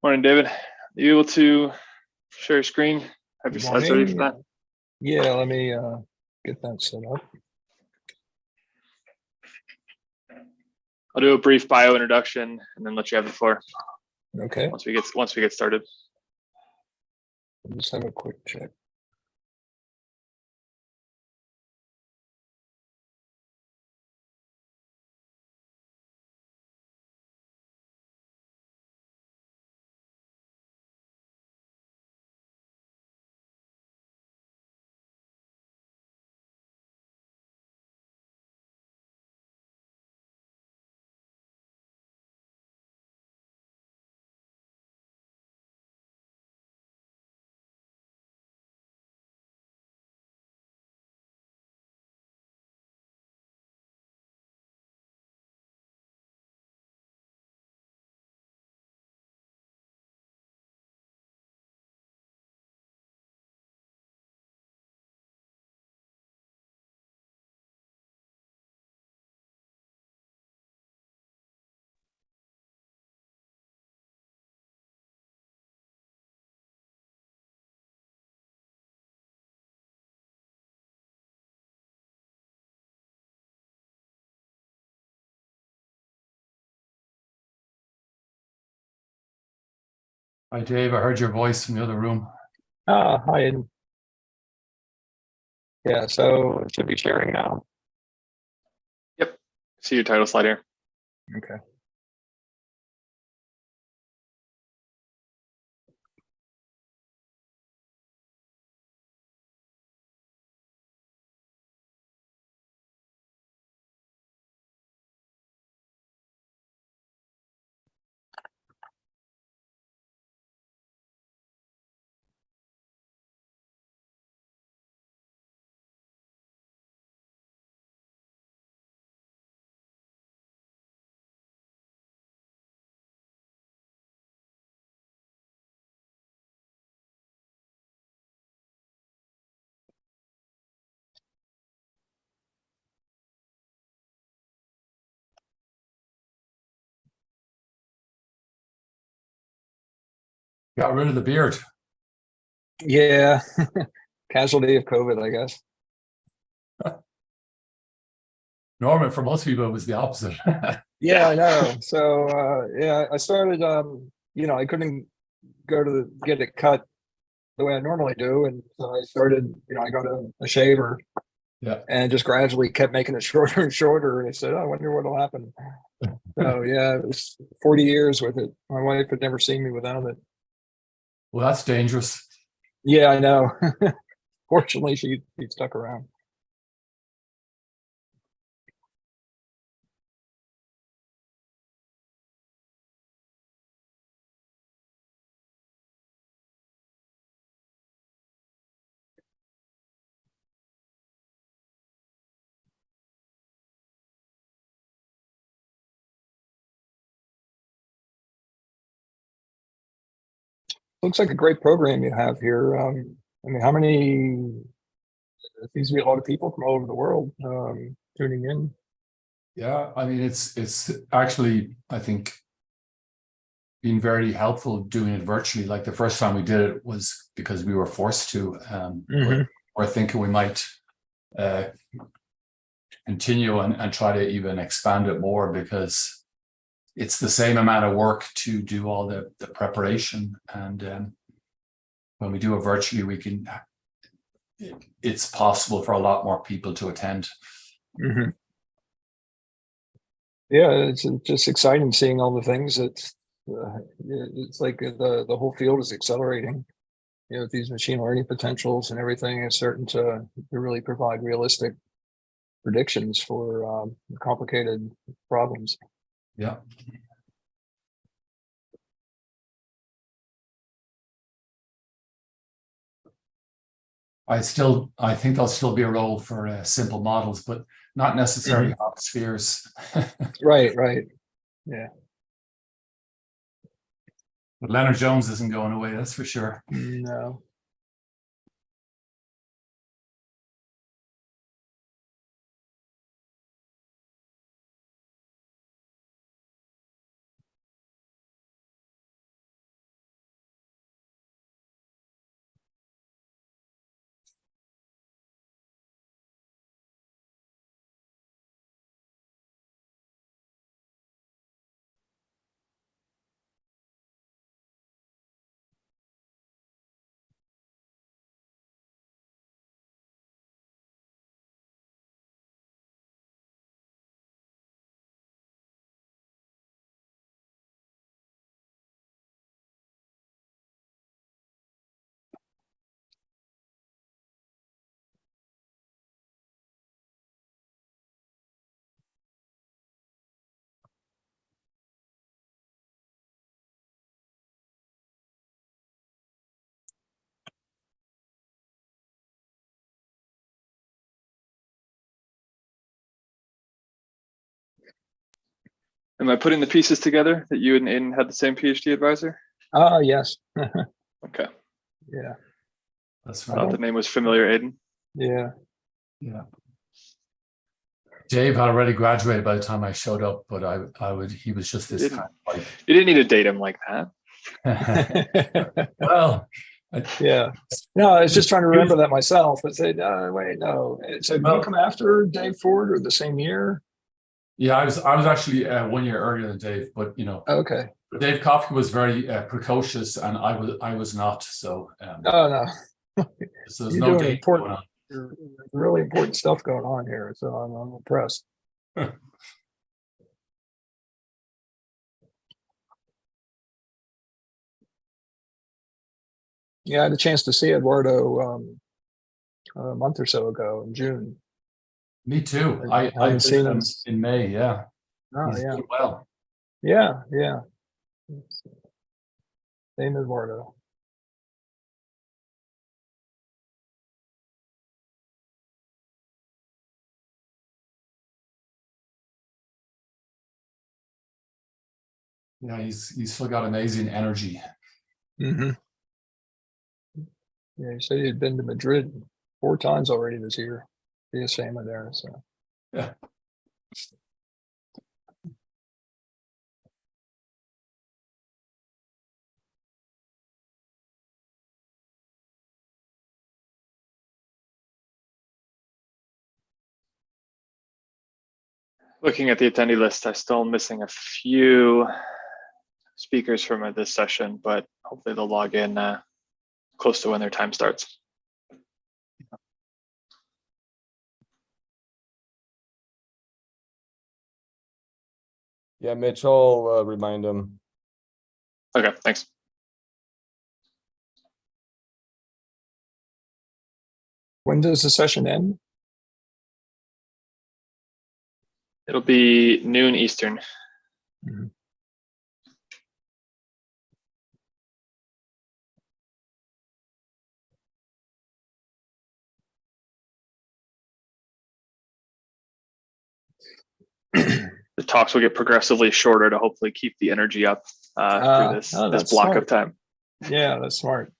Morning, David. Are you able to share your screen? Have your Good slides ready for morning. that? Yeah, let me get that set up. I'll do a brief bio introduction and then let you have the floor Okay, once we get started. I'll just have a quick check. Hi, Dave. I heard your voice from the other room. Hi. Yeah, so it should be sharing now. Yep. See your title slide here. Okay. Got rid of the beard. Yeah, casualty of COVID, I guess. Norman, for most people, it was the opposite. Yeah, I know. So yeah, I started I couldn't go to get it cut the way I normally do, and so I started, I got a shaver. Yeah. And just gradually kept making it shorter and shorter. And I said, oh, I wonder what'll happen. So yeah, it was 40 years with it. My wife had never seen me without it. Well, that's dangerous. Yeah, I know. Fortunately, she stuck around. Looks like a great program you have here. I mean, how many? There seems to be a lot of people from all over the world tuning in. Yeah, I mean, it's actually, I think, been very helpful doing it virtually. Like the first time we did it was because we were forced to. We're thinking we might continue and try to even expand it more, because it's the same amount of work to do all the preparation, and when we do it virtually, we can. It's possible for a lot more people to attend. Yeah, it's just exciting seeing all the things that it's like the whole field is accelerating. These machine learning potentials and everything is certain to really provide realistic predictions for complicated problems. Yeah. I think there'll still be a role for simple models, but not necessarily hot spheres. Right. Yeah. But Leonard Jones isn't going away, that's for sure. No. Am I putting the pieces together that you and Aiden had the same PhD advisor? Yes. Okay. Yeah. That's I thought right. the name was familiar, Aiden. Yeah. Yeah. Dave had already graduated by the time I showed up, but he was just this kind of like. You didn't need to date him like that. Well, Yeah. No, I was just trying to remember that myself. I said, wait, no. So did you come after Dave Ford or the same year? yeah, I was actually 1 year earlier than Dave, but Okay. Dave Kofke was very precocious, and I was not. So Oh, no. so there's You're no doing date important, going on. really important stuff going on here. So I'm impressed. Yeah, I had a chance to see Eduardo a month or so ago in June. Me too. I I haven't seen visited him. him in May. Yeah, Oh, he's yeah. doing well. Yeah, yeah. Same Eduardo. Yeah, he's still got amazing energy. Mm-hmm. Yeah, he said he'd been to Madrid 4 times already this year. The same there. So Yeah. Looking at the attendee list, I'm still missing a few speakers from this session, but hopefully they'll log in close to when their time starts. Yeah, Mitch, I'll remind them. Okay, thanks. when does the session end? It'll be noon Eastern. Mhm. The talks will get progressively shorter to hopefully keep the energy up through this that's block smart. of time. Yeah, that's smart.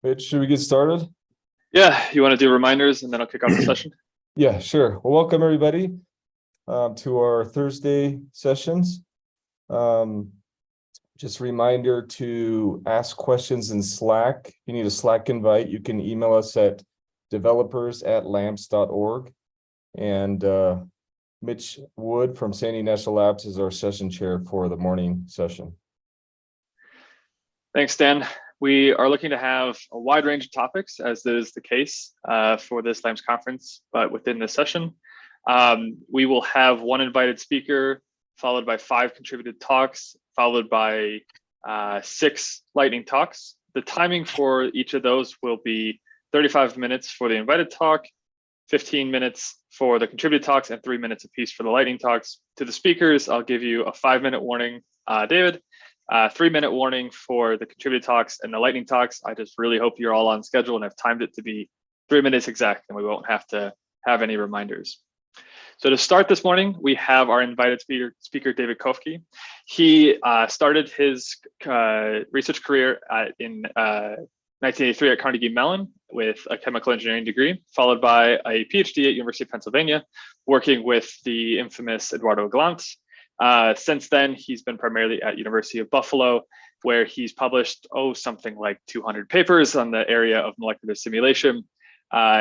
Mitch, should we get started? Yeah, you want to do reminders and then I'll kick off the session? Yeah, sure. Well, welcome everybody to our Thursday sessions. Just a reminder to ask questions in Slack. If you need a Slack invite, you can email us at developers@lamps.org. And Mitch Wood from Sandy National Labs is our session chair for the morning session. Thanks, Dan. We are looking to have a wide range of topics, as is the case for this LAMMPS conference, but within this session, we will have one invited speaker, followed by 5 contributed talks, followed by 6 lightning talks. The timing for each of those will be 35 minutes for the invited talk, 15 minutes for the contributed talks, and 3 minutes apiece for the lightning talks. To the speakers, I'll give you a 5-minute warning, David, 3-minute warning for the contributed talks and the lightning talks. I just really hope you're all on schedule and have timed it to be 3 minutes exact, and we won't have to have any reminders. So to start this morning, we have our invited speaker David Kofke. He started his research career in 1983 at Carnegie Mellon with a chemical engineering degree, followed by a PhD at University of Pennsylvania, working with the infamous Eduardo LAMMPS. Since then, he's been primarily at University of Buffalo, where he's published, something like 200 papers on the area of molecular simulation.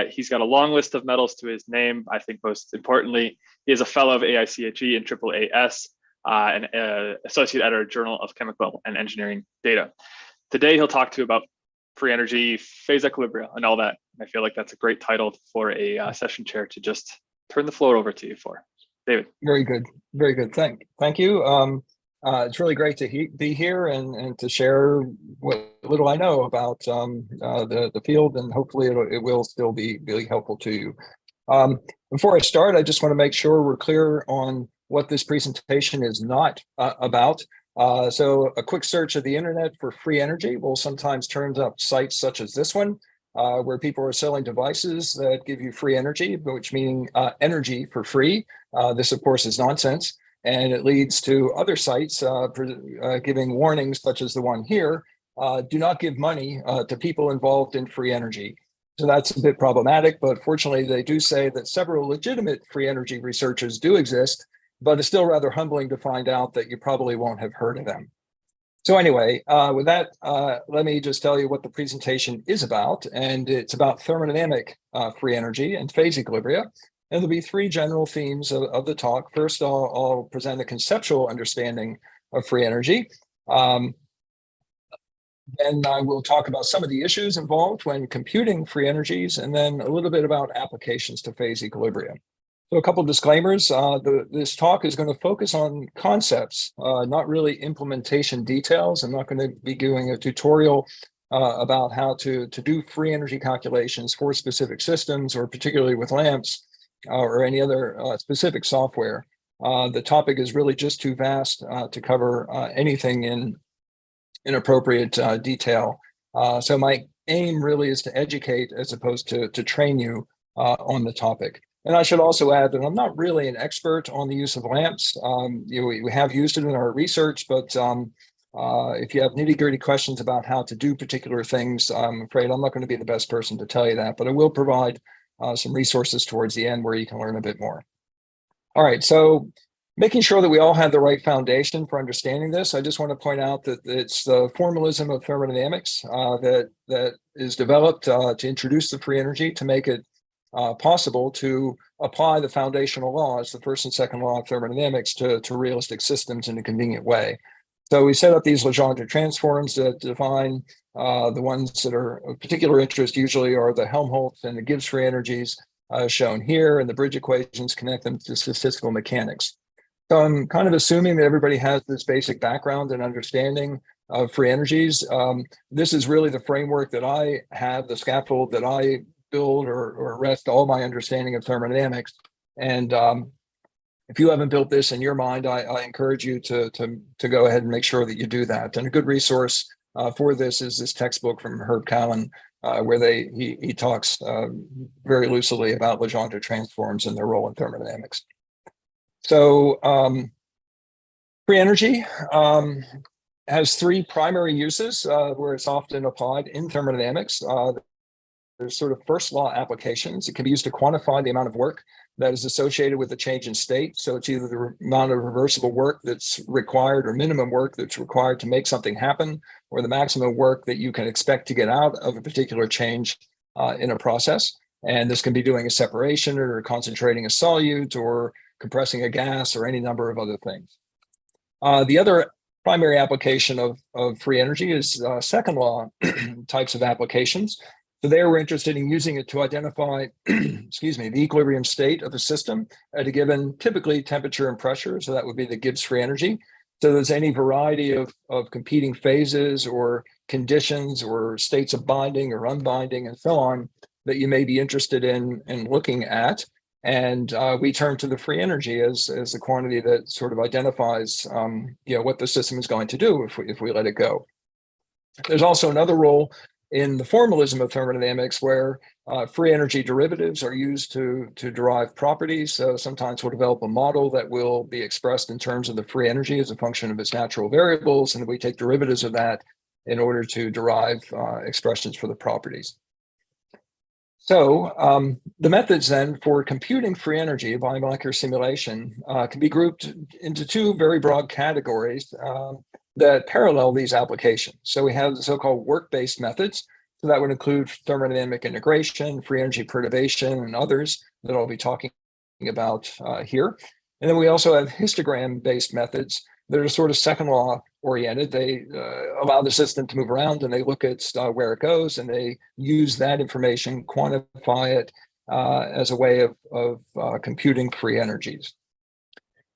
He's got a long list of medals to his name. I think most importantly, he is a fellow of AICHE and AAAS, and associate editor, Journal of Chemical and Engineering Data. Today, he'll talk to you about free energy, phase equilibria, and all that. I feel like that's a great title for a session chair to just turn the floor over to you for. David. Very good. Very good. Thank you. It's really great to be here and to share what little I know about the field, and hopefully it will still be really helpful to you. Before I start, I just want to make sure we're clear on what this presentation is not about. So a quick search of the internet for free energy will sometimes turn up sites such as this one, where people are selling devices that give you free energy, which meaning energy for free. This, of course, is nonsense. And it leads to other sites giving warnings, such as the one here, do not give money to people involved in free energy. So that's a bit problematic, but fortunately, they do say that several legitimate free energy researchers do exist, but it's still rather humbling to find out that you probably won't have heard of them. So anyway, with that, let me just tell you what the presentation is about, and it's about thermodynamic free energy and phase equilibria. And there'll be 3 general themes of the talk. First, I'll present a conceptual understanding of free energy. Then I will talk about some of the issues involved when computing free energies, and then a little bit about applications to phase equilibria. So a couple of disclaimers. This talk is going to focus on concepts, not really implementation details. I'm not going to be doing a tutorial about how to do free energy calculations for specific systems, or particularly with LAMMPS, or any other specific software. The topic is really just too vast to cover anything in appropriate detail. So my aim really is to educate as opposed to train you on the topic. And I should also add that I'm not really an expert on the use of LAMMPS. We have used it in our research, but if you have nitty-gritty questions about how to do particular things, I'm afraid I'm not going to be the best person to tell you that, but I will provide some resources towards the end where you can learn a bit more. All right, so making sure that we all have the right foundation for understanding this, I just want to point out that it's the formalism of thermodynamics that is developed to introduce the free energy to make it possible to apply the foundational laws, the first and second law of thermodynamics, to realistic systems in a convenient way. So we set up these Legendre transforms that define the ones that are of particular interest. Usually are the Helmholtz and the Gibbs free energies shown here, and the bridge equations connect them to statistical mechanics. So I'm kind of assuming that everybody has this basic background and understanding of free energies. This is really the framework that I have, the scaffold that I build or rest all my understanding of thermodynamics. And if you haven't built this in your mind, I encourage you to go ahead and make sure that you do that. And a good resource for this is this textbook from Herb Callan, where he talks very lucidly about Legendre transforms and their role in thermodynamics. So free energy has 3 primary uses where it's often applied in thermodynamics. There's sort of first law applications. It can be used to quantify the amount of work that is associated with a change in state. So it's either the amount of reversible work that's required or minimum work that's required to make something happen, or the maximum work that you can expect to get out of a particular change in a process. And this can be doing a separation or concentrating a solute or compressing a gas, or any number of other things. The other primary application of free energy is second law types of applications. So there we're interested in using it to identify, excuse me, the equilibrium state of a system at a given typically temperature and pressure. So that would be the Gibbs free energy. So there's any variety of competing phases or conditions or states of binding or unbinding and so on that you may be interested in looking at. And we turn to the free energy as the quantity that sort of identifies what the system is going to do if we let it go. There's also another role in the formalism of thermodynamics where free energy derivatives are used to derive properties. So sometimes we'll develop a model that will be expressed in terms of the free energy as a function of its natural variables, and we take derivatives of that in order to derive expressions for the properties. So the methods then for computing free energy by molecular simulation can be grouped into two very broad categories that parallel these applications. So we have the so-called work-based methods. So that would include thermodynamic integration, free energy perturbation, and others that I'll be talking about here. And then we also have histogram-based methods that are sort of second law oriented. They allow the system to move around, and they look at where it goes, and they use that information, quantify it as a way of computing free energies.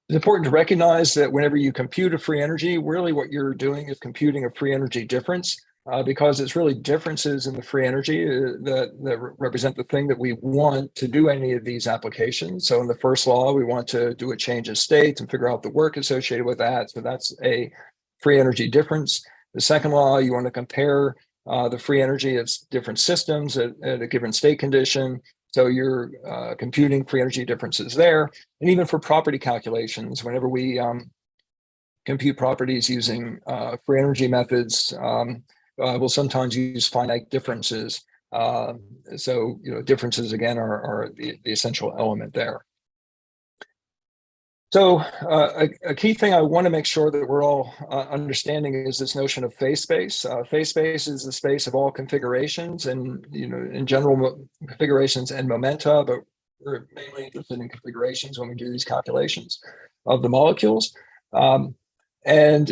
It's important to recognize that whenever you compute a free energy, really what you're doing is computing a free energy difference, because it's really differences in the free energy that represent the thing that we want to do any of these applications. So in the first law, we want to do a change of state and figure out the work associated with that. So that's a free energy difference. The second law, you want to compare the free energy of different systems at a given state condition. So you're computing free energy differences there. And even for property calculations, whenever we compute properties using free energy methods, we'll sometimes use finite differences. So differences, again, are the essential element there. So a key thing I want to make sure that we're all understanding is this notion of phase space. Phase space is the space of all configurations and, in general configurations and momenta, but we're mainly interested in configurations when we do these calculations of the molecules. And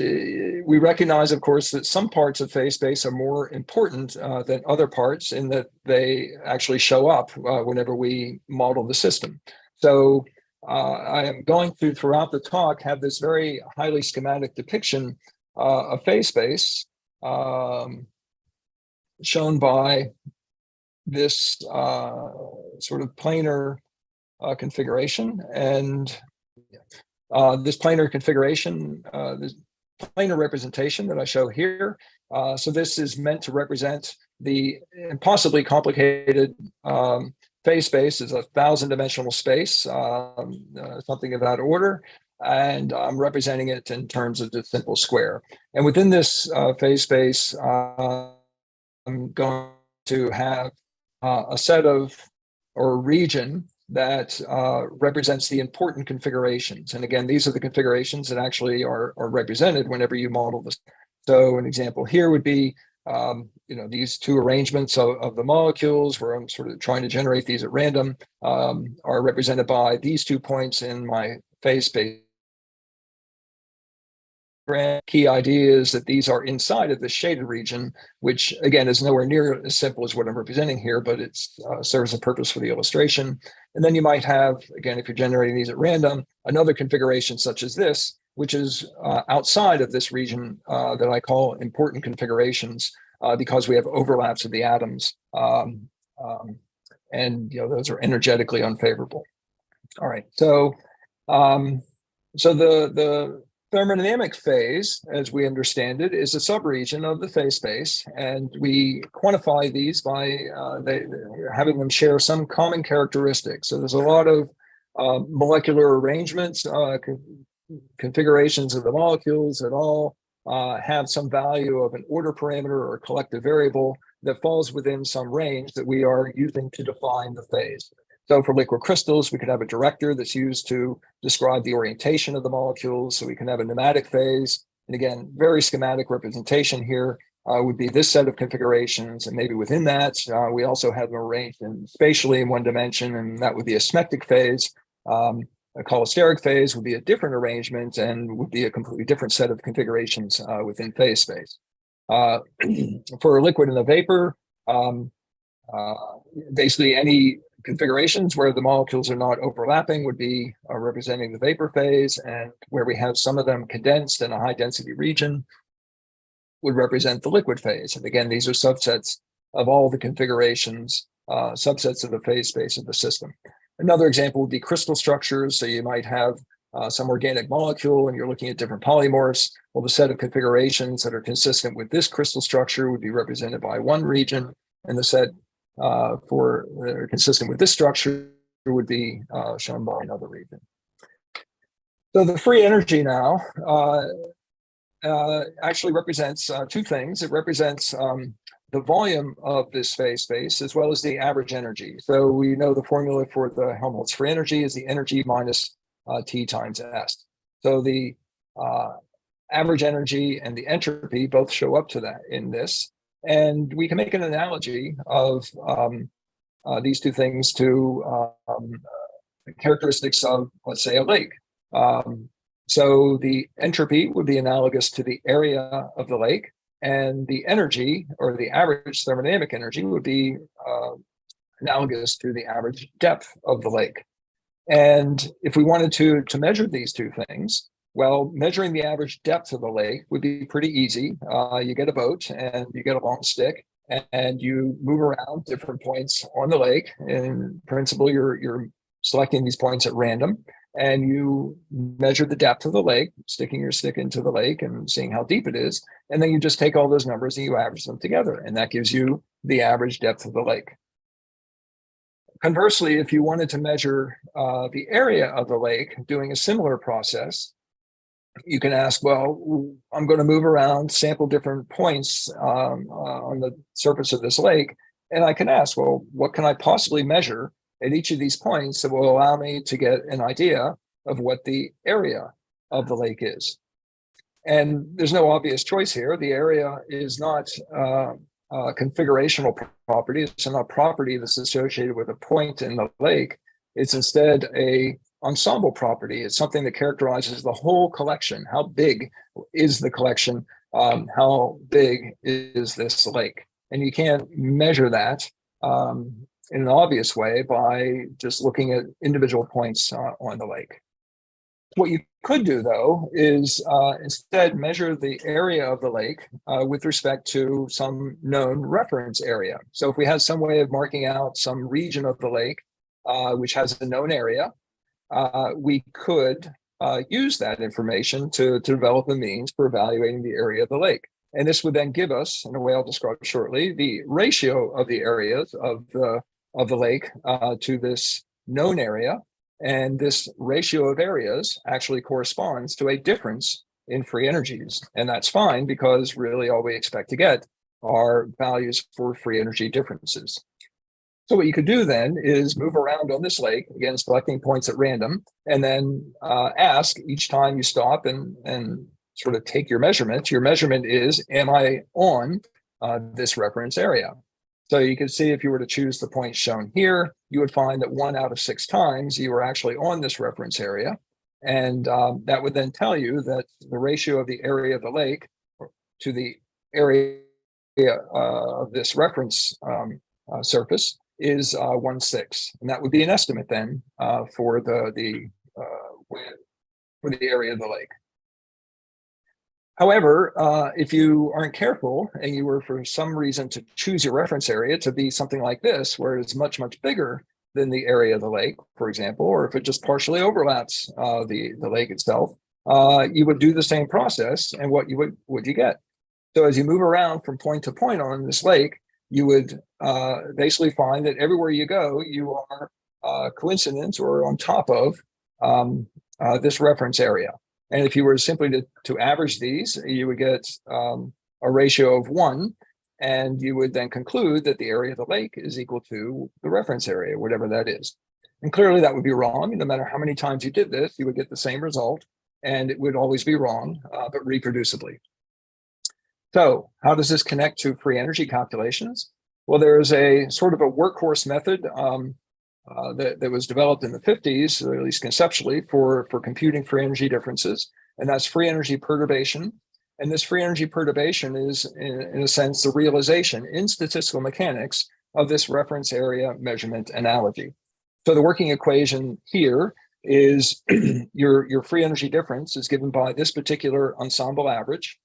we recognize, of course, that some parts of phase space are more important than other parts in that they actually show up whenever we model the system. So I am going to, throughout the talk, have this very highly schematic depiction of phase space shown by this sort of planar configuration. And this planar configuration, this planar representation that I show here. So this is meant to represent the impossibly complicated phase space is 1,000-dimensional space, something of that order, and I'm representing it in terms of the simple square. And within this phase space, I'm going to have a set of, or a region that represents the important configurations. And again, these are the configurations that actually are represented whenever you model this. So an example here would be these two arrangements of the molecules where I'm sort of trying to generate these at random are represented by these 2 points in my phase space. Key idea is that these are inside of the shaded region, which again is nowhere near as simple as what I'm representing here, but it serves a purpose for the illustration. And then you might have, again, if you're generating these at random, another configuration such as this, which is outside of this region that I call important configurations because we have overlaps of the atoms. And those are energetically unfavorable. All right, so the thermodynamic phase, as we understand it, is a subregion of the phase space, and we quantify these by having them share some common characteristics. So there's a lot of molecular arrangements, configurations of the molecules that all have some value of an order parameter or collective variable that falls within some range that we are using to define the phase. So for liquid crystals, we could have a director that's used to describe the orientation of the molecules. So we can have a pneumatic phase. And again, very schematic representation here would be this set of configurations. And maybe within that, we also have them arranged spatially in one dimension, and that would be a smectic phase. a cholesteric phase would be a different arrangement and would be a completely different set of configurations within phase space. For a liquid and a vapor, basically any configurations where the molecules are not overlapping would be representing the vapor phase, and where we have some of them condensed in a high density region would represent the liquid phase. And again, these are subsets of all the configurations, subsets of the phase space of the system. Another example would be crystal structures. So you might have some organic molecule and you're looking at different polymorphs. Well, the set of configurations that are consistent with this crystal structure would be represented by one region, and the set consistent with this structure would be shown by another region. So the free energy now actually represents two things. It represents the volume of this phase space as well as the average energy. So we know the formula for the Helmholtz free energy is the energy minus T times S. So the average energy and the entropy both show up to that in this. And we can make an analogy of these two things to characteristics of, let's say, a lake. So the entropy would be analogous to the area of the lake, and the energy, or the average thermodynamic energy, would be analogous to the average depth of the lake. And if we wanted to measure these two things, well, measuring the average depth of the lake would be pretty easy. You get a boat and you get a long stick and you move around different points on the lake. In principle, you're selecting these points at random, and you measure the depth of the lake, sticking your stick into the lake and seeing how deep it is. And then you just take all those numbers and you average them together, and that gives you the average depth of the lake. Conversely, if you wanted to measure the area of the lake doing a similar process, you can ask, well, I'm going to move around, sample different points on the surface of this lake. And I can ask, well, what can I possibly measure at each of these points that will allow me to get an idea of what the area of the lake is? And there's no obvious choice here. The area is not a configurational property. It's not a property that's associated with a point in the lake. It's instead a ensemble property. It's something that characterizes the whole collection. How big is the collection? How big is this lake? And you can't measure that in an obvious way by just looking at individual points on the lake. What you could do, though, is instead measure the area of the lake with respect to some known reference area. So if we had some way of marking out some region of the lake which has a known area, we could use that information to develop a means for evaluating the area of the lake. And this would then give us, in a way I'll describe shortly, the ratio of the areas of the lake to this known area. And this ratio of areas actually corresponds to a difference in free energies. And that's fine, because really all we expect to get are values for free energy differences. So what you could do then is move around on this lake, again, selecting points at random, and then ask each time you stop and sort of take your measurement. Your measurement is, am I on this reference area? So you can see if you were to choose the point shown here, you would find that 1 out of 6 times you were actually on this reference area. And that would then tell you that the ratio of the area of the lake to the area of this reference surface is 1/6, and that would be an estimate then for the area of the lake. However, if you aren't careful and you were for some reason to choose your reference area to be something like this, where it's much, much bigger than the area of the lake, for example, or if it just partially overlaps the lake itself, you would do the same process, and what would you get? So as you move around from point to point on this lake, you would basically find that everywhere you go, you are coincident or on top of this reference area. And if you were simply to average these, you would get a ratio of 1, and you would then conclude that the area of the lake is equal to the reference area, whatever that is. And clearly that would be wrong. No matter how many times you did this, you would get the same result, and it would always be wrong, but reproducibly. So how does this connect to free energy calculations? Well, there is a sort of a workhorse method that was developed in the 50s, or at least conceptually, for computing free energy differences, and that's free energy perturbation. And this free energy perturbation is, in a sense, the realization in statistical mechanics of this reference area measurement analogy. So the working equation here is your free energy difference is given by this particular ensemble average.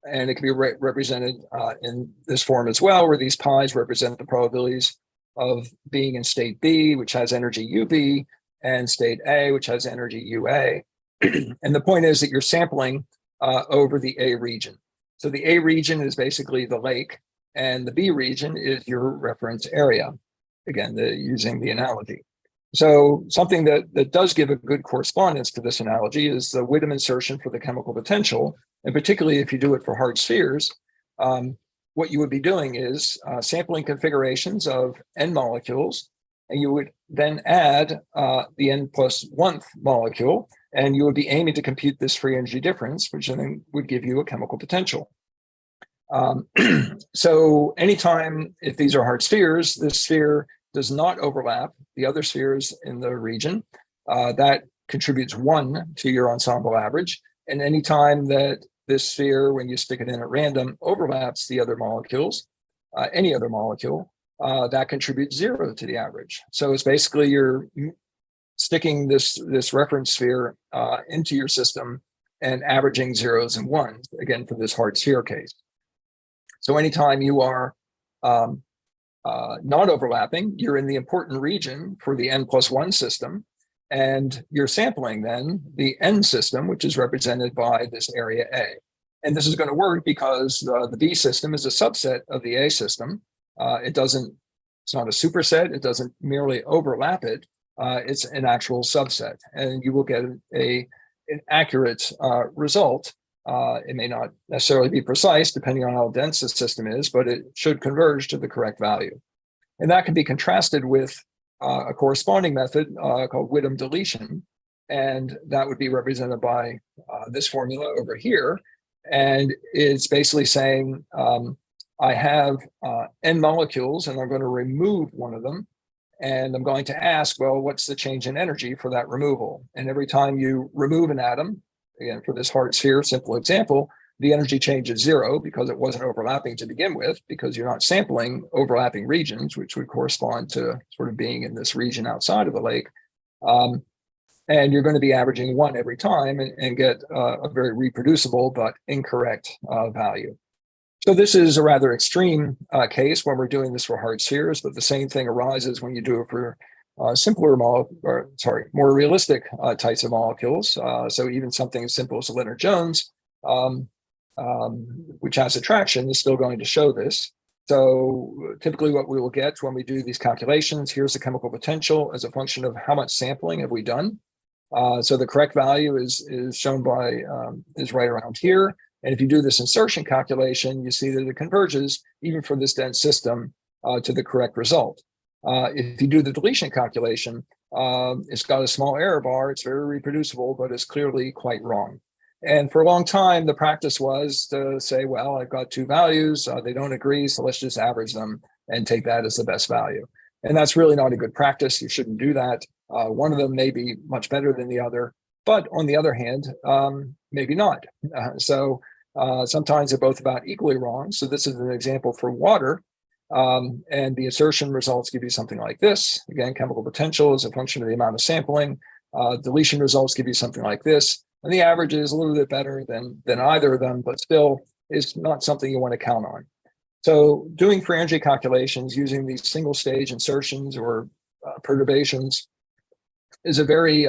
And it can be represented in this form as well, where these pi's represent the probabilities of being in state B, which has energy UB, and state A, which has energy UA. And the point is that you're sampling over the A region. So the A region is basically the lake, and the B region is your reference area. Again, using the analogy. So something that does give a good correspondence to this analogy is the Widom insertion for the chemical potential. And particularly if you do it for hard spheres, what you would be doing is sampling configurations of n molecules, and you would then add the n+1th molecule, and you would be aiming to compute this free energy difference, which then would give you a chemical potential. So anytime, if these are hard spheres, this sphere does not overlap the other spheres in the region, that contributes 1 to your ensemble average. And anytime that this sphere, when you stick it in at random, overlaps the other molecules, any other molecule, that contributes 0 to the average. So it's basically you're sticking this reference sphere into your system and averaging zeros and ones, again, for this hard sphere case. So anytime you are not overlapping, you're in the important region for the n+1 system, and you're sampling then the n system, which is represented by this area A. And this is going to work because the B system is a subset of the A system. It's not a superset. It doesn't merely overlap it. It's an actual subset, and you will get an accurate result. It may not necessarily be precise depending on how dense the system is, but it should converge to the correct value. And that can be contrasted with a corresponding method called Widom deletion. And that would be represented by this formula over here. And it's basically saying, I have n molecules and I'm going to remove one of them. And I'm going to ask, well, what's the change in energy for that removal? And every time you remove an atom, again, for this hard sphere, simple example, the energy change is 0 because it wasn't overlapping to begin with, because you're not sampling overlapping regions, which would correspond to sort of being in this region outside of the lake. And you're going to be averaging 1 every time and get a very reproducible but incorrect value. So this is a rather extreme case when we're doing this for hard spheres, but the same thing arises when you do it for more realistic types of molecules. So even something as simple as Leonard-Jones, which has attraction, is still going to show this. So typically what we will get when we do these calculations, here's the chemical potential as a function of how much sampling have we done. So the correct value is shown by, is right around here. And if you do this insertion calculation, you see that it converges, even for this dense system, to the correct result. If you do the deletion calculation, it's got a small error bar, it's very reproducible, but it's clearly quite wrong. And for a long time, the practice was to say, well, I've got 2 values, they don't agree, so let's just average them and take that as the best value. And that's really not a good practice. You shouldn't do that. One of them may be much better than the other, but on the other hand, maybe not. So sometimes they're both about equally wrong. So this is an example for water. And the assertion results give you something like this. Again, chemical potential is a function of the amount of sampling. Deletion results give you something like this. And the average is a little bit better than either of them, but still is not something you want to count on. So doing free energy calculations using these single stage insertions or perturbations is a very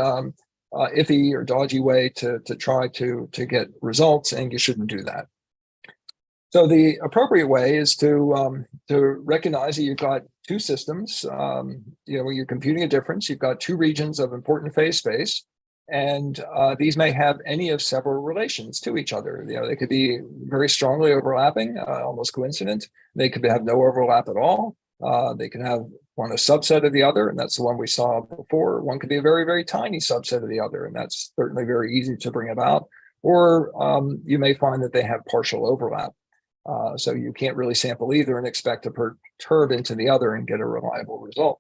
iffy or dodgy way to try to get results, and you shouldn't do that. So the appropriate way is to recognize that you've got 2 systems. When you're computing a difference, you've got 2 regions of important phase space, and these may have any of several relations to each other. They could be very strongly overlapping, almost coincident. They could have no overlap at all. They can have one a subset of the other, and that's the one we saw before. One could be a very, very tiny subset of the other, and that's certainly very easy to bring about. Or you may find that they have partial overlap. So you can't really sample either and expect to perturb into the other and get a reliable result.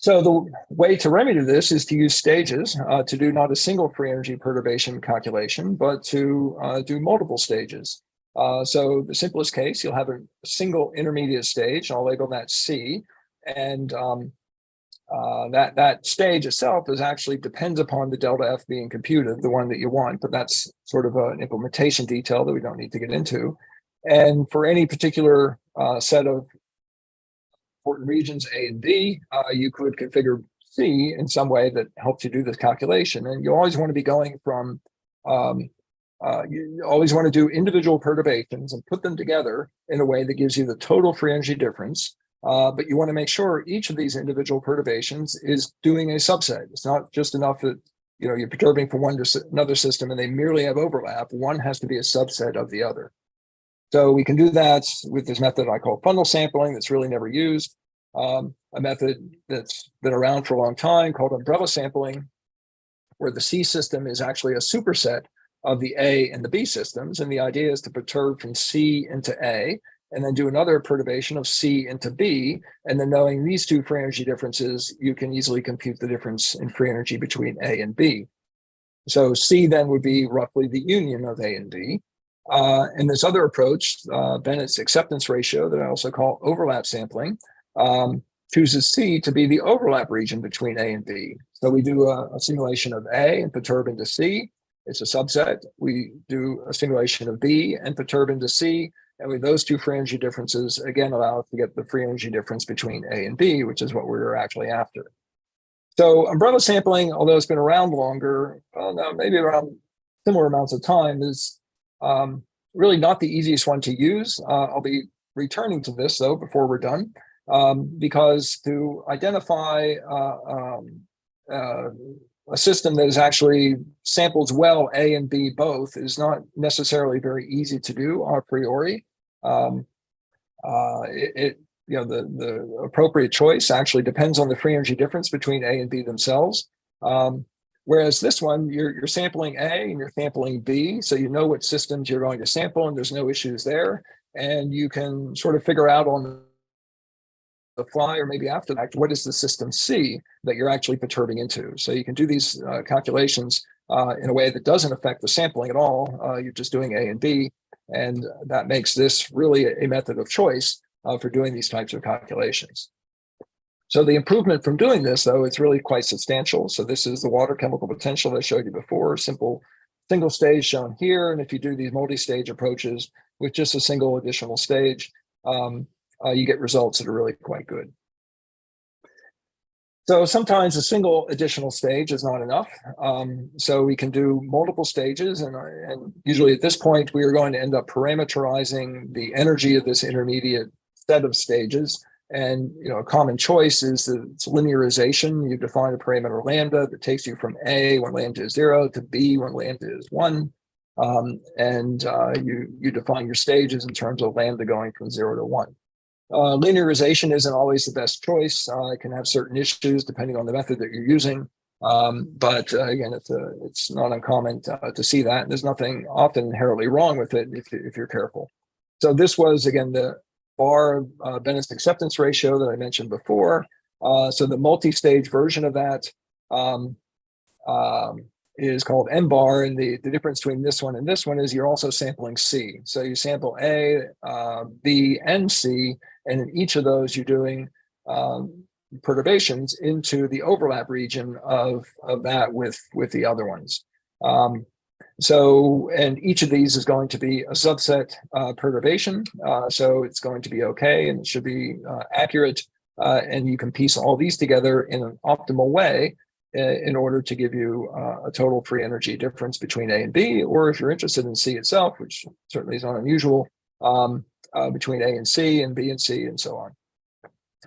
So the way to remedy this is to use stages to do not a single free energy perturbation calculation, but to do multiple stages. So the simplest case, you'll have a single intermediate stage. I'll label that C, and that stage itself is actually depends upon the delta F being computed, the one that you want, but that's sort of an implementation detail that we don't need to get into. And for any particular set of important regions A and B, you could configure C in some way that helps you do this calculation. And you always want to be going from, you always want to do individual perturbations and put them together in a way that gives you the total free energy difference. But you want to make sure each of these individual perturbations is doing a subset. It's not just enough that you're perturbing from one to another system and they merely have overlap. One has to be a subset of the other. So we can do that with this method I call fundal sampling that's really never used. A method that's been around for a long time called umbrella sampling, where the C system is actually a superset of the A and the B systems. And the idea is to perturb from C into A, and then do another perturbation of C into B. And then knowing these two free energy differences, you can easily compute the difference in free energy between A and B. So C then would be roughly the union of A and B. And this other approach, Bennett's acceptance ratio, that I also call overlap sampling, chooses C to be the overlap region between A and B. So we do a simulation of A and perturb into C. It's a subset. We do a simulation of B and perturb into C. And with those two free energy differences, again, allow us to get the free energy difference between A and B, which is what we're actually after. So umbrella sampling, although it's been around longer, well, no, maybe around similar amounts of time, is really not the easiest one to use. I'll be returning to this, though, before we're done, because to identify a system that is actually samples well A and B both is not necessarily very easy to do a priori. The appropriate choice actually depends on the free energy difference between A and B themselves. Whereas this one, you're sampling A and you're sampling B, so you know what systems you're going to sample and there's no issues there. And you can sort of figure out on the fly or maybe after that, what is the system C that you're actually perturbing into? So you can do these calculations in a way that doesn't affect the sampling at all. You're just doing A and B, and that makes this really a method of choice for doing these types of calculations. So the improvement from doing this, though, it's really quite substantial. So this is the water chemical potential that I showed you before, simple single stage shown here. And if you do these multi-stage approaches with just a single additional stage, you get results that are really quite good. So sometimes a single additional stage is not enough. So we can do multiple stages. And usually at this point, we are going to end up parameterizing the energy of this intermediate set of stages. And a common choice is that it's linearization. You define a parameter lambda that takes you from A when lambda is 0 to B when lambda is 1. And you define your stages in terms of lambda going from 0 to 1. Linearization isn't always the best choice. It can have certain issues depending on the method that you're using. But again, it's not uncommon to see that. And there's nothing often inherently wrong with it if you're careful. So this was, again, the bar Bennett's acceptance ratio that I mentioned before. So the multi-stage version of that is called M bar, and the difference between this one and this one is you're also sampling C. So you sample A, B, and C, and in each of those you're doing perturbations into the overlap region of that with the other ones. And each of these is going to be a subset perturbation. So it's going to be okay, and it should be accurate. And you can piece all these together in an optimal way in order to give you a total free energy difference between A and B, or if you're interested in C itself, which certainly is not unusual, between A and C and B and C and so on.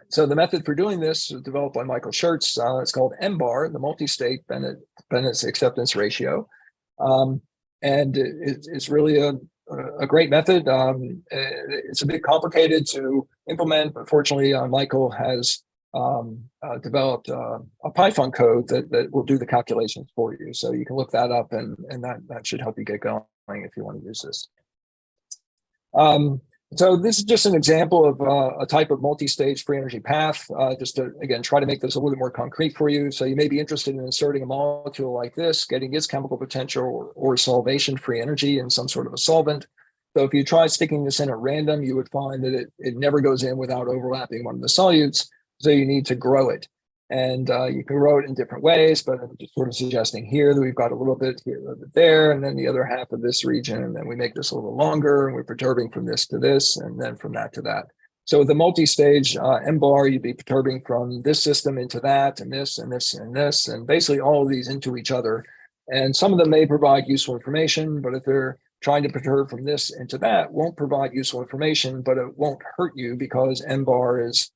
So the method for doing this was developed by Michael Schertz. It's called M-bar, the multi-state Bennett's acceptance ratio. And it's really a great method. It's a bit complicated to implement, but fortunately, Michael has developed a Python code that will do the calculations for you. So you can look that up, and that should help you get going if you want to use this. So this is just an example of a type of multi-stage free energy path, just to, again, try to make this a little bit more concrete for you. So you may be interested in inserting a molecule like this, getting its chemical potential or solvation free energy in some sort of a solvent. So if you try sticking this in at random, you would find that it never goes in without overlapping one of the solutes. So you need to grow it. And you can grow it in different ways, but I'm just sort of suggesting here that we've got a little bit here, a little bit there, and then the other half of this region, and then we make this a little longer, and we're perturbing from this to this, and then from that to that. So with the multi-stage M-bar, you'd be perturbing from this system into that, and this, and this, and this, and basically all of these into each other. And some of them may provide useful information, but if they're trying to perturb from this into that, won't provide useful information, but it won't hurt you because M-bar is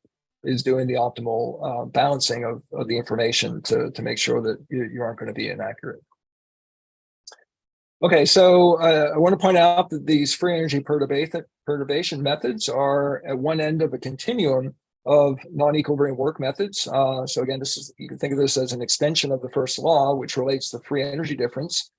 doing the optimal balancing of the information to make sure that you aren't going to be inaccurate. Okay, so I want to point out that these free energy perturbation methods are at one end of a continuum of non-equilibrium work methods. So again, you can think of this as an extension of the first law, which relates the free energy difference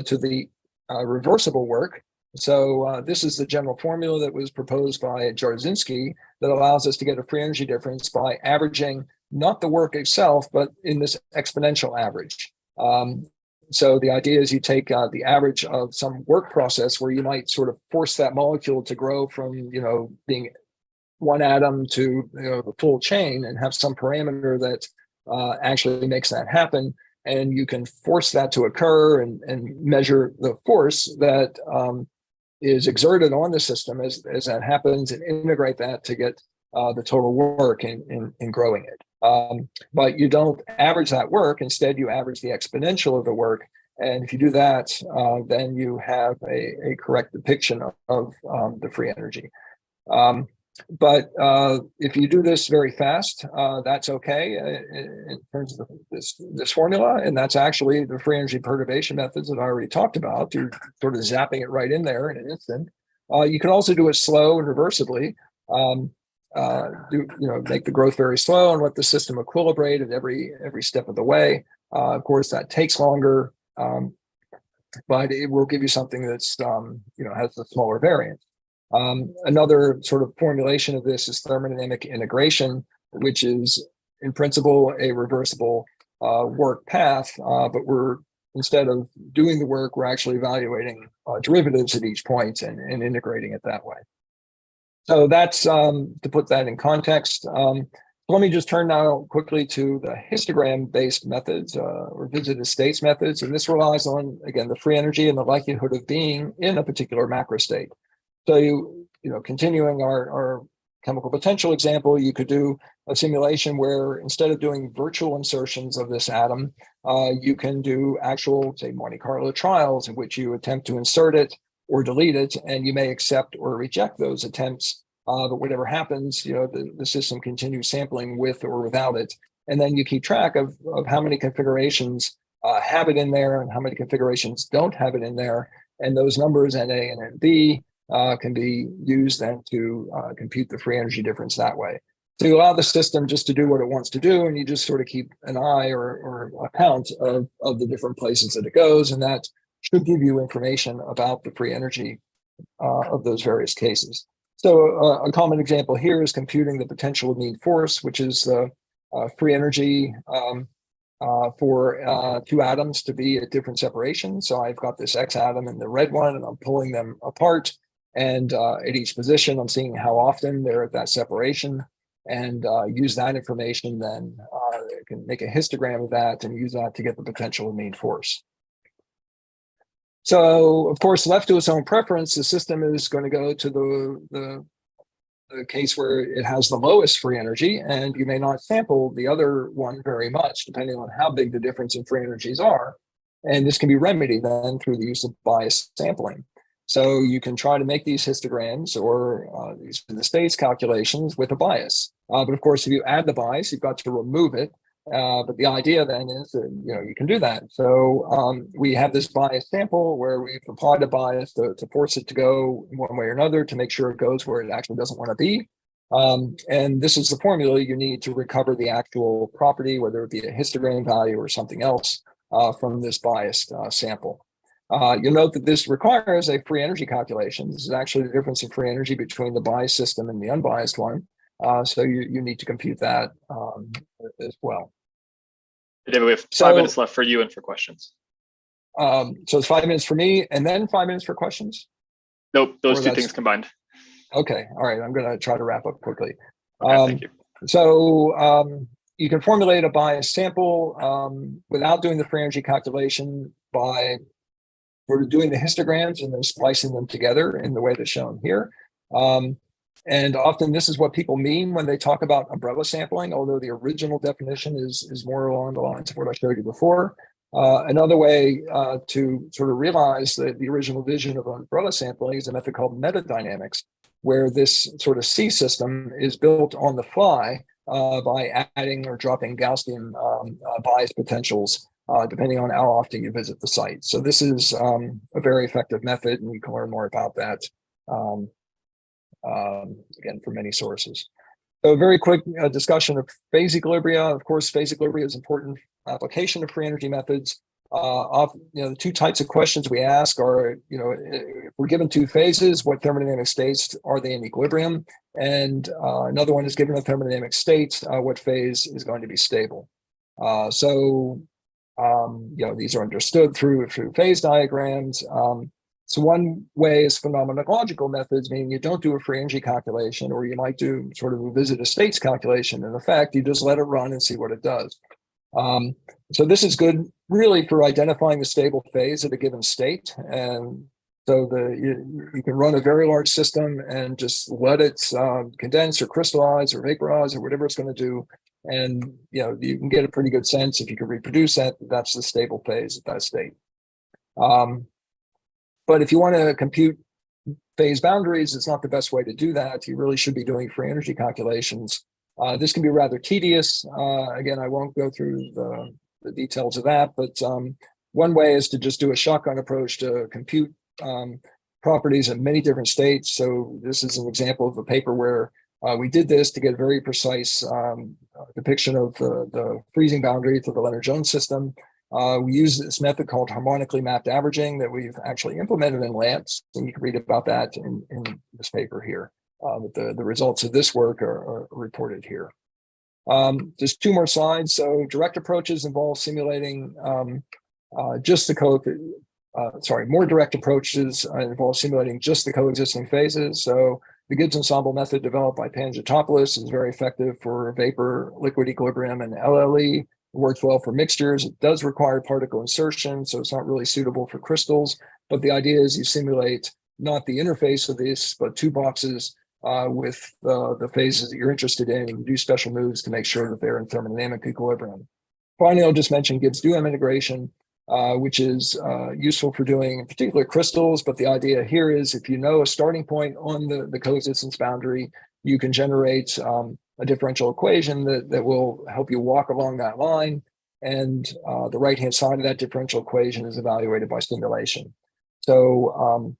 to the reversible work. So this is the general formula that was proposed by Jarzynski that allows us to get a free energy difference by averaging not the work itself, but in this exponential average. So the idea is you take the average of some work process where you might sort of force that molecule to grow from, being one atom to the full chain and have some parameter that actually makes that happen. And you can force that to occur and measure the force that is exerted on the system as that happens and integrate that to get the total work in growing it. But you don't average that work. Instead, you average the exponential of the work. And if you do that, then you have a correct depiction of the free energy. But if you do this very fast, that's okay in terms of this formula. And that's actually the free energy perturbation methods that I already talked about. You're sort of zapping it right in there in an instant. You can also do it slow and reversibly. Make the growth very slow and let the system equilibrate at every step of the way. Of course, that takes longer, but it will give you something that's has a smaller variance. Another sort of formulation of this is thermodynamic integration, which is in principle a reversible work path, but instead of doing the work, we're actually evaluating derivatives at each point and integrating it that way. So that's to put that in context. Let me just turn now quickly to the histogram-based methods or visited states methods. And this relies on, again, the free energy and the likelihood of being in a particular macro state. So continuing our chemical potential example, you could do a simulation where instead of doing virtual insertions of this atom, you can do actual, say, Monte Carlo trials in which you attempt to insert it or delete it, and you may accept or reject those attempts. But whatever happens, the system continues sampling with or without it. And then you keep track of how many configurations have it in there and how many configurations don't have it in there. And those numbers, NA and NB, can be used then to compute the free energy difference that way. So you allow the system just to do what it wants to do, and you just sort of keep an eye or a count of the different places that it goes, and that should give you information about the free energy of those various cases. So a common example here is computing the potential of mean force, which is the free energy for two atoms to be at different separations. So I've got this X atom and the red one, and I'm pulling them apart. And at each position, I'm seeing how often they're at that separation, and use that information. Then I can make a histogram of that and use that to get the potential of mean force. So, of course, left to its own preference, the system is going to go to the case where it has the lowest free energy, and you may not sample the other one very much, depending on how big the difference in free energies are. And this can be remedied then through the use of bias sampling. So you can try to make these histograms or these the states calculations with a bias. But of course, if you add the bias, you've got to remove it. But the idea then is that, you can do that. So we have this bias sample where we've applied a bias to force it to go one way or another to make sure it goes where it actually doesn't want to be. And this is the formula you need to recover the actual property, whether it be a histogram value or something else from this biased sample. You'll note that this requires a free energy calculation. This is actually the difference in free energy between the biased system and the unbiased one. So you need to compute that as well. David, we have 5 minutes left for you and for questions. So it's 5 minutes for me and then 5 minutes for questions? Nope, those two things combined. Okay, all right, I'm going to try to wrap up quickly. Okay, thank you. So you can formulate a biased sample without doing the free energy calculation by sort of doing the histograms and then splicing them together in the way that's shown here. And often this is what people mean when they talk about umbrella sampling, although the original definition is more along the lines of what I showed you before. Another way to sort of realize that the original vision of umbrella sampling is a method called metadynamics, where this sort of C system is built on the fly by adding or dropping Gaussian bias potentials, depending on how often you visit the site. So this is a very effective method, and you can learn more about that, again, from many sources. So a very quick discussion of phase equilibria. Of course, phase equilibria is important application of free energy methods. The two types of questions we ask are, if we're given two phases, what thermodynamic states are they in equilibrium? And another one is given a thermodynamic state, what phase is going to be stable? These are understood through phase diagrams. So one way is phenomenological methods, meaning you don't do a free energy calculation, or you might do sort of revisit a states calculation. In effect, you just let it run and see what it does. So this is good really for identifying the stable phase of a given state. And so you can run a very large system and just let it condense or crystallize or vaporize or whatever it's going to do. And you can get a pretty good sense, if you can reproduce that, that's the stable phase of that state. But if you want to compute phase boundaries, it's not the best way to do that. You really should be doing free energy calculations. This can be rather tedious. Again, I won't go through the details of that, but one way is to just do a shotgun approach to compute properties in many different states. So this is an example of a paper where we did this to get a very precise depiction of the freezing boundary for the Lennard-Jones system. We use this method called harmonically mapped averaging that we've actually implemented in LAMMPS, and you can read about that in this paper here. The results of this work are reported here. Just 2 more slides. So direct approaches involve simulating just the more direct approaches involve simulating just the coexisting phases. So the Gibbs ensemble method developed by Panagiotis is very effective for vapor liquid equilibrium and LLE. It works well for mixtures. It does require particle insertion, so it's not really suitable for crystals. But the idea is you simulate not the interface of this, but 2 boxes with the phases that you're interested in, and do special moves to make sure that they're in thermodynamic equilibrium. Finally, I'll just mention Gibbs-Duhem integration, which is useful for doing in particular crystals. But the idea here is if you know a starting point on the coexistence boundary, you can generate a differential equation that will help you walk along that line. And the right-hand side of that differential equation is evaluated by simulation. So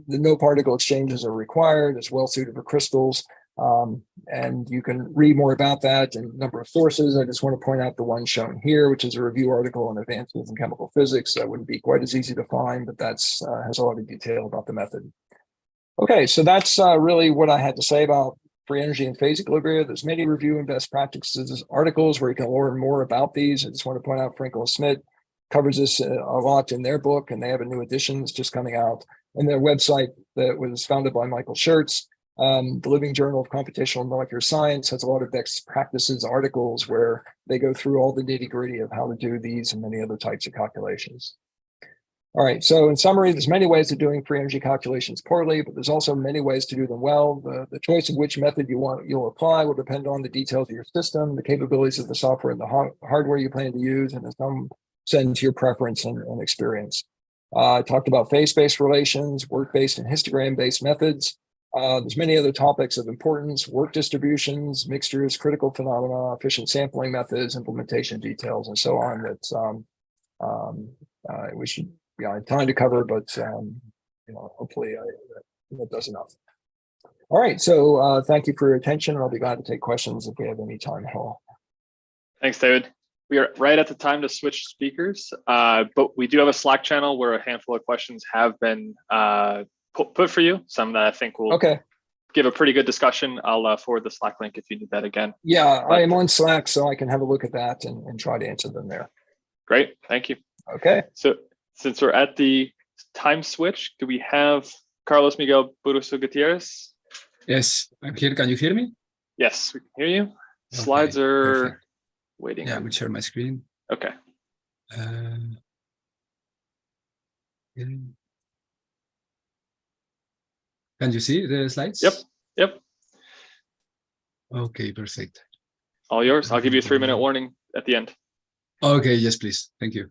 the no particle exchanges are required. It's well suited for crystals. And you can read more about that in a number of sources. I just want to point out the one shown here, which is a review article on advances in chemical physics. That wouldn't be quite as easy to find, but that's has a lot of detail about the method. Okay, so that's really what I had to say about free energy and phase equilibria. There's many review and best practices articles where you can learn more about these. I just want to point out Frankel and Smith covers this a lot in their book, and they have a new edition that's just coming out. And their website that was founded by Michael Schertz, the Living Journal of Computational Molecular Science, has a lot of best practices articles where they go through all the nitty-gritty of how to do these and many other types of calculations. All right, so in summary, there's many ways of doing free energy calculations poorly, but there's also many ways to do them well. The choice of which method you'll apply will depend on the details of your system, the capabilities of the software and the hardware you plan to use, and in some sense, your preference and experience. I talked about phase-based relations, work-based and histogram-based methods. There's many other topics of importance: work distributions, mixtures, critical phenomena, efficient sampling methods, implementation details, and so on. That we should have time to cover, but hopefully that does enough. All right, so thank you for your attention, and I'll be glad to take questions if we have any time at all. Thanks, David. We are right at the time to switch speakers, but we do have a Slack channel where a handful of questions have been put for you. Some that I think will give a pretty good discussion. I'll forward the Slack link if you need that again. Yeah, I am on Slack, so I can have a look at that and try to answer them there. Great, thank you. Okay. So since we're at the time switch, do we have Carlos Miguel Buruso Gutierrez? Yes, I'm here. Can you hear me? Yes, we can hear you. Slides are perfect. waiting. Yeah, I will share my screen. Okay. Can you see the slides? Yep. Okay, perfect. All yours. I'll give you a 3-minute warning at the end. Okay, yes, please. Thank you.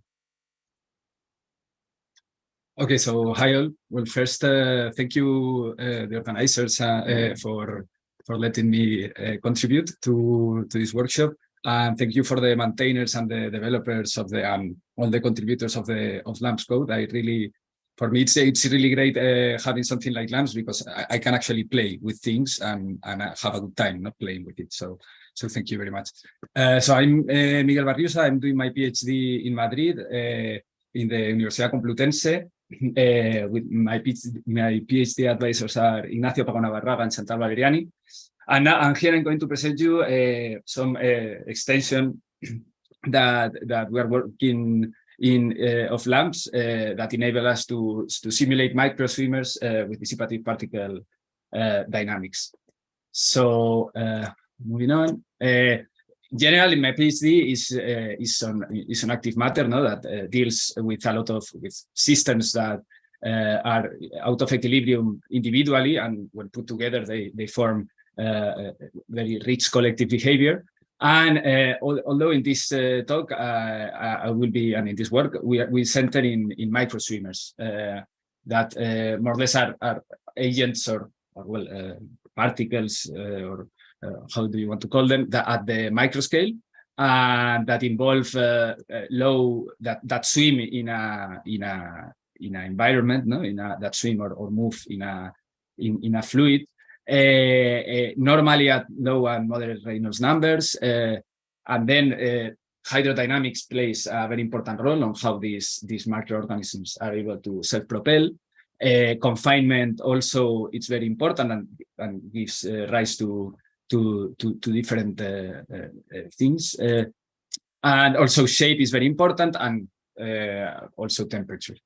Okay, so hi all. Well, first, thank you, the organizers, for letting me contribute to this workshop, and thank you for the maintainers and the developers of the all the contributors of LAMMPS code. For me, it's really great having something like LAMMPS, because I can actually play with things and have a good time not playing with it. So thank you very much. So I'm Miguel Barriusa. I'm doing my PhD in Madrid, in the Universidad Complutense. With my PhD advisors are Ignacio Pagona-Barraga and Chantal Valeriani. And here I'm going to present you some extension that we are working in of LAMMPS that enable us to simulate microswimmers with dissipative particle dynamics. So moving on. Generally, my PhD is on active matter, no, that deals with a lot of systems that are out of equilibrium individually, and when put together, they form very rich collective behavior. And although in this talk I will be, and in this work we center in microswimmers that more or less are agents or particles or how do you want to call them, that at the microscale, and that involve that swim in an environment, no, that swim or move in a fluid, normally at low and moderate Reynolds numbers, and then hydrodynamics plays a very important role on how these microorganisms are able to self-propel. Confinement also it's very important and gives rise to different things, and also shape is very important, and also temperature.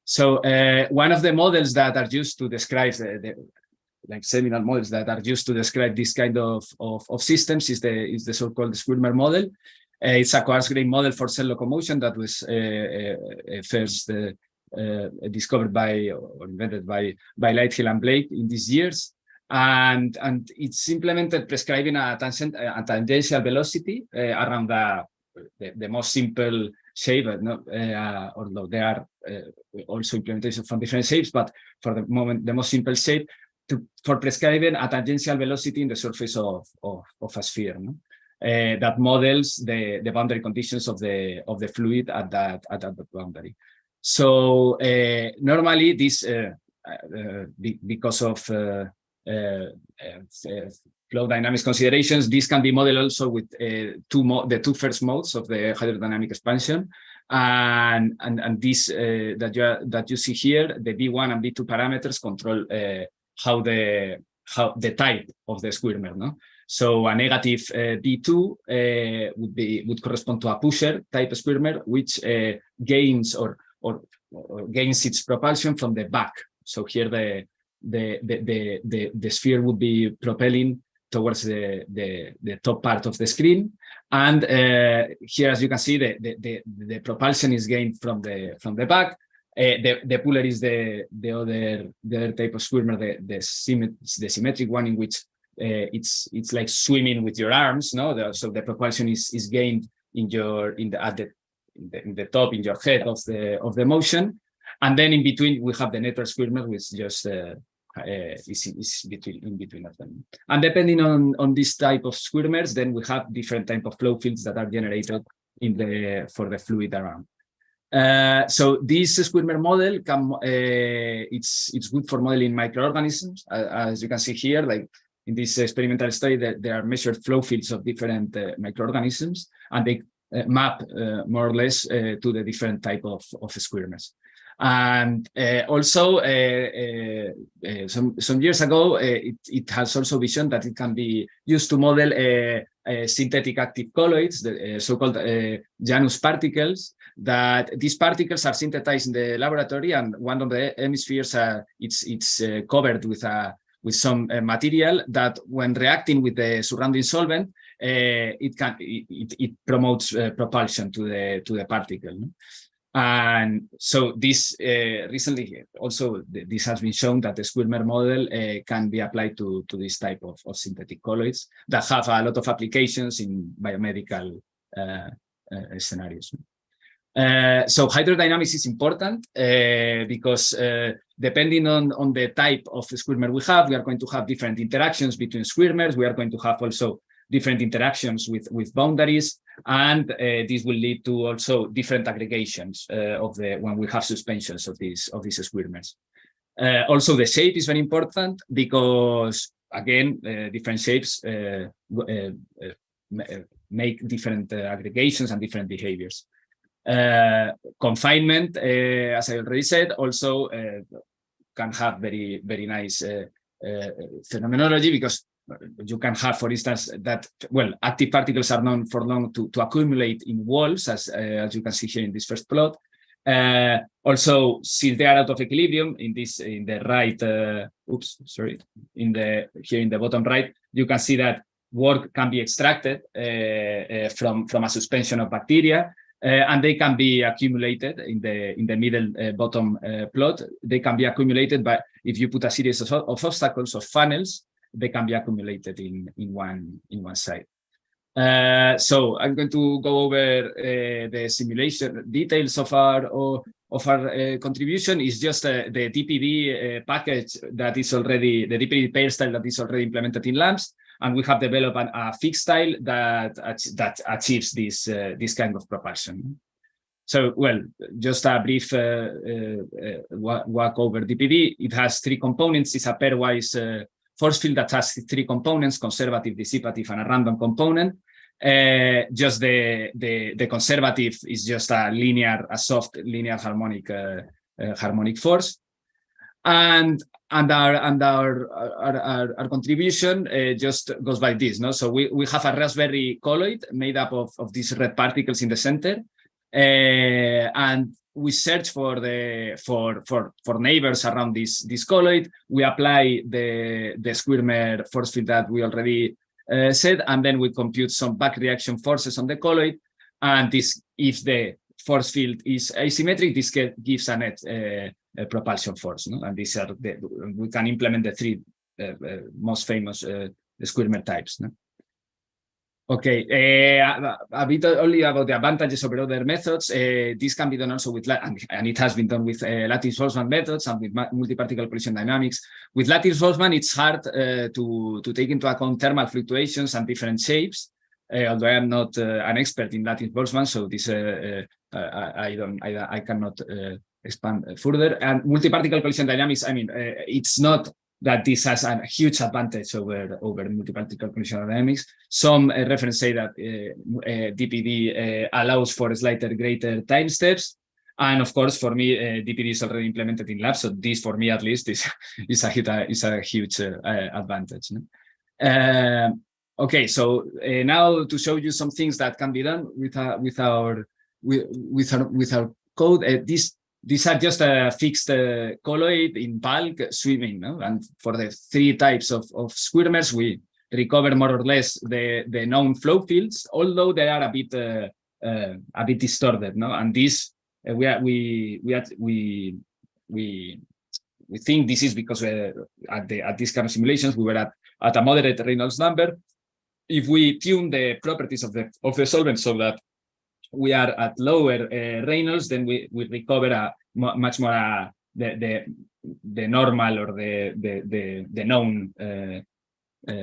So one of the models that are used to describe like seminal models that are used to describe this kind of systems is the so-called Squirmer model. It's a coarse-grained model for cell locomotion that was first discovered by or invented by Lighthill and Blake in these years. And it's implemented prescribing a tangential velocity around the most simple shape, although there are also implementations from different shapes, but for the moment, the most simple shape for prescribing a tangential velocity in the surface of a sphere, no? That models the boundary conditions of the fluid at that boundary. So normally this because of flow dynamics considerations, this can be modeled also with the two first modes of the hydrodynamic expansion, and this that you see here, the B1 and B2 parameters control how the type of the Squirmer, no? So a negative B2 would correspond to a pusher type Squirmer, which gains or gains its propulsion from the back. So here the sphere would be propelling towards the top part of the screen, and here, as you can see, the propulsion is gained from the back. The puller is the other type of Squirmer, the symmetric one, in which it's like swimming with your arms, no? So the propulsion is gained in the top, in your head of the motion, and then in between we have the network Squirmer, which just is in between of them. And depending on this type of Squirmers, then we have different type of flow fields that are generated for the fluid around. So this Squirmer model it's good for modeling microorganisms, as you can see here, like in this experimental study, that there are measured flow fields of different microorganisms, and map more or less to the different type of Squirmers. And also some years ago, it has also been shown that it can be used to model synthetic active colloids, the so-called Janus particles. That these particles are synthesized in the laboratory, and one of the hemispheres it's covered with some material that, when reacting with the surrounding solvent, it promotes propulsion to the particle. And so this recently also this has been shown that the Squirmer model can be applied to this type of synthetic colloids that have a lot of applications in biomedical scenarios. So hydrodynamics is important because depending on the type of Squirmer we are going to have different interactions between Squirmers. We are going to have also different interactions with boundaries, and this will lead to also different aggregations when we have suspensions of these Squirmers. Also, the shape is very important because, again, different shapes make different aggregations and different behaviors. Confinement, as I already said, also can have very, very nice phenomenology, because you can have, for instance, that, well, active particles are known for long to accumulate in walls, as you can see here in this first plot. Also, since they are out of equilibrium, in the right, here in the bottom right, you can see that work can be extracted from a suspension of bacteria. And they can be accumulated in the middle bottom plot. They can be accumulated, but if you put a series of obstacles, of funnels, they can be accumulated in one side. So I'm going to go over the simulation details of our contribution. Is just the DPD package that is already, the DPD pair style that is already implemented in LAMMPS. And we have developed a fixed style that achieves this kind of propulsion. So, well, just a brief walk over DPD. It has three components. It's a pairwise force field that has three components: conservative, dissipative, and a random component. Just the conservative is just a soft linear harmonic force. And our contribution just goes like this, no? So we have a raspberry colloid made up of these red particles in the center, and we search for neighbors around this colloid. We apply the Squirmer force field that we already said, and then we compute some back reaction forces on the colloid. And this, if the force field is asymmetric, this gives a net propulsion force, no? And these are we can implement the three most famous Squirmer types, no? Okay, a bit only about the advantages over other methods. This can be done also with, and it has been done with lattice-Boltzmann methods and with multi-particle collision dynamics. With lattice-Boltzmann, it's hard to take into account thermal fluctuations and different shapes. Although I am not an expert in lattice-Boltzmann, so this I cannot expand further. And multi-particle collision dynamics, I mean, it's not that this has a huge advantage over multi-particle collision dynamics. Some references say that DPD allows for slightly greater time steps. And of course, for me, DPD is already implemented in labs, so this, for me at least, is a huge advantage. No? Okay, so now to show you some things that can be done with our code. These are just a fixed colloid in bulk swimming, no? And for the three types of Squirmers, we recover more or less the known flow fields, although they are a bit distorted, no? And this we think this is because at these kind of simulations we were at a moderate Reynolds number. If we tune the properties of the solvent so that we are at lower Reynolds, then we recover much more the normal or the known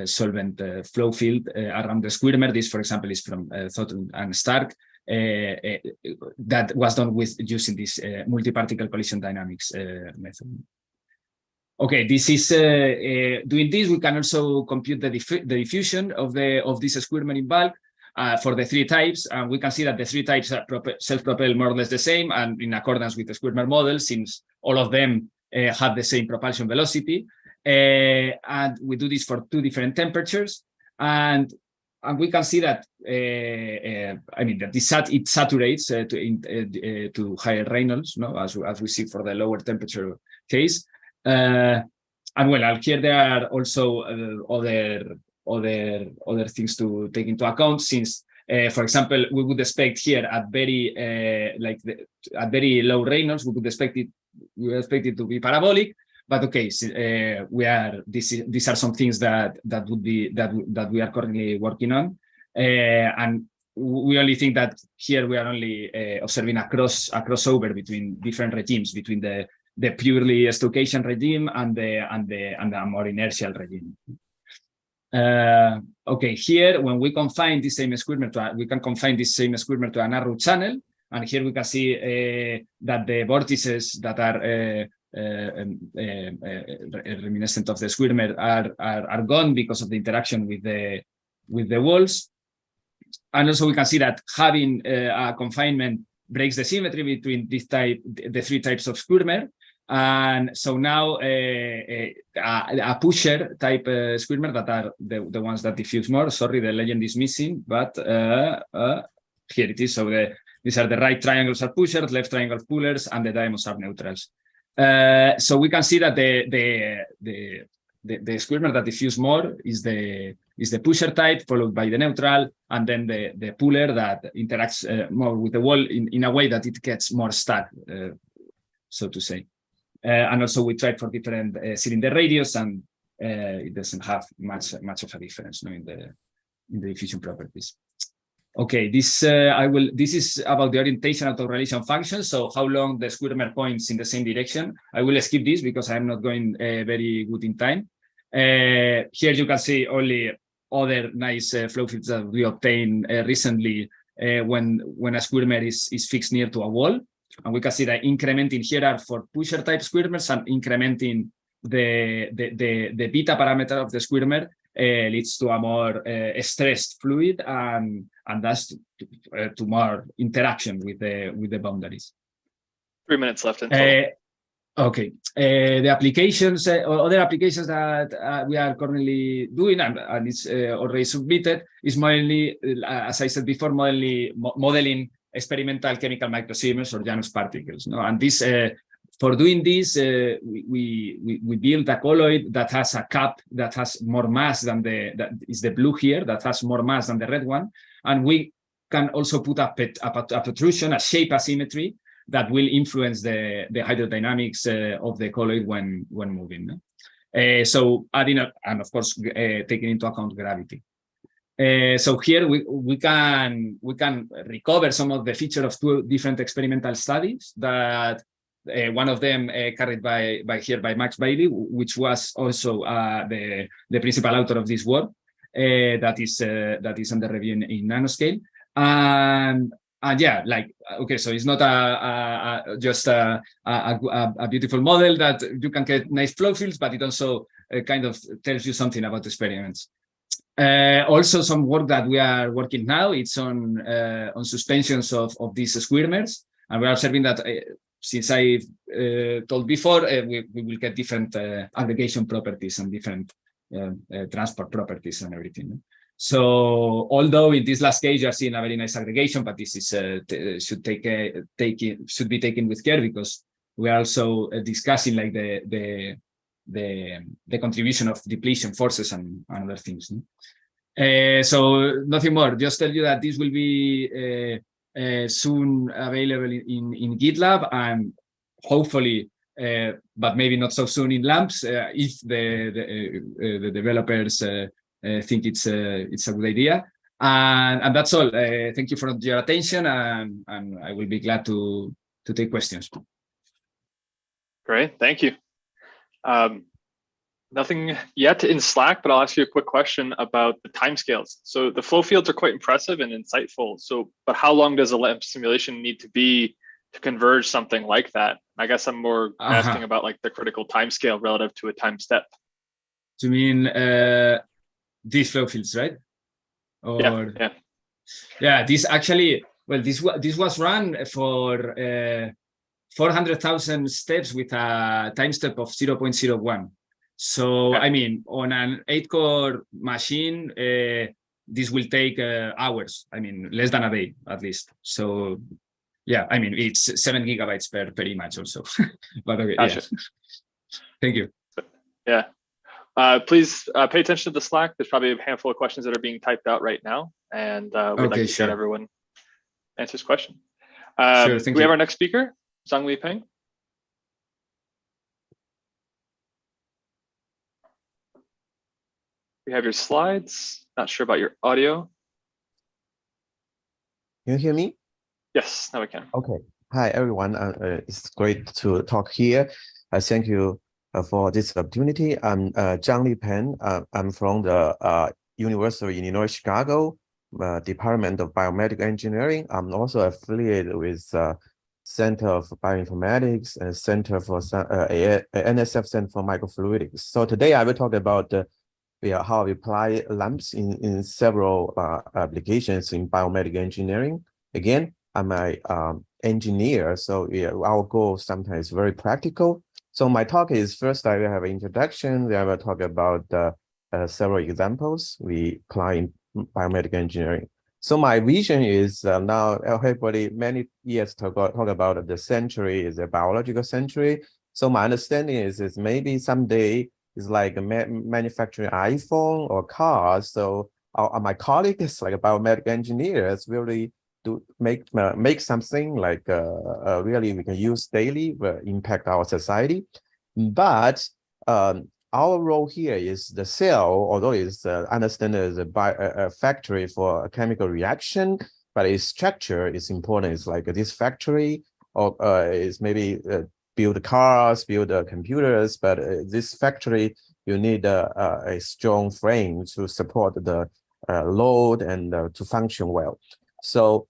solvent flow field around the Squirmer. This, for example, is from Thornton and Stark. That was done with using this multi-particle collision dynamics method. Okay, this is doing this. We can also compute the diffusion of this Squirmer in bulk. for the three types, and we can see that the three types are self-propel more or less the same, and in accordance with the Squirmer model, since all of them have the same propulsion velocity. And we do this for 2 different temperatures, and we can see that I mean that it saturates to higher Reynolds, no, as we see for the lower temperature case. And well, here there are also other things to take into account, since for example, we would expect here at very at very low Reynolds, we would expect it to be parabolic. But okay, these are some things that we are currently working on, and we only think that here we are only observing a crossover between different regimes, between the purely stochastic regime and the more inertial regime. Okay, here when we confine this same Squirmer we can confine this same Squirmer to a narrow channel, and here we can see that the vortices that are reminiscent of the Squirmer are gone because of the interaction with the walls. And also we can see that having a confinement breaks the symmetry between the 3 types of Squirmer. And so now a pusher type Squirmer, that are the ones that diffuse more. Sorry, the legend is missing, but here it is. So these are the right triangles are pushers, left triangles pullers, and the diamonds are neutrals. So we can see that the Squirmer that diffuse more is the pusher type, followed by the neutral, and then the puller that interacts more with the wall in a way that it gets more stuck, so to say. And also we tried for different cylinder radius, and it doesn't have much of a difference, in the diffusion properties. Okay, this is about the orientation autocorrelation function. So how long the Squirmer points in the same direction. I will skip this because I'm not going very good in time. Here you can see only other nice flow fields that we obtained recently when a Squirmer is fixed near to a wall. And we can see that incrementing here are for pusher type Squirmers, and incrementing the beta parameter of the Squirmer leads to a more stressed fluid, and thus to more interaction with the boundaries. 3 minutes left until. Okay, the applications, other applications that we are currently doing, and it's already submitted, is mainly, as I said before, modeling experimental chemical microswimmers or Janus particles. No? And this, for doing this, we built a colloid that has a cap that has more mass than that is the blue here, that has more mass than the red one, and we can also put a protrusion, a shape asymmetry that will influence the hydrodynamics of the colloid when moving. No? So adding and of course taking into account gravity. So here we can recover some of the features of 2 different experimental studies that one of them carried by Max Bailey, which was also the principal author of this work that is under review in nanoscale. And yeah, like, okay, so it's not just a beautiful model that you can get nice flow fields, but it also kind of tells you something about experiments. Also, some work that we are working now, it's on suspensions of these Squirmers, and we are observing that since I told before, we will get different aggregation properties and different transport properties and everything. So, although in this last case you are seeing a very nice aggregation, but this is should be taken with care, because we are also discussing like the contribution of depletion forces and other things. So nothing more. Just tell you that this will be soon available in GitLab, and hopefully, but maybe not so soon in LAMMPS, if the developers think it's a good idea. And that's all. Thank you for your attention, and I will be glad to take questions. Great, thank you. Nothing yet in Slack, but I'll ask you a quick question about the timescales. So the flow fields are quite impressive and insightful. But how long does a LAMMPS simulation need to be to converge something like that? I guess I'm more asking about like the critical timescale relative to a time step. Do you mean these flow fields, right? Or... Yeah. Yeah, this actually, well, this was run for 400,000 steps with a time step of 0.01. So, Okay. I mean, on an 8-core machine, this will take hours. I mean, less than a day at least. So, yeah, I mean, it's 7 gigabytes per image also. But okay, Gotcha. yeah. Thank you. Yeah. Please pay attention to the Slack. There's probably a handful of questions that are being typed out right now, and we'd like to sure. get everyone answer this question. Sure, Do thank we have you. our next speaker, Zhangli Peng? We have your slides. Not sure about your audio. Can you hear me? Yes, now we can. Okay. Hi, everyone. It's great to talk here. Thank you for this opportunity. I'm Zhangli Peng. I'm from the University of Illinois, Chicago, Department of Biomedical Engineering. I'm also affiliated with Center of Bioinformatics and Center for NSF Center for Microfluidics. So today I will talk about how we apply LAMMPS in several applications in biomedical engineering. Again, I'm an engineer, so our goal sometimes is very practical. So my talk is first I will have an introduction, then I will talk about several examples we apply in biomedical engineering. So my vision is now everybody many years talk about the century is a biological century. So my understanding is maybe someday it's like manufacturing iPhone or cars. So my colleagues like biomedical engineers really do make something like really we can use daily, will impact our society. But our role here is the cell, although it's understood as a factory for a chemical reaction, but its structure is important. It's like this factory, or is maybe build cars, build computers, but this factory, you need a strong frame to support the load and to function well. So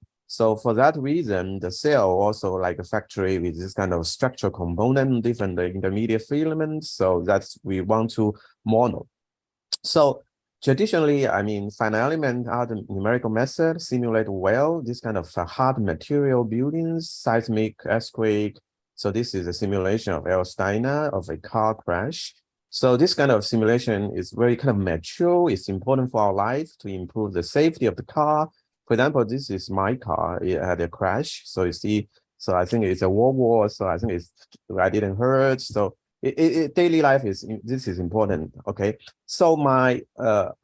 for that reason, the cell also like a factory with this kind of structural component, different intermediate filaments. So that's we want to model. So traditionally, I mean, finite element are the numerical method simulate well this kind of hard material buildings, seismic earthquake. So this is a simulation of L. Steiner of a car crash. So this kind of simulation is very kind of mature. It's important for our life to improve the safety of the car. For example, this is my car. It had a crash. So you see, so I think it's a World War. So I think I didn't hurt. So daily life this is important. Okay. So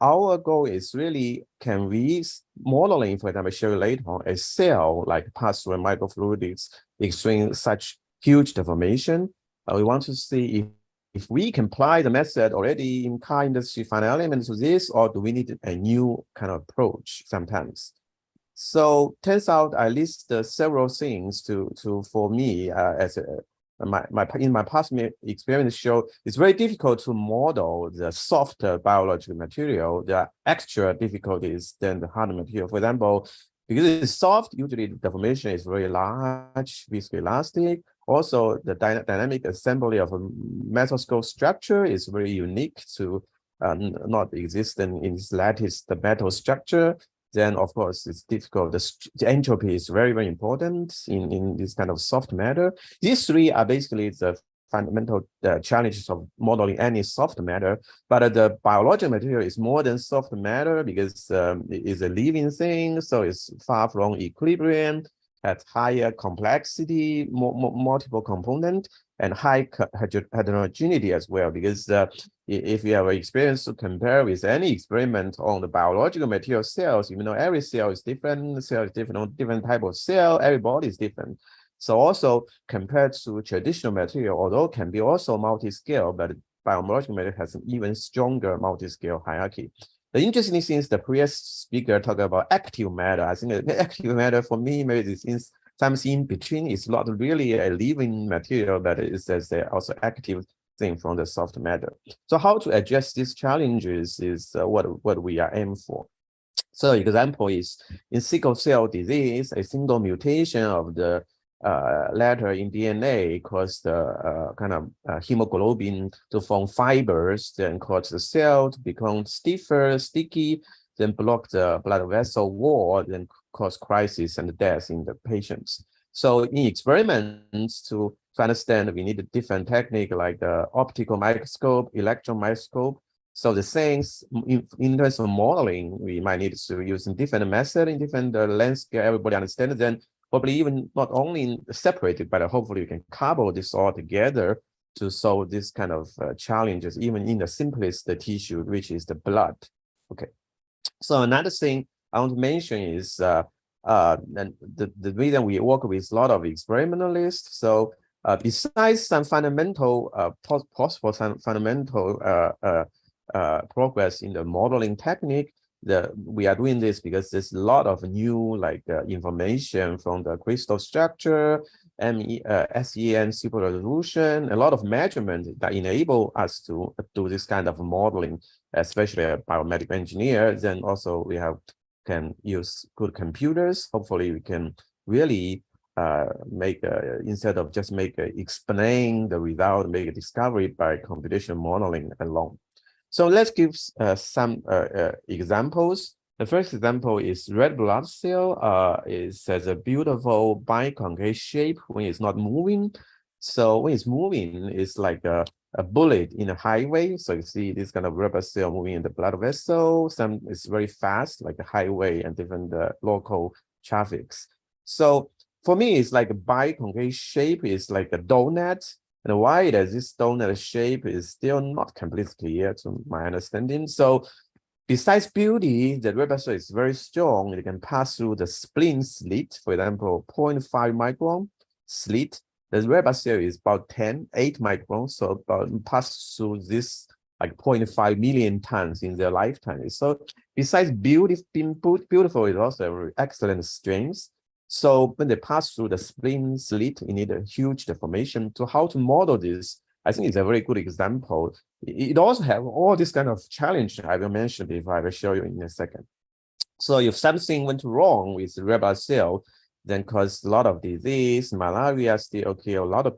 our goal is really, can we modeling, for example, show you later on a cell like pass through microfluidics, extreme such huge deformation. We want to see if we can apply the method already in car industry finite elements to this, or do we need a new kind of approach sometimes? So turns out I list several things for me as in my past experience show it's very difficult to model the soft biological material. There are extra difficulties than the hard material. For example, because it's soft, usually the deformation is very large, viscoelastic. Also, the dynamic assembly of a mesoscale structure is very unique to not existent in this lattice, the metal structure. Then, of course, it's difficult. The entropy is very, very important in this kind of soft matter. These three are basically the fundamental challenges of modeling any soft matter. But the biological material is more than soft matter because it is a living thing. So it's far from equilibrium, has higher complexity, multiple component, and high heterogeneity as well. Because if you have experience to compare with any experiment on the biological material cells, you know, every cell is different, different type of cell, every body is different. So also compared to traditional material, although can be also multi-scale, but biological material has an even stronger multi-scale hierarchy. The interesting thing is the previous speaker talked about active matter. I think active matter for me, maybe it's something in between. It's not really a living material, but it's also active thing from the soft matter. So how to address these challenges is what we are aiming for. So example is in sickle cell disease, a single mutation of the letter in DNA cause the kind of hemoglobin to form fibers, then cause the cell to become stiffer, sticky. then block the blood vessel wall, then cause crisis and death in the patients. So in experiments to understand, we need a different technique like the optical microscope, electron microscope. So the things in terms of modeling, we might need to use a different method in different length scale. Everybody understands. Then probably even not only separated, but hopefully we can couple this all together to solve this kind of challenges, even in the simplest tissue, which is the blood. Okay. So another thing I want to mention is and the reason we work with a lot of experimentalists. So besides some fundamental, possible fundamental progress in the modeling technique, we are doing this because there's a lot of new information from the crystal structure, SEN super resolution, a lot of measurements that enable us to do this kind of modeling, especially a biomedical engineer. Then also we can use good computers. Hopefully we can really make instead of just explain the result, make a discovery by computational modeling alone. So let's give some examples. The first example is red blood cell. It has a beautiful biconcave shape when it's not moving. So when it's moving, it's like a bullet in a highway. So you see this kind of red blood cell moving in the blood vessel. Some is very fast, like a highway and different local traffics. So for me, it's like a biconcave shape. It's like a donut. And why does this donut shape is still not completely clear to my understanding. So besides beauty, the red blood cell is very strong. It can pass through the spleen slit, for example, 0.5 micron slit. The red blood cell is about 8 microns, so pass through this like 0.5 million tons in their lifetime. So besides beauty, being beautiful is also a excellent strength. So when they pass through the spleen slit, you need a huge deformation. So how to model this, I think it's a very good example. It also have all this kind of challenge I will mention before I will show you in a second. So if something went wrong with the red blood cell, then cause a lot of disease, malaria still kill a lot of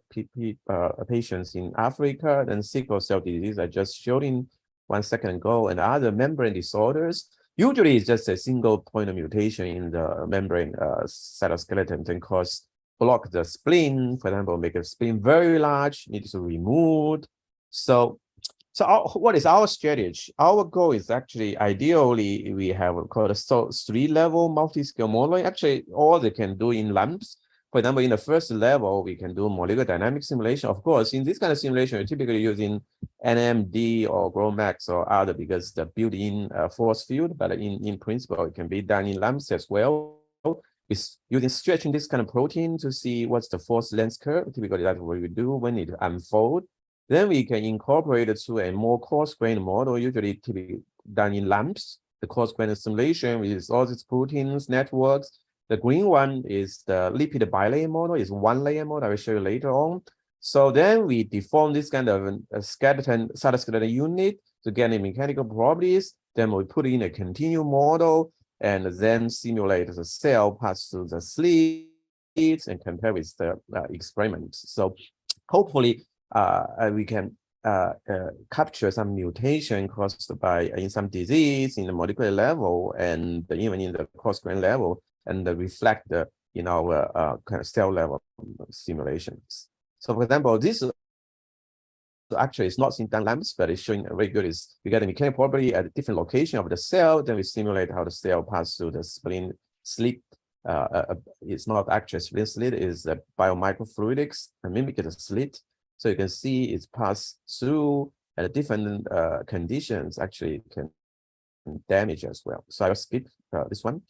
patients in Africa, then sickle cell disease I just showed in 1 second ago, and other membrane disorders. Usually it's just a single point of mutation in the membrane cytoskeleton and block the spleen, for example, make the spleen very large, needs to remove. So what is our strategy? Our goal is actually, ideally, we have called a 3-level multi-scale modeling. Actually, all they can do in LAMMPS. For example, in the first level, we can do molecular dynamic simulation. Of course, in this kind of simulation, you're typically using NMD or GROMACS or other because the built-in force field, but in principle, it can be done in LAMMPS as well. It's using stretching this kind of protein to see what's the force length curve. Typically, that's what we do when it unfolds. Then we can incorporate it to a more coarse-grained model, usually typically done in LAMMPS. The coarse-grained simulation with all these proteins, networks. The green one is the lipid bilayer model, is 1-layer model. I will show you later on. So then we deform this kind of a cytoskeleton unit to get the mechanical properties. Then we put in a continuum model and then simulate the cell pass through the slits and compare with the experiment. So hopefully we can capture some mutation caused by in some disease in the molecular level and even in the coarse-grained level, and reflect in our kind of cell level simulations. So for example, this actually is not done LAMMPS, but it's showing very good is we get a mechanical property at a different location of the cell, then we simulate how the cell passes through the spleen slit. It's not actually spleen slit, it's a biomicrofluidics, mimic the slit. So you can see it's passed through at different conditions, actually can damage as well. So I'll skip this one.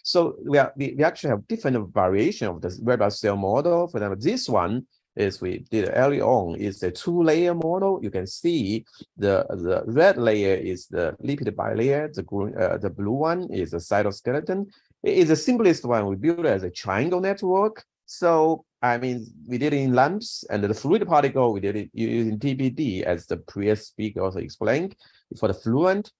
So we actually have different variation of the red blood cell model. For example, this one is we did early on is a 2-layer model. You can see the red layer is the lipid bilayer, the blue one is the cytoskeleton. It is the simplest one. We built it as a triangle network. So I mean, we did it in LAMMPS, and the fluid particle we did it using TPD, as the previous speaker also explained, for the fluid.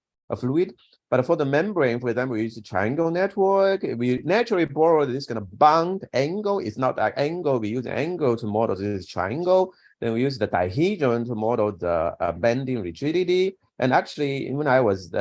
But for the membrane, for example, we use the triangle network. We naturally borrow this kind of bound angle. It's not that angle. We use an angle to model this triangle. Then we use the dihedron to model the bending rigidity. And actually, when I was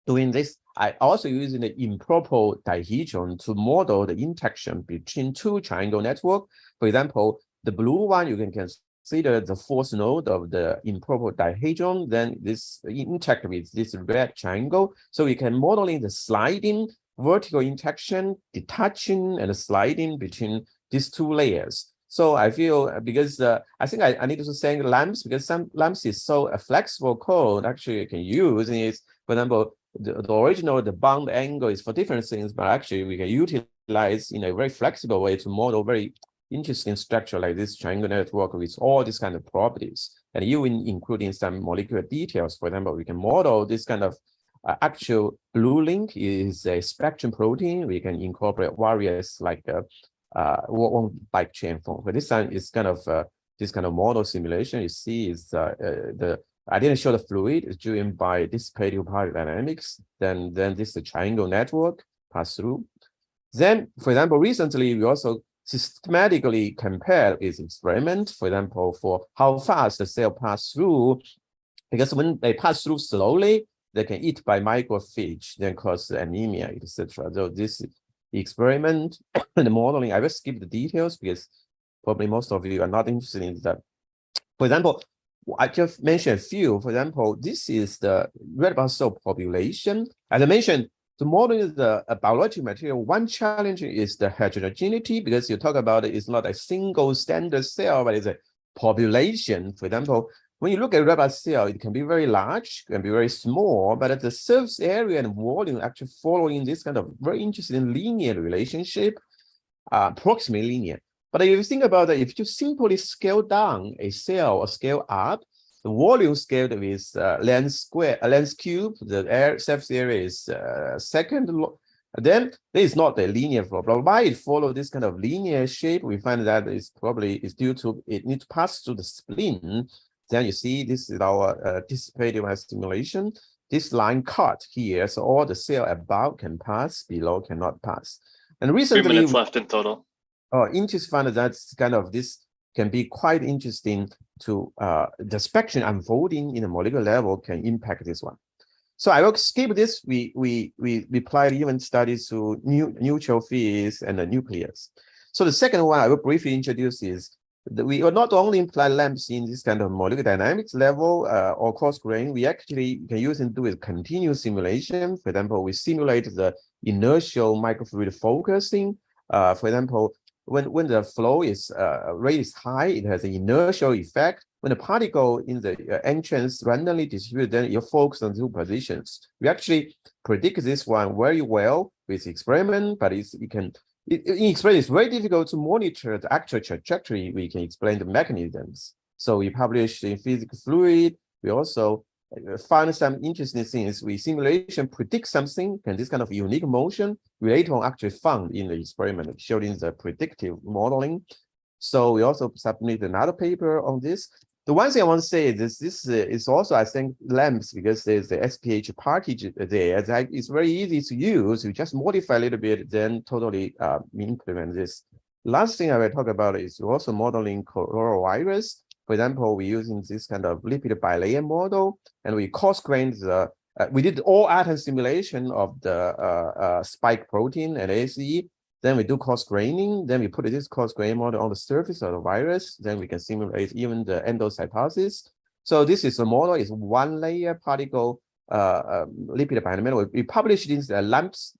doing this, I also using the improper dihedron to model the interaction between two triangle network. For example, the blue one, you can consider the fourth node of the improper dihedron, then this interact with this red triangle. So we can modeling the sliding vertical interaction, detaching and sliding between these two layers. So I feel because I think I need to thank LAMMPS, because some LAMMPS is so a flexible code actually you can use. And it's, for example, the original, the bound angle is for different things, but actually we can utilize in a very flexible way to model very interesting structure like this triangle network with all these kind of properties. And even including some molecular details. For example, we can model this kind of actual blue link is a spectrum protein. We can incorporate various like one bike chain form. But this time is kind of this kind of model simulation. You see is I didn't show the fluid is driven by dissipative particle dynamics. Then this is the triangle network pass through. Then, for example, recently we also systematically compare its experiment, for example, for how fast the cell pass through, because when they pass through slowly, they can eat by microphage, then cause anemia, etc. So this experiment and the modeling, I will skip the details because probably most of you are not interested in that. For example, I just mentioned a few. For example, this is the red blood cell population. As I mentioned, the model is a biological material. One challenge is the heterogeneity, because you talk about it's not a single standard cell, but it's a population. For example, when you look at red blood cell, it can be very large, can be very small, but at the surface area and volume actually following this kind of very interesting linear relationship, approximately linear. But if you think about it, if you simply scale down a cell or scale up, the volume scaled with length cube, the air surface area is second, then there is not a linear flow. But why it follows this kind of linear shape, we find that it's probably is due to it needs to pass through the spleen. Then you see this is our dissipative stimulation. This line cut here, so all the cell above can pass, below cannot pass. And recently, 3 minutes left in total. Interesting find that's kind of this can be quite interesting to the spectrum unfolding in a molecular level can impact this one. So I will skip this. We applied even studies to neutral fields and the nucleus. So the second one I will briefly introduce is that we will not only imply LAMMPS in this kind of molecular dynamics level or coarse grain, we actually can use and do with continuous simulation. For example, we simulate the inertial microfluid focusing. For example, when the flow is rate is high, it has an inertial effect. When the particle in the entrance randomly distributed, then you focus on two positions. We actually predict this one very well with experiment, but in experiment, it's very difficult to monitor the actual trajectory. We can explain the mechanisms. So we published in physical fluid. We also find some interesting things. We simulation predict something, and this kind of unique motion we later on actually found in the experiment, showing the predictive modeling. So we also submitted another paper on this. The one thing I want to say is this is also, I think, LAMMPS, because there's the SPH package there. It's very easy to use. You just modify a little bit, then totally implement this. Last thing I will talk about is also modeling coronavirus. For example, we're using this kind of lipid bilayer model, and we coarse-grained the, we did all atom simulation of the spike protein and ACE. Then we do coarse graining. Then we put this coarse grain model on the surface of the virus. Then we can simulate even the endocytosis. So this is a model, is one layer particle lipid bilayer. We published this LAMMPS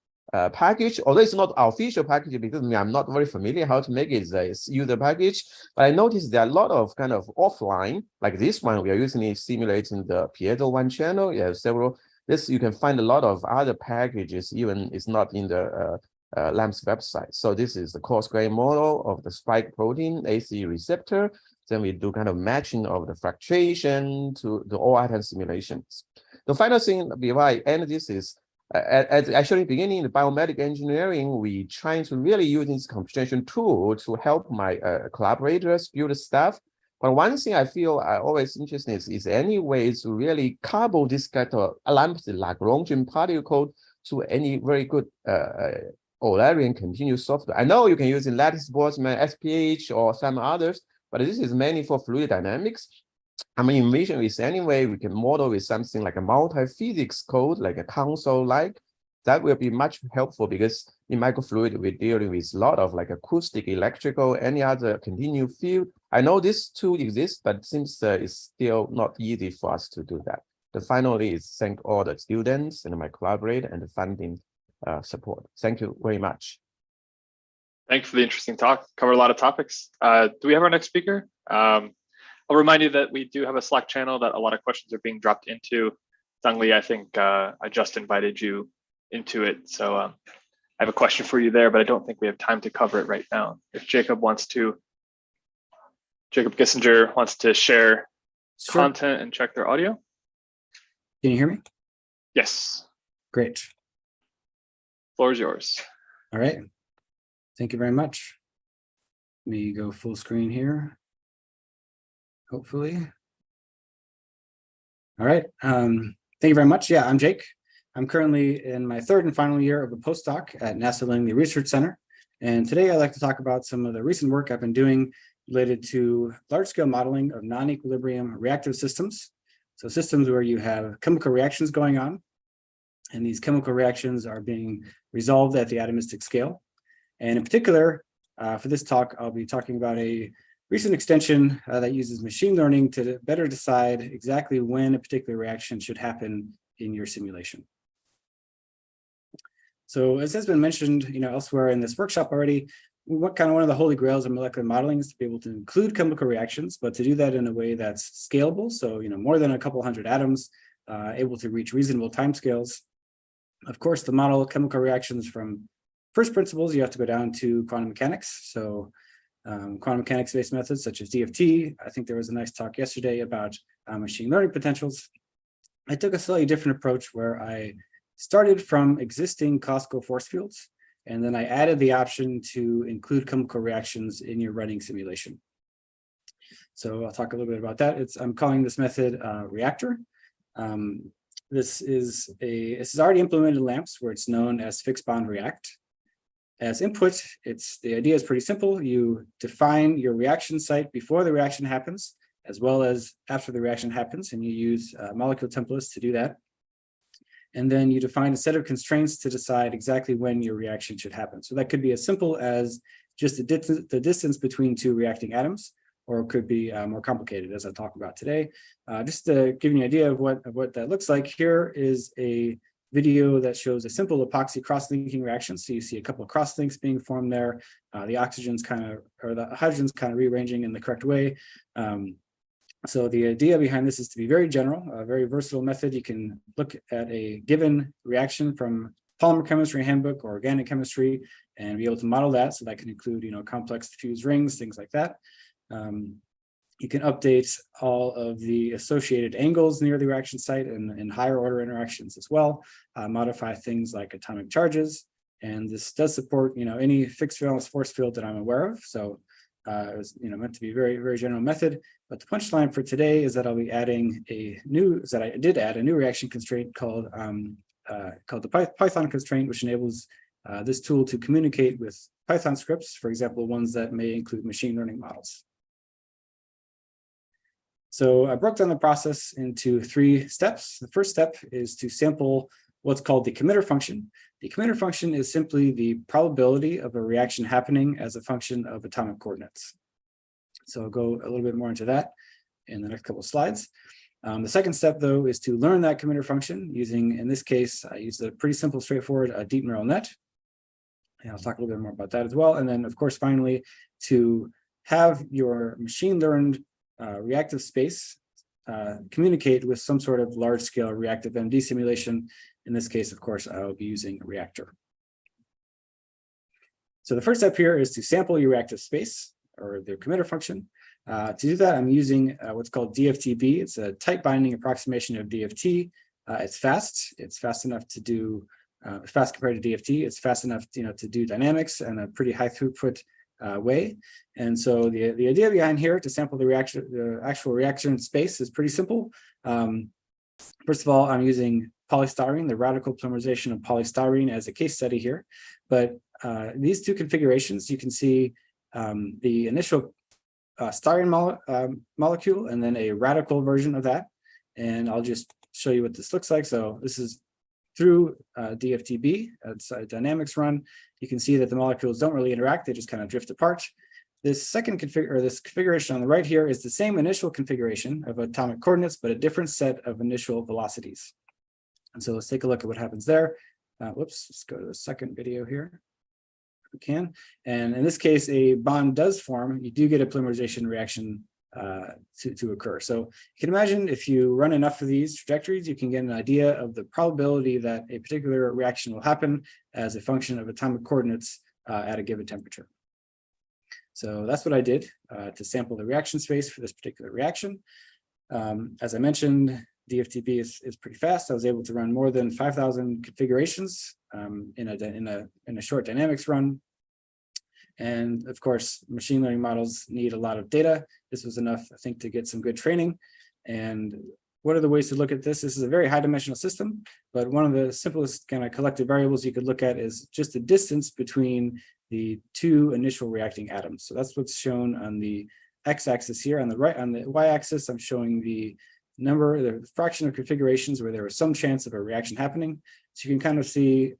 package, although it's not our official package because I'm not very familiar how to make it a user package. But I noticed there are a lot of kind of offline, like this one, we are using it simulating the piezo one channel. You have several. This you can find a lot of other packages, even it's not in the LAMMPS website. So this is the coarse grain model of the spike protein ACE receptor. Then we do kind of matching of the fluctuation to the all atom simulations. The final thing before I end this is, as I showed in the beginning, in the biomedical engineering, we trying to really use this computation tool to help my collaborators build stuff. But one thing I feel always interested in is any ways to really couple this kind of LAMMPS Lagrangian particle code to any very good Eulerian continuous software. I know you can use in Lattice Boltzmann, SPH, or some others, but this is mainly for fluid dynamics. I mean, envision is anyway, we can model with something like a multi-physics code, like a console-like. That will be much helpful because in microfluid, we're dealing with a lot of like acoustic, electrical, any other continuum field. I know this tool exists, but since it's still not easy for us to do that. Finally is thank all the students and my collaborator and the funding support. Thank you very much. Thanks for the interesting talk. Covered a lot of topics. Do we have our next speaker? I'll remind you that we do have a Slack channel that a lot of questions are being dropped into. Zhangli, I think I just invited you into it. So I have a question for you there, but I don't think we have time to cover it right now. If Jacob Gissinger wants to share content and check their audio. Can you hear me? Yes. Great. Floor is yours. All right. Thank you very much. Let me go full screen here. Hopefully. All right. Thank you very much. Yeah, I'm Jake. I'm currently in my third and final year of a postdoc at NASA Langley Research Center. And today I'd like to talk about some of the recent work I've been doing related to large-scale modeling of non-equilibrium reactive systems. So systems where you have chemical reactions going on, and these chemical reactions are being resolved at the atomistic scale. And in particular, for this talk, I'll be talking about a recent extension that uses machine learning to better decide exactly when a particular reaction should happen in your simulation. So as has been mentioned, elsewhere in this workshop already, one of the holy grails of molecular modeling is to be able to include chemical reactions, but to do that in a way that's scalable. So, more than a couple hundred atoms, able to reach reasonable timescales. Of course, to model chemical reactions from first principles, you have to go down to quantum mechanics. So quantum mechanics-based methods such as DFT. I think there was a nice talk yesterday about machine learning potentials. I took a slightly different approach where I started from existing classical force fields, and then I added the option to include chemical reactions in your running simulation. So I'll talk a little bit about that. I'm calling this method reactor. This is already implemented in LAMMPS, where it's known as fixed bond react. As input, the idea is pretty simple. You define your reaction site before the reaction happens, as well as after the reaction happens, and you use molecule templates to do that. And then you define a set of constraints to decide exactly when your reaction should happen. So that could be as simple as just the distance between two reacting atoms, or it could be more complicated, as I'll talk about today. Just to give you an idea of what that looks like, here is a video that shows a simple epoxy cross-linking reaction. So you see a couple of cross-links being formed there. The hydrogen's kind of rearranging in the correct way. So the idea behind this is to be very general, a very versatile method. You can look at a given reaction from polymer chemistry handbook or organic chemistry and be able to model that. So that can include, complex diffuse rings, things like that. You can update all of the associated angles near the reaction site and higher order interactions as well, modify things like atomic charges. And this does support, any fixed valence force field that I'm aware of. So it was, meant to be a very, very general method. But the punchline for today is that I'll be adding I did add a new reaction constraint called the Python constraint, which enables this tool to communicate with Python scripts, for example, ones that may include machine learning models. So I broke down the process into 3 steps. The first step is to sample what's called the committer function. The committer function is simply the probability of a reaction happening as a function of atomic coordinates. So I'll go a little bit more into that in the next couple of slides. The second step, though, is to learn that committer function using, in this case, I used a pretty simple, straightforward deep neural net. And I'll talk a little bit more about that as well. And then, of course, finally, to have your machine learned reactive space communicate with some sort of large-scale reactive MD simulation. In this case, of course, I will be using a reactor. So the first step here is to sample your reactive space, or the committer function. To do that, I'm using what's called DFTB. It's a tight binding approximation of DFT. It's fast. It's fast enough to do, fast compared to DFT. It's fast enough, to do dynamics in a pretty high throughput way. And so the idea behind here to sample the actual reaction space is pretty simple. First of all, I'm using polystyrene, the radical polymerization of polystyrene as a case study here. But these 2 configurations, you can see the initial styrene molecule and then a radical version of that. And I'll just show you what this looks like. So this is through DFTB, it's a dynamics run, you can see that the molecules don't really interact, they just kind of drift apart. This second configuration on the right here is the same initial configuration of atomic coordinates, but a different set of initial velocities. And so let's take a look at what happens there. Whoops, let's go to the second video here. If we can. And in this case, a bond does form. You do get a polymerization reaction to occur. So you can imagine if you run enough of these trajectories, you can get an idea of the probability that a particular reaction will happen as a function of atomic coordinates at a given temperature. So that's what I did to sample the reaction space for this particular reaction. As I mentioned, DFTB is pretty fast. I was able to run more than 5,000 configurations in a short dynamics run. And of course, machine learning models need a lot of data. This was enough, I think, to get some good training. And what are the ways to look at this? This is a very high dimensional system, but one of the simplest kind of collective variables you could look at is just the distance between the two initial reacting atoms. So that's what's shown on the x-axis here. On the right, on the y-axis, I'm showing the fraction of configurations where there was some chance of a reaction happening. So you can kind of see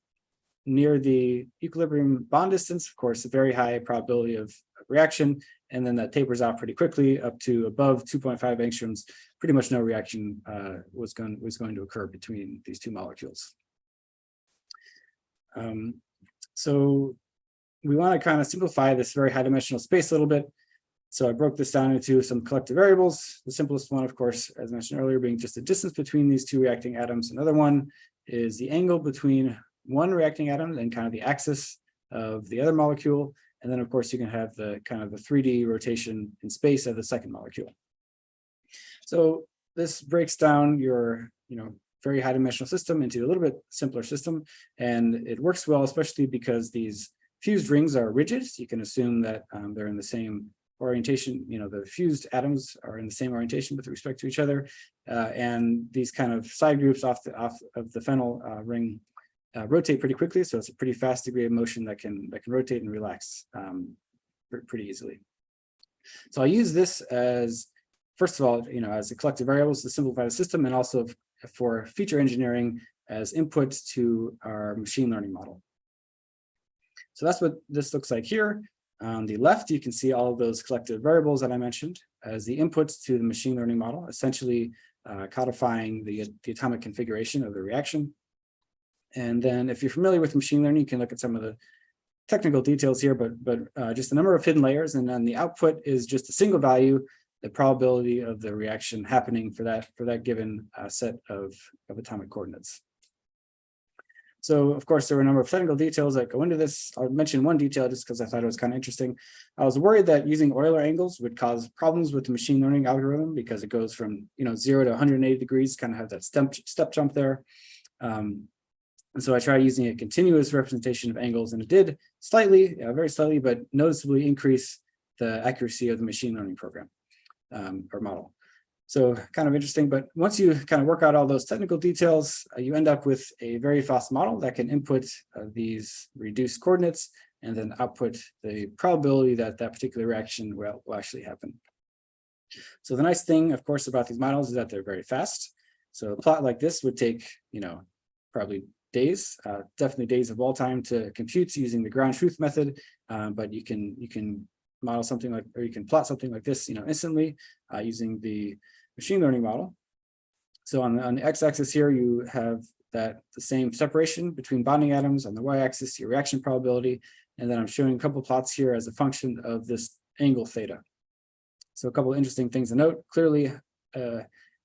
near the equilibrium bond distance, of course, a very high probability of reaction, and then that tapers out pretty quickly up to above 2.5 angstroms. Pretty much no reaction was going to occur between these two molecules. So we want to kind of simplify this very high dimensional space a little bit. So I broke this down into some collective variables. The simplest one, of course, as mentioned earlier, being just the distance between these two reacting atoms. Another one is the angle between one reacting atom and kind of the axis of the other molecule. And then, of course, you can have the kind of the 3D rotation in space of the second molecule. So this breaks down your, very high dimensional system into a little bit simpler system. And it works well, especially because these fused rings are rigid. So you can assume that they're in the same orientation, the fused atoms are in the same orientation with respect to each other. And these kind of side groups off of the phenyl ring rotate pretty quickly. So it's a pretty fast degree of motion that can rotate and relax pretty easily. So I use this as, first of all, as a collective variables to simplify the system, and also for feature engineering as input to our machine learning model. So that's what this looks like here. On the left, you can see all of those collective variables that I mentioned as the inputs to the machine learning model, essentially codifying the atomic configuration of the reaction. And then if you're familiar with machine learning, you can look at some of the technical details here, but just a number of hidden layers. And then the output is just a single value, the probability of the reaction happening for that given set of atomic coordinates. So, of course, there were a number of technical details that go into this. I'll mention one detail just because I thought it was kind of interesting. I was worried that using Euler angles would cause problems with the machine learning algorithm because it goes from 0 to 180 degrees, kind of have that step jump there. And so I tried using a continuous representation of angles, and it did slightly, very slightly, but noticeably increase the accuracy of the machine learning program or model. So kind of interesting, but once you kind of work out all those technical details, you end up with a very fast model that can input these reduced coordinates and then output the probability that that particular reaction will actually happen. So the nice thing, of course, about these models is that they're very fast. So a plot like this would take, probably days, definitely days of wall time to compute using the ground truth method, but you can model something like, or you can plot something like this, instantly using the machine learning model. So on the x-axis here, you have the same separation between bonding atoms. On the y-axis, your reaction probability, and then I'm showing a couple plots here as a function of this angle theta. So a couple of interesting things to note. Clearly,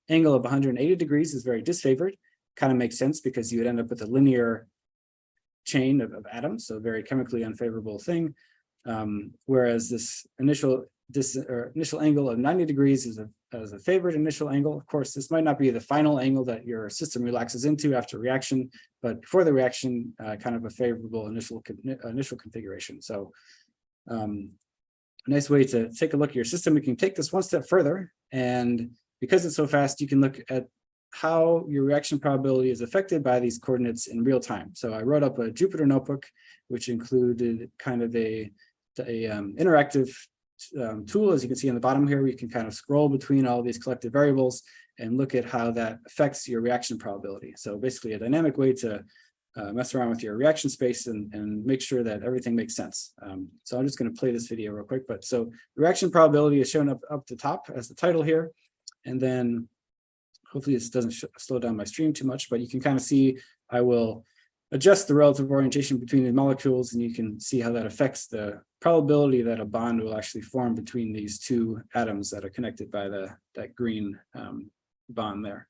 angle of 180 degrees is very disfavored. Kind of makes sense because you would end up with a linear chain of atoms, so a very chemically unfavorable thing. Whereas this initial angle of 90 degrees is a favored initial angle. Of course, this might not be the final angle that your system relaxes into after reaction, but before the reaction, kind of a favorable initial configuration. So a nice way to take a look at your system. We can take this one step further, and because it's so fast, you can look at how your reaction probability is affected by these coordinates in real time. So I wrote up a Jupyter notebook, which included kind of a interactive tool, as you can see on the bottom here. We can kind of scroll between all these collective variables and look at how that affects your reaction probability. So basically a dynamic way to mess around with your reaction space and make sure that everything makes sense. So I'm just going to play this video real quick. But so reaction probability is shown up the top as the title here. And then hopefully this doesn't slow down my stream too much, but you can kind of see I will adjust the relative orientation between the molecules, and you can see how that affects the probability that a bond will actually form between these two atoms that are connected by that green bond there.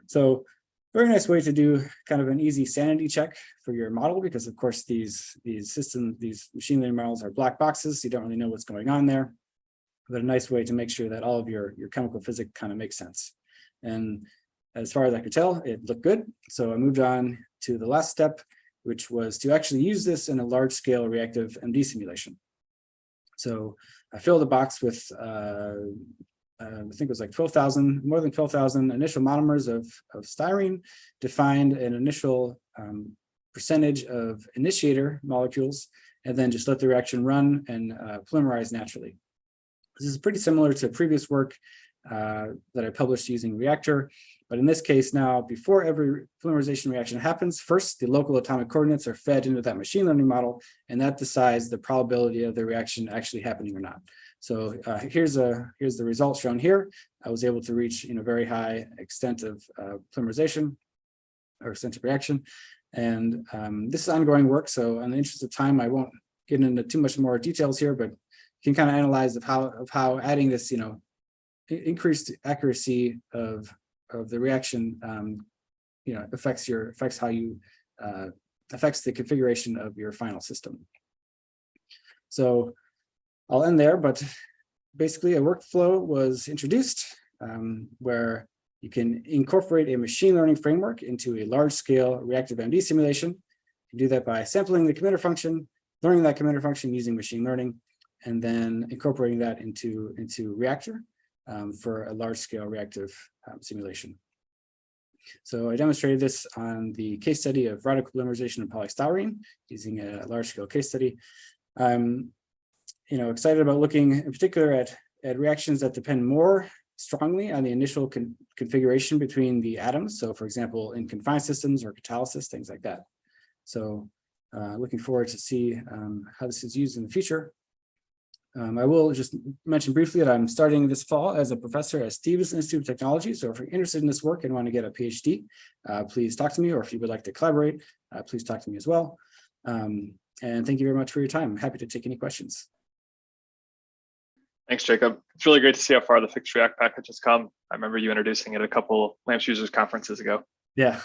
So very nice way to do kind of an easy sanity check for your model, because of course these machine learning models are black boxes, so you don't really know what's going on there. But a nice way to make sure that all of your chemical physics kind of makes sense. And as far as I could tell, it looked good. So I moved on to the last step, which was to actually use this in a large scale reactive MD simulation. So I filled the box with, I think it was like 12,000, more than 12,000 initial monomers of styrene, defined an initial percentage of initiator molecules, and then just let the reaction run and polymerize naturally. This is pretty similar to previous work that I published using Reactor. But in this case now, before every polymerization reaction happens, first the local atomic coordinates are fed into that machine learning model, and that decides the probability of the reaction actually happening or not. So here's the result shown here. I was able to reach very high extent of polymerization or extent of reaction. And this is ongoing work. So in the interest of time, I won't get into too much more details here, but you can kind of analyze of how adding this, increased accuracy of the reaction, affects the configuration of your final system. So I'll end there, but basically a workflow was introduced where you can incorporate a machine learning framework into a large-scale reactive MD simulation. You can do that by sampling the committer function, learning that committer function using machine learning, and then incorporating that into Reactor for a large-scale reactive simulation. So I demonstrated this on the case study of radical polymerization of polystyrene using a large-scale case study. I'm excited about looking in particular at reactions that depend more strongly on the initial configuration between the atoms. So for example, in confined systems or catalysis, things like that. So looking forward to see how this is used in the future. I will just mention briefly that I'm starting this fall as a professor at Stevens Institute of Technology. So if you're interested in this work and want to get a PhD, please talk to me, or if you would like to collaborate, please talk to me as well. And thank you very much for your time. I'm happy to take any questions. Thanks, Jacob. It's really great to see how far the fixed React package has come. I remember you introducing it at a couple LAMMPS users conferences ago. Yeah.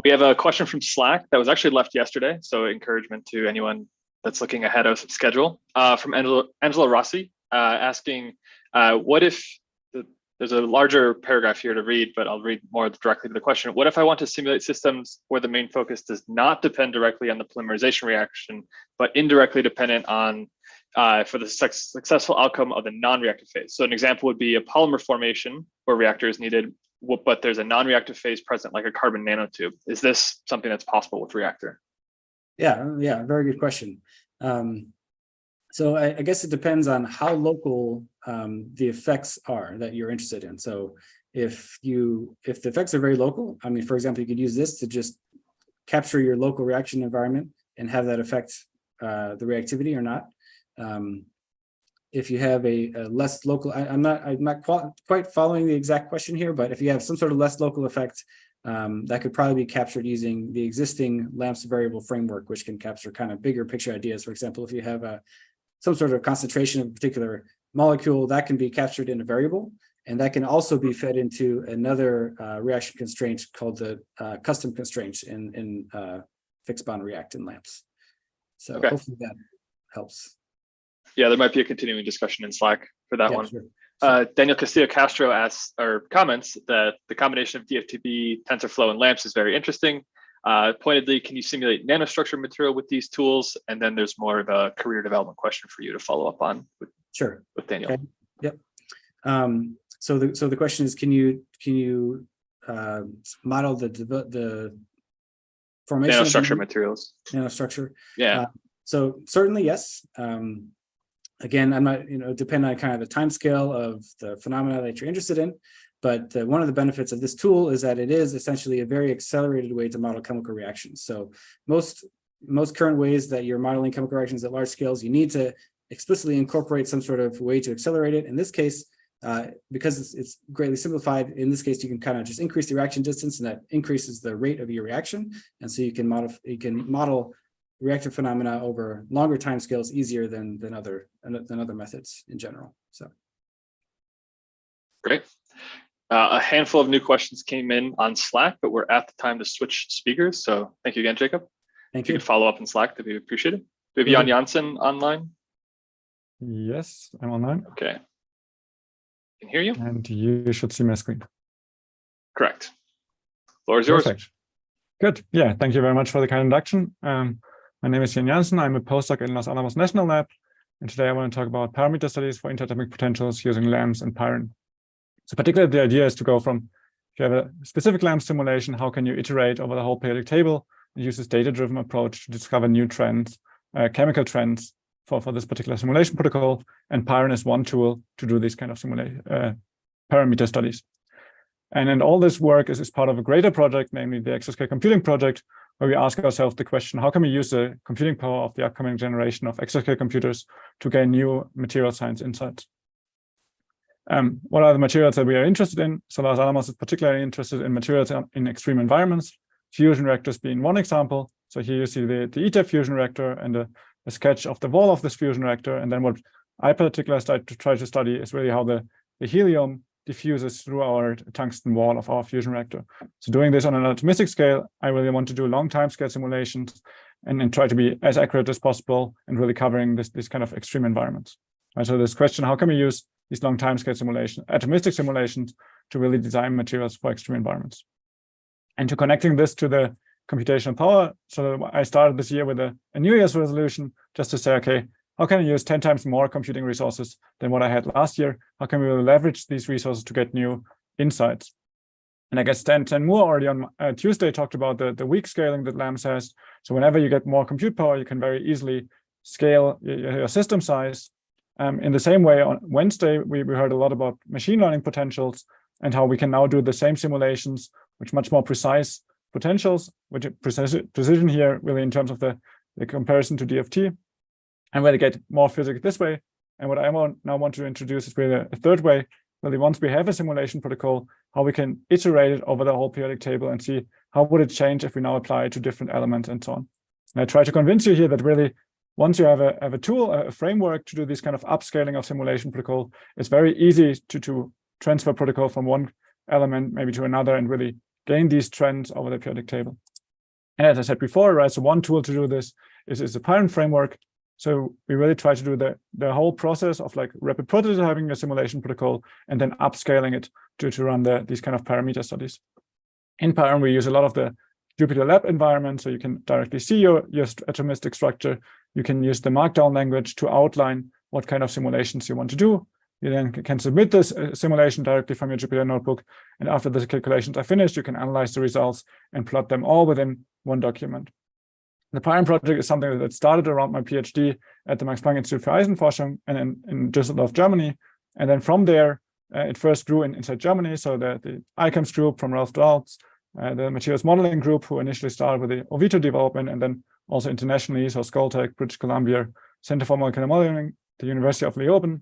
We have a question from Slack that was actually left yesterday, so encouragement to anyone that's looking ahead of schedule, from Angela Rossi, asking, what if, there's a larger paragraph here to read, but I'll read more directly to the question. What if I want to simulate systems where the main focus does not depend directly on the polymerization reaction, but indirectly dependent on, for the successful outcome of the non-reactive phase? So an example would be a polymer formation where reactor is needed, but there's a non-reactive phase present, like a carbon nanotube. Is this something that's possible with Reactor? Yeah, very good question. So I guess it depends on how local the effects are that you're interested in. So if the effects are very local, I mean, for example, you could use this to just capture your local reaction environment and have that affect the reactivity or not. If you have a less local, I'm not quite following the exact question here, but if you have some sort of less local effect, that could probably be captured using the existing LAMMPS variable framework, which can capture kind of bigger picture ideas. For example, if you have some sort of concentration of a particular molecule, that can be captured in a variable, and that can also be fed into another reaction constraint called the custom constraint in fixed bond react in LAMMPS. So okay. Hopefully that helps. Yeah, there might be a continuing discussion in Slack for that one. Sure. Daniel Castillo-Castro asks or comments that the combination of DFTB, TensorFlow, and LAMMPS is very interesting. Pointedly, can you simulate nanostructure material with these tools? And then there's more of a career development question for you to follow up on with Daniel. Okay. Yep. So the question is, can you model the formation nanostructure materials? Nanostructure. Yeah. So certainly yes. Again, I'm not, depend on kind of the time scale of the phenomena that you're interested in, But one of the benefits of this tool is that it is essentially a very accelerated way to model chemical reactions. So most current ways that you're modeling chemical reactions at large scales, you need to explicitly incorporate some sort of way to accelerate it. In this case, because it's greatly simplified, in this case, you can kind of just increase the reaction distance, and that increases the rate of your reaction. And so you can model reactive phenomena over longer timescales easier than other methods in general. So great. A handful of new questions came in on Slack, but we're at the time to switch speakers. So thank you again, Jacob. Thank If you you. could follow up in Slack, that'd be appreciated. Do we have Jan Janssen online? Yes, I'm online. Okay. Can hear you? And you should see my screen. Correct. Floor is yours. Perfect. Good. Yeah, thank you very much for the kind introduction. My name is Jan Janssen. I'm a postdoc in Los Alamos National Lab. And today I want to talk about parameter studies for interatomic potentials using LAMMPS and Pyron. So particularly the idea is to go from, if you have a specific LAMMPS simulation, how can you iterate over the whole periodic table and use this data-driven approach to discover new trends, chemical trends for this particular simulation protocol. And Pyron is one tool to do these kind of parameter studies. And then all this work is part of a greater project, namely the exascale computing project, where we ask ourselves the question, how can we use the computing power of the upcoming generation of exascale computers to gain new material science insights? What are the materials that we are interested in? So Los Alamos is particularly interested in materials in extreme environments, fusion reactors being one example. So here you see the ITER fusion reactor and a sketch of the wall of this fusion reactor. And then what I particularly try to study is really how the helium diffuses through our tungsten wall of our fusion reactor. So doing this on an atomistic scale, I really want to do long time scale simulations and try to be as accurate as possible and really covering this kind of extreme environments. Right, so this question, how can we use these long time scale simulations, atomistic simulations, to really design materials for extreme environments? And to connecting this to the computational power, so I started this year with a New Year's resolution just to say, okay, how can I use 10 times more computing resources than what I had last year? How can we leverage these resources to get new insights? And I guess Stan Moore already on Tuesday talked about the weak scaling that LAMMPS has. So whenever you get more compute power, you can very easily scale your system size. In the same way, on Wednesday, we heard a lot about machine learning potentials and how we can now do the same simulations with much more precise potentials, which precision here really in terms of the comparison to DFT, and really get more physics this way. And what I now want to introduce is really a third way, really once we have a simulation protocol, how we can iterate it over the whole periodic table and see how would it change if we now apply it to different elements and so on. And I try to convince you here that really once you have a tool, a framework to do this kind of upscaling of simulation protocol, it's very easy to transfer protocol from one element maybe to another and really gain these trends over the periodic table. And as I said before, right, so one tool to do this is the Pyron framework. So we really try to do the whole process of like rapid prototyping a simulation protocol and then upscaling it to run these kind of parameter studies. In Pyron, we use a lot of the Jupyter Lab environment, so you can directly see your atomistic structure. You can use the Markdown language to outline what kind of simulations you want to do. You then can submit this simulation directly from your Jupyter notebook. And after the calculations are finished, you can analyze the results and plot them all within one document. The Pyron project is something that started around my PhD at the Max Planck Institute for Eisenforschung and in Düsseldorf, Germany. And then from there, it first grew inside Germany. So the ICAMS group from Ralph Daltz, the materials modeling group, who initially started with the OVITO development, and then also internationally, so Skoltech, British Columbia, Center for Molecular Modeling, the University of Leoben.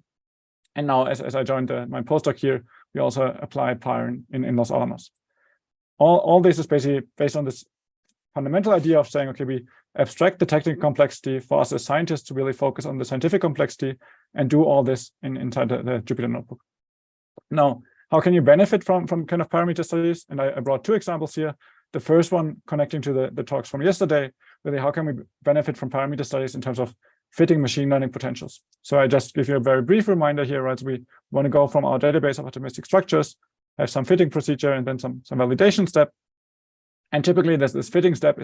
And now, as I joined my postdoc here, we also applied Pyron in Los Alamos. All this is basically based on this fundamental idea of saying, okay, we abstract the technical complexity for us as scientists to really focus on the scientific complexity and do all this inside the Jupyter notebook. Now, how can you benefit from kind of parameter studies? And I brought two examples here. The first one connecting to the talks from yesterday, really how can we benefit from parameter studies in terms of fitting machine learning potentials? So I just give you a very brief reminder here, right? So we want to go from our database of atomistic structures, have some fitting procedure, and then some validation step. And typically this fitting step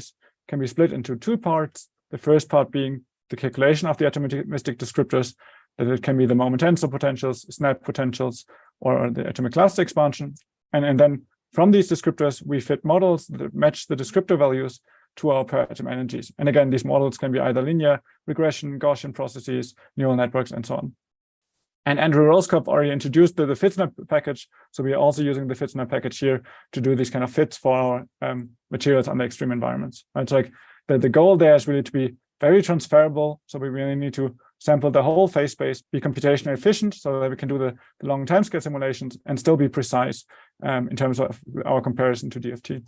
can be split into two parts. The first part being the calculation of the atomistic descriptors, that it can be the moment tensor potentials, snap potentials, or the atomic cluster expansion. And then from these descriptors, we fit models that match the descriptor values to our per atom energies. And again, these models can be either linear regression, Gaussian processes, neural networks, and so on. And Andrew Roscoe already introduced the FitSnap package. So we are also using the FitSnap package here to do these kind of fits for our materials under extreme environments. It's like the goal there is really to be very transferable. So we really need to sample the whole phase space, be computationally efficient so that we can do the long timescale simulations and still be precise in terms of our comparison to DFT.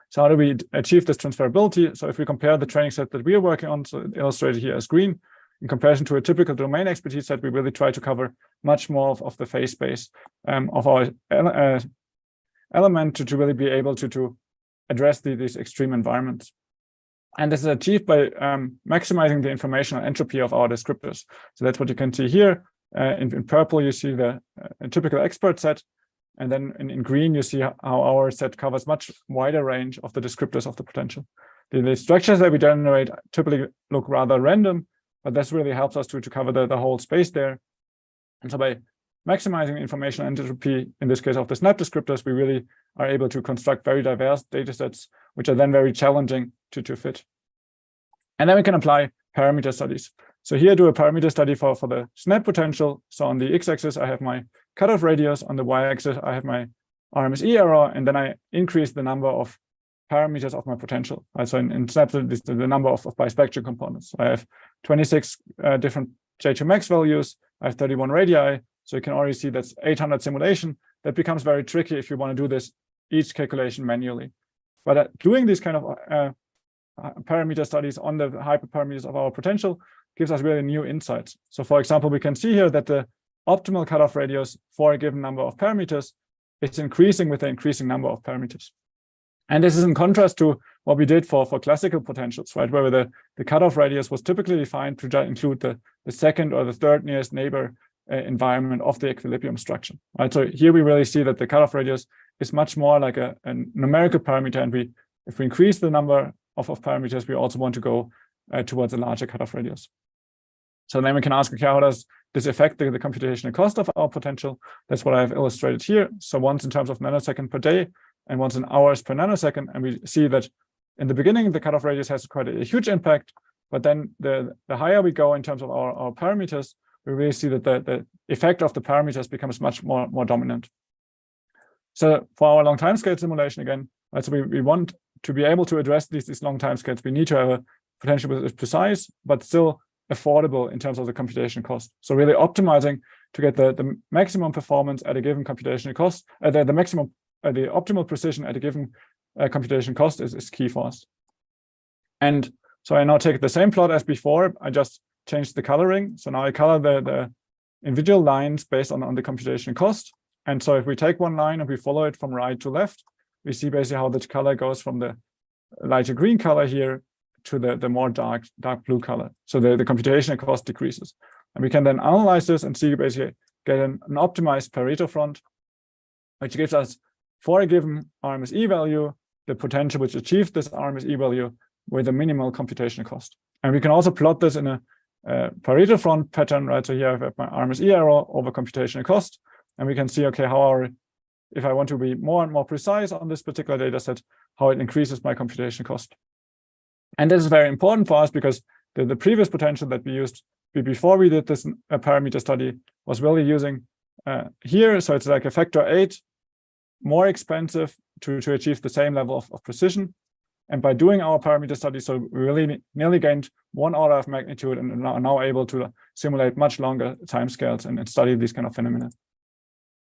So how do we achieve this transferability? So if we compare the training set that we are working on, so illustrated here as green, in comparison to a typical domain expertise set, we really try to cover much more of the phase space of our element to really be able to address these extreme environments. And this is achieved by maximizing the informational entropy of our descriptors. So that's what you can see here. In purple, you see the typical expert set. And then in green, you see how our set covers much wider range of the descriptors of the potential. The structures that we generate typically look rather random, but this really helps us to cover the whole space there. And so by maximizing informational entropy, in this case of the SNAP descriptors, we really are able to construct very diverse data sets, which are then very challenging to fit. And then we can apply parameter studies. So here I do a parameter study for the SNAP potential. So on the x-axis, I have my cutoff radius. On the y-axis, I have my RMSE error, and then I increase the number of parameters of my potential. So in SNAP, this is the number of bispectral components. I have 26 different J2 max values. I have 31 radii. So you can already see that's 800 simulation. That becomes very tricky if you want to do this each calculation manually. But doing these kind of parameter studies on the hyperparameters of our potential gives us really new insights. So for example, we can see here that the optimal cutoff radius for a given number of parameters is increasing with the increasing number of parameters. And this is in contrast to what we did for classical potentials, right? Where the cutoff radius was typically defined to include the second or the third nearest neighbor environment of the equilibrium structure, right? So here we really see that the cutoff radius is much more like a numerical parameter. And if we increase the number of parameters, we also want to go towards a larger cutoff radius. So then we can ask, okay, how does this affect the computational cost of our potential? That's what I've illustrated here. So once in terms of nanosecond per day and once in hours per nanosecond. And we see that in the beginning, the cutoff radius has quite a huge impact. But then the higher we go in terms of our parameters, we really see that the effect of the parameters becomes much more dominant. So for our long timescale simulation, again, right, so we want to be able to address these long timescales. We need to have a potential that is precise, but still affordable in terms of the computation cost. So really optimizing to get the maximum performance at a given computational cost, the optimal precision at a given computation cost is key for us. And so I now take the same plot as before. I just changed the coloring. So now I color the individual lines based on the computation cost. And so if we take one line and we follow it from right to left, we see basically how the color goes from the lighter green color here to the more dark blue color. So the computational cost decreases. And we can then analyze this and see basically get an optimized Pareto front, which gives us for a given RMSE value, the potential which achieves this RMSE value with a minimal computational cost. And we can also plot this in a Pareto front pattern, right? So here I have my RMSE error over computational cost. And we can see, okay, how if I want to be more and more precise on this particular data set, how it increases my computation cost. And this is very important for us because the previous potential that we used before we did this parameter study was really using here. So it's like a factor 8 more expensive to achieve the same level of precision. And by doing our parameter study, so we really nearly gained 1 order of magnitude and are now able to simulate much longer timescales and study these kind of phenomena.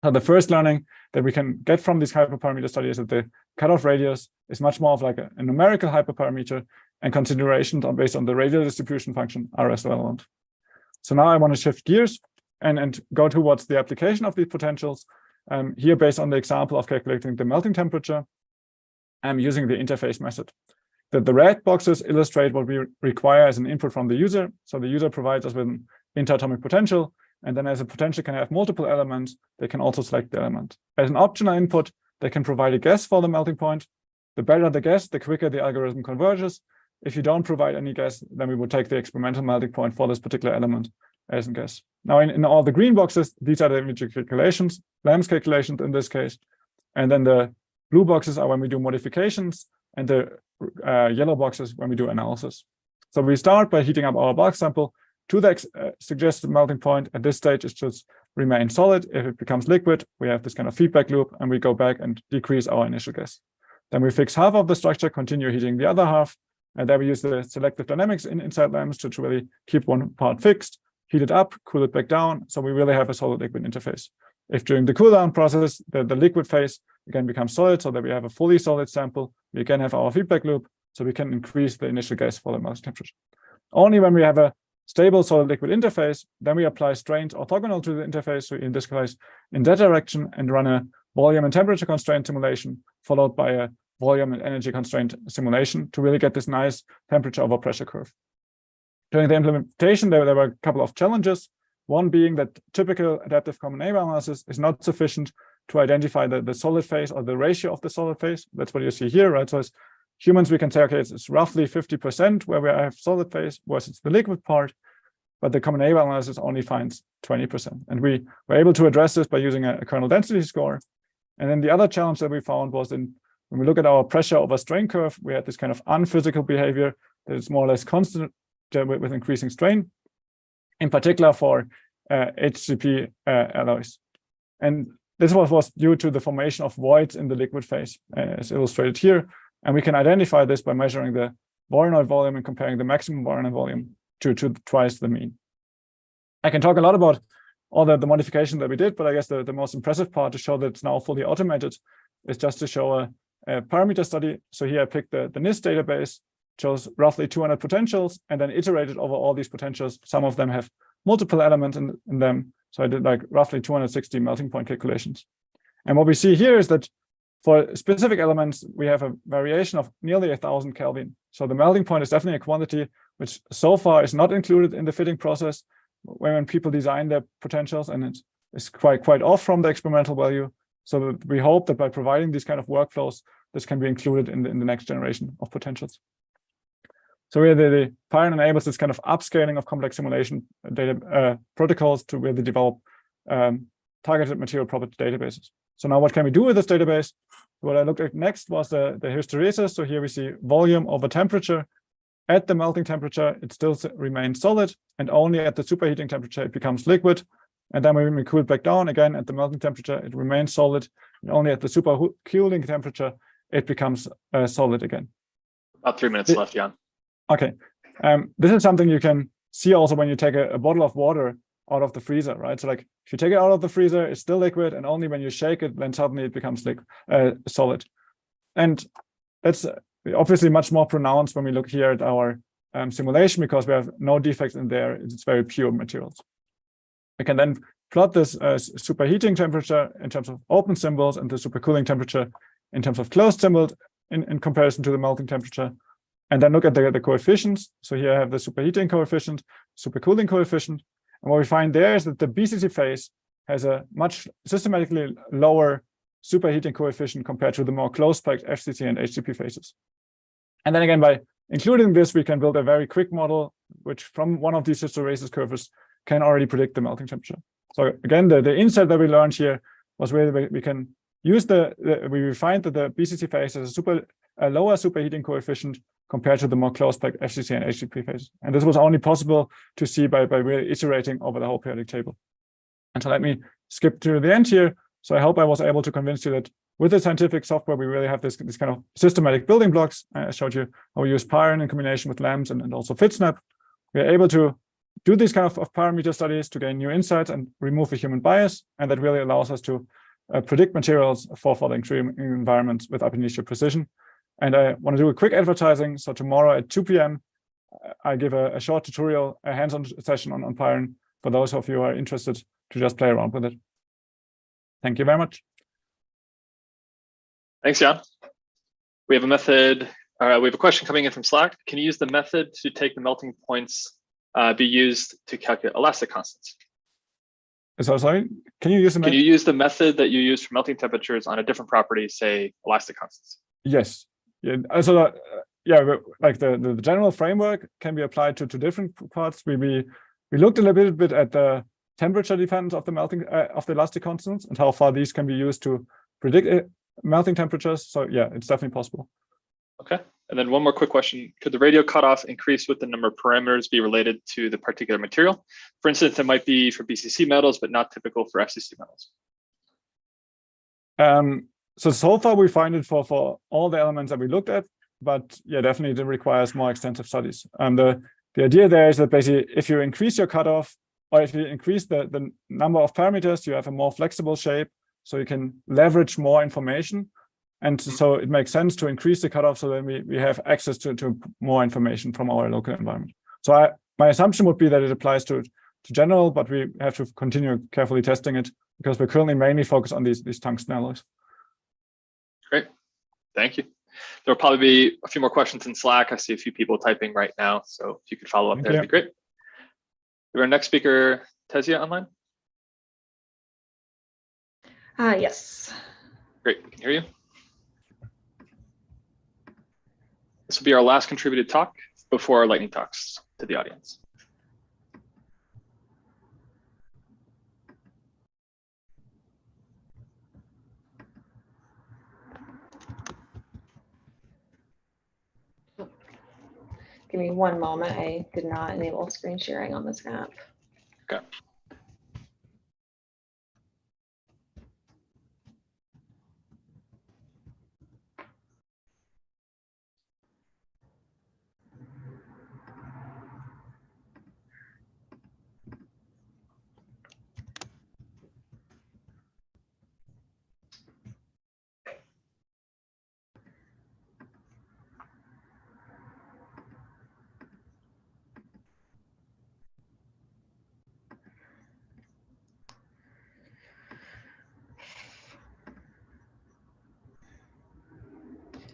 So the first learning that we can get from these hyperparameter studies is that the cutoff radius is much more of like a numerical hyperparameter, and considerations based on the radial distribution function are as relevant. So now I want to shift gears and go towards the application of these potentials. Here, based on the example of calculating the melting temperature, I'm using the interface method. The red boxes illustrate what we require as an input from the user. So the user provides us with an interatomic potential. And then as a potential can have multiple elements, they can also select the element. As an optional input, they can provide a guess for the melting point. The better the guess, the quicker the algorithm converges. If you don't provide any guess, then we would take the experimental melting point for this particular element as a guess. Now in all the green boxes, these are the image calculations, LAMMPS calculations in this case. And then the blue boxes are when we do modifications, and the yellow boxes when we do analysis. So we start by heating up our bulk sample to the suggested melting point. At this stage, it should remain solid. If it becomes liquid, we have this kind of feedback loop, and we go back and decrease our initial gas. Then we fix half of the structure, continue heating the other half, and then we use the selective dynamics inside LAMMPS to really keep one part fixed, heat it up, cool it back down, so we really have a solid liquid interface. If during the cool down process, the liquid phase again becomes solid, so that we have a fully solid sample, we again have our feedback loop, so we can increase the initial gas for the melting temperature. Only when we have a stable solid liquid interface, then we apply strains orthogonal to the interface, so in this case, in that direction, and run a volume and temperature constraint simulation, followed by a volume and energy constraint simulation to really get this nice temperature over pressure curve. During the implementation, there were a couple of challenges. One being that typical adaptive common neighbor analysis is not sufficient to identify the solid phase or the ratio of the solid phase. That's what you see here, right? So as humans, we can say, okay, it's roughly 50% where we have solid phase versus the liquid part, but the common neighbor analysis only finds 20%. And we were able to address this by using a kernel density score. And then the other challenge that we found was when we look at our pressure over strain curve, we had this kind of unphysical behavior that is more or less constant with increasing strain, in particular for HCP alloys. And this was due to the formation of voids in the liquid phase, as illustrated here. And we can identify this by measuring the Voronoi volume and comparing the maximum Voronoi volume to twice the mean. I can talk a lot about all the modification that we did, but I guess the most impressive part to show that it's now fully automated is just to show a parameter study. So here I picked the NIST database, shows roughly 200 potentials, and then iterated over all these potentials. Some of them have multiple elements in them. So I did like roughly 260 melting point calculations. And what we see here is that for specific elements, we have a variation of nearly 1,000 Kelvin. So the melting point is definitely a quantity which so far is not included in the fitting process when people design their potentials, and it's quite off from the experimental value. So we hope that by providing these kind of workflows, this can be included in the next generation of potentials. So really the Pyron enables this kind of upscaling of complex simulation data protocols to really develop targeted material property databases. So now what can we do with this database? What I looked at next was the hysteresis. So here we see volume over temperature. At the melting temperature, it still remains solid, and only at the superheating temperature, it becomes liquid. And then when we cool it back down again at the melting temperature, it remains solid. And only at the supercooling temperature, it becomes solid again. About 3 minutes left, Jan. Okay. This is something you can see also when you take a bottle of water out of the freezer, right? So like if you take it out of the freezer, it's still liquid, and only when you shake it, then suddenly it becomes solid. And that's obviously much more pronounced when we look here at our simulation, because we have no defects in there. It's very pure materials. I can then plot this superheating temperature in terms of open symbols and the supercooling temperature in terms of closed symbols in comparison to the melting temperature. And then look at the coefficients. So here I have the superheating coefficient, supercooling coefficient. And what we find there is that the BCC phase has a much systematically lower superheating coefficient compared to the more close-packed FCC and HCP phases. And then again, by including this, we can build a very quick model, which from one of these hysteresis curves can already predict the melting temperature. So again, the insight that we learned here was really we can use we refined that the BCC phase has a lower superheating coefficient compared to the more close-packed FCC and HCP phases. And this was only possible to see by really iterating over the whole periodic table. And so let me skip to the end here. So I hope I was able to convince you that with the scientific software, we really have this kind of systematic building blocks. I showed you how we use Pyron in combination with LAMMPS and also FitSnap. We are able to do these kind of parameter studies to gain new insights and remove a human bias. And that really allows us to predict materials for the extreme environments with ab initio precision. And I want to do a quick advertising. So tomorrow at 2 p.m., I give a short tutorial, a hands-on session on Pyron for those of you who are interested to just play around with it. Thank you very much. Thanks, Jan. We have a method. We have a question coming in from Slack. Can you use the method to take the melting points be used to calculate elastic constants? So sorry, can you use the method? Can you use the method that you use for melting temperatures on a different property, say elastic constants? Yes. Yeah. So yeah, like the general framework can be applied to different parts. We looked a little bit at the temperature dependence of the melting of the elastic constants and how far these can be used to predict melting temperatures. So yeah, it's definitely possible. Okay, And then one more quick question. Could the radio cutoff increase with the number of parameters be related to the particular material? For instance, it might be for BCC metals, but not typical for FCC metals. So far we find it for all the elements that we looked at, but yeah, definitely it requires more extensive studies. The idea there is that basically if you increase your cutoff, or if you increase the number of parameters, you have a more flexible shape, so you can leverage more information. And so it makes sense to increase the cutoff so then we have access to more information from our local environment. So my assumption would be that it applies to general, but we have to continue carefully testing it because we're currently mainly focused on these tungsten alloys. Great, thank you. There'll probably be a few more questions in Slack. I see a few people typing right now, so if you could follow up there, that'd be great. Our next speaker, Tezia, online? Yes. Great, we can hear you. This will be our last contributed talk before our lightning talks to the audience. Give me one moment. I did not enable screen sharing on this app. Okay.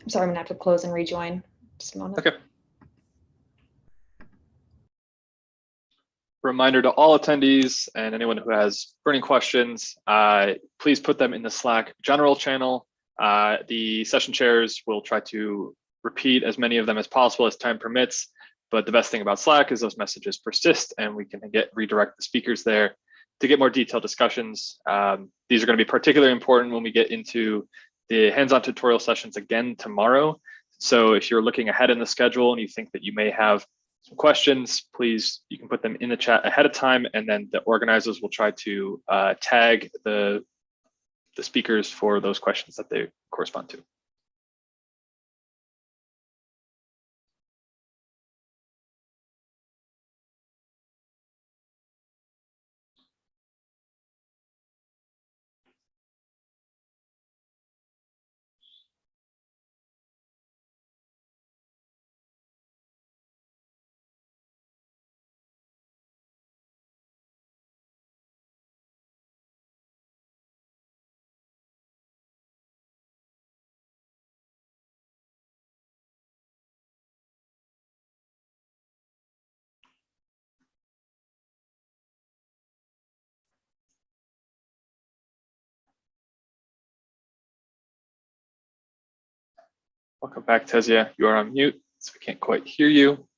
I'm sorry, I'm gonna have to close and rejoin. Just a moment. Okay. Reminder to all attendees and anyone who has burning questions, please put them in the Slack general channel. The session chairs will try to repeat as many of them as possible as time permits. But the best thing about Slack is those messages persist and we can redirect the speakers there to get more detailed discussions. These are going to be particularly important when we get into the hands-on tutorial sessions again tomorrow. So if you're looking ahead in the schedule and you think that you may have some questions, please, you can put them in the chat ahead of time, and then the organizers will try to tag the speakers for those questions that they correspond to. Welcome back, Tezia. You are on mute, so we can't quite hear you.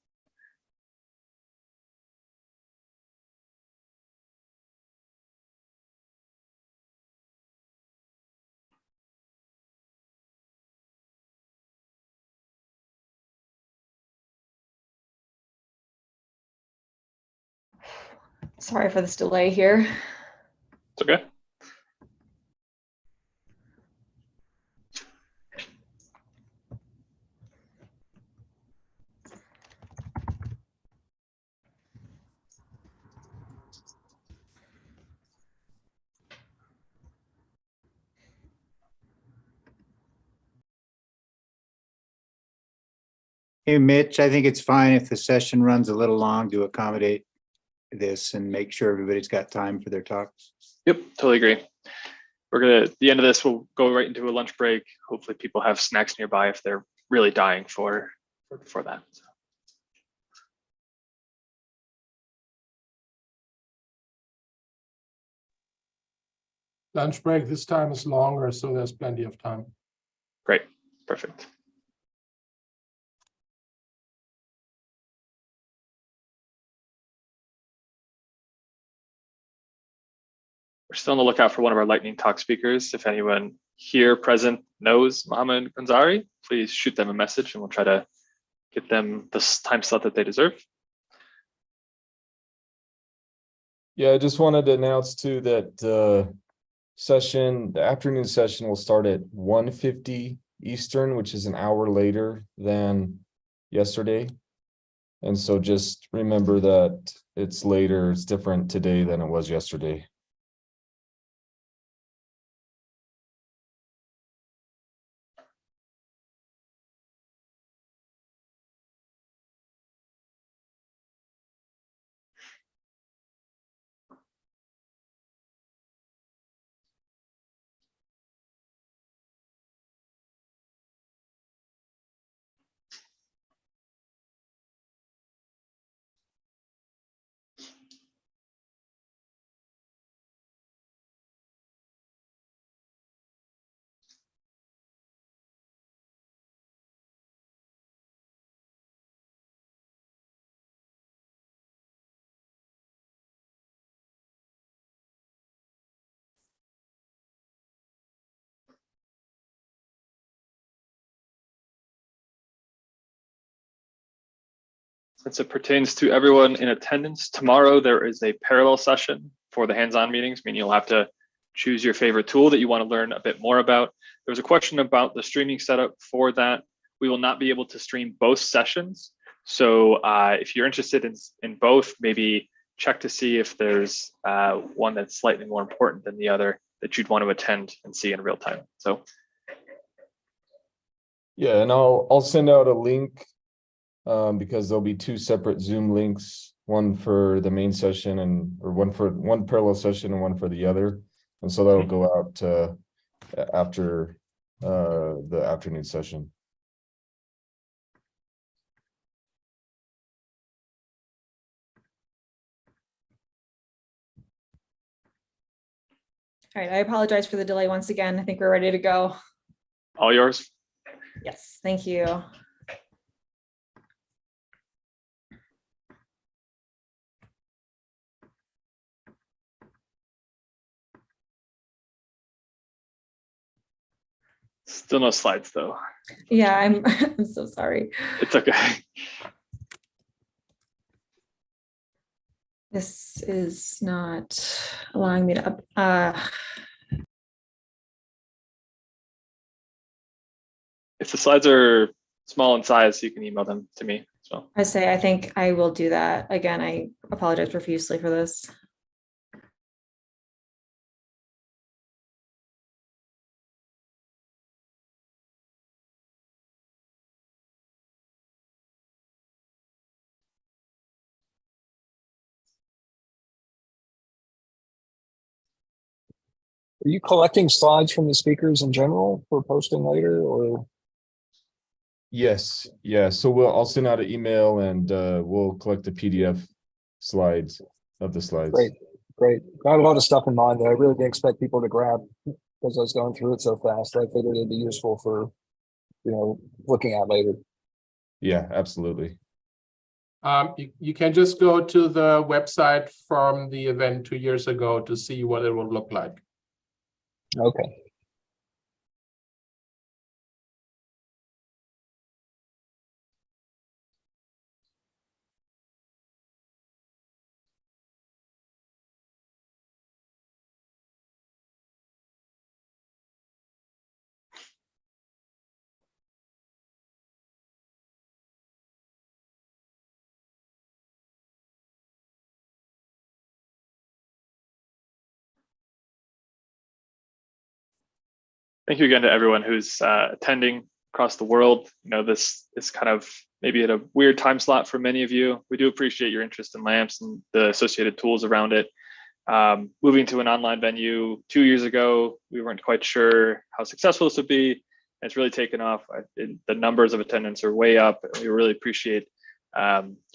Sorry for this delay here. It's okay. Hey, Mitch, I think it's fine if the session runs a little long to accommodate this and make sure everybody's got time for their talks. Yep, totally agree. We're gonna, at the end of this, we'll go right into a lunch break. Hopefully people have snacks nearby if they're really dying for that. Lunch break this time is longer, so there's plenty of time. Great, perfect. We're still on the lookout for one of our lightning talk speakers. If anyone here present knows Mohammed Gonzari, please shoot them a message and we'll try to get them the time slot that they deserve. Yeah, I just wanted to announce too that the afternoon session will start at 1:50 Eastern, which is an hour later than yesterday. And so just remember that it's later, it's different today than it was yesterday. Since it pertains to everyone in attendance, tomorrow there is a parallel session for the hands-on meetings, meaning you'll have to choose your favorite tool that you want to learn a bit more about. There was a question about the streaming setup for that. We will not be able to stream both sessions. So if you're interested in both, maybe check to see if there's one that's slightly more important than the other that you'd want to attend and see in real time. So Yeah, and I'll send out a link because there'll be two separate Zoom links, one for the main session or one parallel session and one for the other. And so that'll go out after the afternoon session. All right, I apologize for the delay once again. I think we're ready to go. all yours. Yes, thank you. Still no slides though. Yeah, I'm so sorry. It's okay. This is not allowing me to If the slides are small in size, you can email them to me as well. I think I will do that. Again, I apologize profusely for this. Are you collecting slides from the speakers in general for posting later, or? Yes, yeah. So I'll send out an email and we'll collect the PDF slides of the slides. Great. I have a lot of stuff in mind that I really didn't expect people to grab because I was going through it so fast. I figured it'd be useful for, looking at later. Yeah, absolutely. You can just go to the website from the event 2 years ago to see what it will look like. Okay. Thank you again to everyone who's attending across the world. This is kind of maybe at a weird time slot for many of you. We do appreciate your interest in LAMMPS and the associated tools around it. Moving to an online venue 2 years ago, we weren't quite sure how successful this would be. It's really taken off. The numbers of attendance are way up. And we really appreciate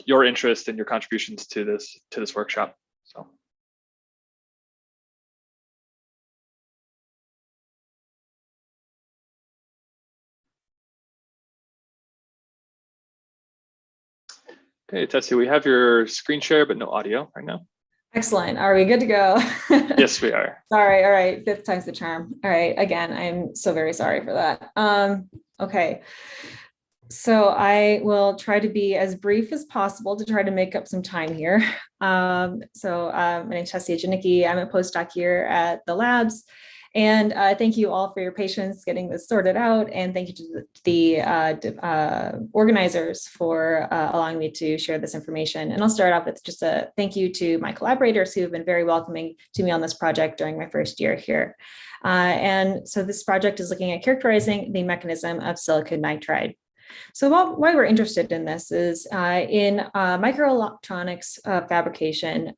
your interest and your contributions to this workshop. So. Okay, Tessie, we have your screen share, but no audio right now. Excellent. Are we good to go? Yes, we are. Sorry. All right. 5th time's the charm. All right. Again, I'm so very sorry for that. Okay. So I will try to be as brief as possible to try to make up some time here. My name's Tessia Janicki. I'm a postdoc here at the labs. And thank you all for your patience getting this sorted out. And thank you to the organizers for allowing me to share this information. And I'll start off with just a thank you to my collaborators who have been very welcoming to me on this project during my first year here. And so this project is looking at characterizing the mechanism of silicon nitride. So why we're interested in this is in microelectronics fabrication,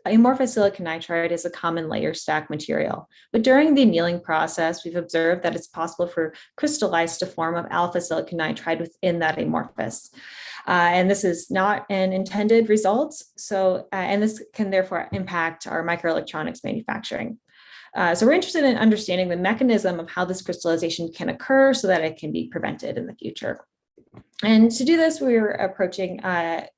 amorphous silicon nitride is a common layer stack material. But during the annealing process, we've observed that it's possible for crystallized to form of alpha silicon nitride within that amorphous. And this is not an intended result. So, and this can therefore impact our microelectronics manufacturing. So we're interested in understanding the mechanism of how this crystallization can occur so that it can be prevented in the future. And to do this, we were approaching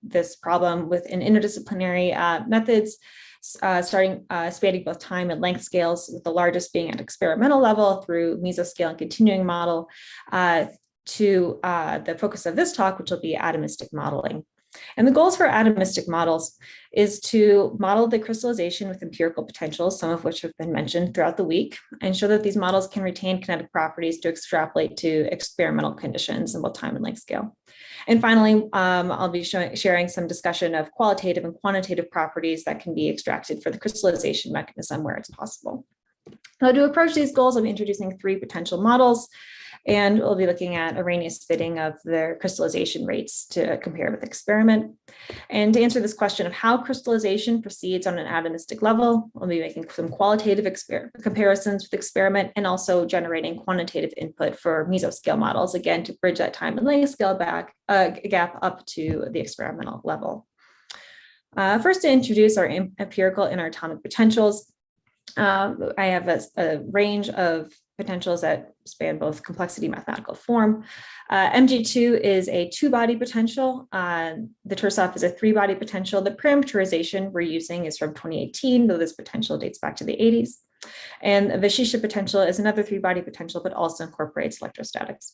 this problem with an interdisciplinary methods, spanning both time and length scales, with the largest being at experimental level through mesoscale and continuing model, to the focus of this talk, which will be atomistic modeling. And the goals for atomistic models is to model the crystallization with empirical potentials, some of which have been mentioned throughout the week, and show that these models can retain kinetic properties to extrapolate to experimental conditions in both time and length scale. And finally, I'll be sharing some discussion of qualitative and quantitative properties that can be extracted for the crystallization mechanism where it's possible. Now, to approach these goals, I'll be introducing 3 potential models. And we'll be looking at Arrhenius fitting of their crystallization rates to compare with experiment. And to answer this question of how crystallization proceeds on an atomistic level, we'll be making some qualitative comparisons with experiment and also generating quantitative input for mesoscale models, again, to bridge that time and length scale gap up to the experimental level. First, to introduce our empirical and our atomic potentials, I have a range of potentials that span both complexity and mathematical form. Mg2 is a 2-body potential. The Tursoff is a 3-body potential. The parameterization we're using is from 2018, though this potential dates back to the 80s. And the Vashisha potential is another 3-body potential, but also incorporates electrostatics.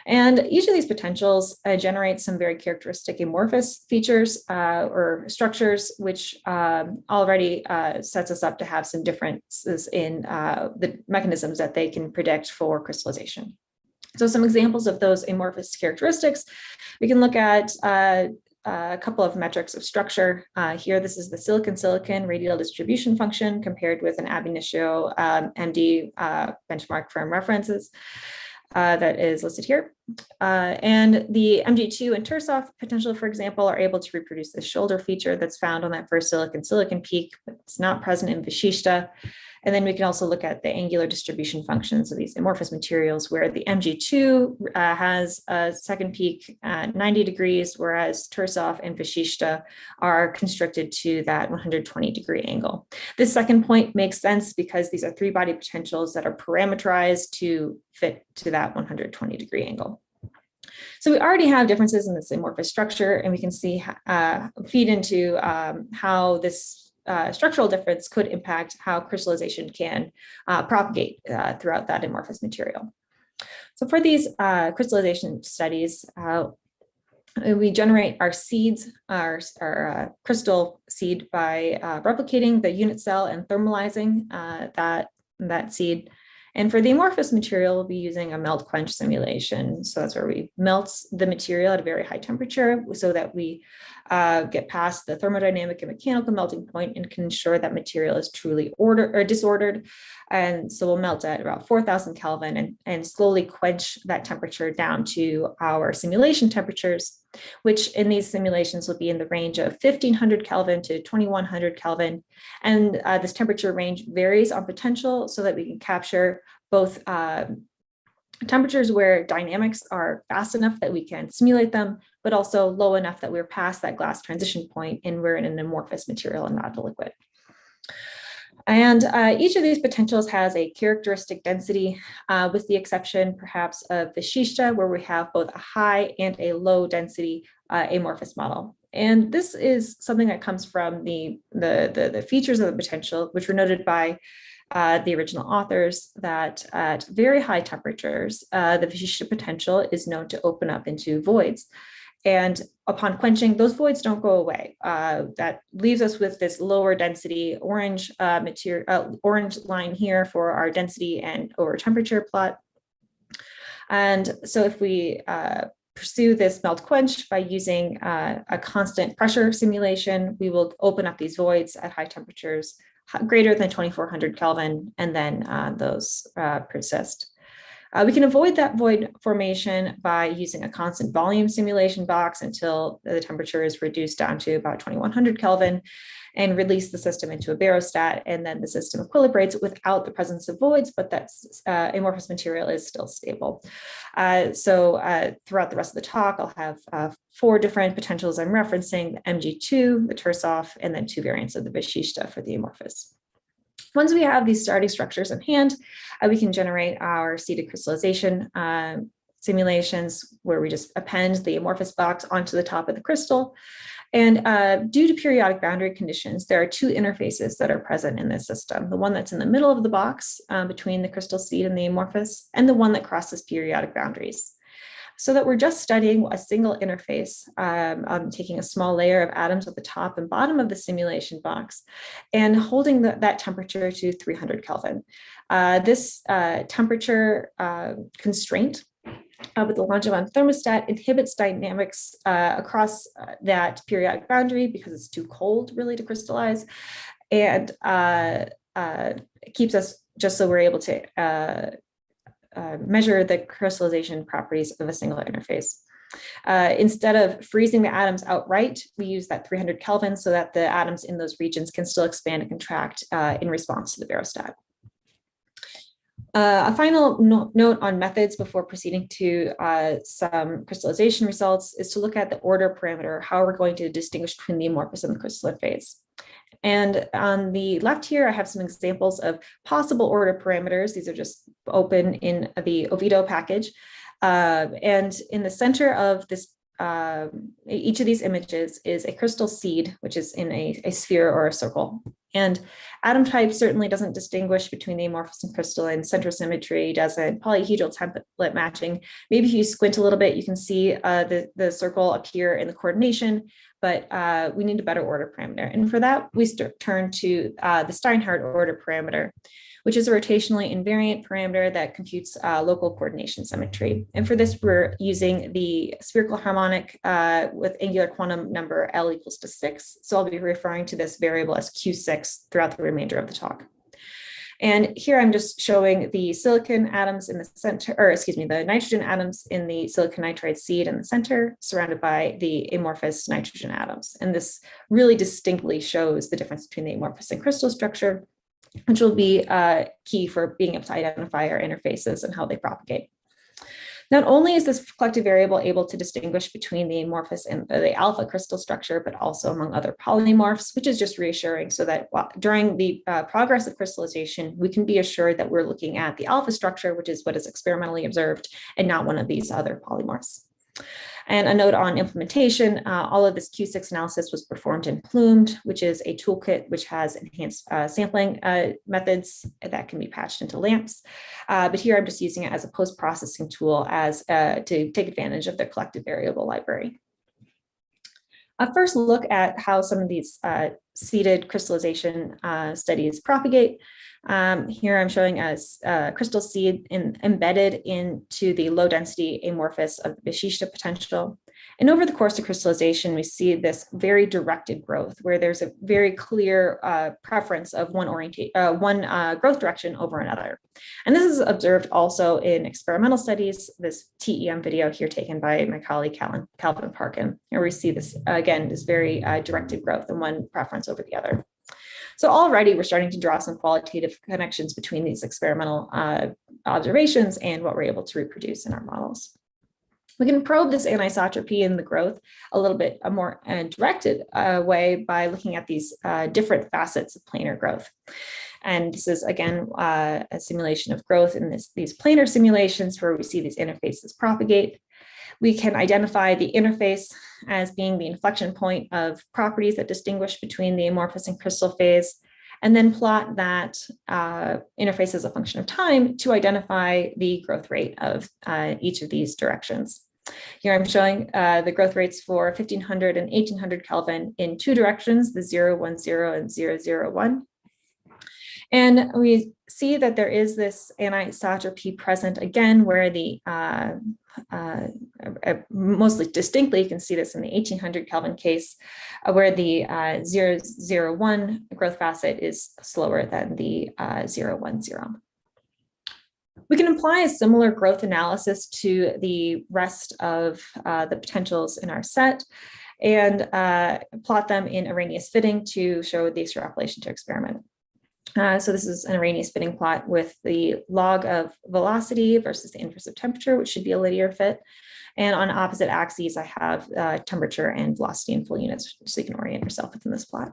And each of these potentials generates some very characteristic amorphous features or structures, which already sets us up to have some differences in the mechanisms that they can predict for crystallization. So some examples of those amorphous characteristics, we can look at a couple of metrics of structure. Here, this is the silicon-silicon radial distribution function compared with an ab initio MD benchmark from references. That is listed here. And the Mg2 and Tursoff potential, for example, are able to reproduce the shoulder feature that's found on that first silicon-silicon peak, but it's not present in Vasishta. And then we can also look at the angular distribution functions of these amorphous materials, where the Mg2 has a second peak at 90 degrees, whereas Tursoff and Vasishta are constricted to that 120-degree angle. This second point makes sense because these are 3-body potentials that are parameterized to fit to that 120-degree angle. So we already have differences in this amorphous structure, and we can see feed into how this structural difference could impact how crystallization can propagate throughout that amorphous material. So for these crystallization studies, we generate our seeds, our crystal seed by replicating the unit cell and thermalizing that seed. And for the amorphous material, we'll be using a melt quench simulation. So that's where we melt the material at a very high temperature so that we get past the thermodynamic and mechanical melting point and can ensure that material is truly disordered. And so we'll melt at about 4,000 Kelvin and slowly quench that temperature down to our simulation temperatures, which in these simulations will be in the range of 1,500 Kelvin to 2,100 Kelvin. And this temperature range varies on potential so that we can capture both temperatures where dynamics are fast enough that we can simulate them, but also low enough that we're past that glass transition point and we're in an amorphous material and not a liquid. And each of these potentials has a characteristic density, with the exception perhaps of the Vasishta, where we have both a high and a low density amorphous model. And this is something that comes from the features of the potential, which were noted by the original authors, that at very high temperatures, the Vishishta potential is known to open up into voids. And upon quenching, those voids don't go away. That leaves us with this lower density orange orange line here for our density and over temperature plot. And so if we pursue this melt quench by using a constant pressure simulation, we will open up these voids at high temperatures greater than 2400 Kelvin, and then those persist. We can avoid that void formation by using a constant volume simulation box until the temperature is reduced down to about 2100 Kelvin, and release the system into a barostat, and then the system equilibrates without the presence of voids, but that amorphous material is still stable. So throughout the rest of the talk, I'll have 4 different potentials I'm referencing: the Mg2, the Tursoff, and then 2 variants of the Vishishta for the amorphous. Once we have these starting structures in hand, we can generate our seeded crystallization simulations, where we just append the amorphous box onto the top of the crystal. And due to periodic boundary conditions, there are 2 interfaces that are present in this system: the one that's in the middle of the box between the crystal seed and the amorphous, and the one that crosses periodic boundaries. So that we're just studying a single interface, taking a small layer of atoms at the top and bottom of the simulation box and holding that temperature to 300 Kelvin. This temperature constraint with the Langevin thermostat inhibits dynamics across that periodic boundary because it's too cold really to crystallize, and keeps us just so we're able to measure the crystallization properties of a single interface. Instead of freezing the atoms outright, we use that 300 Kelvin so that the atoms in those regions can still expand and contract in response to the barostat. A final note on methods before proceeding to some crystallization results is to look at the order parameter, how we're going to distinguish between the amorphous and the crystalline phase. And on the left here, I have some examples of possible order parameters. These are just open in the Oviedo package. And in the center of this, each of these images is a crystal seed, which is in a sphere or a circle. And atom type certainly doesn't distinguish between the amorphous and crystalline. Center symmetry doesn't. Polyhedral template matching. Maybe if you squint a little bit, you can see the circle appear in the coordination, but we need a better order parameter. And for that, we turn to the Steinhardt order parameter, which is a rotationally invariant parameter that computes local coordination symmetry. And for this, we're using the spherical harmonic with angular quantum number L equals to 6. So I'll be referring to this variable as Q6 throughout the remainder of the talk. And here I'm just showing the silicon atoms in the center, or excuse me, the nitrogen atoms in the silicon nitride seed in the center, surrounded by the amorphous nitrogen atoms. And this really distinctly shows the difference between the amorphous and crystal structure, which will be key for being able to identify our interfaces and how they propagate. Not only is this collective variable able to distinguish between the amorphous and the alpha crystal structure, but also among other polymorphs, which is just reassuring so that during the progress of crystallization, we can be assured that we're looking at the alpha structure, which is what is experimentally observed, and not one of these other polymorphs. And a note on implementation, all of this Q6 analysis was performed in Plumed, which is a toolkit which has enhanced sampling methods that can be patched into LAMMPS. But here I'm just using it as a post-processing tool to take advantage of the collective variable library. A first look at how some of these seeded crystallization studies propagate. Here I'm showing us crystal seed embedded into the low density amorphous of the Vishishta potential. And over the course of crystallization, we see this very directed growth where there's a very clear preference of one growth direction over another. And this is observed also in experimental studies, this TEM video here taken by my colleague Calvin Parkin. Here we see this, again, this very directed growth and one preference over the other. So already we're starting to draw some qualitative connections between these experimental observations and what we're able to reproduce in our models. We can probe this anisotropy in the growth a little bit more directed way by looking at these different facets of planar growth. And this is, again, a simulation of growth in these planar simulations where we see these interfaces propagate. We can identify the interface as being the inflection point of properties that distinguish between the amorphous and crystal phase, and then plot that interface as a function of time to identify the growth rate of each of these directions. Here I'm showing the growth rates for 1500 and 1800 Kelvin in two directions, the 0, 1, 0 and 0, 0, 1. And we see that there is this anisotropy present again, where the mostly distinctly, you can see this in the 1800 Kelvin case, where the 0, 0, 1 growth facet is slower than the 0, 1, 0. We can apply a similar growth analysis to the rest of the potentials in our set and plot them in Arrhenius fitting to show the extrapolation to experiment. So this is an Arrhenius fitting plot with the log of velocity versus the inverse of temperature, which should be a linear fit. And on opposite axes, I have temperature and velocity in full units, so you can orient yourself within this plot.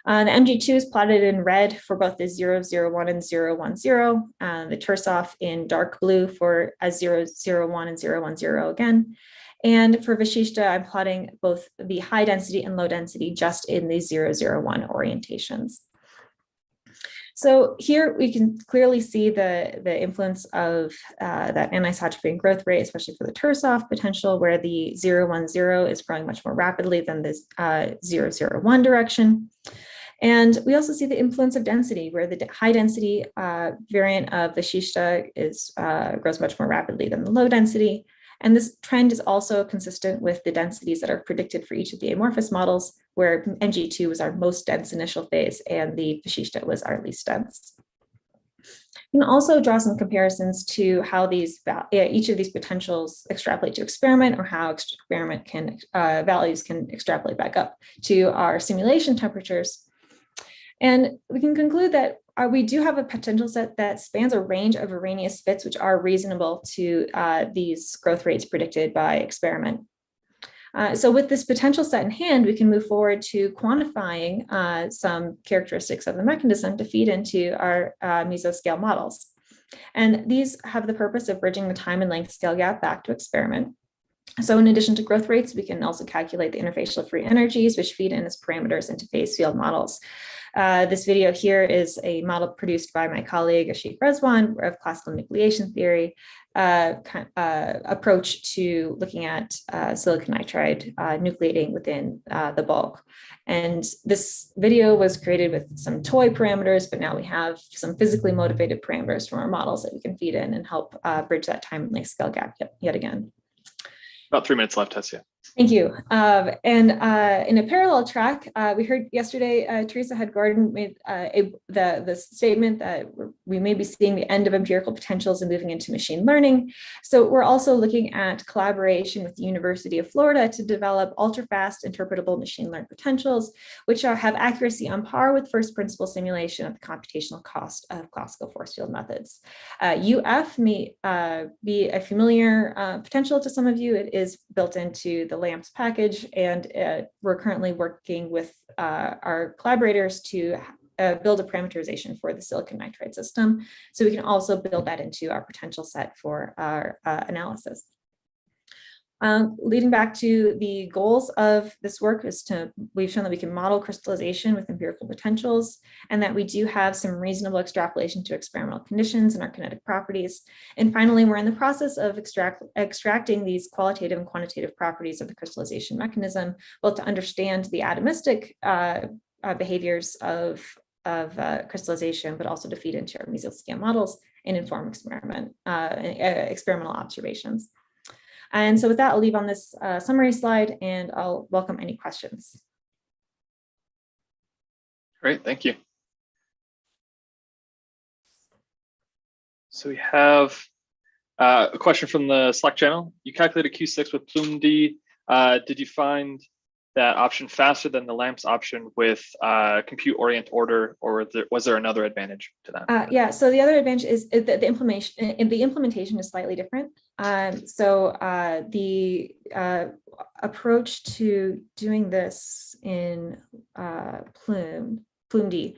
The MG2 is plotted in red for both the 0, 0, 1 and 0, 1, 0. The Tursoff in dark blue for 0, 0, 1 and 0, 1, 0 again. And for Vashishta, I'm plotting both the high density and low density just in the 0, 0, 1 orientations. So here we can clearly see the influence of that anisotropy and growth rate, especially for the Tursoff potential, where the 0, 1, 0 is growing much more rapidly than this 0, 0, 1 direction. And we also see the influence of density, where the high density variant of the Vashishta grows much more rapidly than the low density. And this trend is also consistent with the densities that are predicted for each of the amorphous models, where MG2 was our most dense initial phase and the Vashishta was our least dense. You can also draw some comparisons to how these each of these potentials extrapolate to experiment, or how experiment values can extrapolate back up to our simulation temperatures. And we can conclude that we do have a potential set that spans a range of Arrhenius fits, which are reasonable to these growth rates predicted by experiment. So with this potential set in hand, we can move forward to quantifying some characteristics of the mechanism to feed into our mesoscale models. And these have the purpose of bridging the time and length scale gap back to experiment. So in addition to growth rates, we can also calculate the interfacial free energies, which feed in as parameters into phase field models. This video here is a model produced by my colleague Ashik Rezwan of classical nucleation theory approach to looking at silicon nitride nucleating within the bulk. And this video was created with some toy parameters, but now we have some physically motivated parameters from our models that we can feed in and help bridge that time and length scale gap yet again. About 3 minutes left, Tessia. Thank you. And in a parallel track, we heard yesterday, Teresa Head-Gordon made the statement that we may be seeing the end of empirical potentials and moving into machine learning. So we're also looking at collaboration with the University of Florida to develop ultra-fast interpretable machine learned potentials, which have accuracy on par with first principle simulation at the computational cost of classical force field methods. UF may be a familiar potential to some of you. It is built into the LAMMPS package, and we're currently working with our collaborators to build a parameterization for the silicon nitride system. So we can also build that into our potential set for our analysis. Leading back to the goals of this work is we've shown that we can model crystallization with empirical potentials, and that we do have some reasonable extrapolation to experimental conditions and our kinetic properties. And finally, we're in the process of extracting these qualitative and quantitative properties of the crystallization mechanism, both to understand the atomistic behaviors of crystallization, but also to feed into our mesoscale models and inform experimental observations. And so with that, I'll leave on this summary slide, and I'll welcome any questions. Great, thank you. So we have a question from the Slack channel. You calculated Q6 with PlumeD. Did you find that option faster than the LAMMPS option with compute orient order, or was there another advantage to that? Yeah, so the other advantage is that the implementation is slightly different. The approach to doing this in PlumeD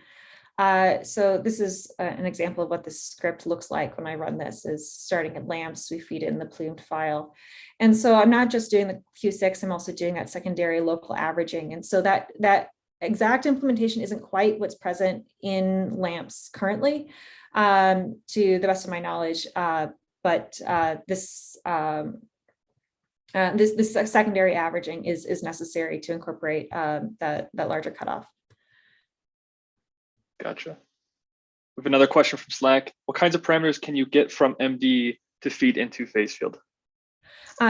So this is an example of what the script looks like when I run this. Is starting at LAMMPS, we feed in the plumed file. And so I'm not just doing the Q6, I'm also doing that secondary local averaging. And so that exact implementation isn't quite what's present in LAMMPS currently, to the best of my knowledge. But this secondary averaging is necessary to incorporate that larger cutoff. Gotcha. We have another question from Slack. What kinds of parameters can you get from MD to feed into phase field?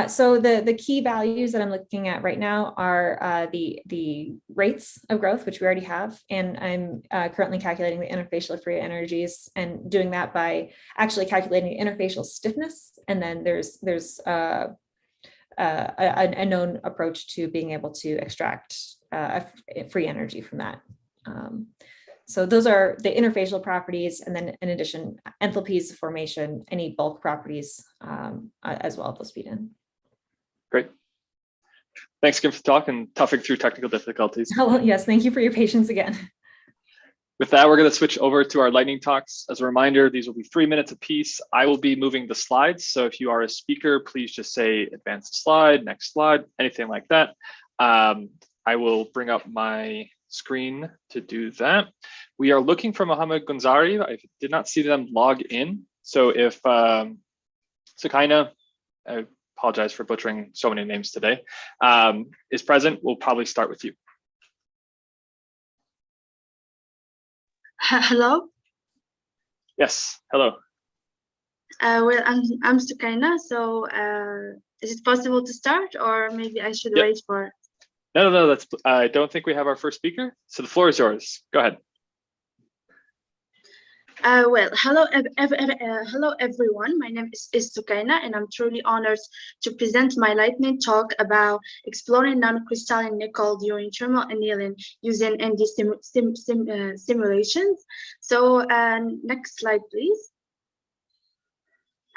So the key values that I'm looking at right now are the rates of growth, which we already have, and I'm currently calculating the interfacial free energies, and doing that by actually calculating the interfacial stiffness, and then there's a known approach to being able to extract free energy from that. So those are the interfacial properties, and then in addition, enthalpies of formation, any bulk properties as well, those feed in. Great. Thanks again for the talk and toughing through technical difficulties. Oh, yes, thank you for your patience again. With that, we're going to switch over to our lightning talks. As a reminder, these will be 3 minutes apiece. I will be moving the slides. So if you are a speaker, please just say advance the slide, next slide, anything like that. I will bring up my screen to do that. We are looking for Mohammed Gunzari. I did not see them log in. So if Sukaina, I apologize for butchering so many names today, is present, we'll probably start with you. Hello. Yes, hello. Well, I'm Sukaina. So is it possible to start, or maybe I should wait for? No, that's. I don't think we have our first speaker, so the floor is yours. Go ahead. Well, hello everyone. My name is Sukaina, and I'm truly honored to present my lightning talk about exploring nanocrystalline nickel during thermal annealing using MD simulations. So next slide, please.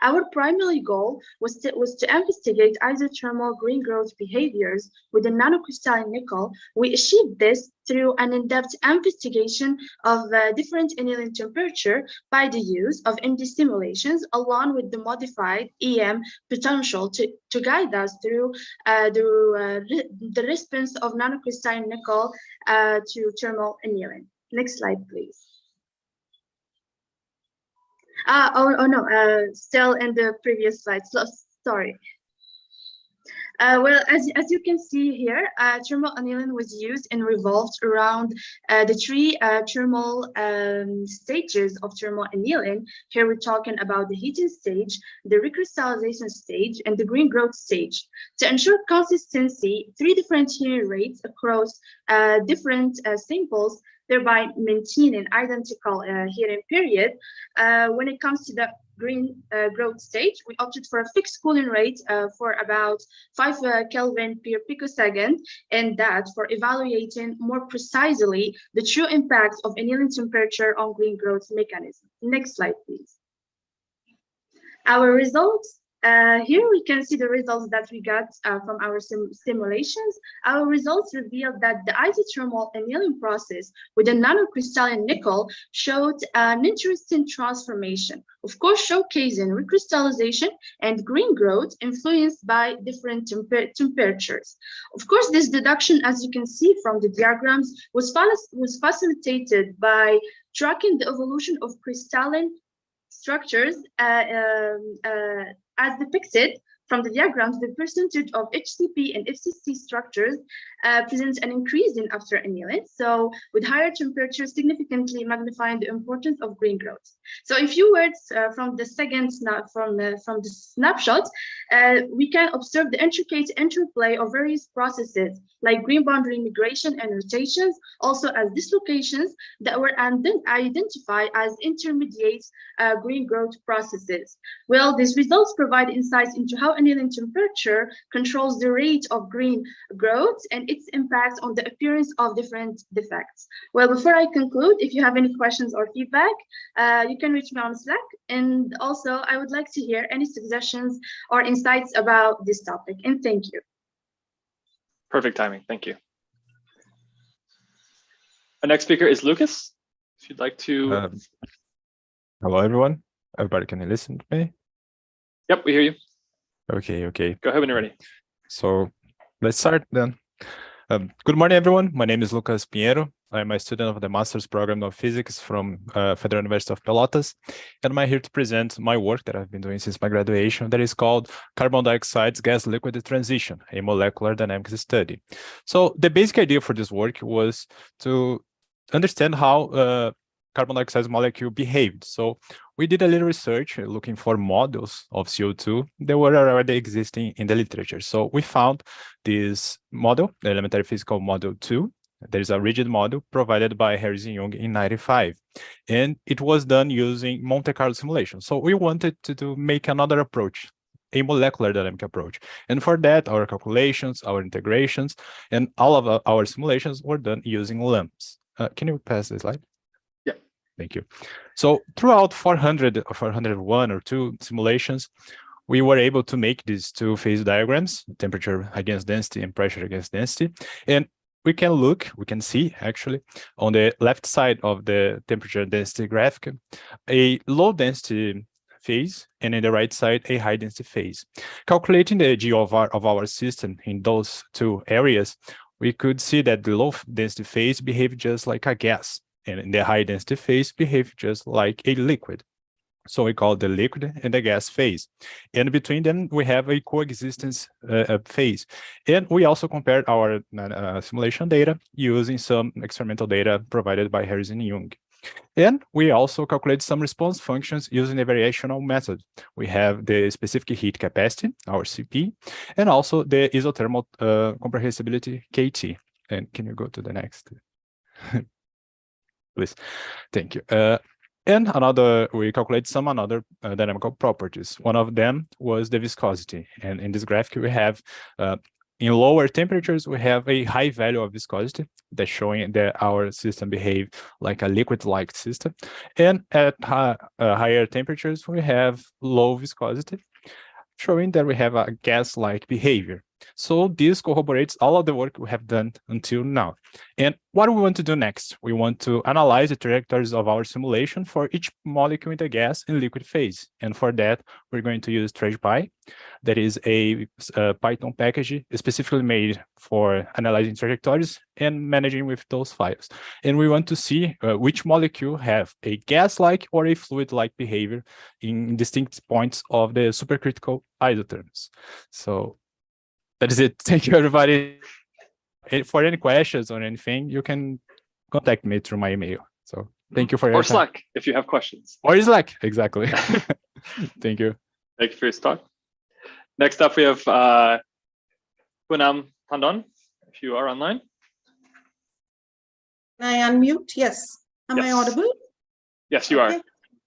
Our primary goal was to investigate isothermal green growth behaviors with the nanocrystalline nickel. We achieved this through an in-depth investigation of different annealing temperature by the use of MD simulations, along with the modified EM potential to guide us through the response of nanocrystalline nickel to thermal annealing. Next slide, please. Still in the previous slide, so sorry. Well, as you can see here, thermal annealing was used and revolved around the three thermal stages of thermal annealing. Here we're talking about the heating stage, the recrystallization stage, and the green growth stage. To ensure consistency, 3 different heating rates across different samples, thereby maintaining identical heating period. When it comes to the green growth stage, we opted for a fixed cooling rate for about 5 Kelvin per picosecond, and that for evaluating more precisely the true impact of annealing temperature on green growth mechanism. Next slide, please. Our results. Here we can see the results that we got from our simulations. Our results revealed that the isothermal annealing process with the nanocrystalline nickel showed an interesting transformation, of course showcasing recrystallization and green growth influenced by different temperatures. Of course, this deduction, as you can see from the diagrams, was facilitated by tracking the evolution of crystalline structures as depicted from the diagrams. The percentage of HCP and FCC structures presents an increase in after annealing. So with higher temperatures significantly magnifying the importance of green growth. So in few words, from the snapshot, we can observe the intricate interplay of various processes like green boundary migration and rotations, also as dislocations that were identified as intermediate green growth processes. Well, these results provide insights into how annealing temperature controls the rate of green growth and its impact on the appearance of different defects. Well, before I conclude, if you have any questions or feedback, you can reach me on Slack. And also, I would like to hear any suggestions or insights about this topic. And thank you. Perfect timing. Thank you. Our next speaker is Lucas. If you'd like to. Hello, everyone. Everybody, can you listen to me? Yep, we hear you. Okay. Go ahead when you're ready. So let's start then. Good morning, everyone. My name is Lucas Pinheiro. I'm a student of the Master's Program of Physics from Federal University of Pelotas, and I'm here to present my work that I've been doing since my graduation that is called Carbon Dioxide's Gas-Liquid Transition, a molecular dynamics study. So the basic idea for this work was to understand how carbon dioxide molecule behaved. So we did a little research looking for models of CO2 that were already existing in the literature. So we found this model, the elementary physical model 2. There is a rigid model provided by Harris and Young in 95, and it was done using Monte Carlo simulation. So we wanted to make another approach, a molecular dynamic approach. And for that, our calculations, our integrations, and all of our simulations were done using LAMMPS. Can you pass the slide? Yeah. Thank you. So throughout 401 or 2 simulations, we were able to make these 2 phase diagrams, temperature against density and pressure against density. And we can see actually on the left side of the temperature density graphic, a low density phase, and in the right side, a high density phase. Calculating the G of our system in those 2 areas, we could see that the low density phase behaved just like a gas, and in the high density phase behaved just like a liquid. So we call the liquid and the gas phase. And between them, we have a coexistence phase. And we also compared our simulation data using some experimental data provided by Harris and Young. And we also calculate some response functions using a variational method. We have the specific heat capacity, our CP, and also the isothermal comprehensibility, KT. And can you go to the next? Please. Thank you. And we calculate some other dynamical properties. One of them was the viscosity. And in this graphic, we have in lower temperatures, we have a high value of viscosity that's showing that our system behave like a liquid-like system. And at higher temperatures, we have low viscosity, showing that we have a gas-like behavior. So this corroborates all of the work we have done until now. And what we want to do next, we want to analyze the trajectories of our simulation for each molecule in the gas and liquid phase. And for that, we're going to use TragePy. That is a Python package specifically made for analyzing trajectories and managing with those files. And we want to see which molecule have a gas-like or a fluid-like behavior in distinct points of the supercritical isotherms. So that is it. Thank you, everybody. For any questions or anything, you can contact me through my email. So thank you for your time. Or Slack, if you have questions. Or Slack, exactly. Thank you. Thank you for your talk. Next up, we have Poonam Tandon, if you are online. Can I unmute? Yes. Am I audible? Yes, you are. The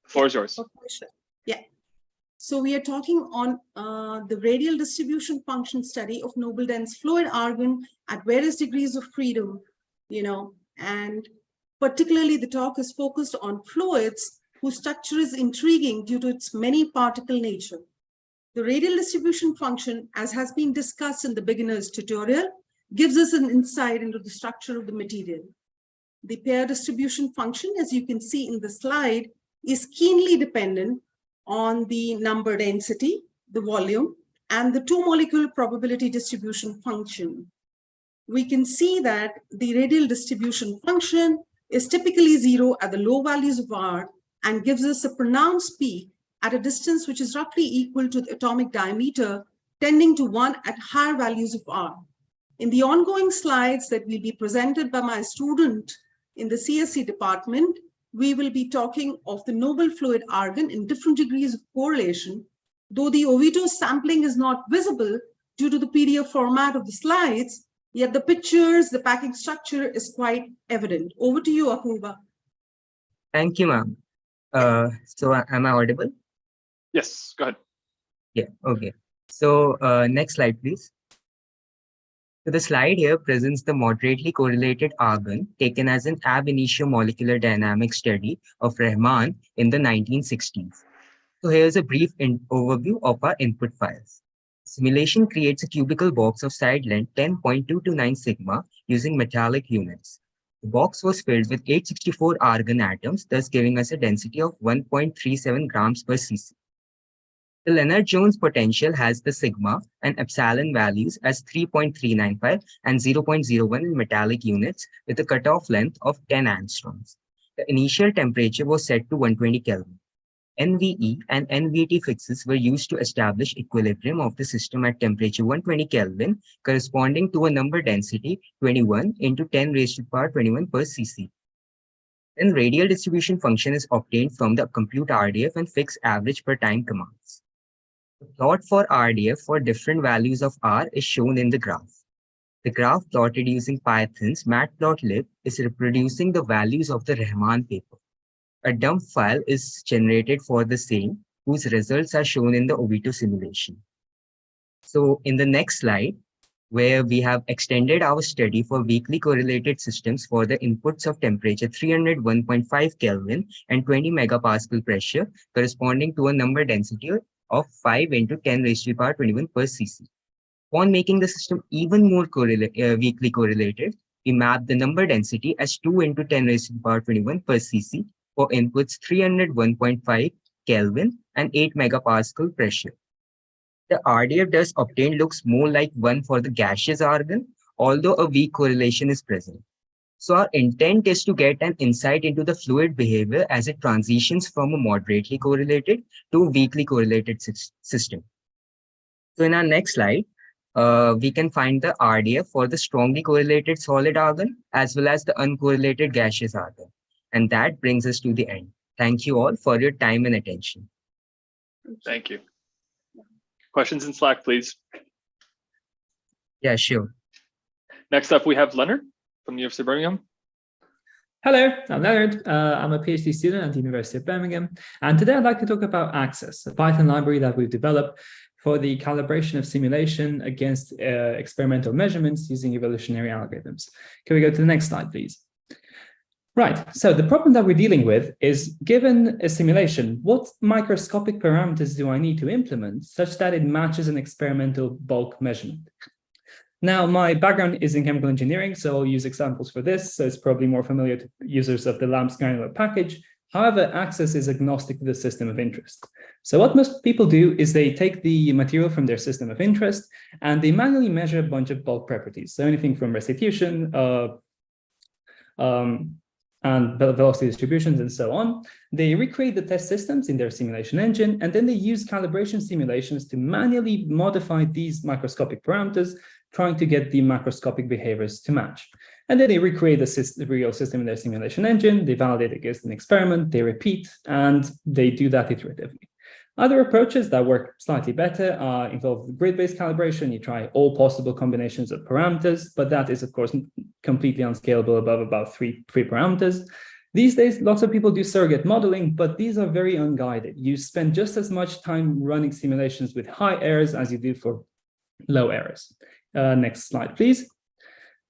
floor is yours. Okay, sure. Yeah. So we are talking on the radial distribution function study of noble dense fluid argon at various degrees of freedom, and particularly the talk is focused on fluids whose structure is intriguing due to its many particle nature. The radial distribution function, as has been discussed in the beginner's tutorial, gives us an insight into the structure of the material. The pair distribution function, as you can see in the slide, is keenly dependent on the number density, the volume, and the 2-molecule probability distribution function. We can see that the radial distribution function is typically 0 at the low values of R and gives us a pronounced peak at a distance which is roughly equal to the atomic diameter, tending to 1 at higher values of R. In the ongoing slides that will be presented by my student in the CSC department, we will be talking of the noble fluid argon in different degrees of correlation. Though the Oviedo sampling is not visible due to the PDF format of the slides, yet the pictures, the packing structure is quite evident. Over to you, Apurva. Thank you, ma'am. So am I audible? Yes, go ahead. Yeah, okay. So next slide, please. So the slide here presents the moderately correlated argon taken as an ab initio molecular dynamics study of Rahman in the 1960s. So here's a brief overview of our input files. Simulation creates a cubical box of side length 10.229 sigma using metallic units. The box was filled with 864 argon atoms, thus giving us a density of 1.37 grams per cc. The Lennard-Jones potential has the sigma and epsilon values as 3.395 and 0.01 in metallic units with a cutoff length of 10 angstroms. The initial temperature was set to 120 Kelvin. NVE and NVT fixes were used to establish equilibrium of the system at temperature 120 Kelvin, corresponding to a number density 21 into 10 raised to the power 21 per cc. Then radial distribution function is obtained from the compute RDF and fix average per time commands. The plot for RDF for different values of R is shown in the graph. The graph plotted using Python's matplotlib is reproducing the values of the Rahman paper. A dump file is generated for the same, whose results are shown in the OB2 simulation. So in the next slide, where we have extended our study for weakly correlated systems for the inputs of temperature 301.5 Kelvin and 20 megapascal pressure, corresponding to a number density of 5 into 10 raised to the power 21 per cc. Upon making the system even more weakly correlated, we map the number density as 2 into 10 raised to the power 21 per cc for inputs 301.5 Kelvin and 8 megapascal pressure. The RDF thus obtained looks more like one for the gaseous argon, although a weak correlation is present. So our intent is to get an insight into the fluid behavior as it transitions from a moderately correlated to a weakly correlated system. So in our next slide, we can find the RDF for the strongly correlated solid argon as well as the uncorrelated gaseous argon. And that brings us to the end. Thank you all for your time and attention. Thank you. Questions in Slack, please. Yeah, sure. Next up, we have Leonard from the University of Birmingham. Hello, I'm Leonard. I'm a PhD student at the University of Birmingham. And today I'd like to talk about Access, a Python library that we've developed for the calibration of simulation against experimental measurements using evolutionary algorithms. Can we go to the next slide, please? Right, so the problem that we're dealing with is, given a simulation, what microscopic parameters do I need to implement such that it matches an experimental bulk measurement? Now, my background is in chemical engineering, so I'll use examples for this, so it's probably more familiar to users of the LAMMPS granular package. However, Access is agnostic to the system of interest. So what most people do is they take the material from their system of interest and they manually measure a bunch of bulk properties. So anything from restitution, and velocity distributions and so on. They recreate the test systems in their simulation engine, and then they use calibration simulations to manually modify these microscopic parameters, trying to get the macroscopic behaviors to match. And then they recreate the real system in their simulation engine, they validate against an experiment, they repeat, and they do that iteratively. Other approaches that work slightly better involve grid-based calibration. You try all possible combinations of parameters, but that is, of course, completely unscalable above about three parameters. These days, lots of people do surrogate modeling, but these are very unguided. You spend just as much time running simulations with high errors as you do for low errors. Next slide, please.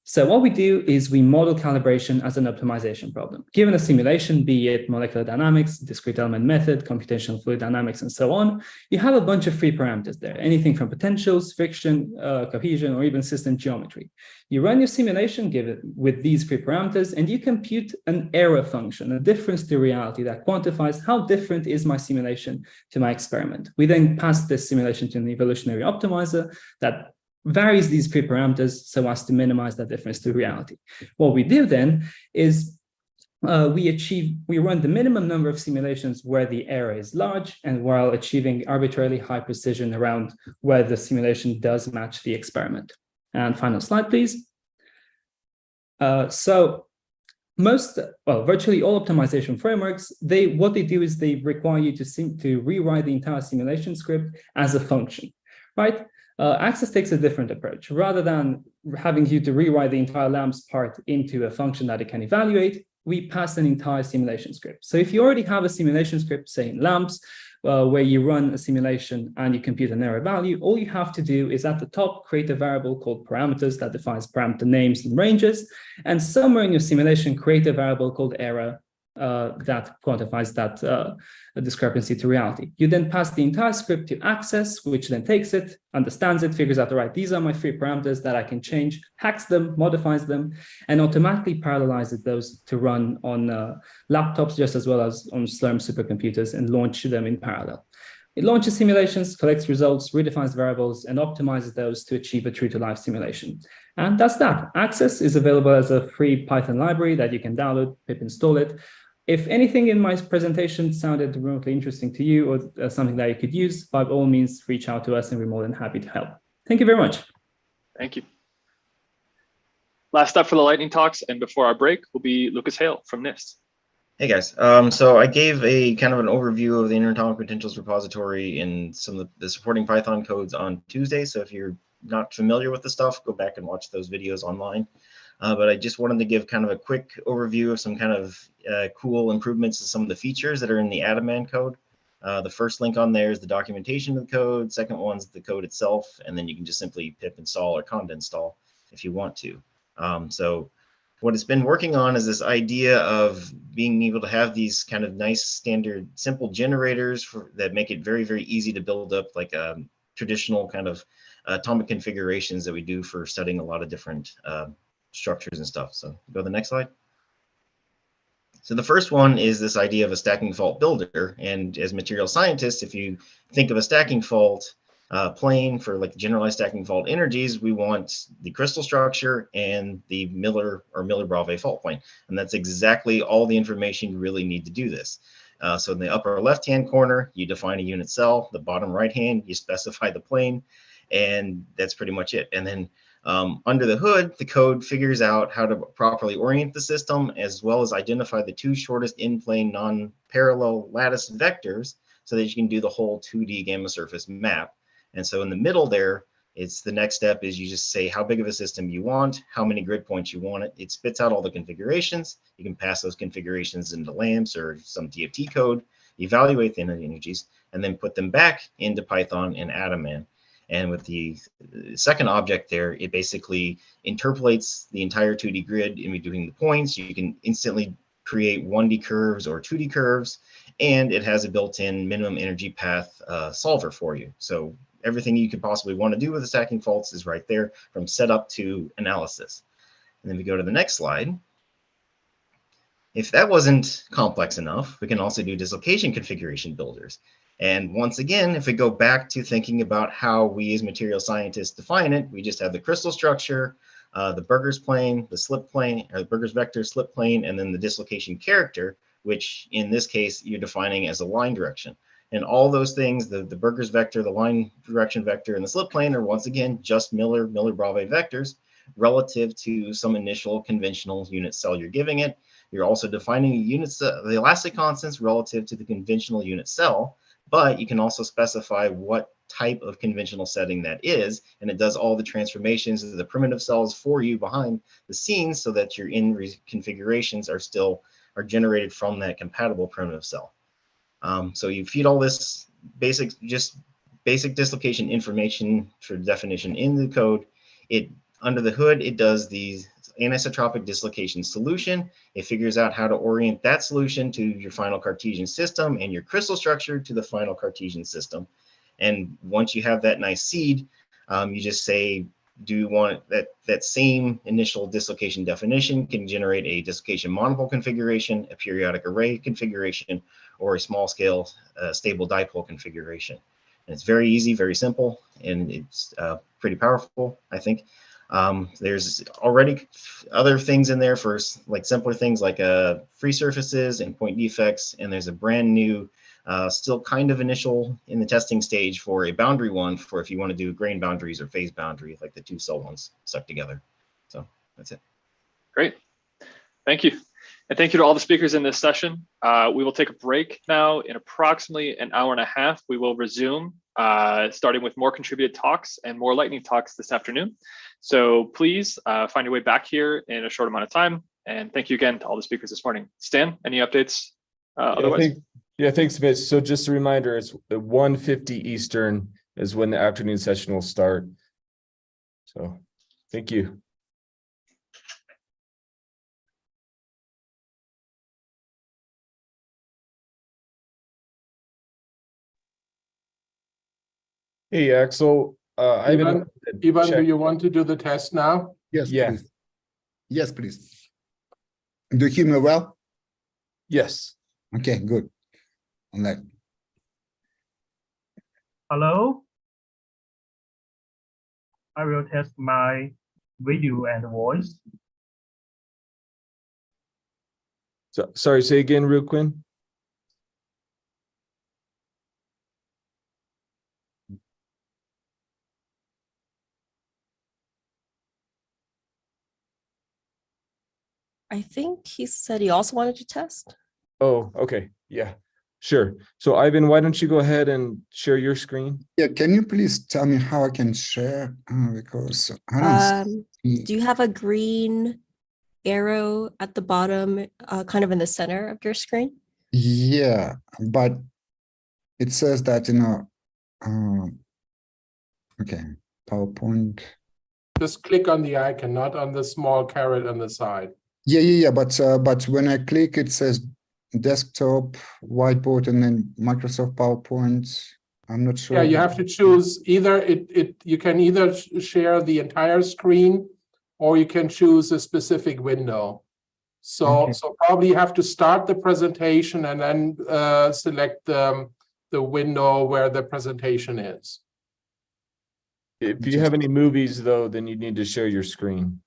So what we do is we model calibration as an optimization problem. Given a simulation, be it molecular dynamics, discrete element method, computational fluid dynamics, and so on, you have a bunch of free parameters there, anything from potentials, friction, cohesion, or even system geometry. You run your simulation with these free parameters, and you compute an error function, a difference to reality that quantifies how different is my simulation to my experiment. We then pass this simulation to an evolutionary optimizer that varies these pre-parameters so as to minimize that difference to reality. What we do then is we run the minimum number of simulations where the error is large and while achieving arbitrarily high precision around where the simulation does match the experiment. And final slide, please. Virtually all optimization frameworks, what they do is they require you to rewrite the entire simulation script as a function, right? Access takes a different approach. Rather than having you to rewrite the entire LAMMPS part into a function that it can evaluate, we pass an entire simulation script. So if you already have a simulation script, say in LAMMPS, where you run a simulation and you compute an error value, all you have to do is at the top create a variable called parameters that defines parameter names and ranges, and somewhere in your simulation create a variable called error that quantifies that discrepancy to reality. You then pass the entire script to Access, which then takes it, understands it, figures out, all right, these are my 3 parameters that I can change, hacks them, modifies them, and automatically parallelizes those to run on laptops just as well as on Slurm supercomputers and launch them in parallel. It launches simulations, collects results, redefines variables, and optimizes those to achieve a true-to-life simulation. And that's that. Access is available as a free Python library that you can download, pip install it. If anything in my presentation sounded remotely interesting to you or something that you could use, by all means, reach out to us and we're more than happy to help. Thank you very much. Thank you. Last up for the lightning talks and before our break will be Lucas Hale from NIST. Hey guys, so I gave a kind of an overview of the interatomic potentials repository and some of the supporting Python codes on Tuesday. So if you're not familiar with the stuff, go back and watch those videos online. But I just wanted to give kind of a quick overview of some kind of cool improvements to some of the features that are in the Atomine code. The first link on there is the documentation of the code. Second one's the code itself, and then you can just simply pip install or conda install if you want to. So what it's been working on is this idea of being able to have these kind of nice standard simple generators that make it very, very easy to build up like traditional kind of atomic configurations that we do for studying a lot of different structures and stuff. So go to the next slide. So the first one is this idea of a stacking fault builder. And as material scientists, if you think of a stacking fault plane for like generalized stacking fault energies, we want the crystal structure and the Miller or Miller-Bravais fault plane. And that's exactly all the information you really need to do this. So in the upper left-hand corner, you define a unit cell. The bottom right-hand, you specify the plane. And that's pretty much it. And then under the hood, the code figures out how to properly orient the system, as well as identify the 2 shortest in-plane non-parallel lattice vectors so that you can do the whole 2D gamma surface map. And so in the middle there, it's the next step is you just say how big of a system you want, how many grid points you want it. It spits out all the configurations. You can pass those configurations into LAMMPS or some DFT code, evaluate the energies, and then put them back into Python and Atomine. And with the second object there, it basically interpolates the entire 2D grid in between the points. You can instantly create 1D curves or 2D curves, and it has a built-in minimum energy path solver for you. So everything you could possibly want to do with the stacking faults is right there from setup to analysis. And then we go to the next slide. If that wasn't complex enough, we can also do dislocation configuration builders. And once again, if we go back to thinking about how we as material scientists define it, we just have the crystal structure, the Burgers plane, the slip plane, or the Burgers vector, slip plane, and then the dislocation character, which in this case, you're defining as a line direction. And all those things, the Burgers vector, the line direction vector, and the slip plane are once again just Miller-Bravais vectors relative to some initial conventional unit cell you're giving it. You're also defining units, the elastic constants relative to the conventional unit cell, but you can also specify what type of conventional setting that is, and it does all the transformations of the primitive cells for you behind the scenes so that your configurations are generated from that compatible primitive cell. So you feed all this basic dislocation information for definition in the code. Under the hood, it does the anisotropic dislocation solution. It figures out how to orient that solution to your final Cartesian system and your crystal structure to the final Cartesian system. And once you have that nice seed, you just say, do you want that same initial dislocation definition can generate a dislocation monopole configuration, a periodic array configuration, or a small scale stable dipole configuration. And it's very easy, very simple, and it's pretty powerful, I think. There's already other things in there for like simpler things like free surfaces and point defects, and there's a brand new, still kind of initial in the testing stage for a boundary one for if you want to do grain boundaries or phase boundaries, like the 2 cell ones stuck together. So that's it. Great, thank you. And thank you to all the speakers in this session. We will take a break now. In approximately an hour and a half, we will resume, starting with more contributed talks and more lightning talks this afternoon. So please find your way back here in a short amount of time. And thank you again to all the speakers this morning. Stan, any updates otherwise? Yeah, thanks, Mitch. So just a reminder, it's 1:50 Eastern is when the afternoon session will start. So thank you. Hey, Axel. Ivan, do you want to do the test now? Yes, Yeah. please. Yes, please. Do you hear me well? Yes. Okay, good. All right. Hello. I will test my video and voice. So, sorry, say again real quick. I think he said he also wanted to test. Oh, okay. Yeah, sure. So Ivan, why don't you go ahead and share your screen? Yeah, can you please tell me how I can share? Because I don't see. Do you have a green arrow at the bottom, kind of in the center of your screen? Yeah, but it says that, okay, PowerPoint. Just click on the icon, not on the small caret on the side. Yeah, but when I click, it says desktop, whiteboard, and then Microsoft PowerPoint. I'm not sure. Yeah, you have to choose either you can either share the entire screen or you can choose a specific window. So probably you have to start the presentation and then select the window where the presentation is. If you have any movies though, then you need to share your screen.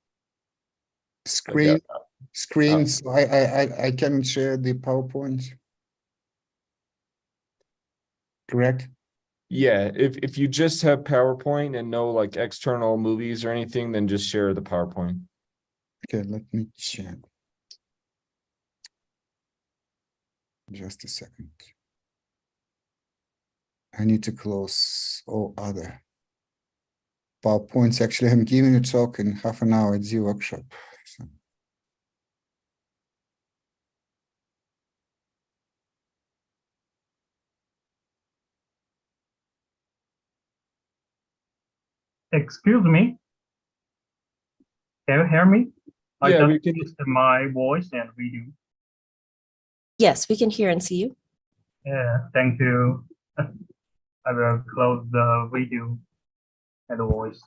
Screens. I can share the PowerPoint. Correct? Yeah, if you just have PowerPoint and no like external movies or anything, then just share the PowerPoint. Okay, let me check. Just a second. I need to close all other PowerPoints. Actually, I'm giving a talk in half an hour at the workshop. So. Excuse me. Can you hear me? Yeah, I we just can. used my voice and video. Yes, we can hear and see you. Yeah, thank you. I will close the video and the voice.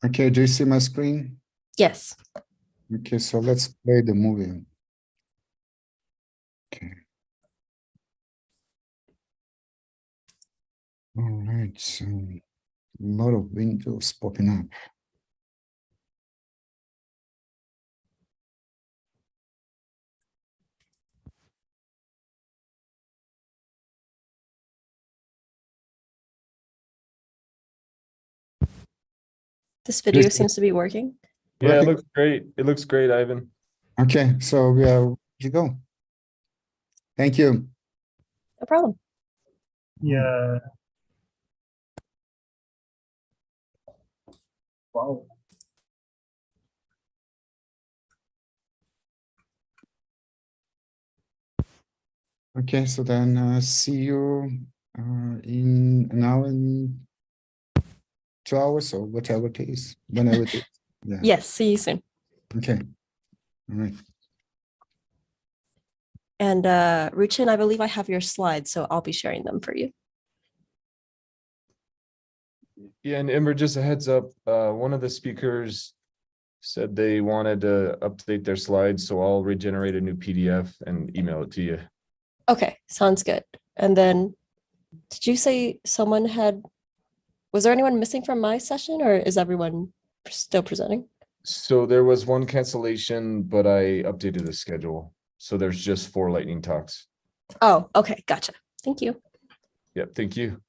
Okay, do you see my screen? Yes. Okay, so let's play the movie. Okay. All right, so a lot of windows popping up. This video seems to be working. Yeah, it looks great. It looks great, Ivan. Okay, so we are ready to go. Thank you. No problem. Yeah. Wow. Okay, so then see you in an hour and 2 hours or whatever it is, whenever it is. Yeah. Yes, see you soon. Okay. All right. And Ruchin, I believe I have your slides, so I'll be sharing them for you. Yeah, and Ember, just a heads up, one of the speakers said they wanted to update their slides, so I'll regenerate a new PDF and email it to you. Okay, sounds good. And then, did you say someone had, was there anyone missing from my session, or is everyone still presenting? So there was one cancellation, but I updated the schedule. So there's just 4 lightning talks. Oh, okay, gotcha. Thank you. Yep, thank you.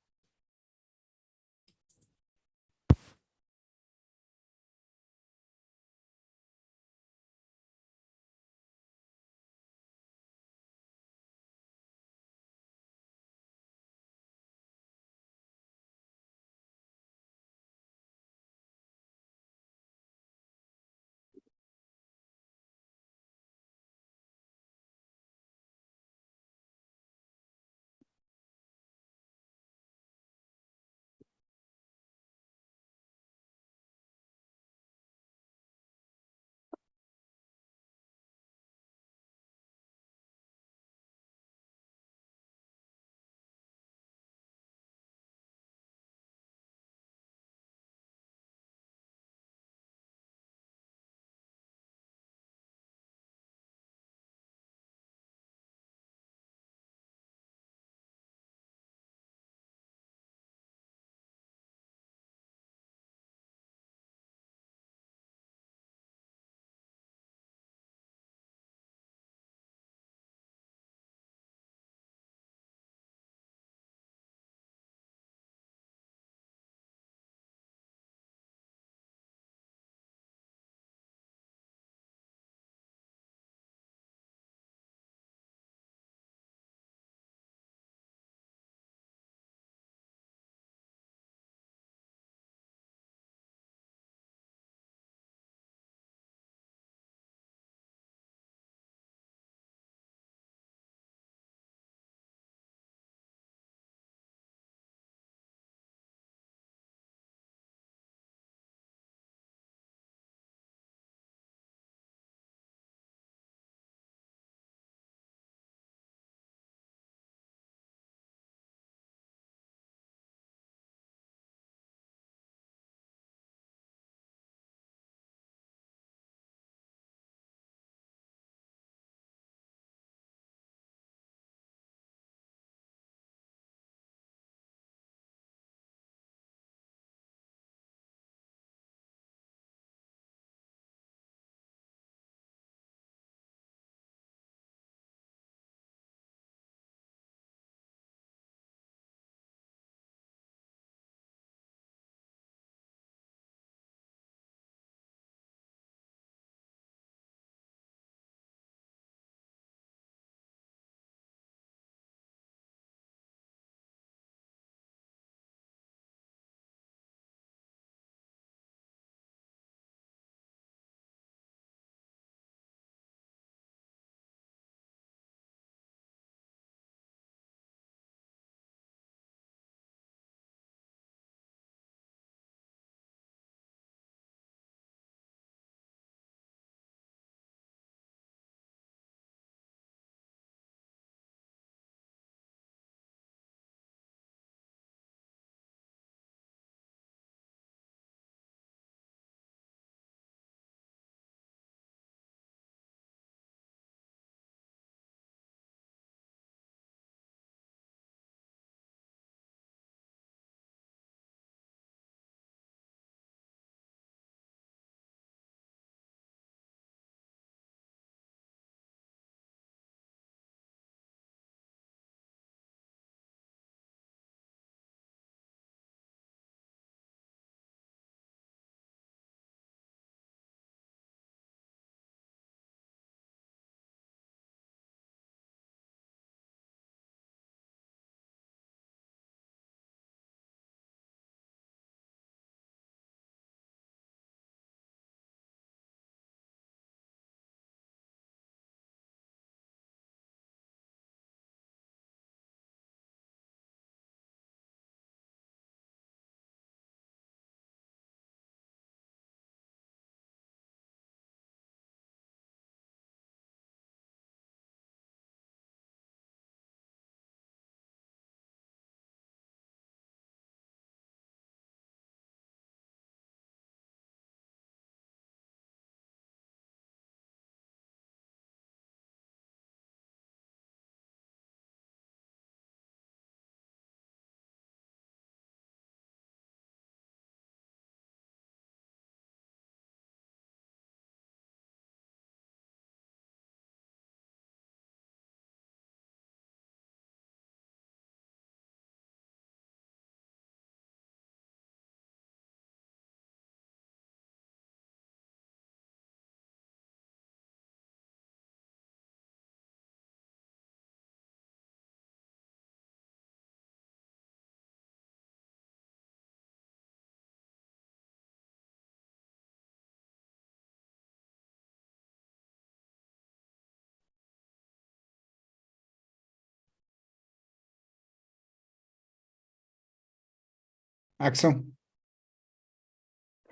Axel?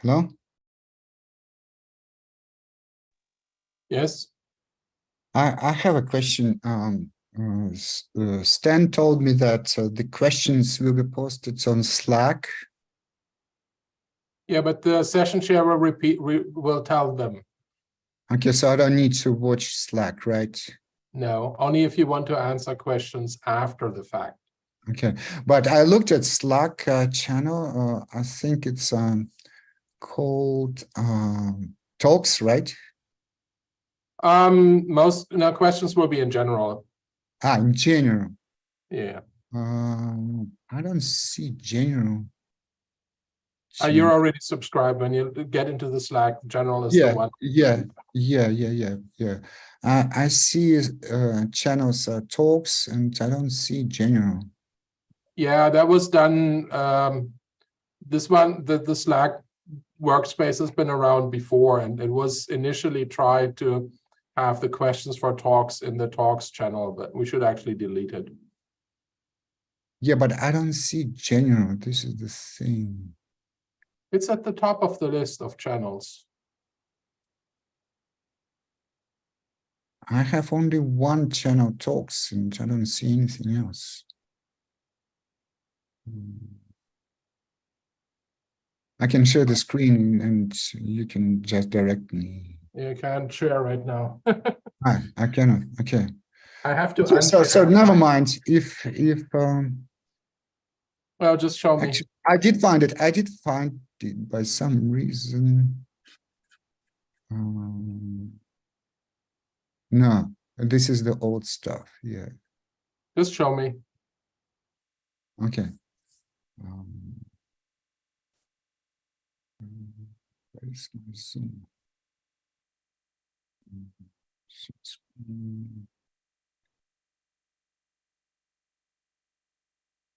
Hello? Yes. I have a question. Stan told me that the questions will be posted on Slack. Yeah, but the session chair will tell them. Okay, so I don't need to watch Slack, right? No, only if you want to answer questions after the fact. Okay, but I looked at Slack channel. I think it's called Talks, right? Most questions will be in general. In general. Yeah. I don't see general. You're already subscribed. When you get into the Slack, general is the one. Yeah. I see channels talks, and I don't see general. Yeah, that was done. This one, the Slack workspace has been around before, and it was initially tried to have the questions for talks in the talks channel, but we should actually delete it. Yeah, but I don't see general. This is the thing. It's at the top of the list of channels. I have only one channel talks, and I don't see anything else. I can share the screen, and you can just direct me. You can't share right now. I cannot. Okay. I have to. Okay, so never mind. If well, just show me. Actually, I did find it. I did find it by some reason. No, this is the old stuff. Yeah. Just show me. Okay.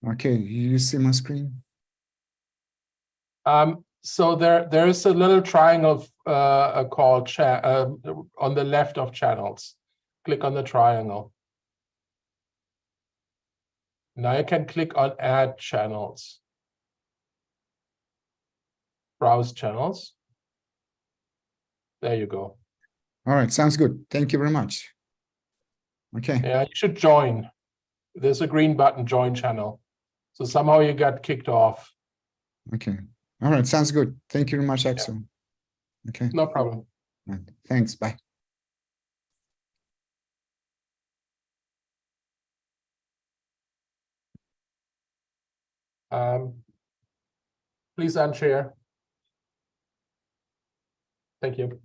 Okay, you see my screen? So there is a little triangle called on the left of channels. Click on the triangle. Now you can click on Add Channels. Browse channels. There you go. All right, sounds good. Thank you very much. Okay. Yeah, you should join. There's a green button, Join Channel. So somehow you got kicked off. Okay. All right, sounds good. Thank you very much, Axel. Yeah. Okay. No problem. Right. Thanks. Bye. Please unshare. Thank you.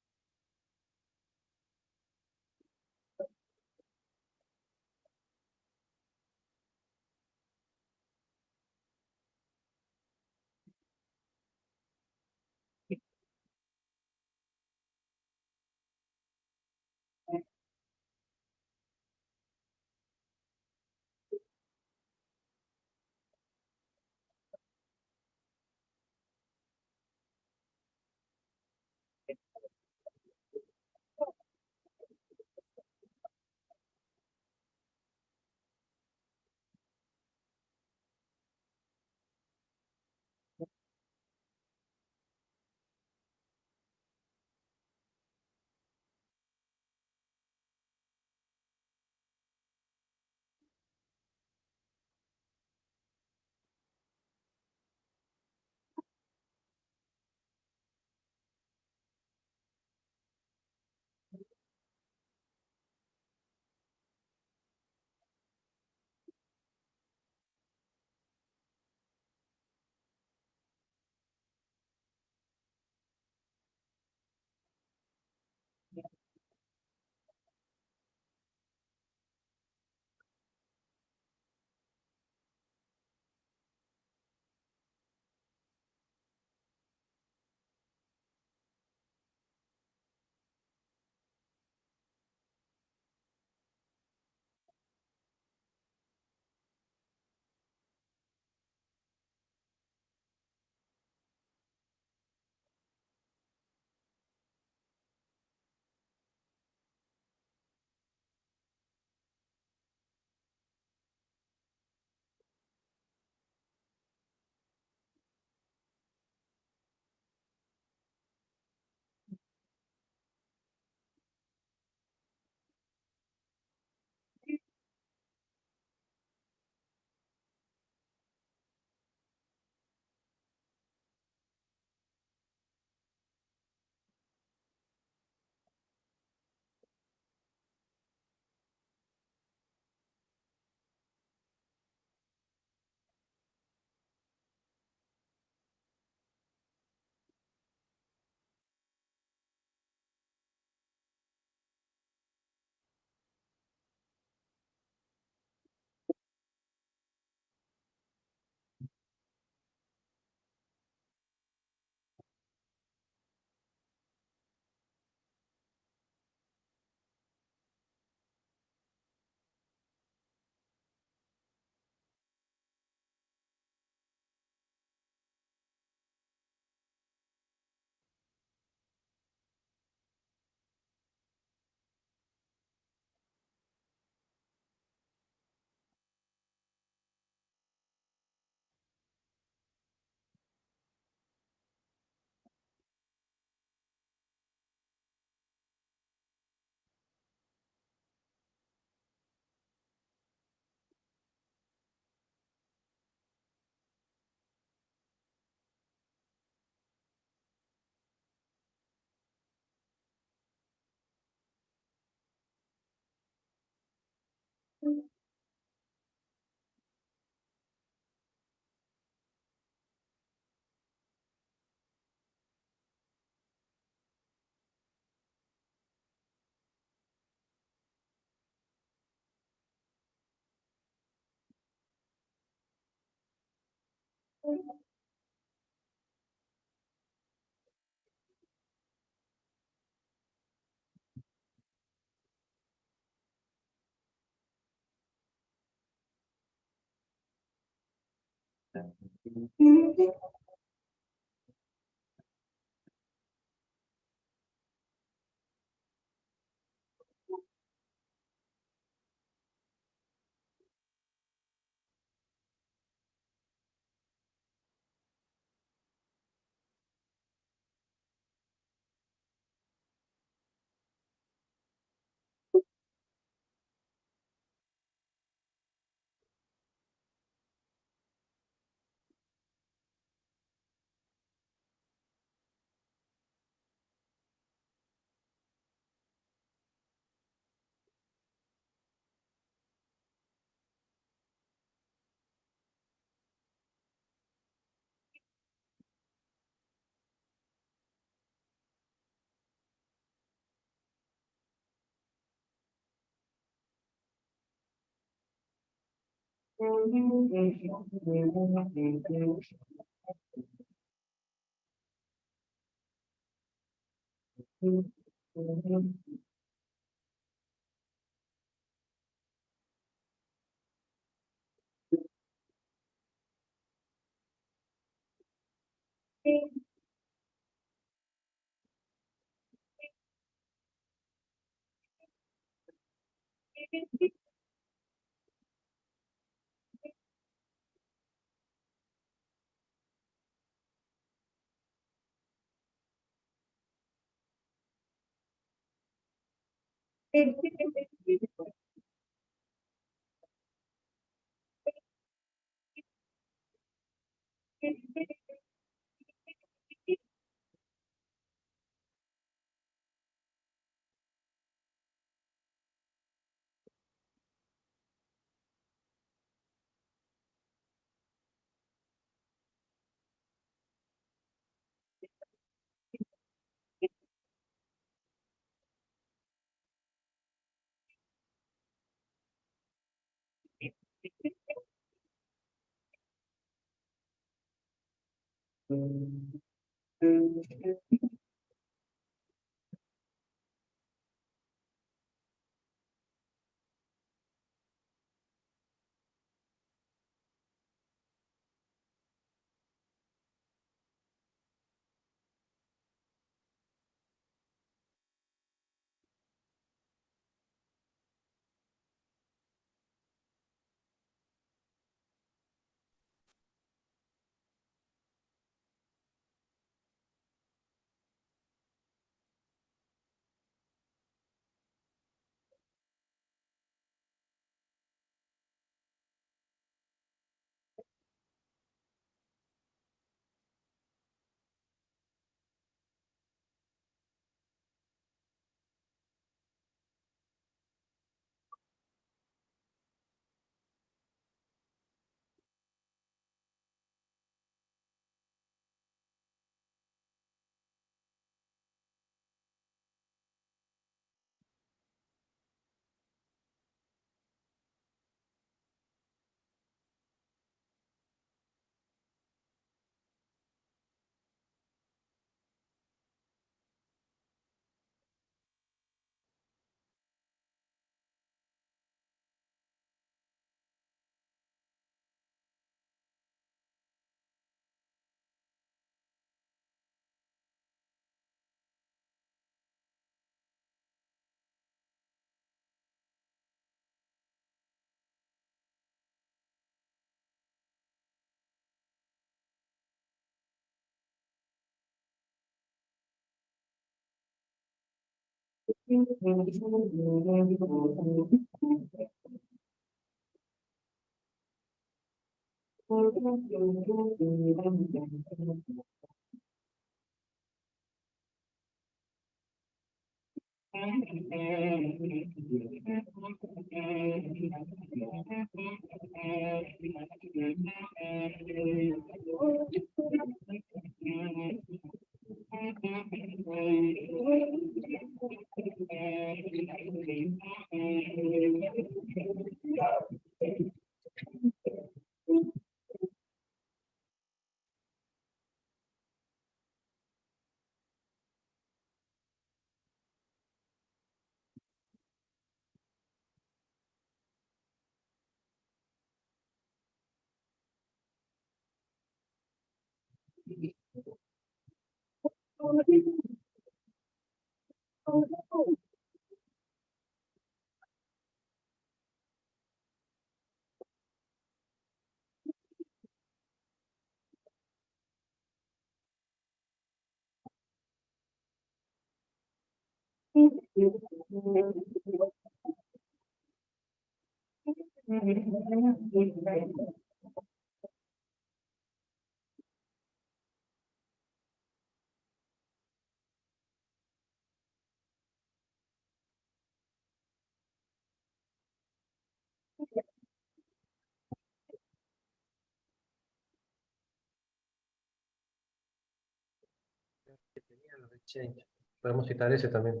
Podemos citar ese también.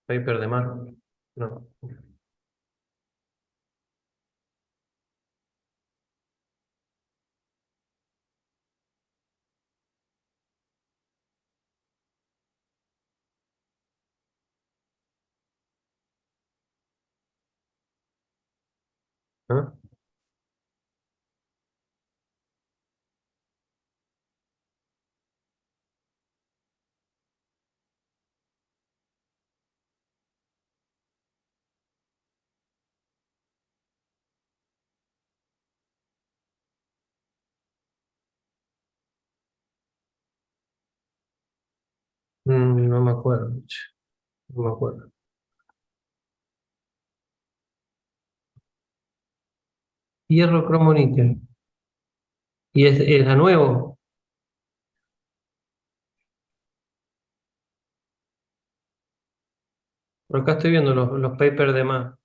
Paper de mar. No. ¿Ah? No me acuerdo. No me acuerdo. Hierro, cromo, níquel. ¿Y es a nuevo? Por acá estoy viendo los papers de más.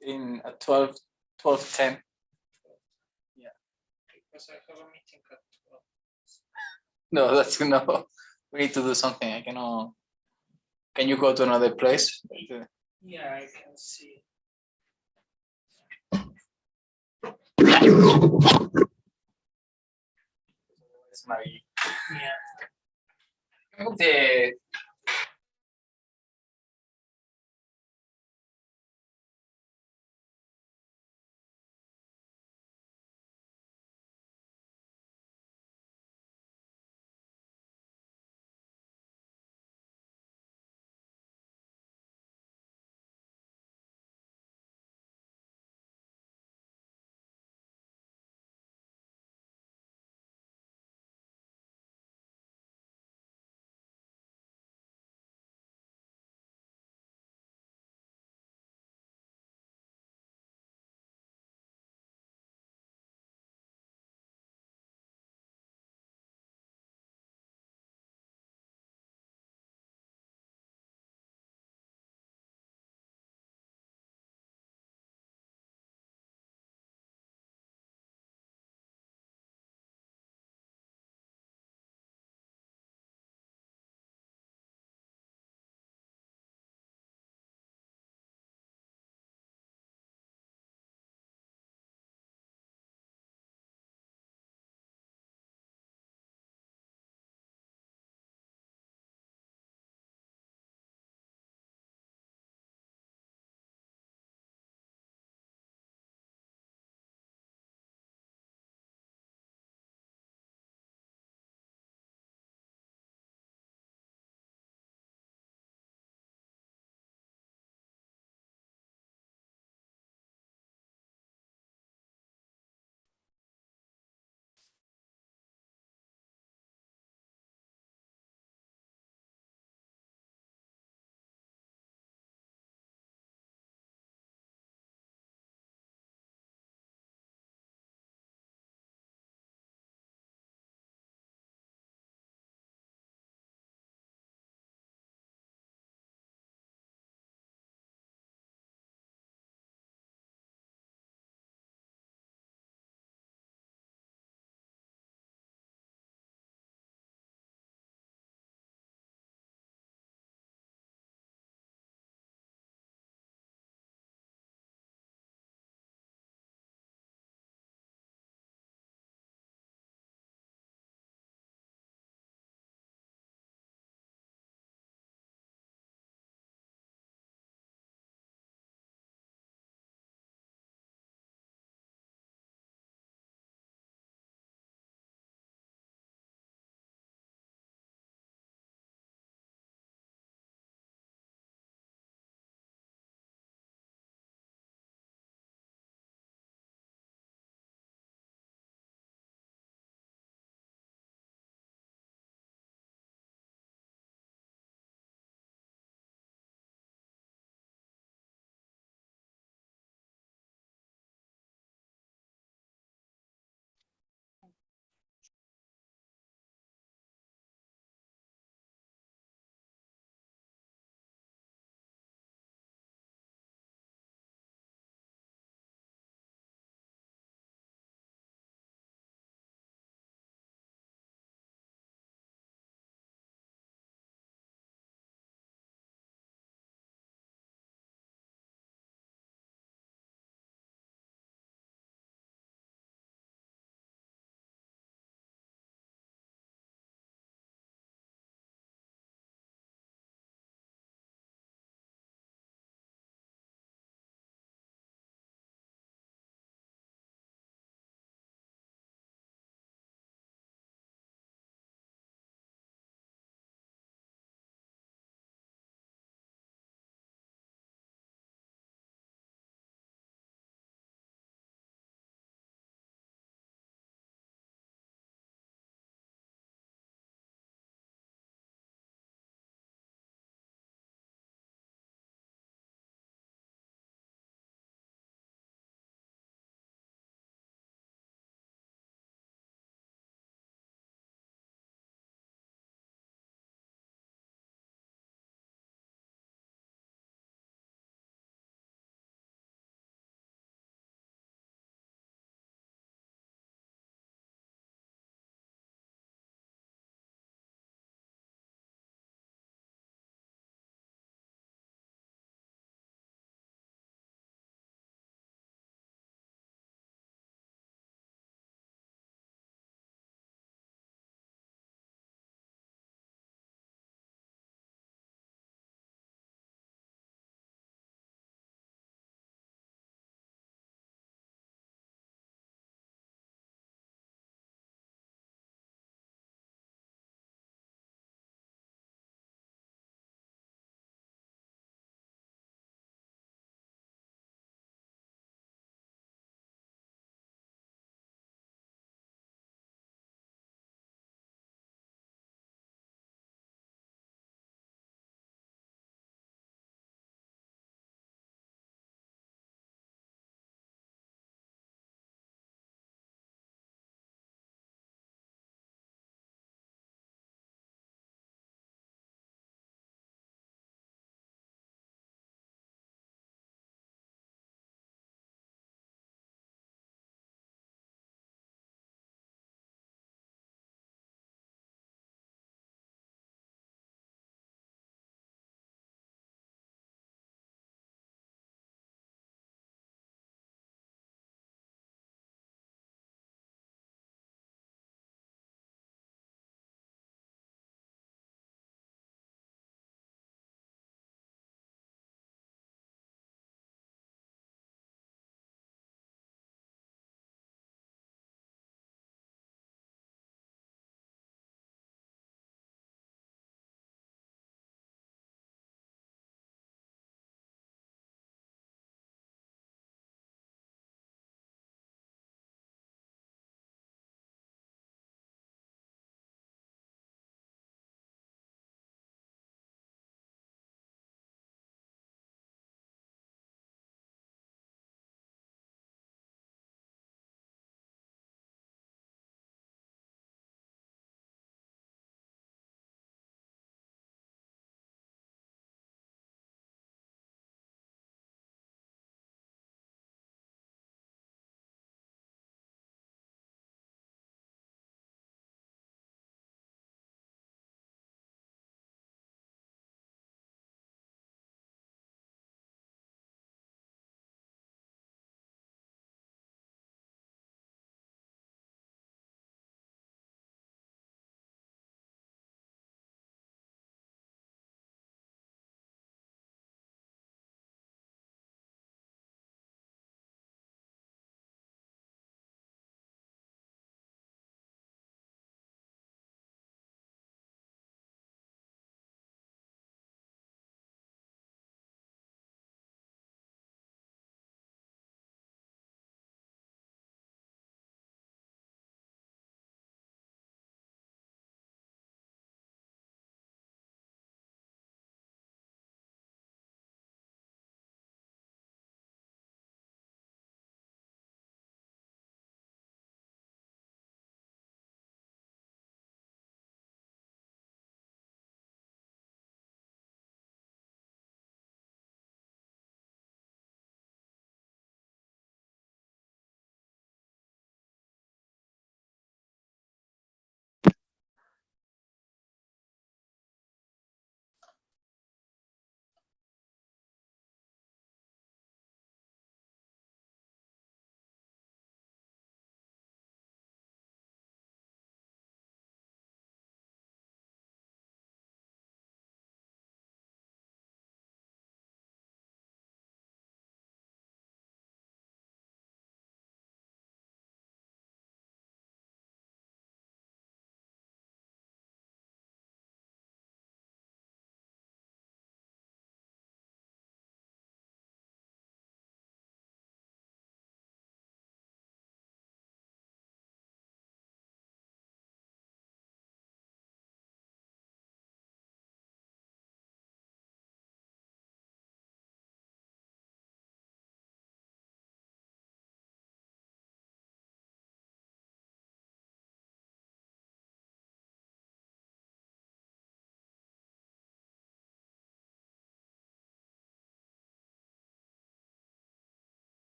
in 12:10. Yeah. Because I have a meeting at 12. No, that's no. We need to do something. I cannot. Can you go to another place? Yeah, I can see. It's my the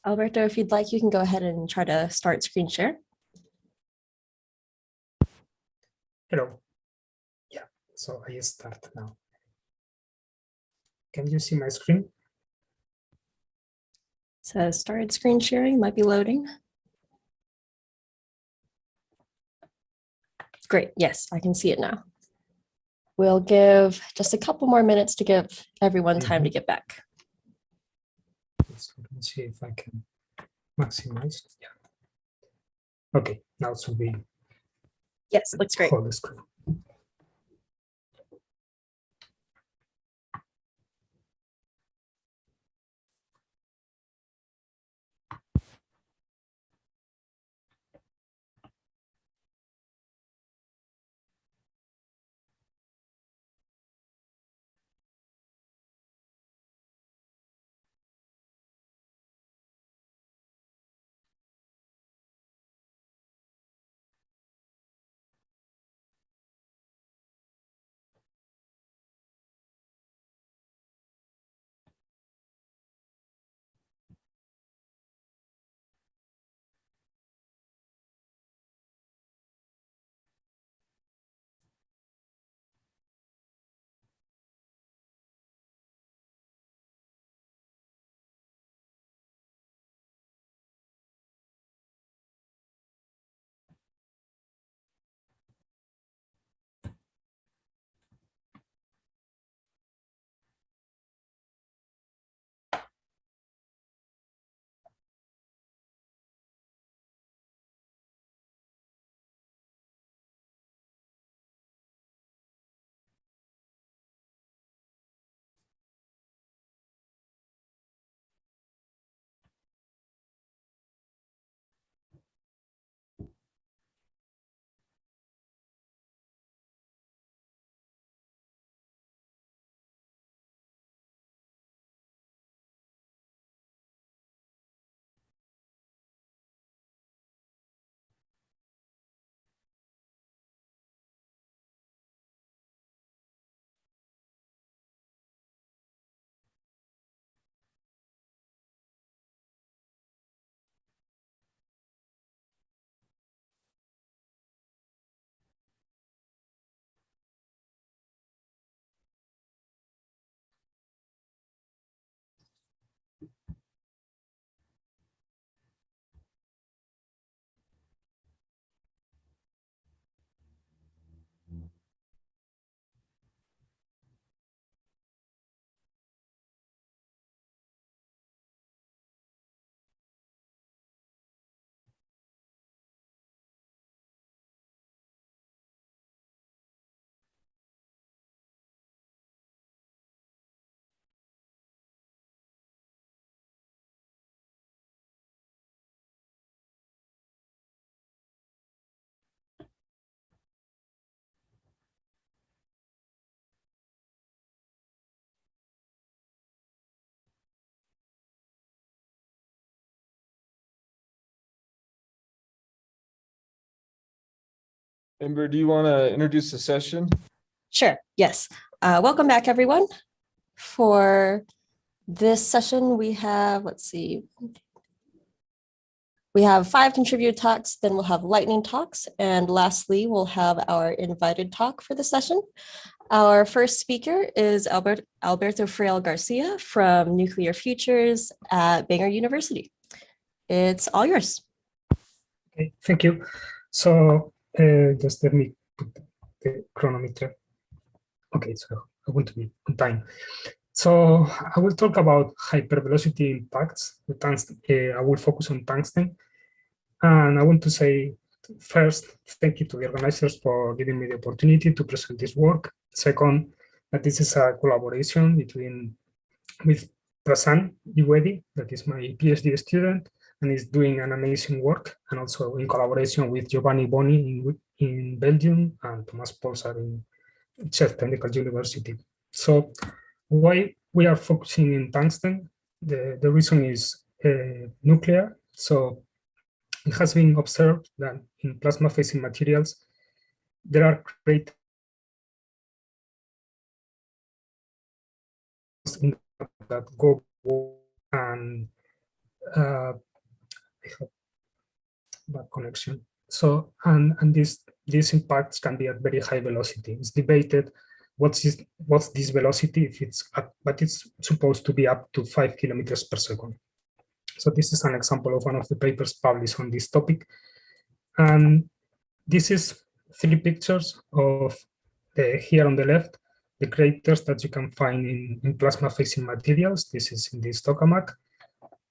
Alberto, if you'd like, you can go ahead and try to start screen share. Hello. Yeah, so I start now. Can you see my screen? So started screen sharing, might be loading. Great, yes, I can see it now. We'll give just a couple more minutes to give everyone time to get back. So let me see if I can maximize. Yeah. Okay, now it should be. Yes, looks great. Whole the screen. Ember, do you want to introduce the session? Sure, yes. Welcome back, everyone. For this session, we have, let's see, we have 5 contributed talks, then we'll have lightning talks, and lastly, we'll have our invited talk for the session. Our first speaker is Alberto Freire Garcia from Nuclear Futures at Bangor University. It's all yours. Okay, thank you. So just let me put the chronometer. Okay, so I want to be on time. So I will talk about hypervelocity impacts. I will focus on tungsten. And I want to say first, thank you to the organizers for giving me the opportunity to present this work. Second, that this is a collaboration with Prasan Dwivedi, that is my PhD student, and is doing an amazing work, and also in collaboration with Giovanni Boni in Belgium and Thomas Polsar in Czech Technical University. So why we are focusing in tungsten? The reason is nuclear. So it has been observed that in plasma facing materials, there are great that go and I have bad connection. So, and these impacts can be at very high velocity. It's debated what's this velocity if it's up, but it's supposed to be up to 5 kilometers per second. So this is an example of one of the papers published on this topic. And this is 3 pictures of here on the left, the craters that you can find in plasma-facing materials. This is in this tokamak.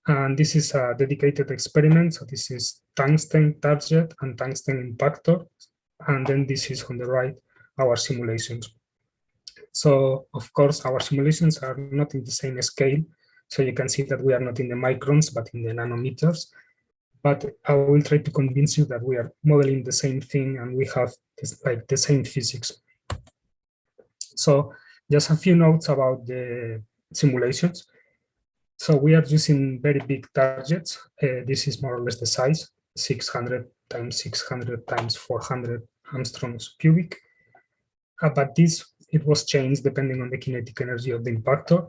And this is a dedicated experiment. So this is tungsten target and tungsten impactor. And then this is on the right, our simulations. So of course, our simulations are not in the same scale. So you can see that we are not in the microns, but in the nanometers. But I will try to convince you that we are modeling the same thing and we have like the same physics. So just a few notes about the simulations. So we are using very big targets. This is more or less the size, 600 times 600 times 400 Armstrongs cubic. But it was changed depending on the kinetic energy of the impactor.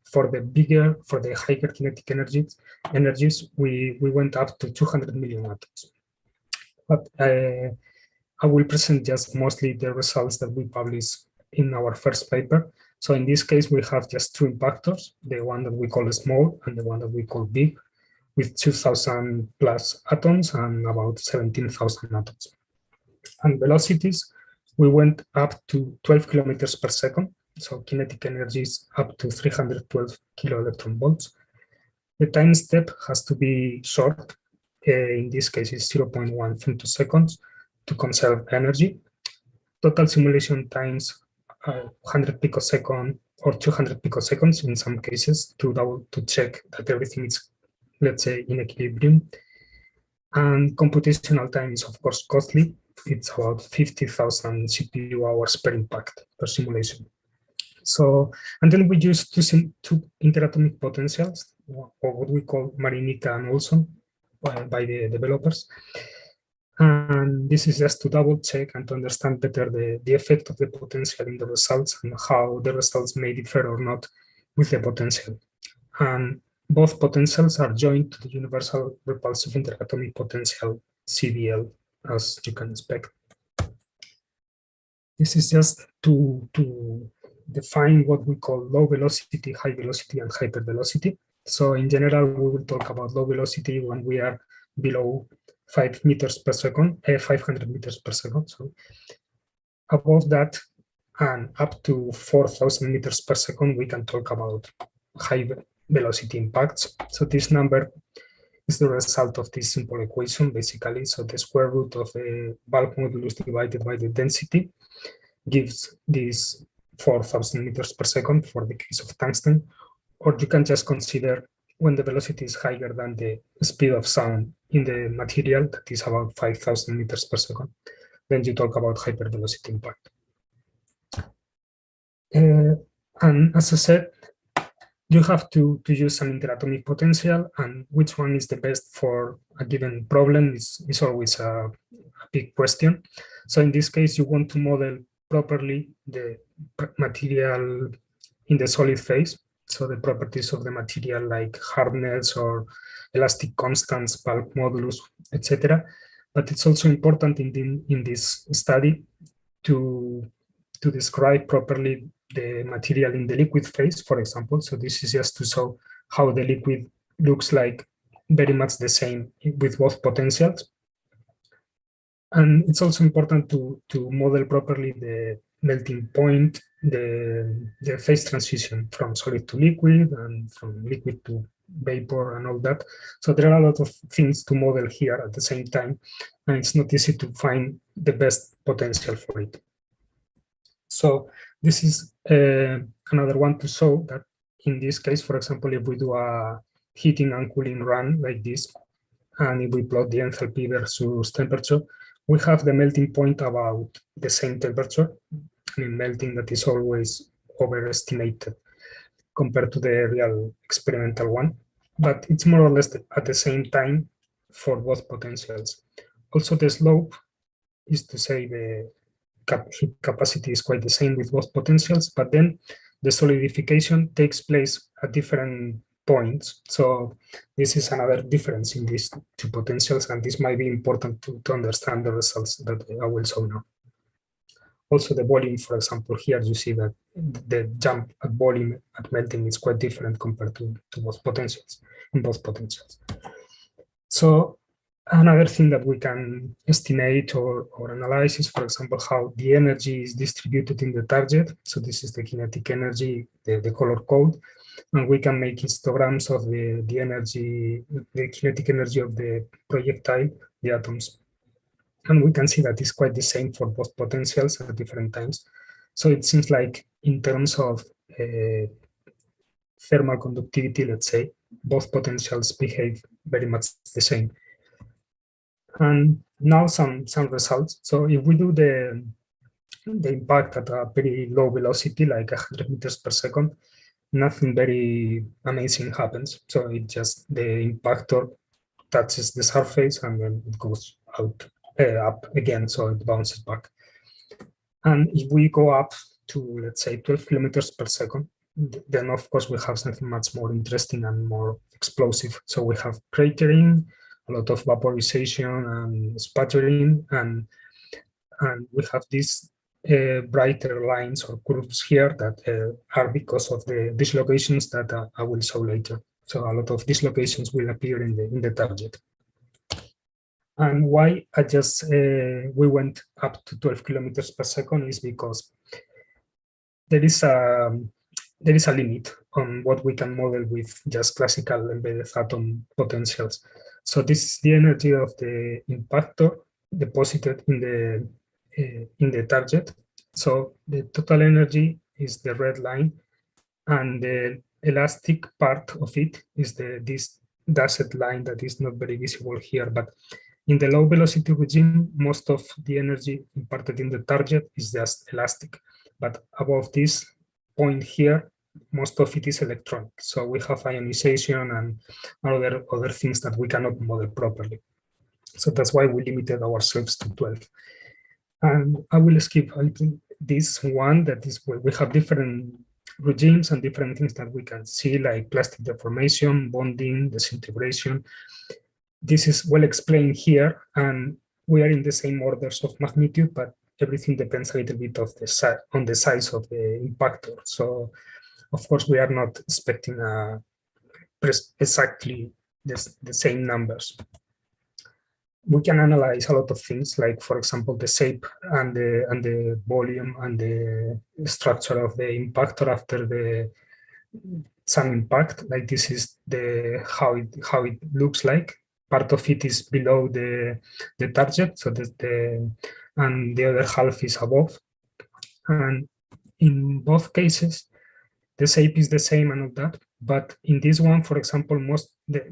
For the higher kinetic energies, we went up to 200 million atoms. But I will present just mostly the results that we published in our first paper. So in this case, we have just 2 impactors, the one that we call small and the one that we call big, with 2,000 plus atoms and about 17,000 atoms. And velocities, we went up to 12 kilometers per second. So kinetic energy is up to 312 kilo electron volts. The time step has to be short. In this case, it's 0.1 femtoseconds seconds to conserve energy. Total simulation times 100 picosecond or 200 picoseconds in some cases to check that everything is, let's say, in equilibrium. And computational time is, of course, costly. It's about 50,000 CPU hours per impact per simulation. So, and then we use two interatomic potentials, or what we call Marinica and Olson by the developers. And this is just to double check and to understand better the effect of the potential in the results and how the results may differ or not with the potential. And both potentials are joined to the universal repulsive interatomic potential, CBL, as you can expect. This is just to define what we call low velocity, high velocity, and hypervelocity. So in general, we will talk about low velocity when we are below 5 meters per second, 500 meters per second. So above that and up to 4,000 meters per second, we can talk about high velocity impacts. So this number is the result of this simple equation, basically. So the square root of the bulk modulus divided by the density gives this 4,000 meters per second for the case of tungsten. Or you can just consider when the velocity is higher than the speed of sound in the material, that is about 5,000 meters per second, then you talk about hypervelocity impact. And as I said, you have to use an interatomic potential, and which one is the best for a given problem is always a big question. So in this case, you want to model properly the material in the solid phase. So the properties of the material like hardness or elastic constants, bulk modulus, etc. But it's also important in this study to describe properly the material in the liquid phase, for example. So this is just to show how the liquid looks like very much the same with both potentials. And it's also important to model properly the melting point, the phase transition from solid to liquid and from liquid to vapor and all that. So there are a lot of things to model here at the same time, and it's not easy to find the best potential for it. So this is another one to show that in this case, for example, if we do a heating and cooling run like this, and if we plot the enthalpy versus temperature, we have the melting point about the same temperature. I mean, melting that is always overestimated compared to the real experimental one, but it's more or less at the same time for both potentials. Also, the slope is to say the heat capacity is quite the same with both potentials, but then the solidification takes place at different points. So this is another difference in these two potentials, and this might be important to understand the results that I will show now. Also, the volume, for example, here you see that the jump at volume at melting is quite different compared to both potentials, in both potentials. So another thing that we can estimate or analyze is, for example, how the energy is distributed in the target. So this is the kinetic energy, the color code, and we can make histograms of the energy, the kinetic energy of the projectile, the atoms. And we can see that it's quite the same for both potentials at different times. So it seems like in terms of thermal conductivity, let's say, both potentials behave very much the same. And now some results. So if we do the impact at a very low velocity, like 100 meters per second, nothing very amazing happens. So it just, the impactor touches the surface and then it goes out, up again, so it bounces back. And if we go up to, let's say, 12 kilometers per second, then of course we have something much more interesting and more explosive. So we have cratering, a lot of vaporization and sputtering, and we have these brighter lines or curves here that are because of the dislocations that I will show later. So a lot of dislocations will appear in the target. And why I just we went up to 12 kilometers per second is because there is a limit on what we can model with just classical embedded atom potentials. So this is the energy of the impactor deposited in the target. So the total energy is the red line, and the elastic part of it is this dashed line that is not very visible here. But in the low velocity regime, most of the energy imparted in the target is just elastic. But above this point here, most of it is electronic. So we have ionization and other things that we cannot model properly. So that's why we limited ourselves to 12. And I will skip this one, that is where we have different regimes and different things that we can see, like plastic deformation, bonding, disintegration. This is well explained here, and we are in the same orders of magnitude, but everything depends a little bit of on the size of the impactor. So, of course, we are not expecting exactly the same numbers. We can analyze a lot of things, like, for example, the shape and the volume and the structure of the impactor after some impact. Like this is how it looks like. Part of it is below the target, so and the other half is above. And in both cases, the shape is the same and all that. But in this one, for example,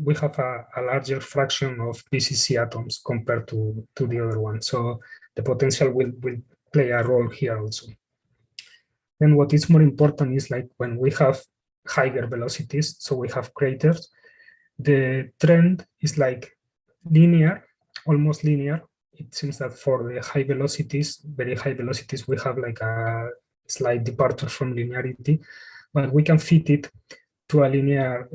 we have a larger fraction of BCC atoms compared to the other one. So the potential will play a role here also. And what is more important is, like, when we have higher velocities, so we have craters, the trend is like linear, almost linear. It seems that for the high velocities, very high velocities, we have like a slight departure from linearity, but we can fit it to a linear,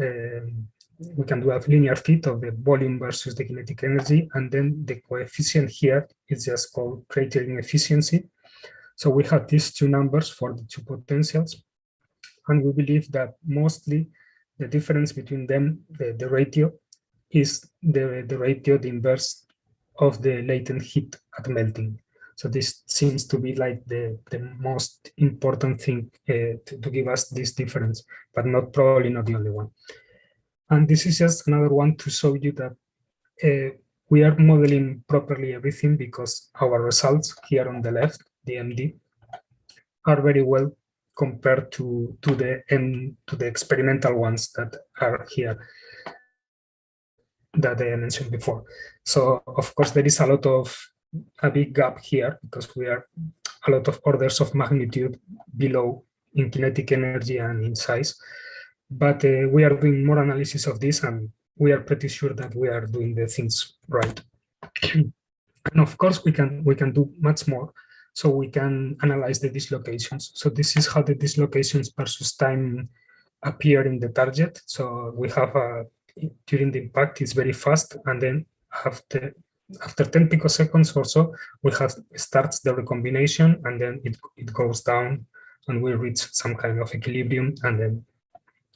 we can do a linear fit of the volume versus the kinetic energy, and then the coefficient here is just called cratering efficiency. So we have these two numbers for the two potentials, and we believe that mostly the difference between them, the ratio, is the ratio, the inverse of the latent heat at melting. So this seems to be like the most important thing to give us this difference, but probably not the only one. And this is just another one to show you that we are modeling properly everything, because our results here on the left, the MD, are very well compared to the experimental ones that are here, that I mentioned before. So of course there is a big gap here, because we are a lot of orders of magnitude below in kinetic energy and in size. But we are doing more analysis of this, and we are pretty sure that we are doing the things right. And of course we can do much more. So we can analyze the dislocations. So this is how the dislocations versus time appear in the target. So we have during the impact, it's very fast, and then after 10 picoseconds or so, we have starts the recombination, and then it goes down, and we reach some kind of equilibrium, and then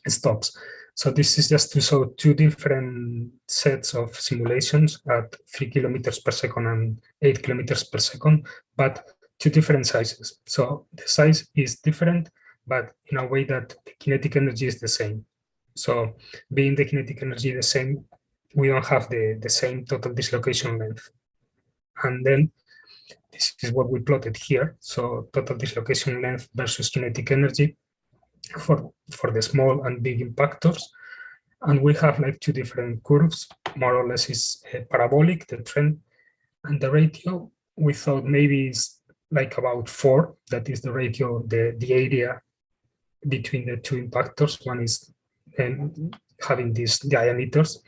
it stops. So this is just to show two different sets of simulations at 3 kilometers per second and 8 kilometers per second, but two different sizes. So the size is different, but in a way that the kinetic energy is the same. So being the kinetic energy the same, we don't have the same total dislocation length. And then this is what we plotted here. So total dislocation length versus kinetic energy for the small and big impactors. And we have like two different curves, more or less is parabolic, the trend, and the ratio we thought maybe is like about 4. That is the ratio, the area between the two impactors. One is having these diameters,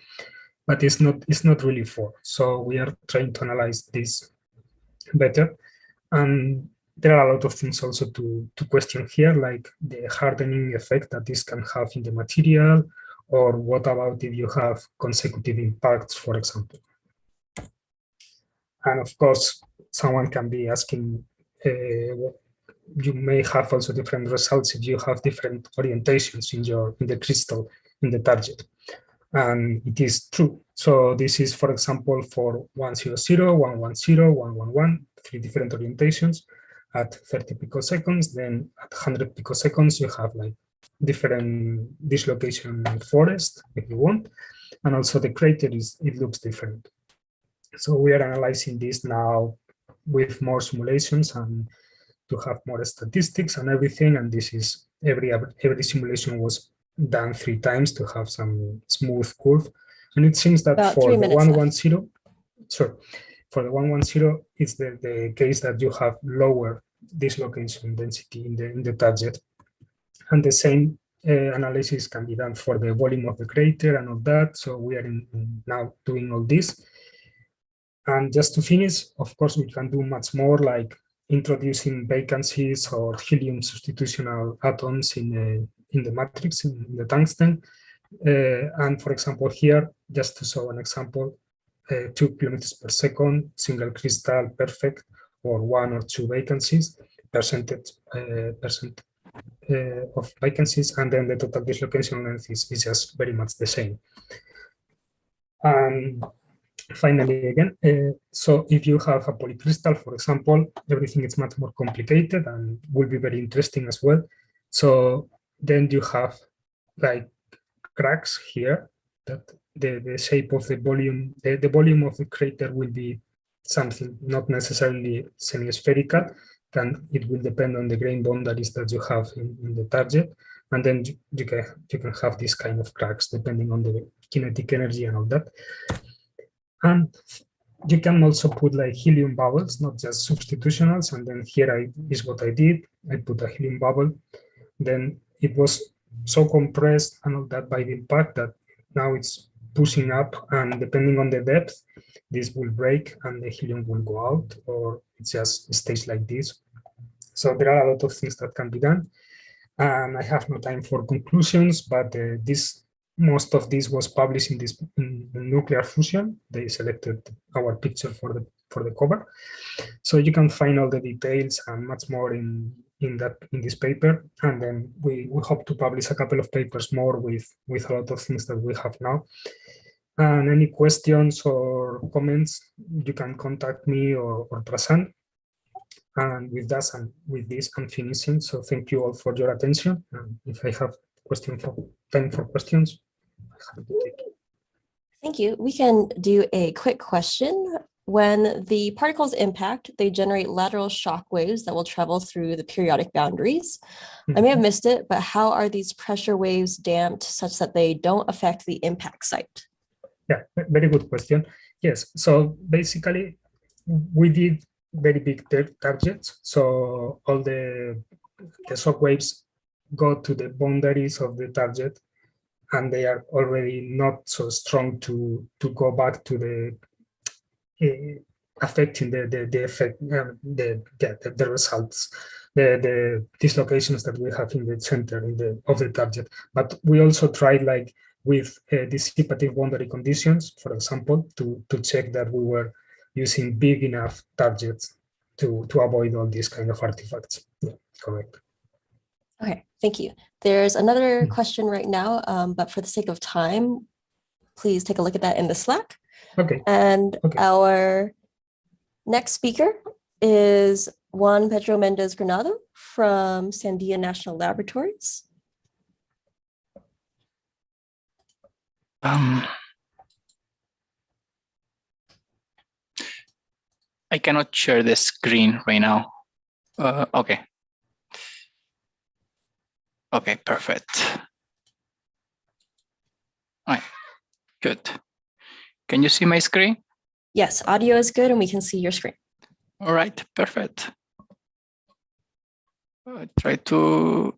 but it's not really 4. So we are trying to analyze this better. And there are a lot of things also to question here, like the hardening effect that this can have in the material, or what about if you have consecutive impacts, for example. And of course, someone can be asking, you may have also different results if you have different orientations in the crystal, in the target. And it is true. So this is, for example, for 100, 110, 111, 3 different orientations at 30 picoseconds. Then at 100 picoseconds, you have like different dislocation forest, if you want. And also the crater it looks different. So we are analyzing this now with more simulations and to have more statistics and everything. And this is every simulation was done 3 times to have some smooth curve. And it seems that About for 3 the minutes 110, sorry, for the 110, it's the case that you have lower dislocation density in the target. And the same analysis can be done for the volume of the crater and all that. So we are now doing all this. And just to finish, of course, we can do much more, like introducing vacancies or helium substitutional atoms in the matrix, in the tungsten. And for example, here, just to show an example, 2 kilometers per second, single crystal, perfect, or 1 or 2 vacancies, percentage of vacancies, and then the total dislocation length is just very much the same. And finally, again, so if you have a polycrystal, for example, everything is much more complicated and will be very interesting as well. So then you have like cracks here that the shape of the volume, the volume of the crater will be something not necessarily semi-spherical, and it will depend on the grain boundaries that you have in the target. And then you can have this kind of cracks depending on the kinetic energy and all that. And you can also put like helium bubbles, not just substitutionals. And then here is what I did. I put a helium bubble. Then it was so compressed and all that by the impact that now it's pushing up, and depending on the depth, this will break and the helium will go out, or it just stays like this. So there are a lot of things that can be done. And I have no time for conclusions, but most of this was published in nuclear fusion. They selected our picture for the cover. So you can find all the details and much more in this paper. And then we hope to publish a couple of papers more with a lot of things that we have now. And any questions or comments, you can contact me or Prasan. And with that, and with this, I'm finishing. So thank you all for your attention. And if I have time for questions, I'm happy to take it. Thank you. We can do a quick question. When the particles impact, they generate lateral shock waves that will travel through the periodic boundaries. I may have missed it, but how are these pressure waves damped such that they don't affect the impact site? Yeah, very good question. Yes, so basically we did very big targets. So all the shock waves go to the boundaries of the target, and they are already not so strong to go back to the affecting the effect, the results. the dislocations that we have in the center of the target. But we also tried like with dissipative boundary conditions, for example, to check that we were using big enough targets to avoid all these kind of artifacts. Yeah, correct. Okay, thank you. There's another question right now, but for the sake of time, please take a look at that in the Slack. Okay. And okay. Our next speaker is Juan Pedro Mendez Granado from Sandia National Laboratories. I cannot share the screen right now. Okay. Okay, perfect. All right, good. Can you see my screen? Yes, audio is good and we can see your screen. All right, perfect. Try to,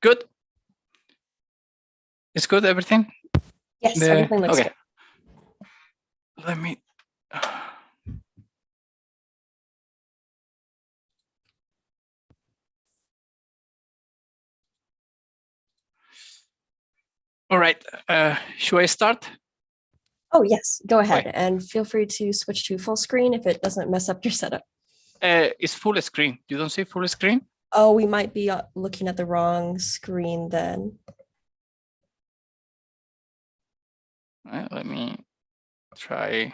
good. It's good, everything? Yes, everything looks okay. good. Let me. All right, should I start? Oh, yes, go ahead. Okay. And feel free to switch to full screen if it doesn't mess up your setup. It's full screen. You don't see full screen? Oh, we might be looking at the wrong screen then. Let me try.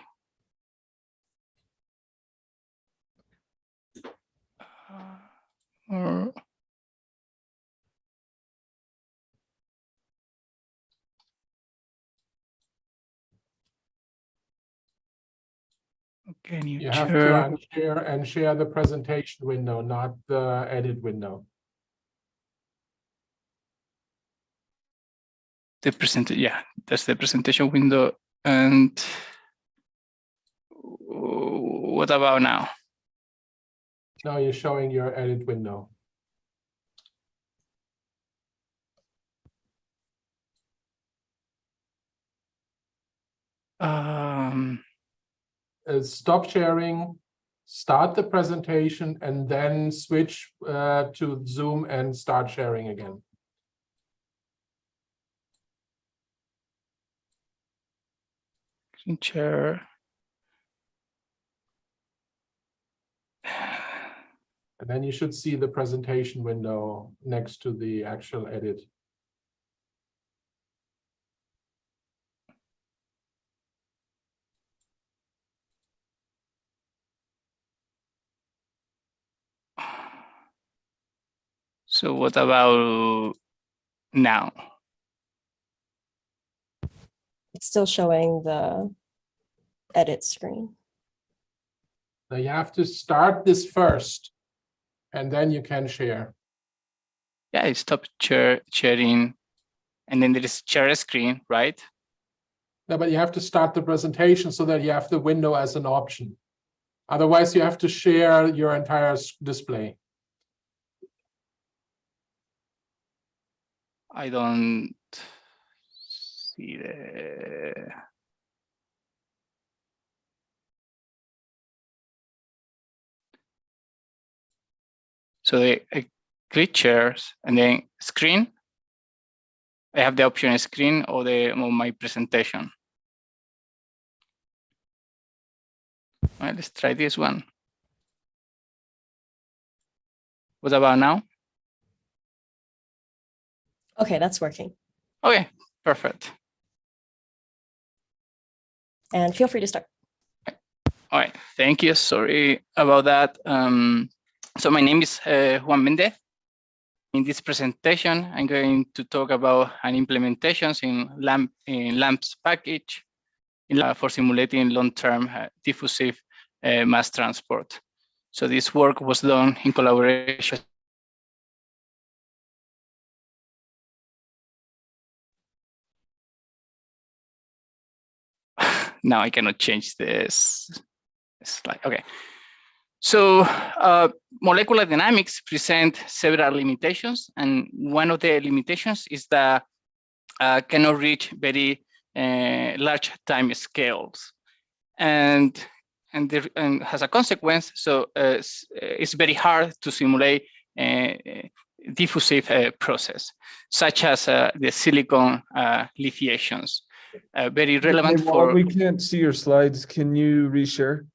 Can you have to unshare and share the presentation window, not the edit window. Yeah, that's the presentation window. And what about now? Now you're showing your edit window. Stop sharing, start the presentation, and then switch to Zoom and start sharing again. Share. And then you should see the presentation window next to the actual edit. So what about now? It's still showing the edit screen. Now you have to start this first, and then you can share. Yeah, I stopped sharing, and then there is share screen, right? No, but you have to start the presentation so that you have the window as an option. Otherwise, you have to share your entire display. I don't see the. So I click shares and then screen. I have the option screen or my presentation. All right, let's try this one. What about now? Okay, that's working. Okay, perfect. And feel free to start. All right, thank you. Sorry about that. So my name is Juan Mendez. In this presentation, I'm going to talk about an implementations in LAMMPS package for simulating long-term diffusive mass transport. So this work was done in collaboration. Now I cannot change this slide. Okay. So molecular dynamics present several limitations, and one of the limitations is that cannot reach very large time scales. And and has a consequence. So it's very hard to simulate diffusive process, such as the silicon lithiations. Very relevant for. We can't see your slides. Can you reshare?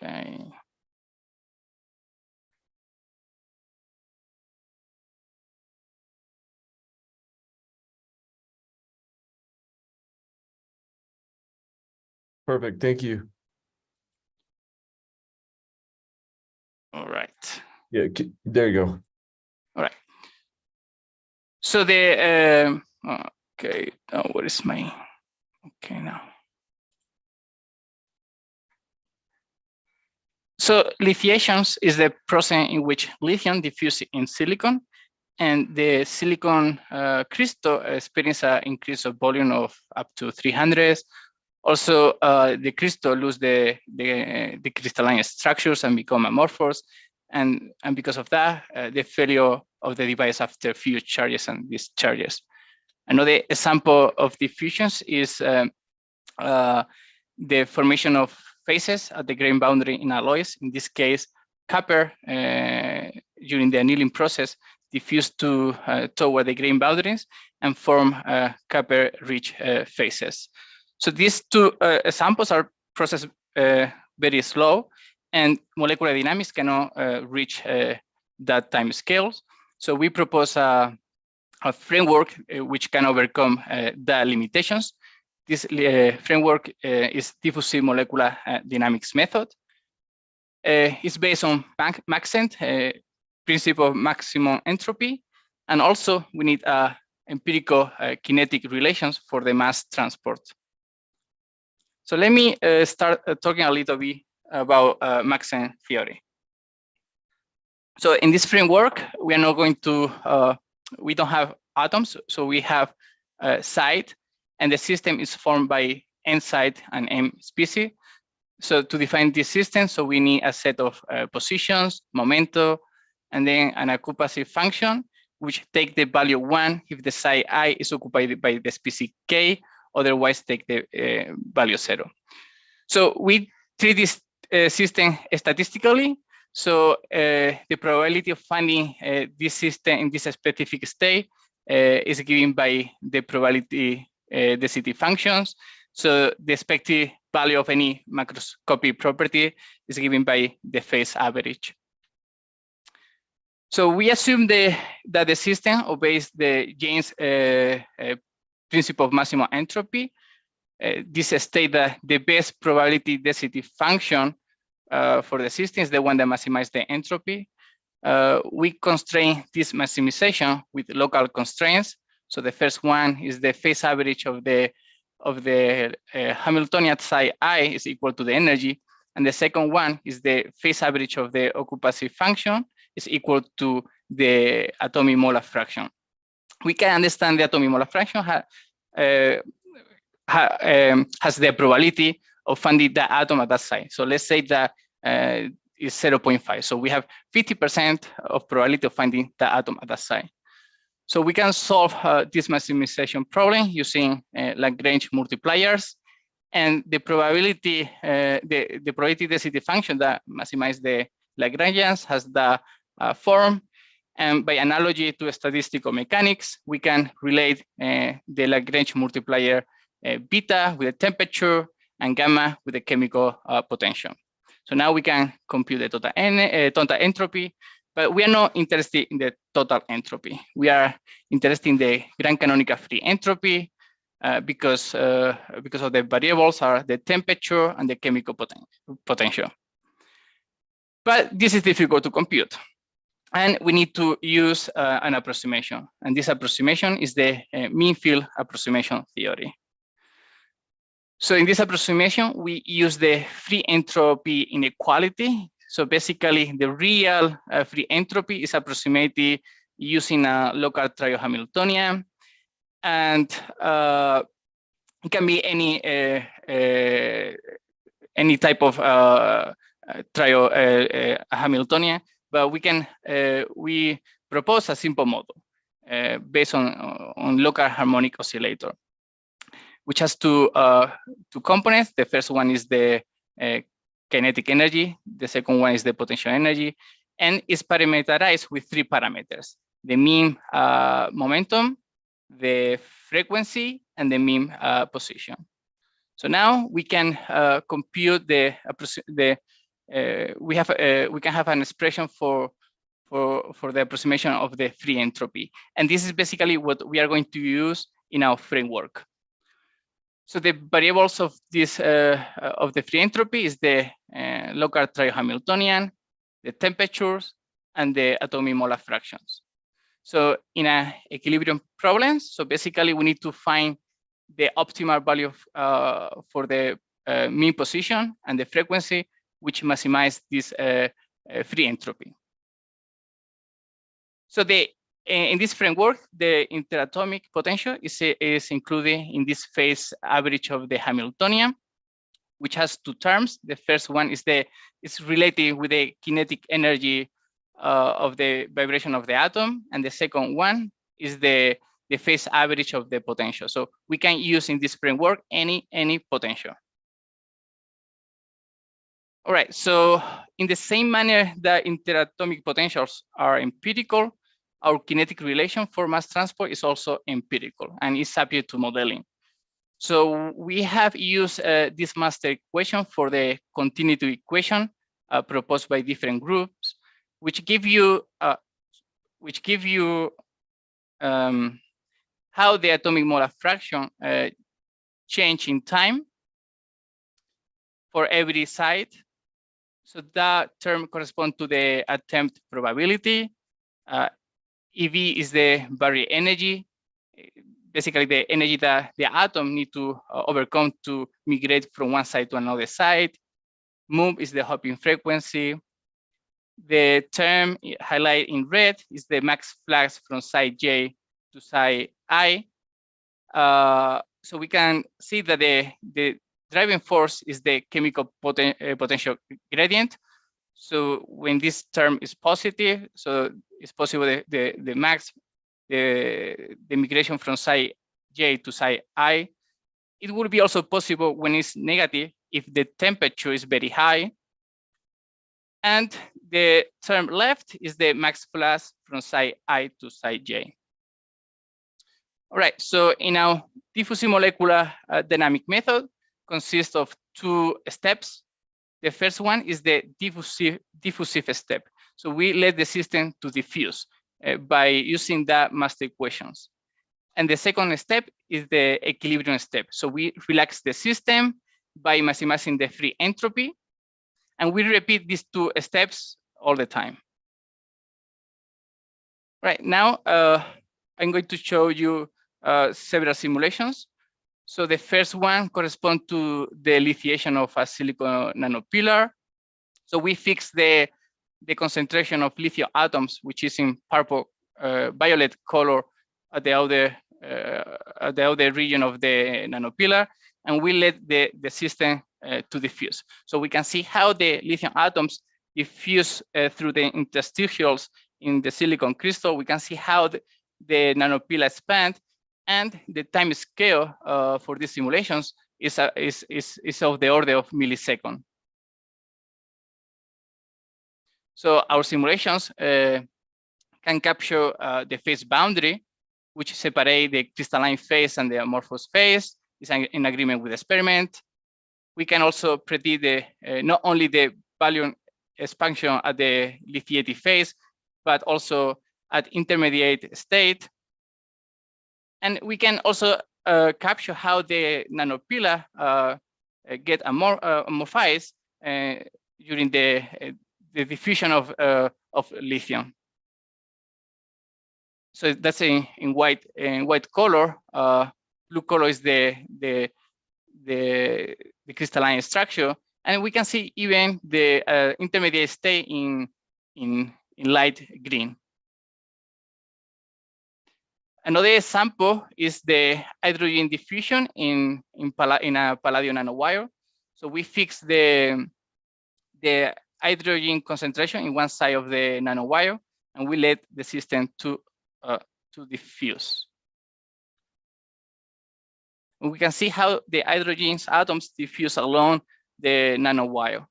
Okay. Perfect. Thank you. All right. Yeah, there you go. All right. So the okay. What is my okay now? So lithiations is the process in which lithium diffuses in silicon, and the silicon crystal experiences an increase of volume of up to 300. Also, the crystal lose the crystalline structures and become amorphous, and because of that, the failure of the device after few charges and discharges. Another example of diffusions is the formation of phases at the grain boundary in alloys. In this case, copper during the annealing process diffused toward the grain boundaries and form copper-rich phases. So these two examples are processed very slow, and molecular dynamics cannot reach that time scale. So we propose a framework which can overcome the limitations. This framework is diffusive molecular dynamics method. It's based on Maxent, principle of maximum entropy, and also we need empirical kinetic relations for the mass transport. So let me start talking a little bit about Maxent theory. So in this framework, we are not going to, we don't have atoms, so we have site, and the system is formed by n site and m species. So to define this system, so we need a set of positions, momenta, and then an occupancy function, which take the value 1 if the site I is occupied by the species K, otherwise take the value 0. So we treat this system statistically. So the probability of finding this system in this specific state is given by the probability density functions. So the expected value of any macroscopic property is given by the phase average. So we assume that the system obeys the James principle of maximum entropy. This states that the best probability density function for the system is the one that maximizes the entropy. We constrain this maximization with local constraints. So the first one is the phase average of the Hamiltonian psi I is equal to the energy, and the second one is the phase average of the occupancy function is equal to the atomic molar fraction. We can understand the atomic molar fraction has the probability of finding the atom at that site. So let's say that is 0.5. So we have 50% of probability of finding the atom at that site. So we can solve this maximization problem using Lagrange multipliers, and the probability, the probability density function that maximizes the Lagrangians has the form, and by analogy to statistical mechanics, we can relate the Lagrange multiplier beta with the temperature and gamma with the chemical potential. So now we can compute the total entropy, but we are not interested in the total entropy. We are interested in the grand canonical free entropy because of the variables are the temperature and the chemical potential. But this is difficult to compute, and we need to use an approximation. And this approximation is the mean field approximation theory. So in this approximation, we use the free entropy inequality. So basically, the real free entropy is approximated using a local trio Hamiltonian, and it can be any type of trio Hamiltonian, but we propose a simple model based on local harmonic oscillator. which has two components. The first one is the kinetic energy. The second one is the potential energy, and is parameterized with 3 parameters: the mean momentum, the frequency, and the mean position. So now we can compute we can have an expression for the approximation of the free entropy, and this is basically what we are going to use in our framework. So the variables of this of the free entropy is the local trio-Hamiltonian, the temperatures, and the atomic molar fractions. So in a equilibrium problem, so basically we need to find the optimal value for the mean position and the frequency, which maximize this free entropy. So in this framework, the interatomic potential is included in this phase average of the Hamiltonian, which has 2 terms. The first one is related with the kinetic energy of the vibration of the atom, and the second one is the phase average of the potential. So we can use in this framework any potential. All right, so in the same manner that interatomic potentials are empirical, our kinetic relation for mass transport is also empirical and is subject to modeling. So we have used this master equation for the continuity equation proposed by different groups, which give you how the atomic molar fraction change in time for every site. So that term corresponds to the attempt probability. EV is the barrier energy, basically the energy that the atom need to overcome to migrate from one side to another side. MOOB is the hopping frequency. The term highlighted in red is the max flux from side J to side I. So we can see that the driving force is the chemical potential gradient. So when this term is positive, so it's possible the max, the migration from side J to side I. It would be also possible when it's negative if the temperature is very high. And the term left is the max flux from side I to side J. All right, so in our diffusive molecular dynamic method consists of 2 steps. The first one is the diffusive step. So we let the system to diffuse by using the master equations. And the second step is the equilibrium step. So we relax the system by maximizing the free entropy. And we repeat these 2 steps all the time. Right now, I'm going to show you several simulations. So the first one corresponds to the lithiation of a silicon nanopillar. So we fix the concentration of lithium atoms, which is in purple, violet color at the outer region of the nanopillar, and we let the system to diffuse. So we can see how the lithium atoms diffuse through the interstitials in the silicon crystal. We can see how the nanopillar expand, and the time scale for these simulations is of the order of milliseconds. So our simulations can capture the phase boundary, which separate the crystalline phase and the amorphous phase. Is in agreement with the experiment. We can also predict not only the volume expansion at the lithiated phase, but also at intermediate state. And we can also capture how the nanopillar get amorphized during the diffusion of lithium. So that's in white color. Blue color is the crystalline structure, and we can see even the intermediate state in light green. Another example is the hydrogen diffusion in a palladium nanowire. So we fix the hydrogen concentration in one side of the nanowire, and we let the system to diffuse. We can see how the hydrogen atoms diffuse along the nanowire.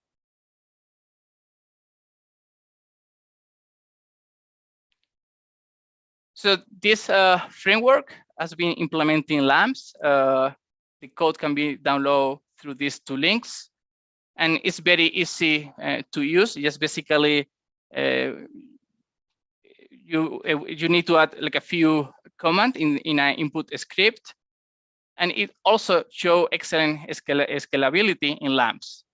So this framework has been implementing LAMMPS. The code can be downloaded through these two links, and it's very easy to use. Just basically, you need to add like a few commands in an input script, and it also shows excellent scalability in LAMMPS.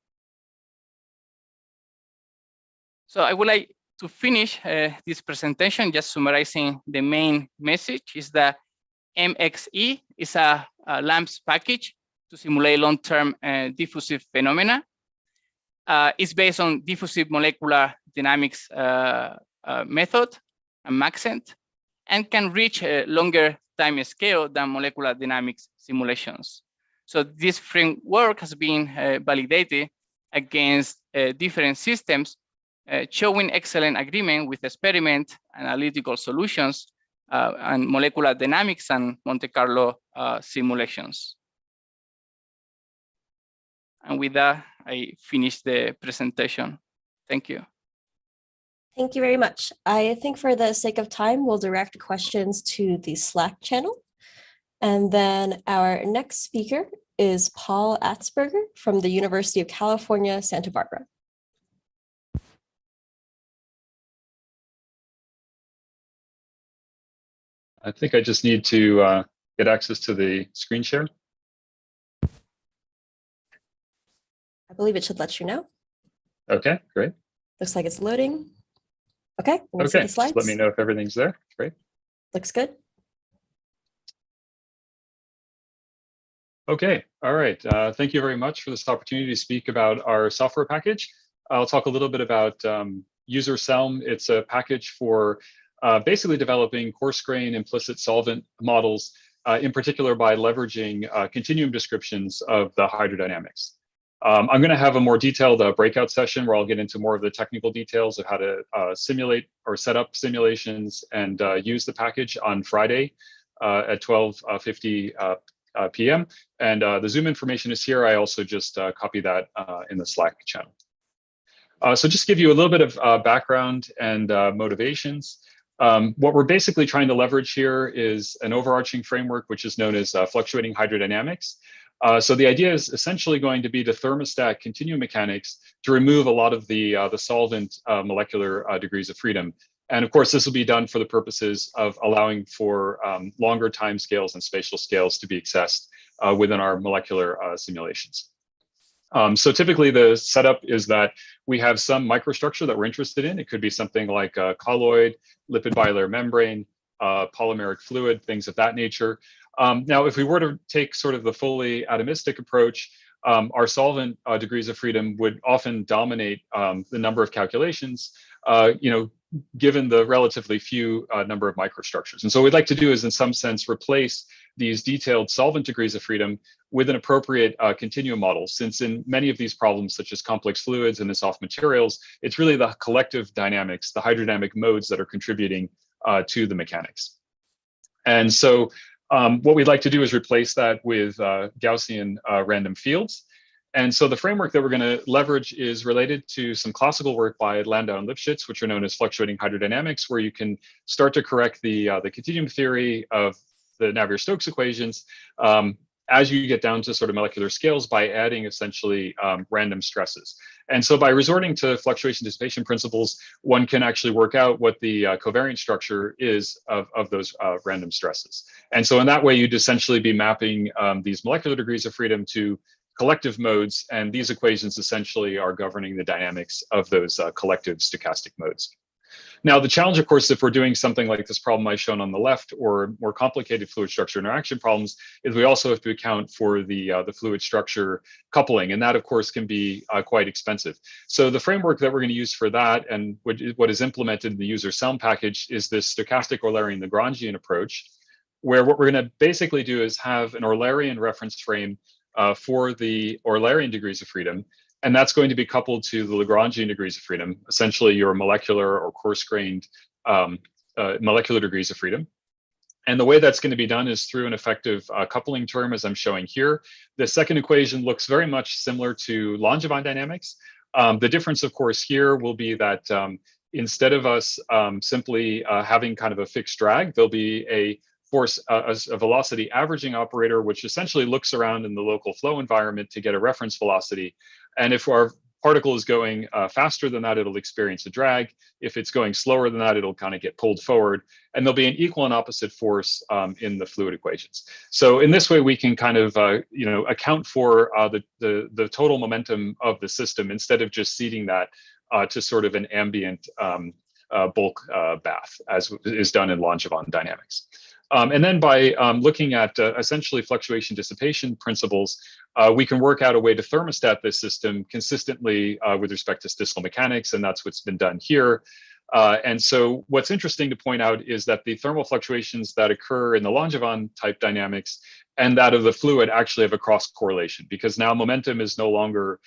So I would like to finish this presentation just summarizing the main message is that MXE is a LAMMPS package to simulate long-term diffusive phenomena. It's based on diffusive molecular dynamics method and Maxent, and can reach a longer time scale than molecular dynamics simulations. So this framework has been validated against different systems, showing excellent agreement with experiment, analytical solutions, and molecular dynamics and Monte Carlo simulations. And with that, I finish the presentation. Thank you. Thank you very much. I think for the sake of time, we'll direct questions to the Slack channel. And then our next speaker is Paul Atzberger from the University of California, Santa Barbara. I think I just need to get access to the screen share. I believe it should let you know. Okay, great. Looks like it's loading. Okay, we'll see Okay, the slides. just let me know if everything's there. Great. Looks good. Okay, all right. Thank you very much for this opportunity to speak about our software package. I'll talk a little bit about user SELM. It's a package for basically developing coarse-grained implicit solvent models, in particular by leveraging continuum descriptions of the hydrodynamics. I'm going to have a more detailed breakout session where I'll get into more of the technical details of how to simulate or set up simulations and use the package on Friday at 12:50 p.m. And the Zoom information is here. I also just copy that in the Slack channel. So just to give you a little bit of background and motivations. What we're basically trying to leverage here is an overarching framework, which is known as fluctuating hydrodynamics. So the idea is essentially going to be to thermostat continuum mechanics to remove a lot of the solvent molecular degrees of freedom. And of course, this will be done for the purposes of allowing for longer time scales and spatial scales to be accessed within our molecular simulations. So typically the setup is that we have some microstructure that we're interested in. It could be something like a colloid, lipid bilayer membrane, polymeric fluid, things of that nature. Now, if we were to take sort of the fully atomistic approach, our solvent degrees of freedom would often dominate the number of calculations, given the relatively few number of microstructures. And so what we'd like to do is in some sense replace these detailed solvent degrees of freedom with an appropriate continuum model, since in many of these problems, such as complex fluids and the soft materials, it's really the collective dynamics, the hydrodynamic modes that are contributing to the mechanics. And so what we'd like to do is replace that with Gaussian random fields. And so the framework that we're going to leverage is related to some classical work by Landau and Lipschitz, which are known as fluctuating hydrodynamics, where you can start to correct the continuum theory of the Navier-Stokes equations as you get down to sort of molecular scales by adding essentially random stresses. And so by resorting to fluctuation dissipation principles, one can actually work out what the covariant structure is of those random stresses. And so in that way, you'd essentially be mapping these molecular degrees of freedom to collective modes, and these equations essentially are governing the dynamics of those collective stochastic modes. Now, the challenge, of course, if we're doing something like this problem I've shown on the left, or more complicated fluid structure interaction problems, is we also have to account for the fluid structure coupling, and that, of course, can be quite expensive. So the framework that we're going to use for that, and what is implemented in the user SELM package, is this stochastic Eulerian-Lagrangian approach, where what we're going to basically do is have an Eulerian reference frame for the Eulerian degrees of freedom, and that's going to be coupled to the Lagrangian degrees of freedom, essentially your molecular or coarse-grained molecular degrees of freedom. And the way that's going to be done is through an effective coupling term, as I'm showing here. The second equation looks very much similar to Langevin dynamics. The difference, of course, here will be that instead of us simply having kind of a fixed drag, there'll be a force, a velocity averaging operator, which essentially looks around in the local flow environment to get a reference velocity. And if our particle is going faster than that, it'll experience a drag. If it's going slower than that, it'll kind of get pulled forward. And there'll be an equal and opposite force in the fluid equations. So in this way, we can kind of account for the total momentum of the system instead of just seeding that to sort of an ambient bulk bath, as is done in Langevin dynamics. And then by looking at essentially fluctuation dissipation principles, we can work out a way to thermostat this system consistently with respect to statistical mechanics, and that's what's been done here. And so what's interesting to point out is that the thermal fluctuations that occur in the Langevin type dynamics and that of the fluid actually have a cross correlation, because now momentum is no longer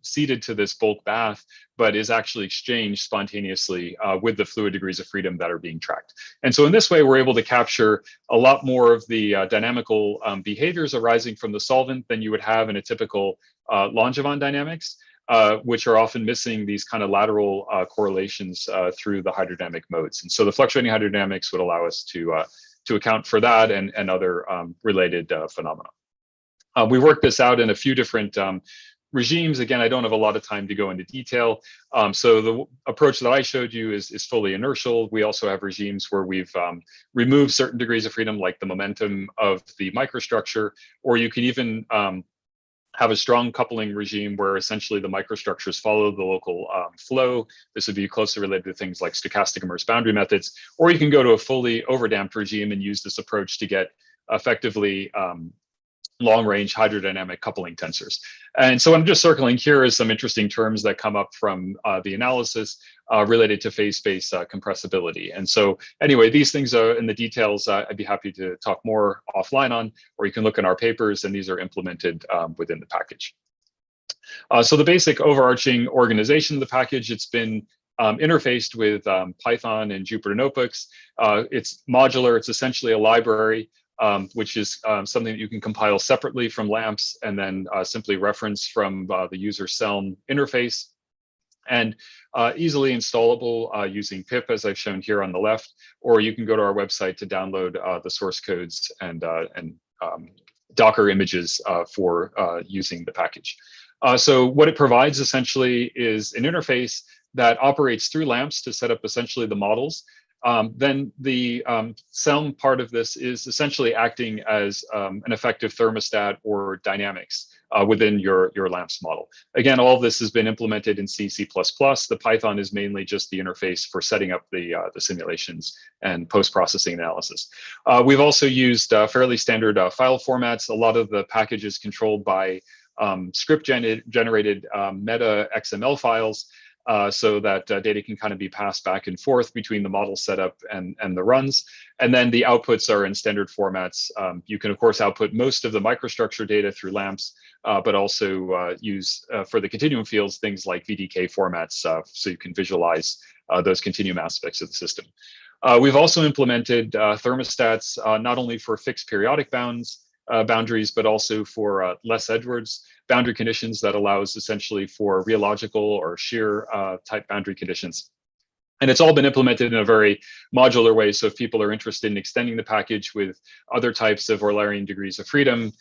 seeded to this bulk bath, but is actually exchanged spontaneously with the fluid degrees of freedom that are being tracked. And so in this way, we're able to capture a lot more of the dynamical behaviors arising from the solvent than you would have in a typical Langevin dynamics, which are often missing these kind of lateral correlations through the hydrodynamic modes. And so the fluctuating hydrodynamics would allow us to account for that and other related phenomena. We worked this out in a few different regimes. Again, I don't have a lot of time to go into detail. So the approach that I showed you is fully inertial. We also have regimes where we've removed certain degrees of freedom, like the momentum of the microstructure, or you can even have a strong coupling regime where essentially the microstructures follow the local flow. This would be closely related to things like stochastic immersed boundary methods, or you can go to a fully overdamped regime and use this approach to get effectively long-range hydrodynamic coupling tensors. And so I'm just circling here is some interesting terms that come up from the analysis related to phase space compressibility. And so anyway, these things are in the details. I'd be happy to talk more offline on, or you can look in our papers, and these are implemented within the package. So the basic overarching organization of the package, it's been interfaced with Python and Jupyter notebooks. It's modular. It's essentially a library, which is something that you can compile separately from LAMMPS and then simply reference from the user CELM interface, and easily installable using pip, as I've shown here on the left, or you can go to our website to download the source codes and Docker images for using the package. So what it provides essentially is an interface that operates through LAMMPS to set up essentially the models. Then the CELM part of this is essentially acting as an effective thermostat or dynamics within your LAMMPS model. Again, all of this has been implemented in C, C++. The Python is mainly just the interface for setting up the simulations and post-processing analysis. We've also used fairly standard file formats. A lot of the package is controlled by script-generated meta XML files, so that data can kind of be passed back and forth between the model setup and the runs. And then the outputs are in standard formats. You can, of course, output most of the microstructure data through LAMMPS, but also use for the continuum fields things like VDK formats, so you can visualize those continuum aspects of the system. We've also implemented thermostats, not only for fixed periodic boundaries, but also for less Edwards boundary conditions that allows essentially for rheological or shear type boundary conditions. And it's all been implemented in a very modular way. So if people are interested in extending the package with other types of Eulerian degrees of freedom,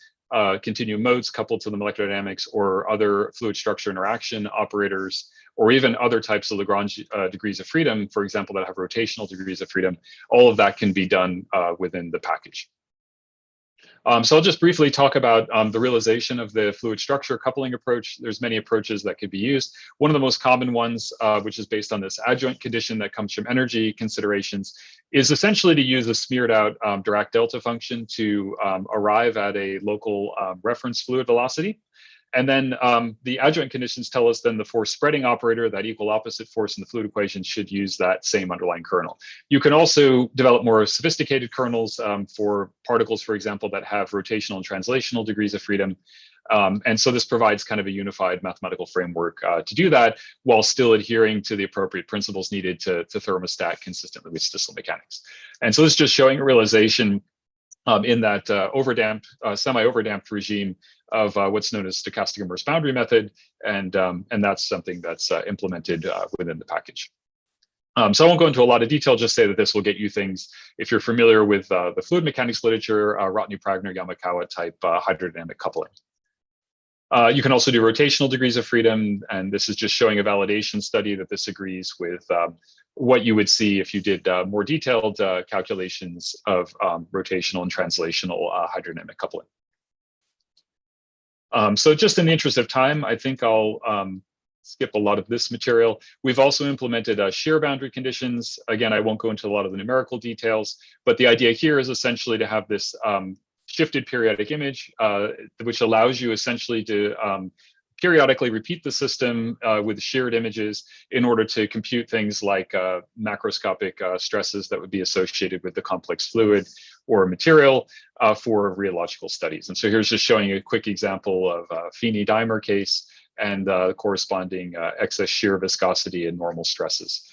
continuum modes coupled to the molecular dynamics, or other fluid structure interaction operators, or even other types of Lagrange degrees of freedom, for example, that have rotational degrees of freedom, all of that can be done within the package. So I'll just briefly talk about the realization of the fluid structure coupling approach. There's many approaches that could be used. One of the most common ones, which is based on this adjoint condition that comes from energy considerations, is essentially to use a smeared out Dirac delta function to arrive at a local reference fluid velocity. And then the adjoint conditions tell us then the force spreading operator, that equal opposite force in the fluid equation, should use that same underlying kernel. You can also develop more sophisticated kernels for particles, for example, that have rotational and translational degrees of freedom. And so this provides kind of a unified mathematical framework to do that while still adhering to the appropriate principles needed to thermostat consistently with statistical mechanics. And so this is just showing a realization in that overdamped, semi-overdamped regime of what's known as stochastic inverse boundary method. And that's something that's implemented within the package. So I won't go into a lot of detail, just say that this will get you things, if you're familiar with the fluid mechanics literature, Rotney-Pragner, Yamakawa type hydrodynamic coupling. You can also do rotational degrees of freedom, and this is just showing a validation study that this agrees with what you would see if you did more detailed calculations of rotational and translational hydrodynamic coupling. So just in the interest of time, I think I'll skip a lot of this material. We've also implemented shear boundary conditions. Again, I won't go into a lot of the numerical details, but the idea here is essentially to have this shifted periodic image, which allows you essentially to periodically repeat the system with sheared images in order to compute things like macroscopic stresses that would be associated with the complex fluid or material for rheological studies. And so here's just showing a quick example of a Feeney-Dimer case and corresponding excess shear viscosity and normal stresses.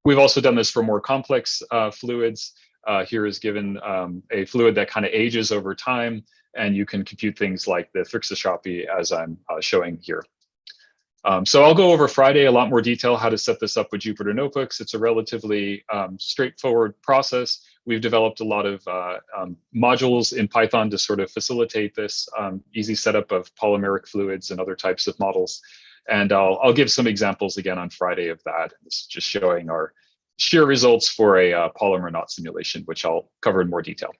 We've also done this for more complex fluids. Here is given a fluid that kind of ages over time, and you can compute things like the Thixoshopy as I'm showing here. So I'll go over Friday a lot more detail how to set this up with Jupyter Notebooks. It's a relatively straightforward process. We've developed a lot of modules in Python to sort of facilitate this easy setup of polymeric fluids and other types of models. And I'll give some examples again on Friday of that. This is just showing our shear results for a polymer knot simulation, which I'll cover in more detail.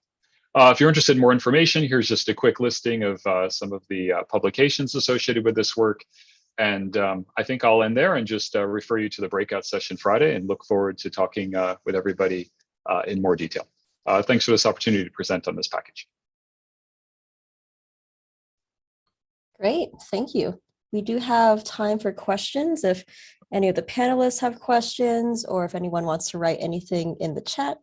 If you're interested in more information, here's just a quick listing of some of the publications associated with this work. And I think I'll end there and just refer you to the breakout session Friday and look forward to talking with everybody in more detail. Thanks for this opportunity to present on this package. Great, thank you. We do have time for questions if any of the panelists have questions or if anyone wants to write anything in the chat.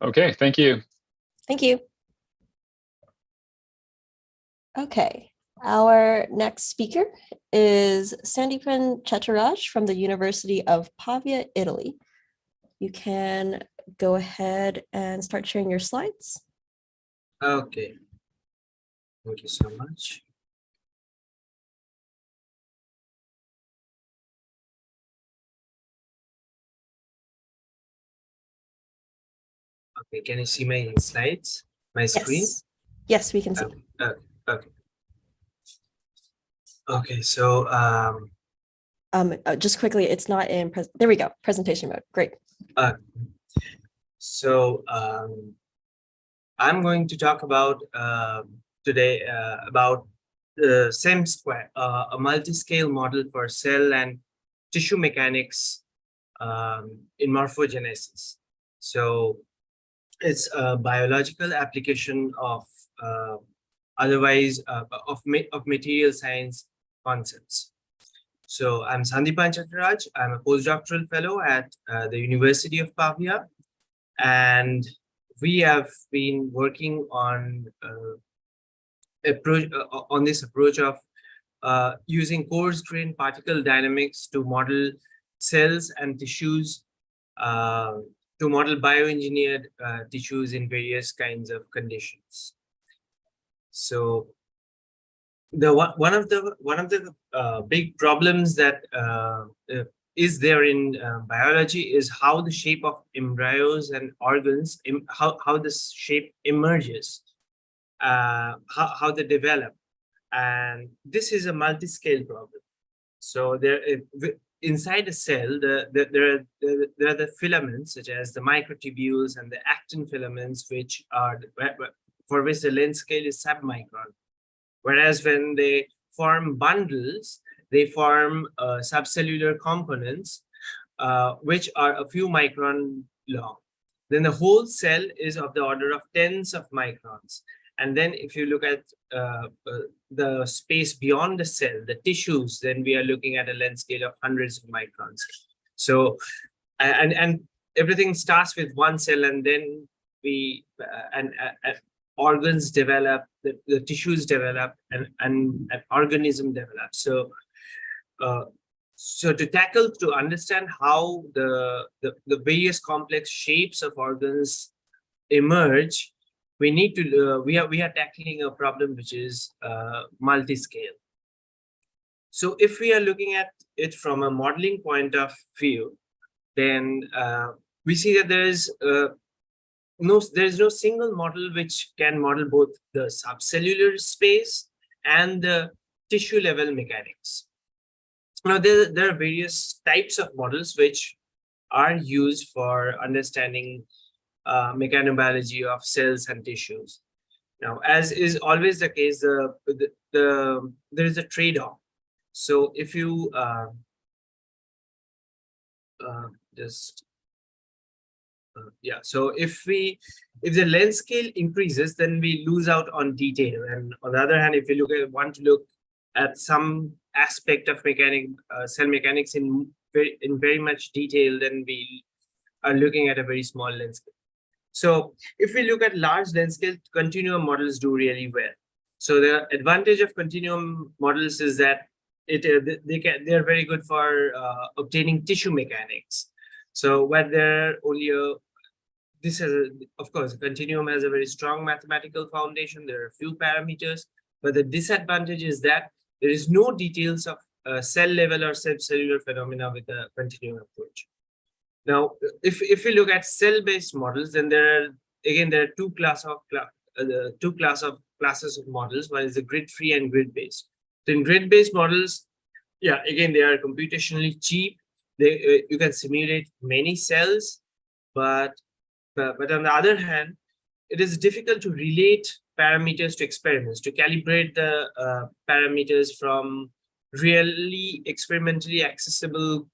Okay, thank you. Thank you. Okay, our next speaker is Sandeepan Chettaraj from the University of Pavia, Italy. You can go ahead and start sharing your slides. Okay, thank you so much. Okay, can you see my slides, my screen? Yes, we can see. Okay. Okay, so just quickly, it's not in there we go, presentation mode. Great. So I'm going to talk about today about the SEM square, a multi-scale model for cell and tissue mechanics in morphogenesis. So it's a biological application of of material science concepts. So I'm Sandeepan Chettaraj. I'm a postdoctoral fellow at the University of Pavia, and we have been working on this approach of using coarse-grained particle dynamics to model cells and tissues, to model bioengineered tissues in various kinds of conditions. So one of the big problems that is there in biology is how the shape of embryos and organs, how this shape emerges, how they develop, and this is a multi-scale problem. So inside a cell, there are the filaments such as the microtubules and the actin filaments, which are for which the length scale is submicron. Whereas when they form bundles, they form subcellular components, which are a few micron long. Then the whole cell is of the order of tens of microns. And then if you look at the space beyond the cell, the tissues, then we are looking at a length scale of hundreds of microns. So, and everything starts with one cell, and then we, organs develop, the tissues develop, and an organism develops. So, so to understand how the various complex shapes of organs emerge, we need to we are tackling a problem which is multiscale. So if we are looking at it from a modeling point of view, then we see that there is no single model which can model both the subcellular space and the tissue level mechanics. Now there are various types of models which are used for understanding mechanobiology of cells and tissues. Now, as is always the case, there is a trade-off. So if you so if the length scale increases, then we lose out on detail. And on the other hand, if you want to look at some aspect of cell mechanics in very much detail, then we are looking at a very small length scale. So if we look at large length scale, continuum models do really well. So the advantage of continuum models is that they are very good for obtaining tissue mechanics. So where there only of course, a continuum has a very strong mathematical foundation. There are few parameters, but the disadvantage is that there is no details of cell level or subcellular phenomena with a continuum approach. Now, if we look at cell-based models, then there are two classes of models. One is the grid-free and grid-based. So in grid-based models, again, they are computationally cheap. You can simulate many cells, but on the other hand, it is difficult to relate parameters to experiments, to calibrate the parameters from really experimentally accessible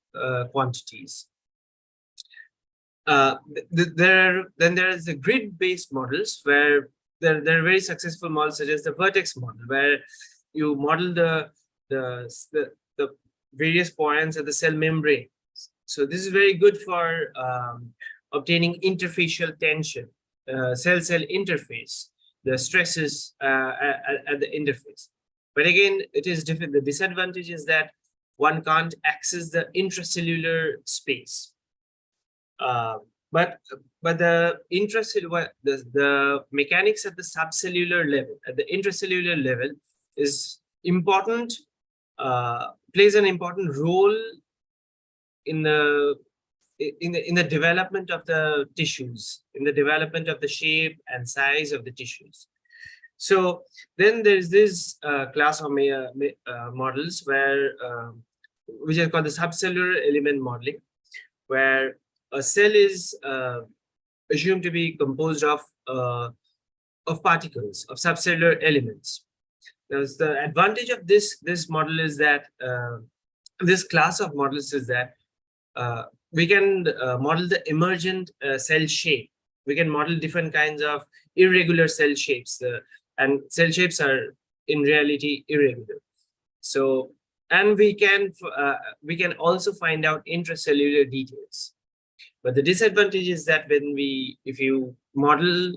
quantities. There is the grid-based models where there are very successful models such as the vertex model, where you model the various points of the cell membrane. So this is very good for obtaining interfacial tension, cell-cell interface, the stresses at the interface. But again, it is different. The disadvantage is that one can't access the intracellular space. But the the mechanics at the subcellular level, at the intracellular level, is important. Plays an important role in the development of the tissues, in the development of the shape and size of the tissues. So then there's this class of models where which is called the subcellular element modeling, where a cell is assumed to be composed of particles, of subcellular elements. Now, the advantage of this model is that this class of models is that we can model the emergent cell shape. We can model different kinds of irregular cell shapes, and cell shapes are in reality irregular. So, and we can also find out intracellular details. But the disadvantage is that if you model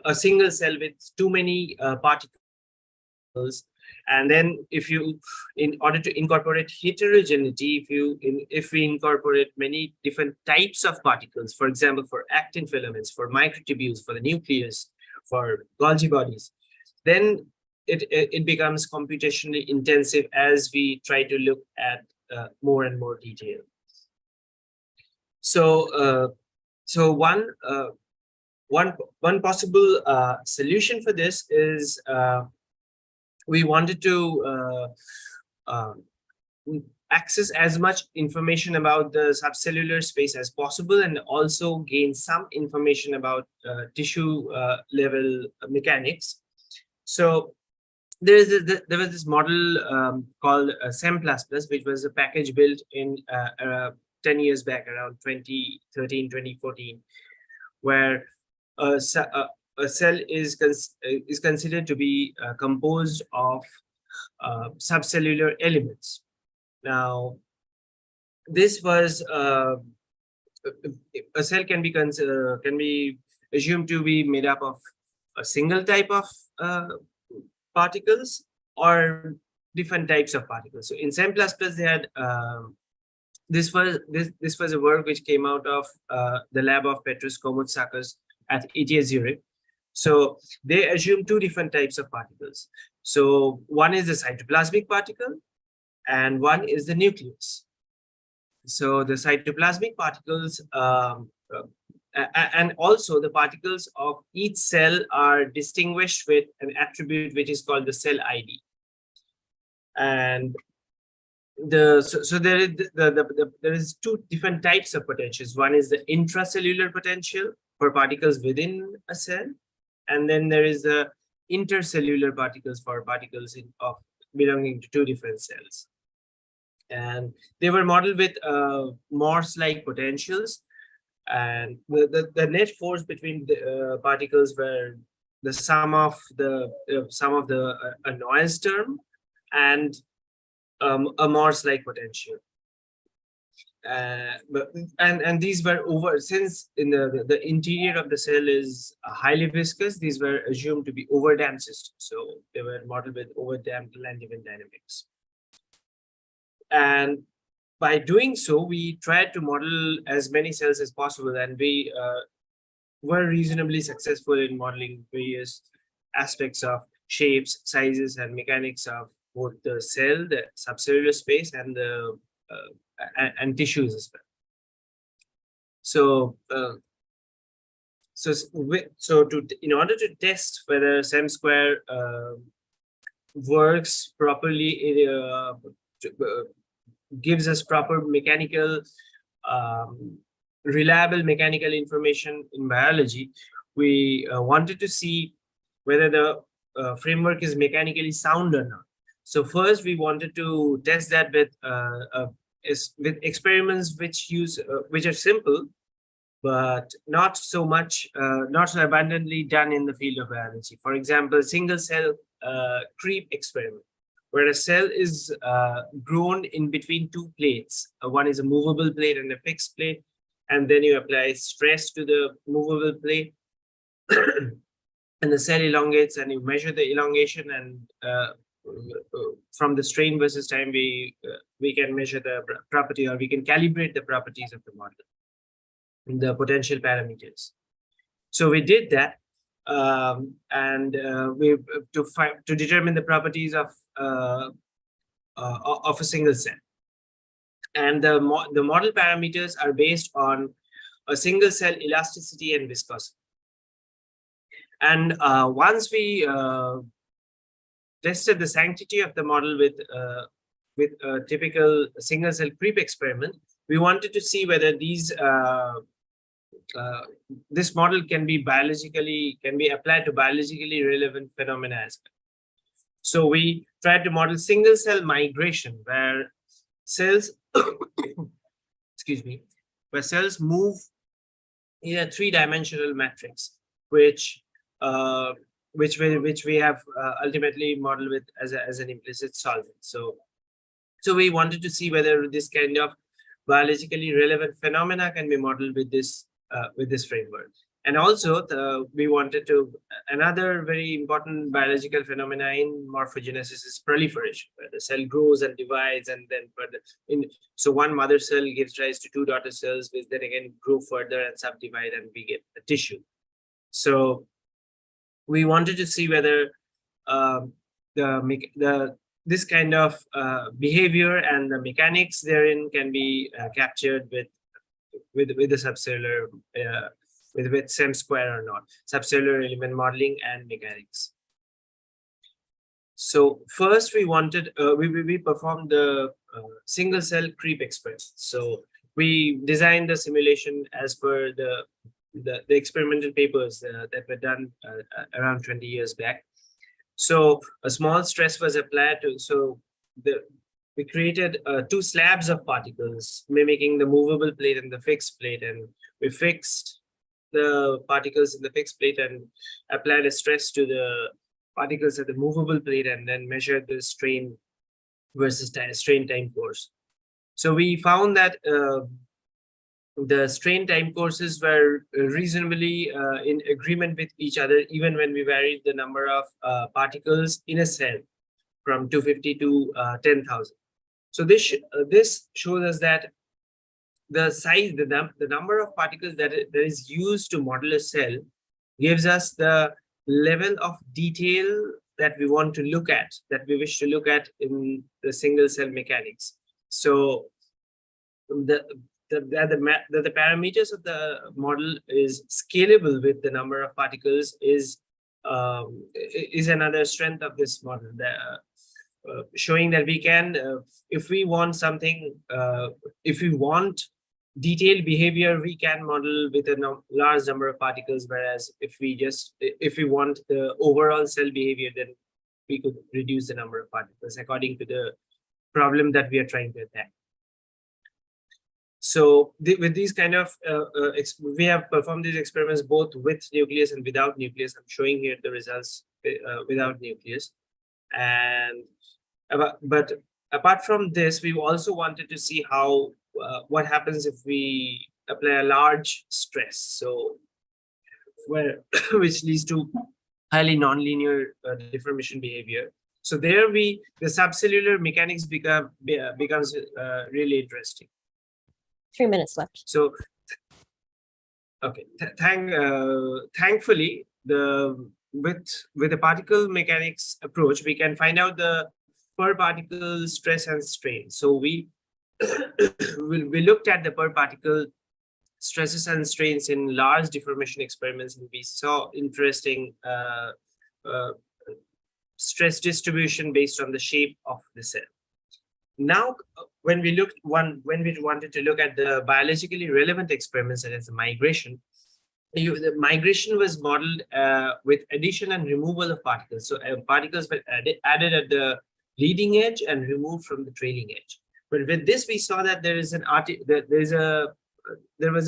a single cell with too many particles, and then in order to incorporate heterogeneity, if we incorporate many different types of particles, for example, for actin filaments, for microtubules, for the nucleus, for Golgi bodies, then it becomes computationally intensive as we try to look at more and more detail. So, one possible solution for this is access as much information about the subcellular space as possible, and also gain some information about tissue level mechanics. So there was this model called SEM++, which was a package built in 10 years back, around 2013, 2014, where a cell is considered to be composed of subcellular elements. Now, this was a cell can be assumed to be made up of a single type of particles or different types of particles. So in SEM++, they had this was a work which came out of the lab of Petrus Komotsakis at ETH Zurich. So they assumed two different types of particles. So one is the cytoplasmic particle, and one is the nucleus. So the cytoplasmic particles and also the particles of each cell are distinguished with an attribute which is called the cell ID. And there is two different types of potentials. One is the intracellular potential for particles within a cell, and then there is the intercellular particles for particles belonging to two different cells. And they were modeled with Morse-like potentials, and the net force between the particles were the sum of the Noyes term and a Morse-like potential. And these were since in the interior of the cell is highly viscous, these were assumed to be overdamped systems. So they were modeled with overdamped Langevin dynamics. And by doing so, we tried to model as many cells as possible, and we were reasonably successful in modeling various aspects of shapes, sizes, and mechanics of both the cell, the subcellular space, and the and tissues as well. So, in order to test whether SEM square works properly, it gives us proper mechanical, reliable mechanical information in biology. We wanted to see whether the framework is mechanically sound or not. So first, we wanted to test that with experiments which are simple, but not so abundantly done in the field of biology. For example, single cell creep experiment, where a cell is grown in between two plates. One is a movable plate and a fixed plate, and then you apply stress to the movable plate, and the cell elongates, and you measure the elongation, and from the strain versus time, we can measure the property, or we can calibrate the properties of the model, the potential parameters. So we did that, and to determine the properties of a single cell. And the model parameters are based on a single cell elasticity and viscosity. And once we tested the sanctity of the model with a typical single cell creep experiment, we wanted to see whether this model can be applied to biologically relevant phenomena as well. So we tried to model single cell migration, where cells where cells move in a three-dimensional matrix, which we have ultimately modeled with as an implicit solvent. So we wanted to see whether this kind of biologically relevant phenomena can be modeled with this framework. And also we wanted to, another very important biological phenomena in morphogenesis is proliferation, where the cell grows and divides, and then so one mother cell gives rise to two daughter cells, which then again grow further and subdivide, and we get a tissue. So we wanted to see whether this kind of behavior and the mechanics therein can be captured with the subcellular with SEM square or not, subcellular element modeling and mechanics. So first we wanted, we performed the single cell creep experiment. So we designed the simulation as per the experimental papers that were done around 20 years back. So a small stress was applied to, so we created 2 slabs of particles mimicking the movable plate and the fixed plate, and we fixed the particles in the fixed plate and applied a stress to the particles at the movable plate, and then measured the strain versus strain time course. So we found that the strain time courses were reasonably in agreement with each other, even when we varied the number of particles in a cell from 250 to 10,000. So this shows us that the size, the number of particles that is used to model a cell gives us the level of detail that we want to look at, that we wish to look at in the single cell mechanics. So the parameters of the model is scalable with the number of particles is another strength of this model, showing that we can, if we want something, if we want detailed behavior, we can model with a large number of particles, whereas if we want the overall cell behavior, then we could reduce the number of particles according to the problem that we are trying to attack. So with these kind of, we have performed these experiments both with nucleus and without nucleus. I'm showing here the results without nucleus. And but apart from this, we also wanted to see how what happens if we apply a large stress, so which leads to highly nonlinear deformation behavior. So there the subcellular mechanics becomes really interesting. 3 minutes left. So okay, thankfully with the particle mechanics approach, we can find out the per particle stress and strain. So we looked at the per particle stresses and strains in large deformation experiments, and we saw interesting stress distribution based on the shape of the cell. Now, when we wanted to look at the biologically relevant experiments, such as the migration, the migration was modeled with addition and removal of particles. So particles were added at the leading edge and removed from the trailing edge. But with this, we saw that there was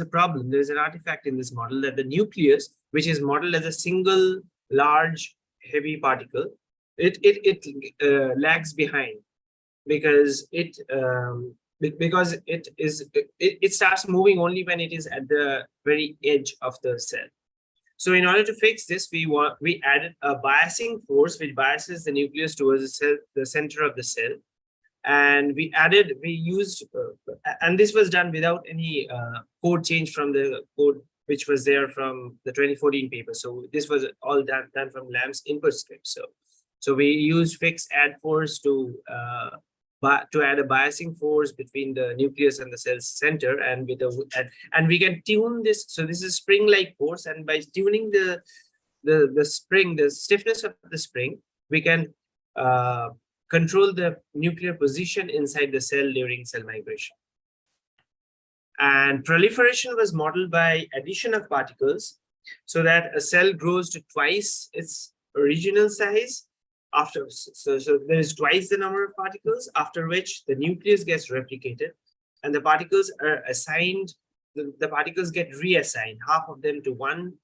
a problem. There is an artifact in this model, that the nucleus, which is modeled as a single large heavy particle, it lags behind because it starts moving only when it is at the very edge of the cell. So in order to fix this, we added a biasing force which biases the nucleus towards the center of the cell, and we used, and this was done without any code change from the code which was there from the 2014 paper. So this was all done from LAMMPS input script. So we used fix add force to add a biasing force between the nucleus and the cell's center, and we can tune this. So this is spring-like force, and by tuning the spring, the stiffness of the spring, we can control the nuclear position inside the cell during cell migration. And proliferation was modeled by addition of particles, so that a cell grows to twice its original size. So there is twice the number of particles, after which the nucleus gets replicated, and the particles are assigned, the particles get reassigned, half of them to one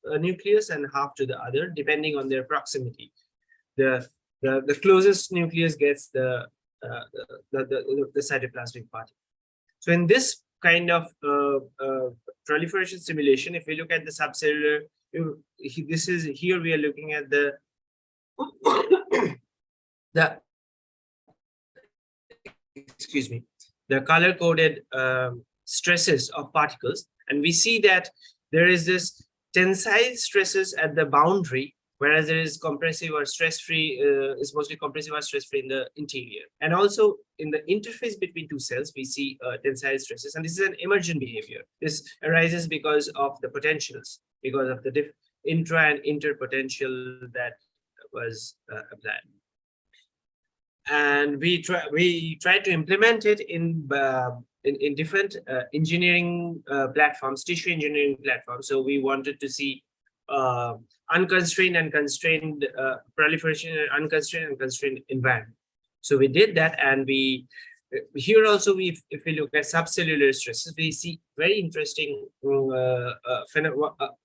nucleus and half to the other, depending on their proximity. The closest nucleus gets the cytoplasmic particle. So in this kind of proliferation simulation, if we look at the subcellular, here we are looking at the the color-coded stresses of particles, and we see that there is this tensile stresses at the boundary, whereas there is compressive or stress-free, is mostly compressive or stress-free in the interior. And also in the interface between two cells, we see tensile stresses, and this is an emergent behavior. This arises because of the potentials, because of the intra and interpotential that was applied. and we try to implement it in different engineering platforms, tissue engineering platforms. So we wanted to see unconstrained and constrained proliferation, and unconstrained and constrained environment. So we did that, and here also, if we look at subcellular stresses, we see very interesting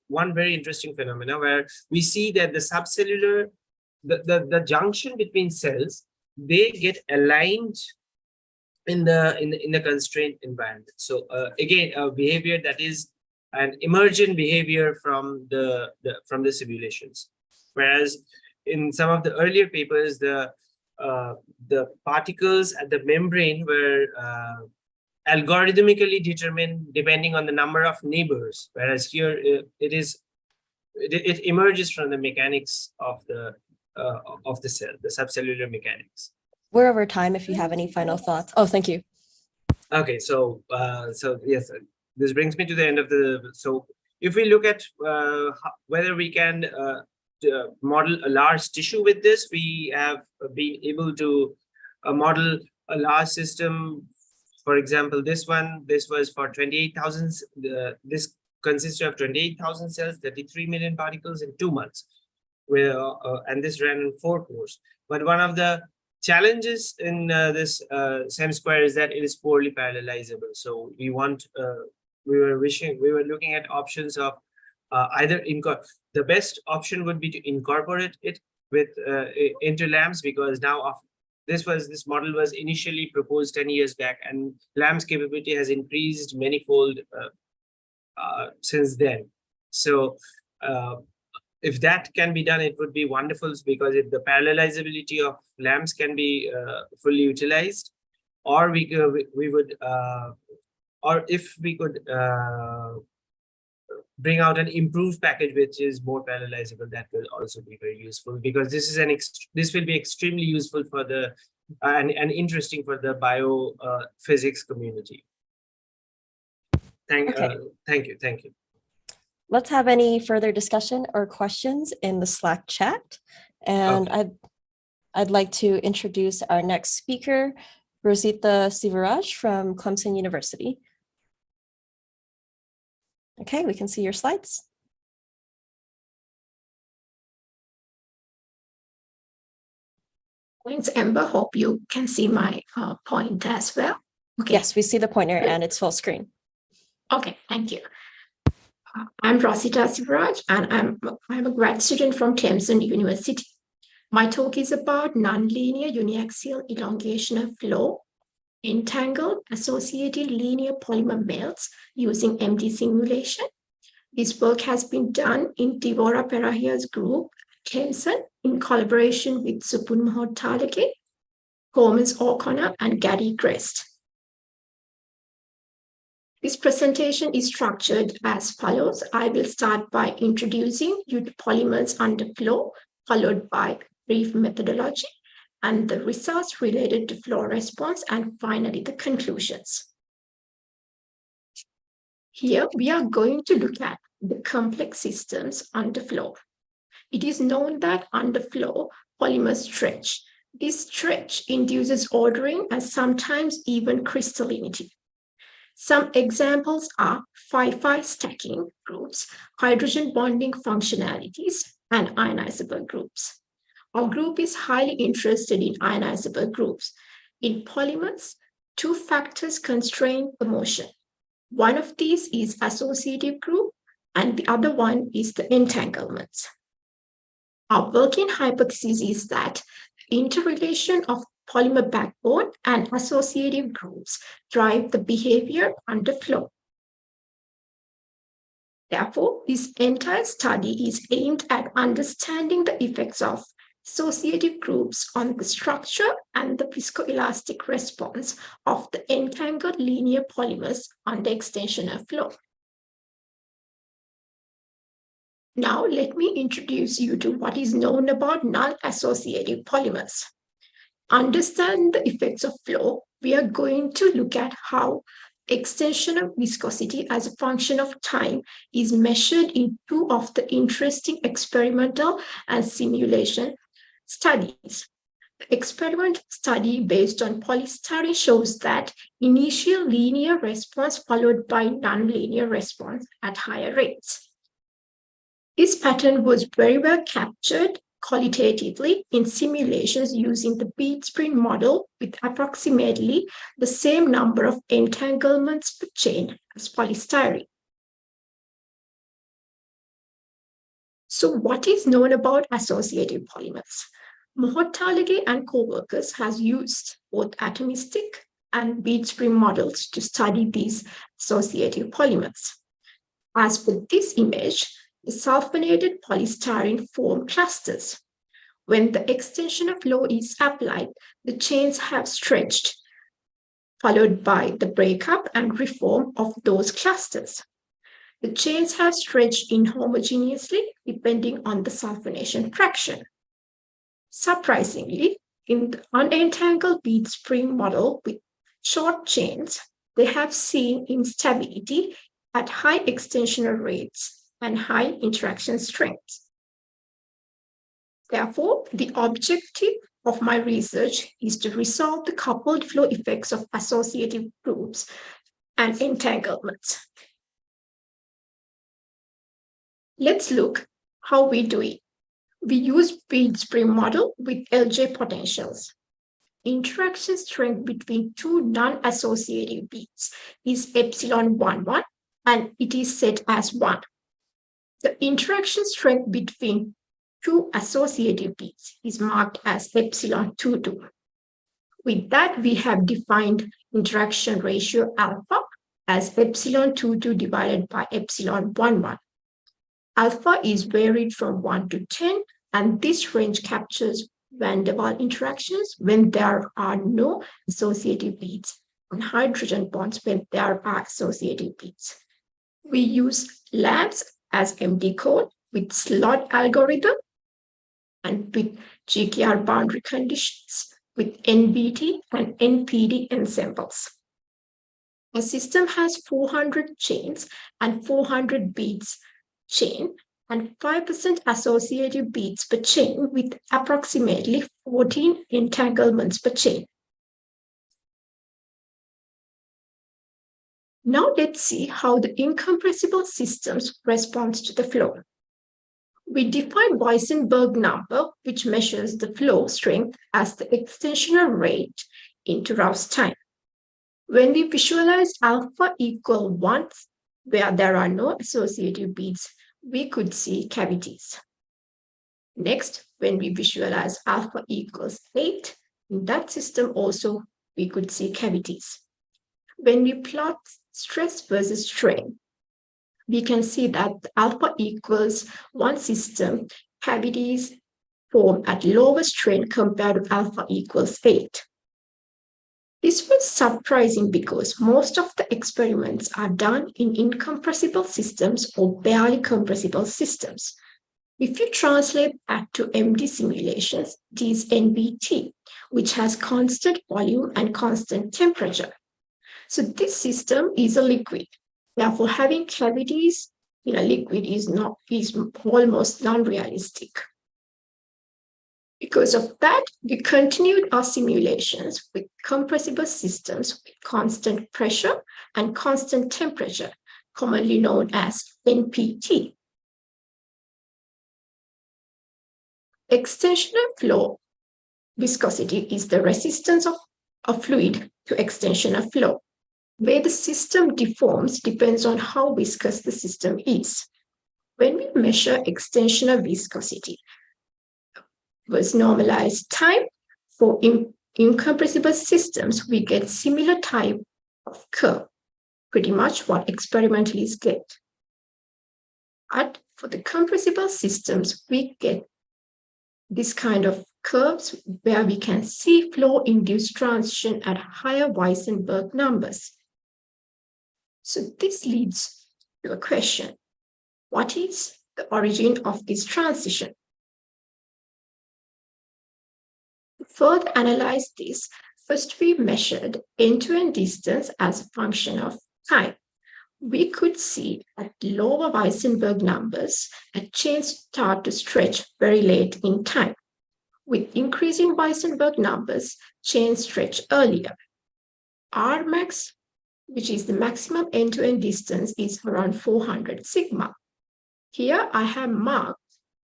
one very interesting phenomena where we see that the subcellular, the junction between cells, they get aligned in the constrained environment. So again, a behavior that is an emergent behavior from the simulations, whereas in some of the earlier papers, the particles at the membrane were algorithmically determined depending on the number of neighbors, whereas here it emerges from the mechanics of the cell, the subcellular mechanics. We're over time if you have any final thoughts. Oh, thank you. Okay, so yes, this brings me to the end of so if we look at whether we can model a large tissue with this, we have been able to model a large system. For example, this was for 28,000. This consisted of 28,000 cells, 33 million particles in 2 months, and this ran in 4 cores. But one of the challenges in this SEM-square is that it is poorly parallelizable. So we were looking at options of either the best option would be to incorporate it with into LAMMPS, because now this model was initially proposed 10 years back, and LAMMPS capability has increased manifold since then. So if that can be done, it would be wonderful, because if the parallelizability of LAMMPS can be fully utilized, or if we could bring out an improved package which is more parallelizable, that will also be very useful, because this will be extremely useful for the and interesting for the biophysics community. Thank you. Let's have any further discussion or questions in the Slack chat. And okay. I'd like to introduce our next speaker, Rosita Sivaraj from Clemson University. Okay, we can see your slides. Thanks, Amber. Hope you can see my point as well. Okay. Yes, we see the pointer and it's full screen. Okay, thank you. I'm Rosita Sivaraj, and I'm a grad student from Clemson University. My talk is about nonlinear uniaxial elongation of flow, entangled associated linear polymer melts using MD simulation. This work has been done in Devora Perahia's group, Clemson, in collaboration with Supun Mahotalake, Gomez O'Connor, and Gary Grest. This presentation is structured as follows. I will start by introducing you to polymers under flow, followed by brief methodology and the results related to flow response, and finally the conclusions. Here we are going to look at the complex systems under flow. It is known that under flow, polymers stretch. This stretch induces ordering and sometimes even crystallinity. Some examples are 5-5 stacking groups, hydrogen bonding functionalities, and ionizable groups. Our group is highly interested in ionizable groups. In polymers, 2 factors constrain the motion. One of these is associative group, and the other one is the entanglements. Our working hypothesis is that the interrelation of polymer backbone and associative groups drive the behavior under flow. Therefore, this entire study is aimed at understanding the effects of associative groups on the structure and the viscoelastic response of the entangled linear polymers under extensional flow. Now, let me introduce you to what is known about non-associative polymers. Understand the effects of flow, we are going to look at how extension of viscosity as a function of time is measured in 2 of the interesting experimental and simulation studies. The experimental study based on polystyrene shows that initial linear response followed by nonlinear response at higher rates. This pattern was very well captured qualitatively in simulations using the bead spring model with approximately the same number of entanglements per chain as polystyrene. So what is known about associative polymers? Mohotalagi and co-workers has used both atomistic and bead spring models to study these associative polymers. As for this image, the sulfonated polystyrene form clusters. When the extension of flow is applied, the chains have stretched, followed by the breakup and reform of those clusters. The chains have stretched inhomogeneously depending on the sulfonation fraction. Surprisingly, in the unentangled bead spring model with short chains, they have seen instability at high extensional rates and high interaction strengths. Therefore, the objective of my research is to resolve the coupled flow effects of associative groups and entanglements. Let's look how we do it. We use bead spring model with LJ potentials. Interaction strength between two non-associative beads is epsilon 1,1, and it is set as 1. The interaction strength between two associative beads is marked as epsilon 2,2. With that, we have defined interaction ratio alpha as epsilon 2,2 divided by epsilon 1,1. Alpha is varied from 1 to 10, and this range captures van der Waals interactions when there are no associative beads and hydrogen bonds when there are associative beads. We use LAMMPS as MD code with slot algorithm and with GKR boundary conditions with NBT and NPD ensembles. A system has 400 chains and 400 beads chain and 5% associative beads per chain with approximately 14 entanglements per chain. Now let's see how the incompressible systems respond to the flow. We define Weissenberg number, which measures the flow strength as the extensional rate into Rouse time. When we visualize alpha equal 1, where there are no associative beads, we could see cavities. Next, when we visualize alpha equals 8, in that system also we could see cavities. When we plot stress versus strain, we can see that alpha equals 1 system, cavities form at lower strain compared to alpha equals 8. This was surprising because most of the experiments are done in incompressible systems or barely compressible systems. If you translate that to MD simulations, it is NBT, which has constant volume and constant temperature. So this system is a liquid. Therefore, having cavities in a liquid is almost non-realistic. Because of that, we continued our simulations with compressible systems with constant pressure and constant temperature, commonly known as NPT. Extensional flow viscosity is the resistance of a fluid to extensional flow. Where the system deforms depends on how viscous the system is. When we measure extensional viscosity, was normalized time for incompressible systems, we get similar type of curve, pretty much what experimentalists get. But for the compressible systems, we get this kind of curves where we can see flow-induced transition at higher Weissenberg numbers. So this leads to a question: what is the origin of this transition? To further analyze this, first we measured end-to-end distance as a function of time. We could see at lower Weissenberg numbers, a chain start to stretch very late in time. With increasing Weissenberg numbers, chains stretch earlier. Rmax, which is the maximum end-to-end distance, is around 400 sigma. Here I have marked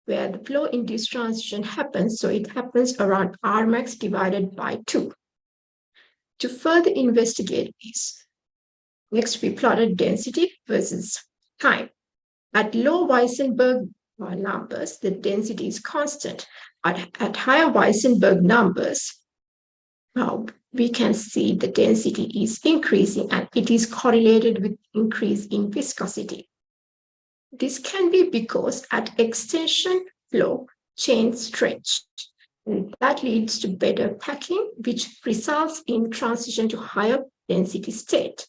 where the flow-induced transition happens, so it happens around Rmax divided by 2. To further investigate this, next we plotted density versus time. At low Weissenberg numbers, the density is constant. At higher Weissenberg numbers, we can see the density is increasing and it is correlated with increase in viscosity. This can be because at extension flow, chains stretch. And that leads to better packing, which results in transition to higher density state.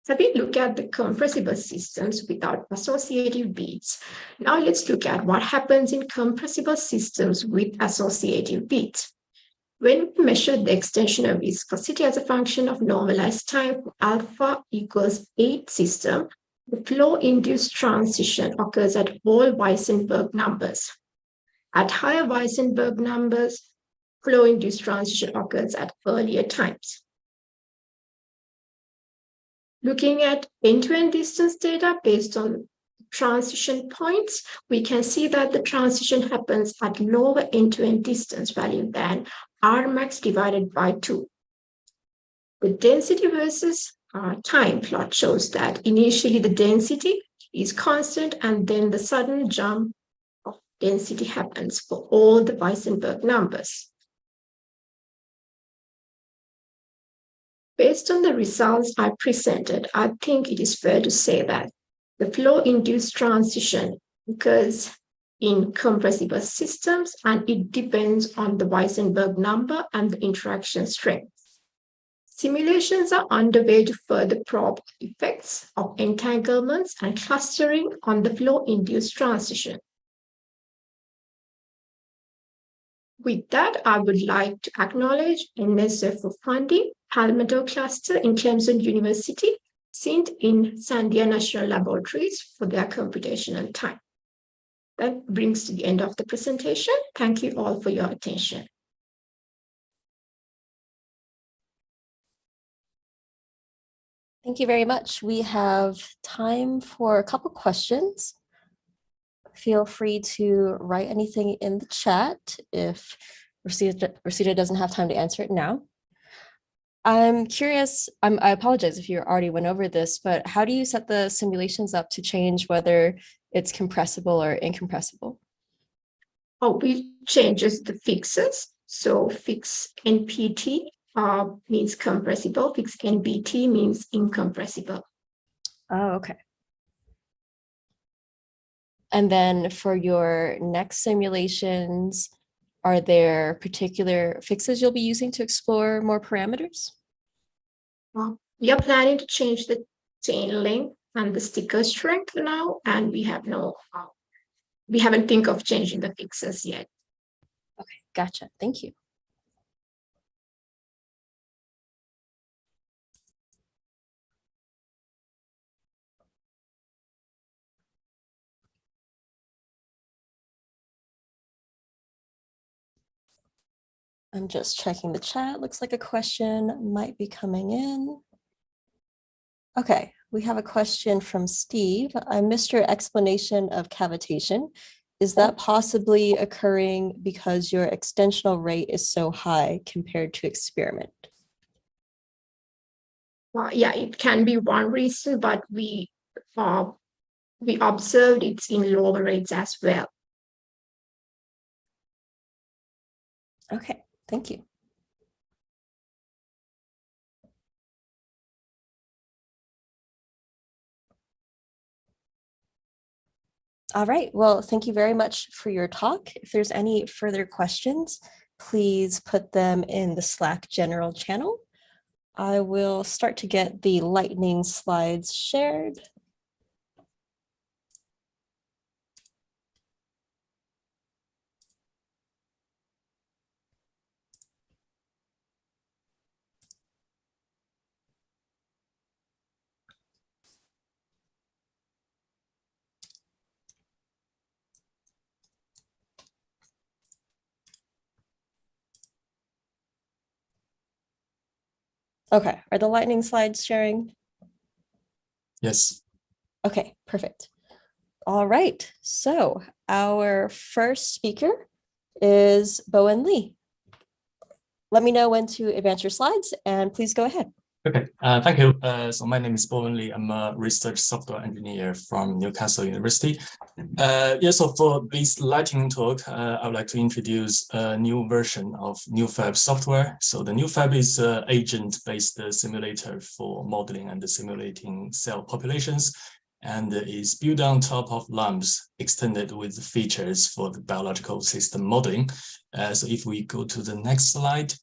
So we look at the compressible systems without associative beads. Now let's look at what happens in compressible systems with associative beads. When we measure the extension of viscosity as a function of normalized time for alpha equals 8 system, the flow-induced transition occurs at all Weissenberg numbers. At higher Weissenberg numbers, flow-induced transition occurs at earlier times. Looking at end-to-end distance data based on transition points, we can see that the transition happens at lower end-to-end distance value than Rmax divided by 2. The density versus time plot shows that initially the density is constant and then the sudden jump of density happens for all the Weissenberg numbers. Based on the results I presented, I think it is fair to say that the flow-induced transition occurs in compressible systems, and it depends on the Weissenberg number and the interaction strength. Simulations are underway to further probe effects of entanglements and clustering on the flow-induced transition. With that, I would like to acknowledge NSF for funding Palmetto Cluster in Clemson University, SINT in Sandia National Laboratories for their computational time. That brings to the end of the presentation. Thank you all for your attention. Thank you very much. We have time for a couple questions. Feel free to write anything in the chat if Rosita doesn't have time to answer it now. I'm curious, I apologize if you already went over this, but how do you set the simulations up to change whether it's compressible or incompressible? Oh, we changes the fixes. So fix NPT means compressible, fix NBT means incompressible. Oh, okay. And then for your next simulations, are there particular fixes you'll be using to explore more parameters? We are planning to change the chain length and the sticker strength now, and we have we haven't think of changing the fixes yet. Okay, gotcha. Thank you. I'm just checking the chat. Looks like a question might be coming in. Okay, we have a question from Steve. I missed your explanation of cavitation. Is that possibly occurring because your extensional rate is so high compared to experiment? Well, yeah, it can be one reason, but we observed it's in lower rates as well. Okay, thank you. All right, well, thank you very much for your talk. If there's any further questions, please put them in the Slack general channel. I will start to get the lightning slides shared. Okay, are the lightning slides sharing? Yes. Okay, perfect. All right, so our first speaker is Bowen Lee. Let me know when to advance your slides and please go ahead. Okay, thank you. So my name is Bowen Lee. I'm a research software engineer from Newcastle University. So for this lightning talk, I would like to introduce a new version of NewFab software. So the NewFab is an agent-based simulator for modeling and simulating cell populations, and is built on top of LAMMPS, extended with features for the biological system modeling. So if we go to the next slide.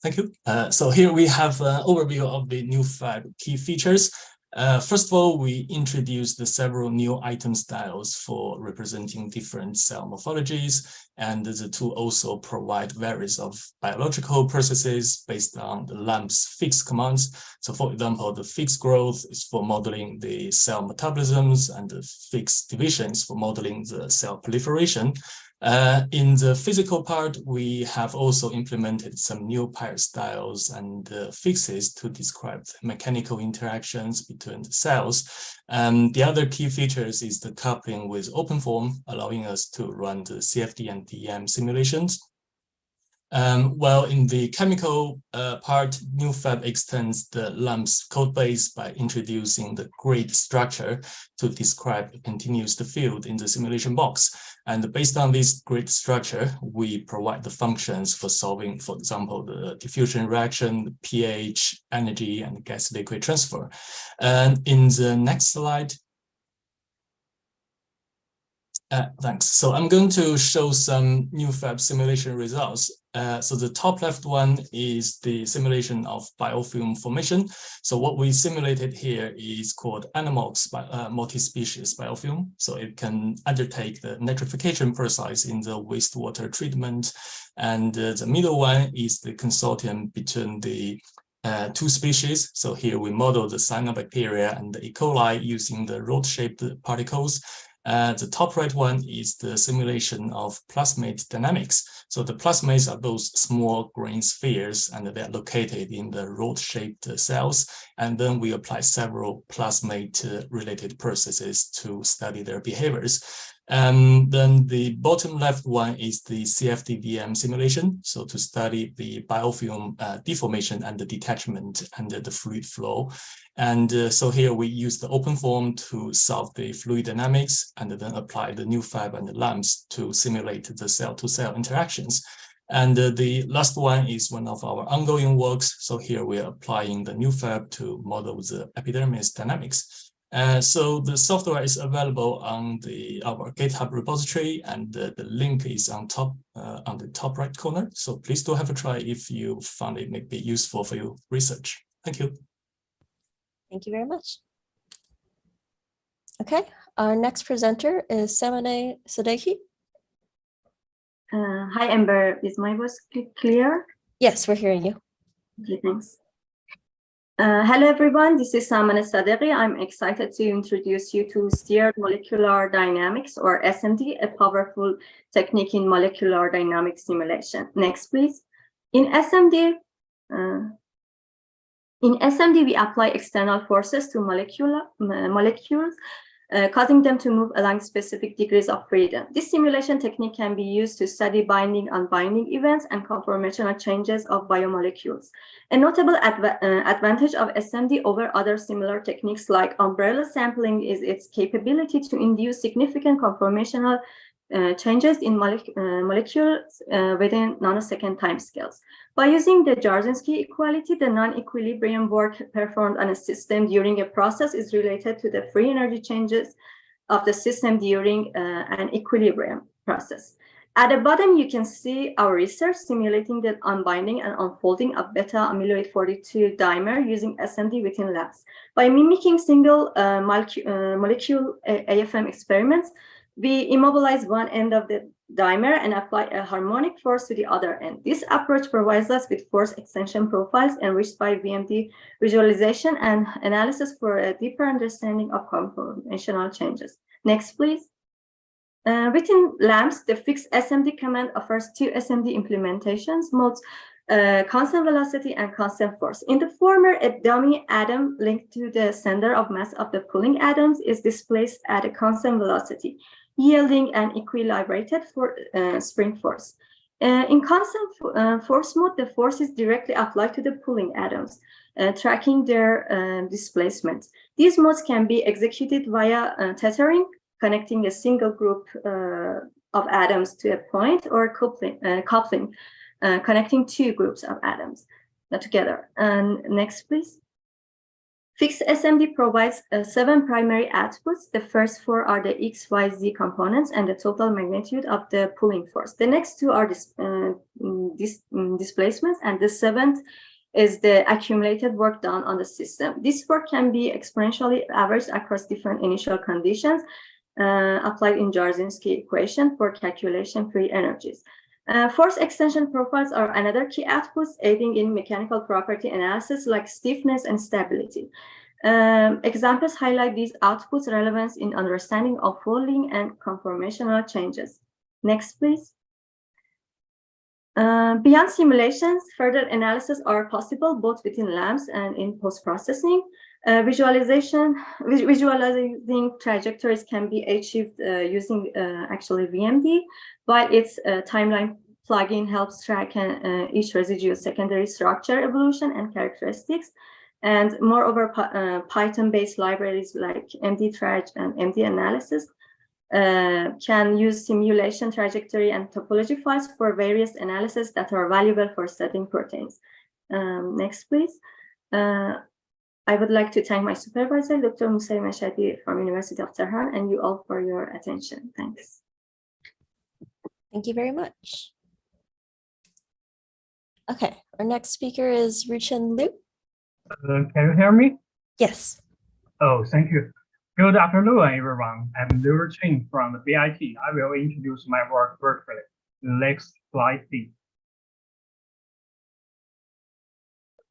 Thank you. So here we have an overview of the NewFab key features. First of all, we introduced the several new item styles for representing different cell morphologies, and the tool also provide various of biological processes based on the LAMMPS fixed commands. So for example, the fixed growth is for modeling the cell metabolisms, and the fixed divisions for modeling the cell proliferation. In the physical part, we have also implemented some new pair styles and fixes to describe mechanical interactions between the cells. The other key features is the coupling with OpenForm, allowing us to run the CFD and DM simulations. While in the chemical part, NewFab extends the LAMMPS codebase by introducing the grid structure to describe a continuous field in the simulation box. And based on this grid structure, we provide the functions for solving, for example, the diffusion reaction, the pH, energy, and gas-liquid transfer. And in the next slide, thanks. So I'm going to show some NewFab simulation results. So the top left one is the simulation of biofilm formation. So what we simulated here is called Anammox multi-species biofilm. So it can undertake the nitrification process in the wastewater treatment. And the middle one is the consortium between the two species. So here we model the cyanobacteria and the E. coli using the rod-shaped particles. The top right one is the simulation of plasmid dynamics. So the plasmids are those small green spheres, and they're located in the rod-shaped cells. And then we apply several plasmid related processes to study their behaviors. Then the bottom left one is the CFD-DM simulation. So to study the biofilm deformation and the detachment and the fluid flow. And so here we use the OpenForm to solve the fluid dynamics, and then apply the NewFab and the LAMMPS to simulate the cell-to-cell interactions. And the last one is one of our ongoing works. So here we are applying the NewFab to model the epidermis dynamics. So the software is available on our GitHub repository, and the link is on the top right corner. So please do have a try if you found it may be useful for your research. Thank you. Thank you very much. Okay, our next presenter is Samane Sadeghi. Hi, Amber. Is my voice clear? Yes, we're hearing you. Okay, thanks. Hello, everyone. This is Samane Sadeghi. I'm excited to introduce you to steered molecular dynamics, or SMD, a powerful technique in molecular dynamic simulation. Next, please. In SMD, we apply external forces to molecules, causing them to move along specific degrees of freedom. This simulation technique can be used to study binding, unbinding events, and conformational changes of biomolecules. A notable advantage of SMD over other similar techniques like umbrella sampling is its capability to induce significant conformational changes in molecules within nanosecond timescales. By using the Jarzynski equality, the non-equilibrium work performed on a system during a process is related to the free energy changes of the system during an equilibrium process. At the bottom, you can see our research simulating the unbinding and unfolding of beta-amyloid 42 dimer using SMD within labs. By mimicking single molecule AFM experiments, we immobilize one end of the dimer and apply a harmonic force to the other end. This approach provides us with force extension profiles enriched by VMD visualization and analysis for a deeper understanding of conformational changes. Next, please. Within LAMMPS, the fixed SMD command offers two SMD implementations, modes constant velocity and constant force. In the former, a dummy atom linked to the center of mass of the pulling atoms is displaced at a constant velocity, yielding an equilibrated spring force. In constant force mode, the force is directly applied to the pulling atoms, tracking their displacement. These modes can be executed via tethering, connecting a single group of atoms to a point, or coupling, connecting two groups of atoms together. And next, please. Fixed SMD provides 7 primary outputs. The first 4 are the X, Y, Z components and the total magnitude of the pulling force. The next 2 are displacements, and the 7th is the accumulated work done on the system. This work can be exponentially averaged across different initial conditions, applied in Jarzynski equation for calculation free energies. Force extension profiles are another key outputs, aiding in mechanical property analysis like stiffness and stability. Examples highlight these outputs' relevance in understanding of folding and conformational changes. Next, please. Beyond simulations, further analysis are possible both within LAMMPS and in post-processing. Visualizing trajectories can be achieved using actually VMD, while its timeline plugin helps track each residual secondary structure evolution and characteristics. And moreover, Python-based libraries like MD-Traj and MD analysis can use simulation trajectory and topology files for various analyses that are valuable for studying proteins. Next, please. I would like to thank my supervisor, Dr. Musay Mashadi from University of Tehran, and you all for your attention. Thanks. Thank you very much. Okay, our next speaker is Ruchen Liu. Can you hear me? Yes. Oh, thank you. Good afternoon, everyone. I'm Liu Ruchen from the BIT. I will introduce my work briefly. Next slide, please.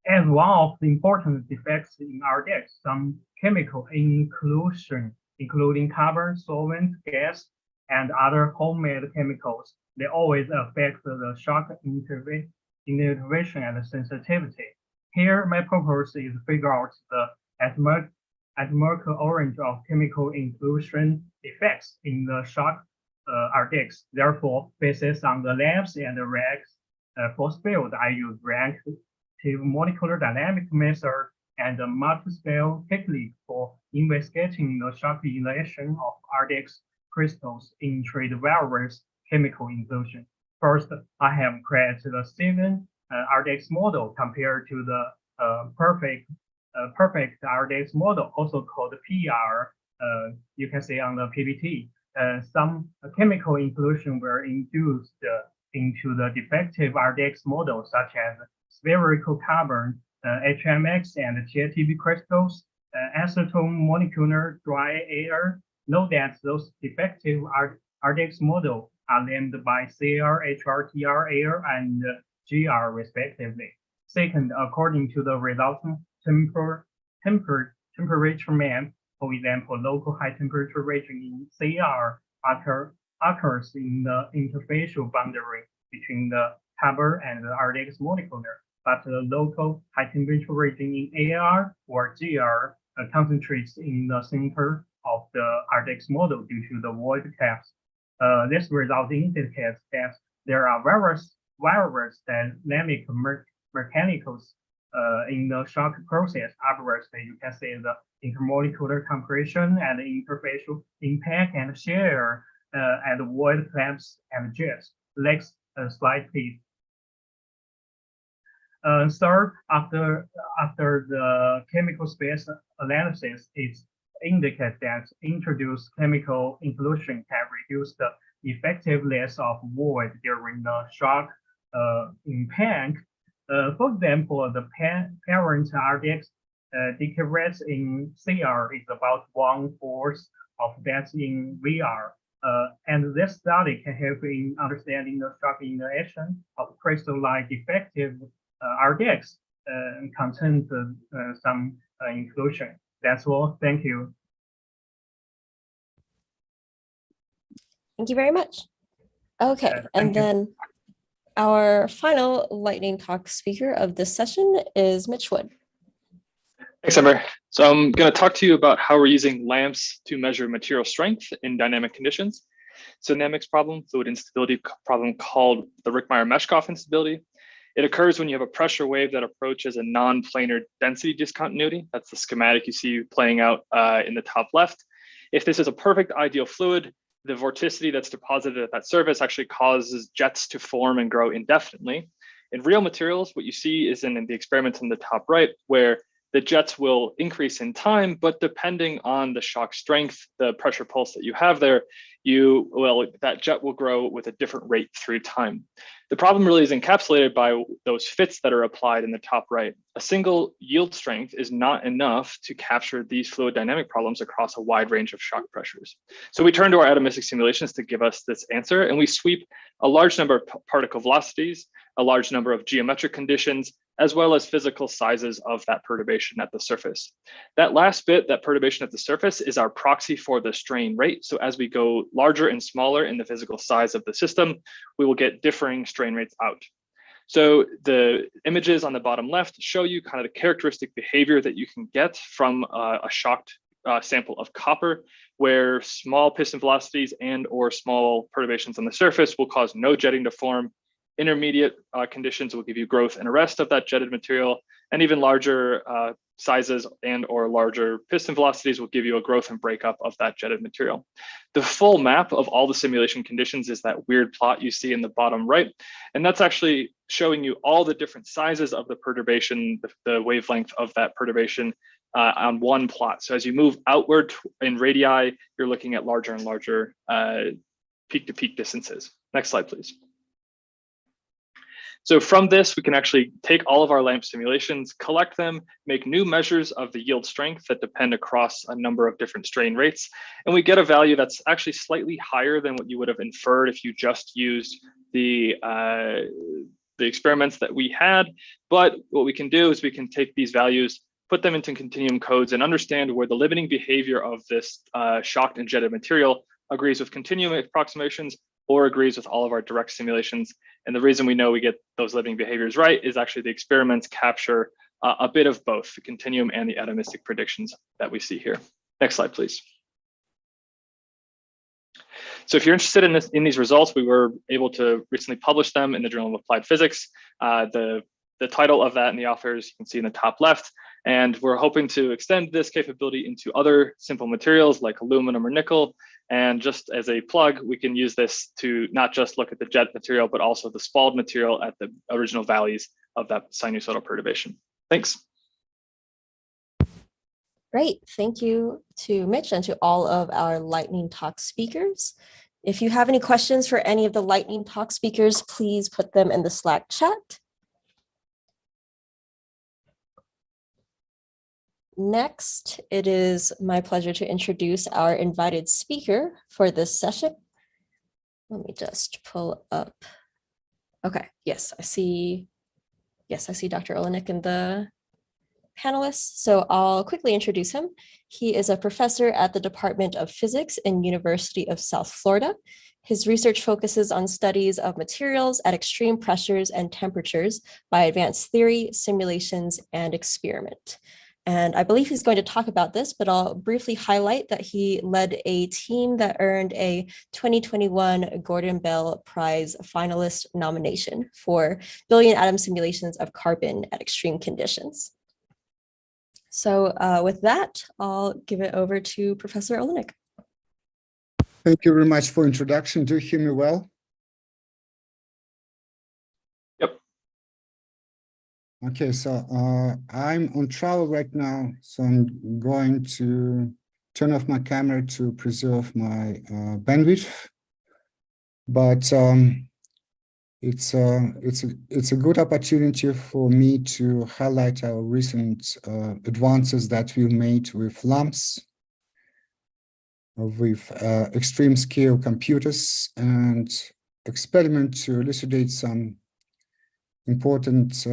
As one of the important defects in RDX, some chemical inclusion, including carbon, solvent, gas, and other homemade chemicals, they always affect the shock inhibition and sensitivity. Here, my purpose is to figure out the atomic orange of chemical inclusion effects in the shock RDX. Therefore, based on the LAMMPS and the reactive force field, I use reactive molecular dynamic method and the multiscale technique for investigating the shock inhalation of RDX crystals into the various chemical inclusion. First, I have created a 7 RDX model compared to the perfect RDX model, also called PR. You can see on the PPT. Some chemical inclusion were induced into the defective RDX model, such as spherical carbon, HMX, and TATB crystals, acetone molecular dry air. Note that those defective RDX model are named by CR, HR, TR, air, and GR respectively. Second, according to the resultant temperature map, for example, local high temperature region in CR occurs in the interfacial boundary between the carbon and the RDX molecular, but the local high temperature region in AR or GR concentrates in the center of the RDX model due to the void caps. This result indicates that there are various dynamic mechanicals in the shock process. Obviously, you can see the intermolecular compression and interfacial impact and shear and void clamps and jets. Next slide, please. Third, after the chemical space analysis, it indicates that introduced chemical inclusion can reduce the effectiveness of void during the shock impact. For example, the parent RDX decay rate in CR is about 1/4 of that in VR. And this study can help in understanding the shock inhalation of crystal-like defective RDX content some inclusion. That's all. Thank you. Thank you very much. Okay, and then our final lightning talk speaker of this session is Mitch Wood. Thanks, Ember. So I'm going to talk to you about how we're using LAMMPS to measure material strength in dynamic conditions. So dynamics problem, fluid instability problem called the Rickmeyer-Meshkov instability. It occurs when you have a pressure wave that approaches a non-planar density discontinuity. That's the schematic you see playing out in the top left. If this is a perfect ideal fluid, the vorticity that's deposited at that surface actually causes jets to form and grow indefinitely. In real materials, what you see is in the experiment in the top right, where the jets will increase in time, but depending on the shock strength, the pressure pulse that you have there, that jet will grow with a different rate through time. The problem really is encapsulated by those fits that are applied in the top right. A single yield strength is not enough to capture these fluid dynamic problems across a wide range of shock pressures. So we turn to our atomistic simulations to give us this answer, and we sweep a large number of particle velocities, a large number of geometric conditions, as well as physical sizes of that perturbation at the surface. That last bit, that perturbation at the surface, is our proxy for the strain rate. So as we go larger and smaller in the physical size of the system, we will get differing strain rates out. So the images on the bottom left show you kind of the characteristic behavior that you can get from a shocked sample of copper, where small piston velocities and or small perturbations on the surface will cause no jetting to form. Intermediate conditions will give you growth and arrest of that jetted material, and even larger sizes and or larger piston velocities will give you a growth and breakup of that jetted material. The full map of all the simulation conditions is that weird plot you see in the bottom right, and that's actually showing you all the different sizes of the perturbation, the wavelength of that perturbation on one plot. So as you move outward in radii, you're looking at larger and larger peak-to-peak distances. Next slide, please. So from this, we can actually take all of our LAMMPS simulations, collect them, make new measures of the yield strength that depend across a number of different strain rates. And we get a value that's actually slightly higher than what you would have inferred if you just used the experiments that we had. But what we can do is we can take these values, put them into continuum codes, and understand where the limiting behavior of this shocked and jetted material agrees with continuum approximations or agrees with all of our direct simulations. And the reason we know we get those limiting behaviors right is actually the experiments capture a bit of both the continuum and the atomistic predictions that we see here. Next slide, please. So if you're interested in these results, we were able to recently publish them in the Journal of Applied Physics. The title of that and the authors you can see in the top left. And we're hoping to extend this capability into other simple materials like aluminum or nickel. And just as a plug, we can use this to not just look at the jet material, but also the spalled material at the original values of that sinusoidal perturbation. Thanks. Great, thank you to Mitch and to all of our lightning talk speakers. If you have any questions for any of the lightning talk speakers, please put them in the Slack chat. Next, it is my pleasure to introduce our invited speaker for this session. Let me just pull up. Okay, yes, I see Dr. Olenek in the panelists. So I'll quickly introduce him. He is a professor at the Department of Physics in University of South Florida. His research focuses on studies of materials at extreme pressures and temperatures by advanced theory, simulations, and experiment. And I believe he's going to talk about this, but I'll briefly highlight that he led a team that earned a 2021 Gordon Bell Prize finalist nomination for billion atom simulations of carbon at extreme conditions. So with that, I'll give it over to Professor Olenek. Thank you very much for introduction. Do you hear me well? Okay, so I'm on travel right now, so I'm going to turn off my camera to preserve my bandwidth. But it's a good opportunity for me to highlight our recent advances that we've made with LAMMPS, with extreme scale computers, and experiment to elucidate some important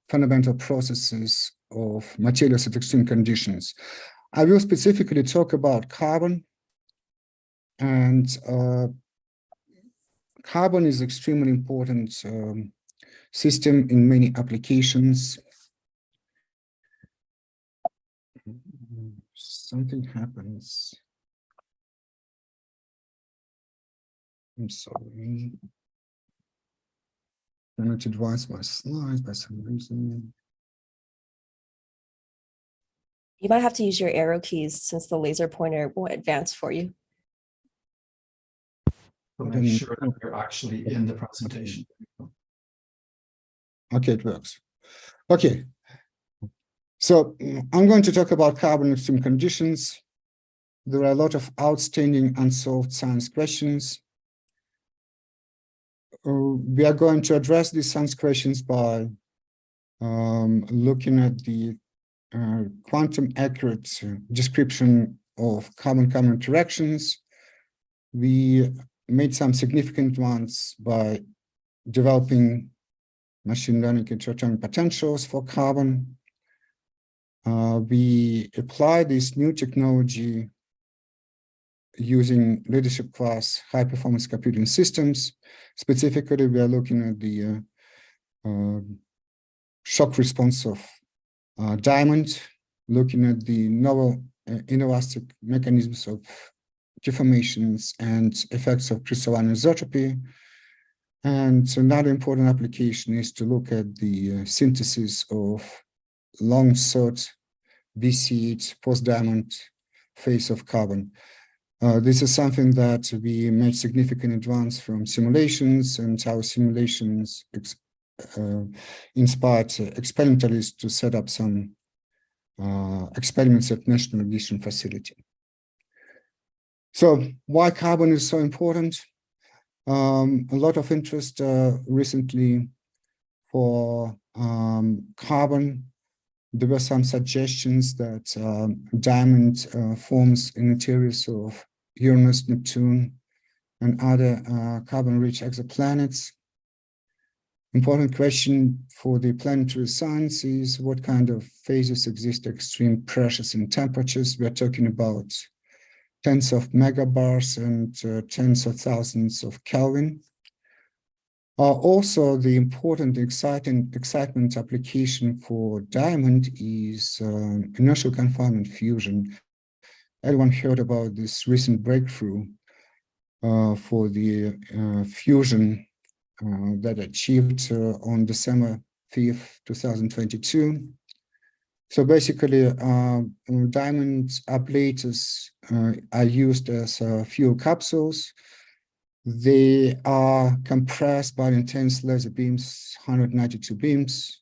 fundamental processes of materials at extreme conditions. I will specifically talk about carbon and carbon is extremely important system in many applications. Something happens. I'm sorry. I need to advance my slides by some reason. You might have to use your arrow keys since the laser pointer won't advance for you. Make sure that you're actually in the presentation. Okay, it works. Okay. So I'm going to talk about carbon extreme conditions. There are a lot of outstanding unsolved science questions. We are going to address these science questions by looking at the quantum accurate description of carbon-carbon interactions. We made some significant ones by developing machine learning interatomic potentials for carbon. We apply this new technology using leadership class high performance computing systems. Specifically, we are looking at the shock response of diamond, looking at the novel inelastic mechanisms of deformations and effects of crystalline isotropy. And another important application is to look at the synthesis of long sought BC8 post-diamond phase of carbon. This is something that we made significant advance from simulations, and our simulations inspired experimentalists to set up some experiments at National Ignition Facility. So why carbon is so important? A lot of interest recently for carbon. There were some suggestions that diamond forms in interiors of Uranus, Neptune, and other carbon-rich exoplanets. Important question for the planetary science is what kind of phases exist at extreme pressures and temperatures. We're talking about tens of megabars and tens of thousands of Kelvin. Also, the important excitement application for diamond is inertial confinement fusion. Everyone heard about this recent breakthrough for the fusion that achieved on December 5th, 2022. So basically, diamond ablators are used as fuel capsules. They are compressed by intense laser beams, 192 beams,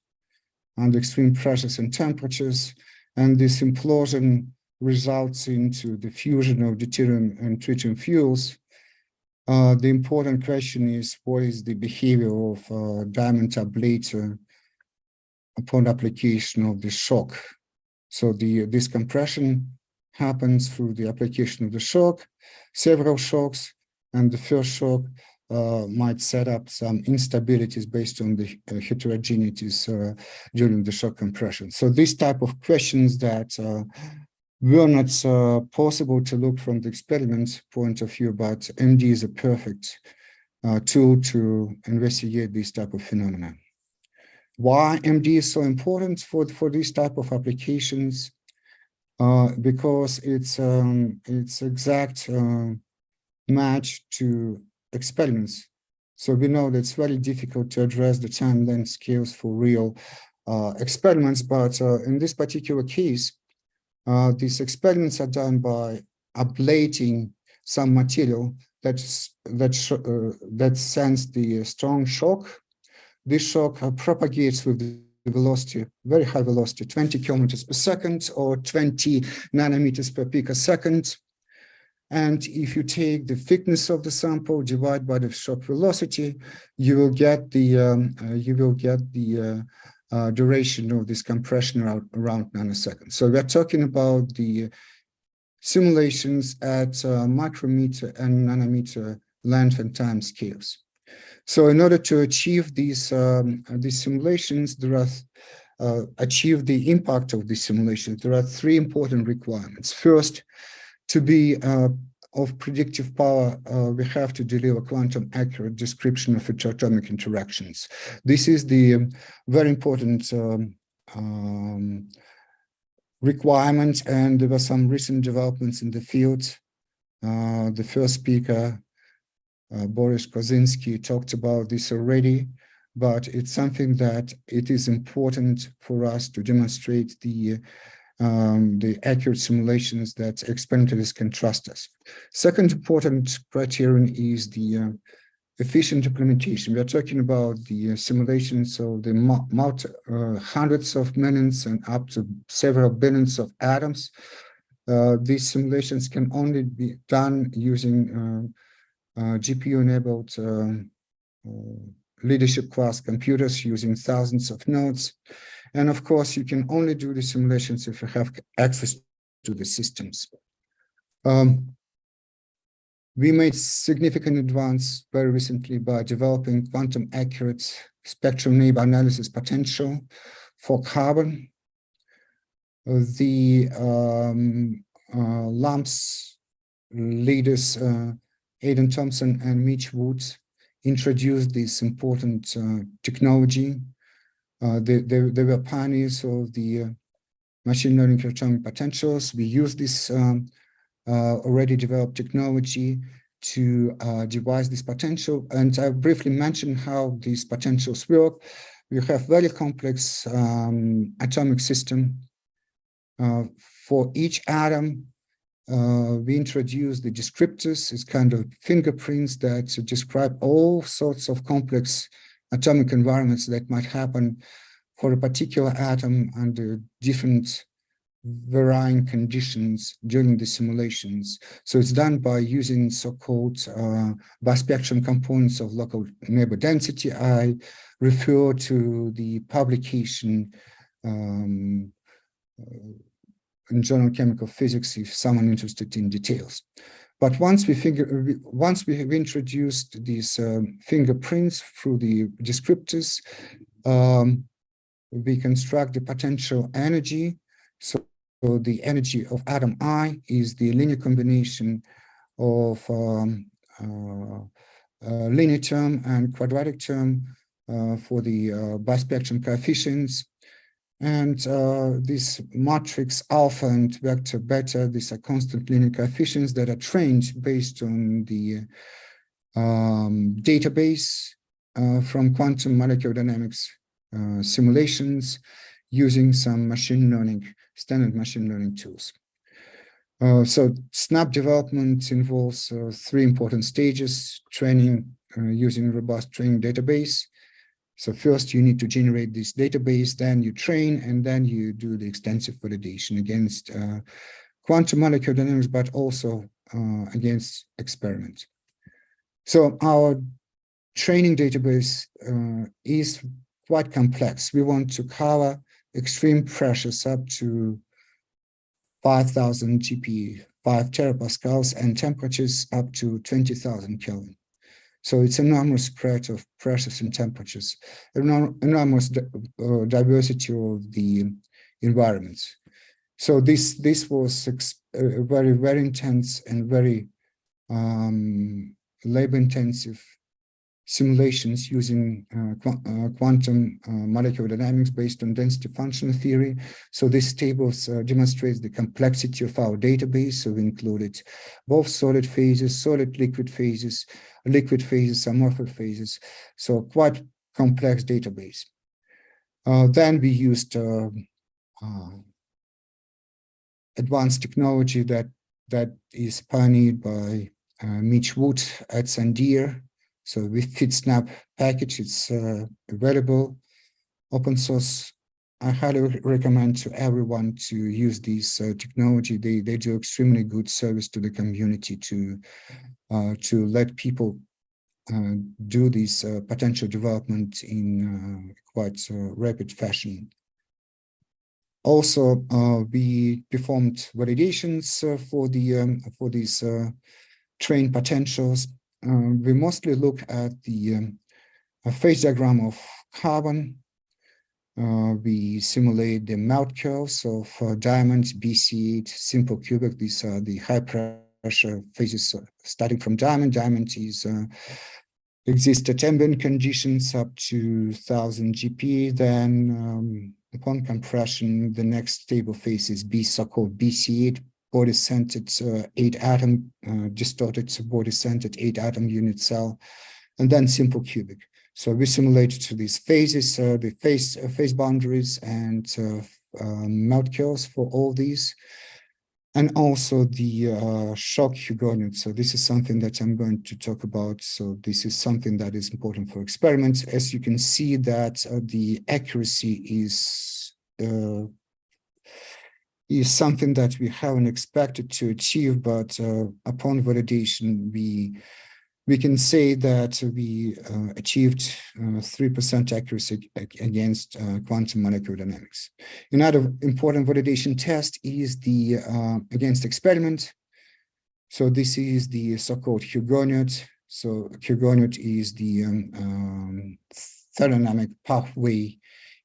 under extreme pressures and temperatures. And this implosion results into the fusion of deuterium and tritium fuels. The important question is, what is the behavior of diamond ablator upon application of the shock? So this compression happens through the application of the shock, several shocks, and the first shock might set up some instabilities based on the heterogeneities during the shock compression. So this type of questions that were not possible to look from the experiment point of view, but MD is a perfect tool to investigate this type of phenomena. Why MD is so important for this type of applications? Because it's exact match to experiments. So we know that it's very difficult to address the time-length scales for real experiments, but in this particular case, these experiments are done by ablating some material that sends the strong shock. This shock propagates with the velocity, very high velocity, 20 kilometers per second or 20 nanometers per picosecond. And if you take the thickness of the sample, divide by the shock velocity, you will get the duration of this compression around nanoseconds. So we're talking about the simulations at micrometer and nanometer length and time scales. So in order to achieve these simulations, achieve the impact of these simulations, there are three important requirements. First, to be of predictive power, we have to deliver quantum accurate description of atomic interactions. This is the very important requirement, and there were some recent developments in the field. The first speaker, Boris Kozinski, talked about this already, but it's something that it is important for us to demonstrate the accurate simulations that experimentalists can trust us. Second important criterion is the efficient implementation. We are talking about the simulations of the hundreds of millions and up to several billions of atoms. These simulations can only be done using GPU-enabled leadership class computers using thousands of nodes. And of course, you can only do the simulations if you have access to the systems. We made significant advance very recently by developing quantum accurate spectral neighbor analysis potential for carbon. The LAMMPS leaders, Aidan Thompson and Mitch Woods, introduced this important technology. They were pioneers of the machine learning atomic potentials. We use this already developed technology to devise this potential. And I briefly mentioned how these potentials work. We have very complex atomic system. For each atom, we introduce the descriptors. It's kind of fingerprints that describe all sorts of complex atomic environments that might happen for a particular atom under different varying conditions during the simulations. So it's done by using so-called bispectrum components of local neighbor density. I refer to the publication in Journal of Chemical Physics if someone interested in details. But once we have introduced these fingerprints through the descriptors, we construct the potential energy. So the energy of atom I is the linear combination of linear term and quadratic term for the bispectrum coefficients. And this matrix alpha and vector beta, these are constant linear coefficients that are trained based on the database from quantum molecular dynamics simulations using some machine learning, standard machine learning tools. So SNAP development involves three important stages: training using robust training database. So first you need to generate this database, then you train, and then you do the extensive validation against quantum molecular dynamics, but also against experiments. So our training database is quite complex. We want to cover extreme pressures up to 5,000 GPa, 5 terapascals, and temperatures up to 20,000 Kelvin. So it's an enormous spread of pressures and temperatures, enormous diversity of the environments. So this was very, very intense and very labor-intensive simulations using quantum molecular dynamics based on density functional theory. So this table demonstrates the complexity of our database. So we included both solid phases, solid liquid phases, amorphous phases. So quite complex database. Then we used advanced technology that is pioneered by Mitch Wood at Sandia. So with FitSnap package, it's available, open source. I highly recommend to everyone to use this technology. They do extremely good service to the community to let people do this potential development in quite rapid fashion. Also, we performed validations for these trained potentials. We mostly look at the phase diagram of carbon. We simulate the melt curves of diamonds, BC8, simple cubic. These are the high pressure pressure phases starting from diamond. Diamond is exist at ambient conditions up to 1000 GP. Then upon compression, the next stable phase is so-called BC8, body-centered 8-atom, distorted body-centered 8-atom unit cell, and then simple cubic. So we simulated to these phases, the phase boundaries and melt curves for all these, and also the shock Hugonot. So this is something that I'm going to talk about. So this is something that is important for experiments. As you can see that the accuracy is something that we haven't expected to achieve, but upon validation, we can say that we achieved 3% accuracy against quantum molecular dynamics. Another important validation test is the against experiment. So this is the so-called Hugonot. So Hugonot is the thermodynamic pathway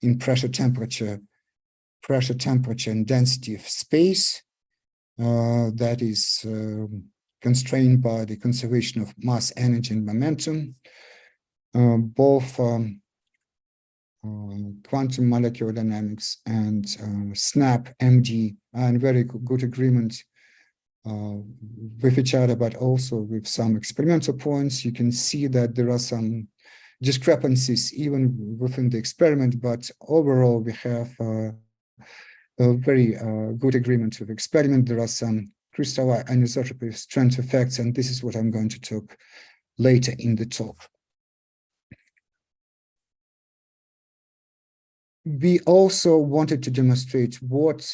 in pressure, temperature, and density of space that is constrained by the conservation of mass, energy, and momentum. Both quantum molecular dynamics and SNAP MD are in very good agreement with each other, but also with some experimental points. You can see that there are some discrepancies even within the experiment, but overall we have a very good agreement with experiment. There are some crystalline anisotropy strength effects, and this is what I'm going to talk later in the talk. We also wanted to demonstrate what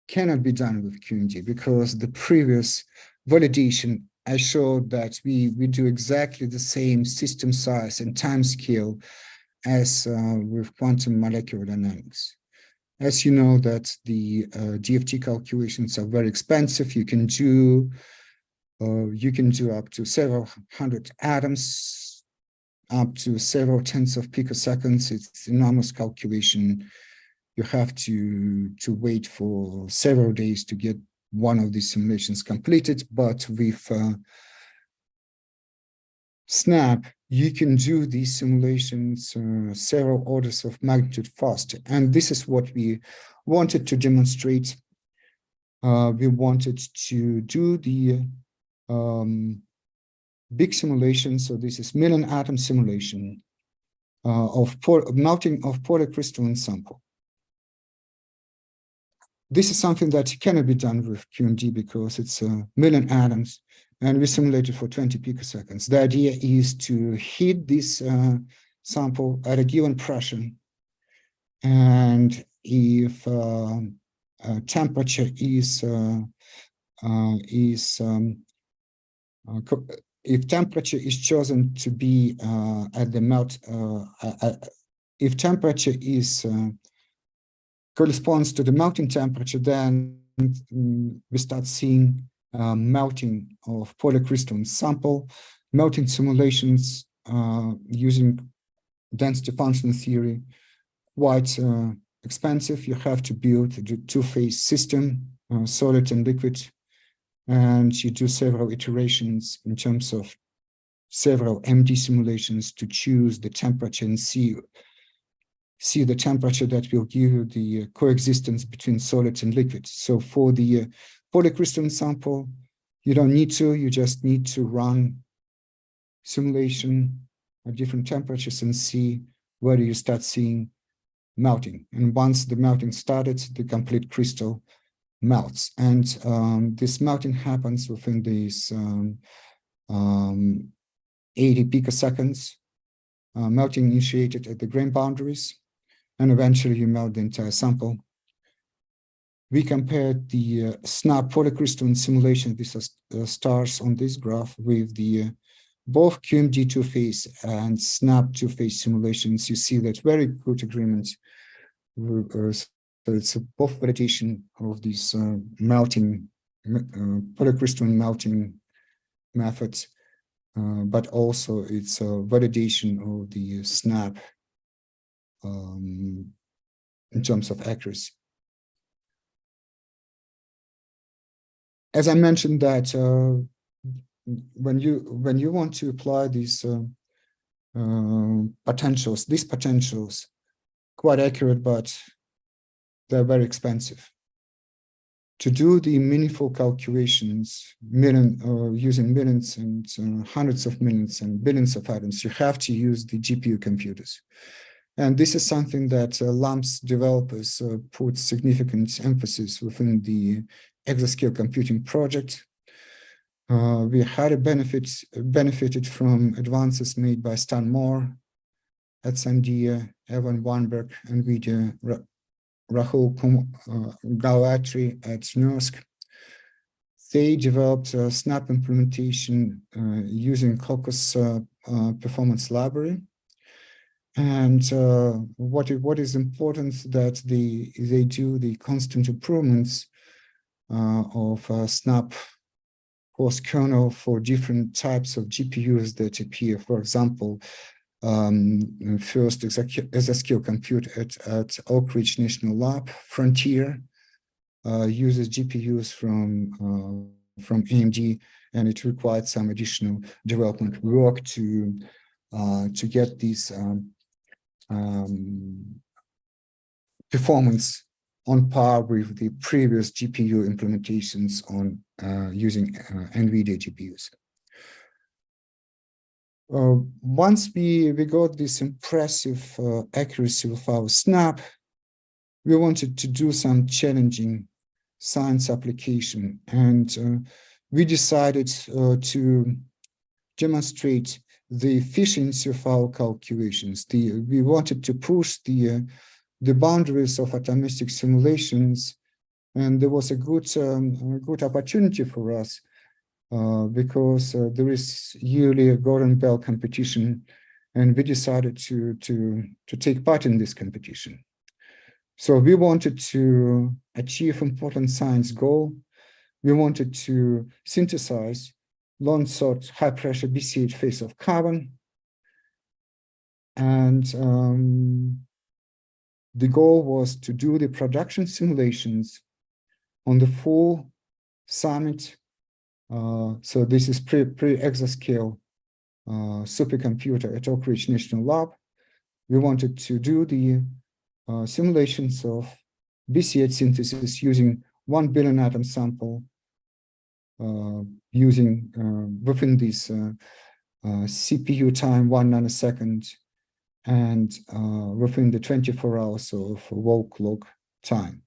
cannot be done with QMD, because the previous validation, I showed that we do exactly the same system size and time scale as with quantum molecular dynamics. As you know that the DFT calculations are very expensive. You can do up to several hundred atoms, up to several tens of picoseconds. It's enormous calculation. You have to wait for several days to get one of these simulations completed. But with SNAP, you can do these simulations several orders of magnitude faster. And this is what we wanted to demonstrate. We wanted to do the big simulation. So this is million atom simulation of melting of polycrystalline sample. This is something that cannot be done with QMD because it's a million atoms, and we simulated for 20 picoseconds. The idea is to heat this sample at a given pressure, and if temperature is if temperature is chosen to be at the melt, if temperature is corresponds to the melting temperature, then we start seeing melting of polycrystalline sample. Melting simulations using density function theory, quite expensive. You have to build a two-phase system, solid and liquid, and you do several iterations in terms of several MD simulations to choose the temperature and see the temperature that will give you the coexistence between solid and liquid. So for the polycrystalline sample, you don't need to, you just need to run simulation at different temperatures and see whether you start seeing melting. And once the melting started, the complete crystal melts. And this melting happens within these 80 picoseconds, melting initiated at the grain boundaries, and eventually you melt the entire sample. We compared the SNAP polycrystalline simulation, these are stars on this graph, with the both QMD two-phase and SNAP two-phase simulations. You see that very good agreement. So it's both validation of these melting, polycrystalline melting methods, but also it's a validation of the SNAP in terms of accuracy. as I mentioned that when you want to apply these potentials, quite accurate, but they're very expensive. To do the meaningful calculations, using millions and hundreds of millions and billions of atoms, you have to use the GPU computers. And this is something that LAMMPS developers put significant emphasis within the exascale computing project. We had benefited from advances made by Stan Moore at Sandia, Evan Weinberg, NVIDIA, Rahul Gawatri at NERSC. They developed a SNAP implementation using Caucus Performance Library. And what is important that they do the constant improvements of SNAP course kernel for different types of GPUs that appear. For example, first exascale compute at Oak Ridge National Lab, Frontier, uses GPUs from AMD, and it required some additional development work to get these performance on par with the previous GPU implementations on using NVIDIA GPUs. Once we got this impressive accuracy of our SNAP, we wanted to do some challenging science application, and we decided to demonstrate the efficiency of our calculations. We wanted to push the boundaries of atomistic simulations, and there was a good opportunity for us because there is yearly a Gordon Bell competition, and we decided to take part in this competition. So we wanted to achieve important science goal. We wanted to synthesize long-sought high-pressure BCH phase of carbon, and the goal was to do the production simulations on the full summit. So this is pre-exascale supercomputer at Oak Ridge National Lab. We wanted to do the simulations of BCH synthesis using 1 billion atom sample using within this CPU time 1 nanosecond and within the 24 hours of wall clock time.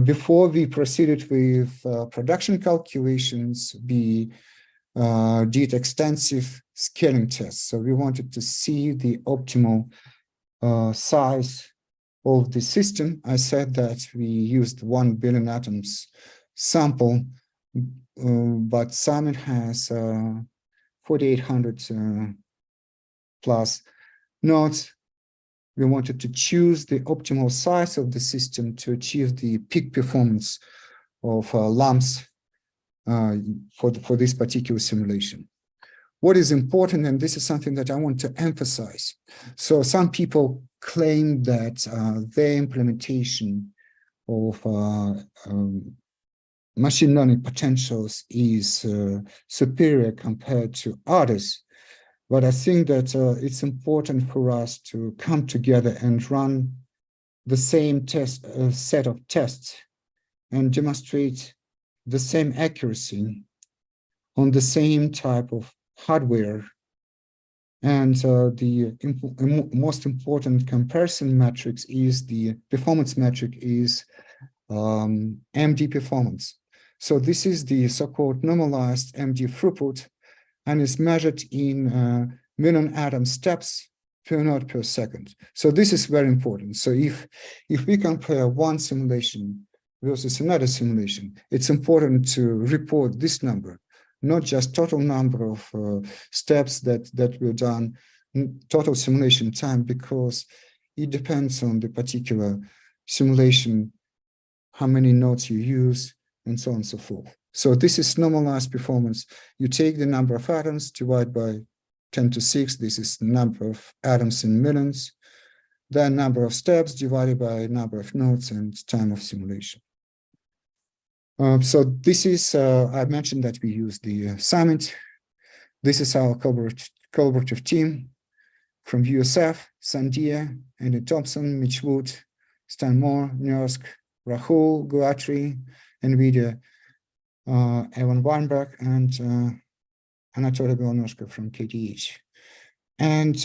Before we proceeded with production calculations, we did extensive scaling tests. So we wanted to see the optimal size of the system. I said that we used 1 billion atoms sample, but Summit has 4,800 plus nodes. We wanted to choose the optimal size of the system to achieve the peak performance of LAMMPS for this particular simulation. What is important, and this is something that I want to emphasize. So some people claim that their implementation of machine learning potentials is superior compared to others. But I think that it's important for us to come together and run the same set of tests and demonstrate the same accuracy on the same type of hardware. And the most important comparison metrics is the performance metric is MD performance. So this is the so-called normalized MD throughput, and is measured in million atom steps per node per second. So this is very important. So if we compare one simulation versus another simulation, it's important to report this number, not just total number of steps that were done, total simulation time, because it depends on the particular simulation, how many nodes you use, and so on and so forth. So this is normalized performance. You take the number of atoms, divide by 10 to 6. This is the number of atoms in millions. Then number of steps divided by number of nodes and time of simulation. So this is, I mentioned that we use the summit. This is our collaborative team from USF, Sandia, Andy Thompson, Mitch Wood, Stan Moore, Nursk, Rahul, Guatri, NVIDIA, Evan Weinberg, and Anatoly Belnoshko from KTH. And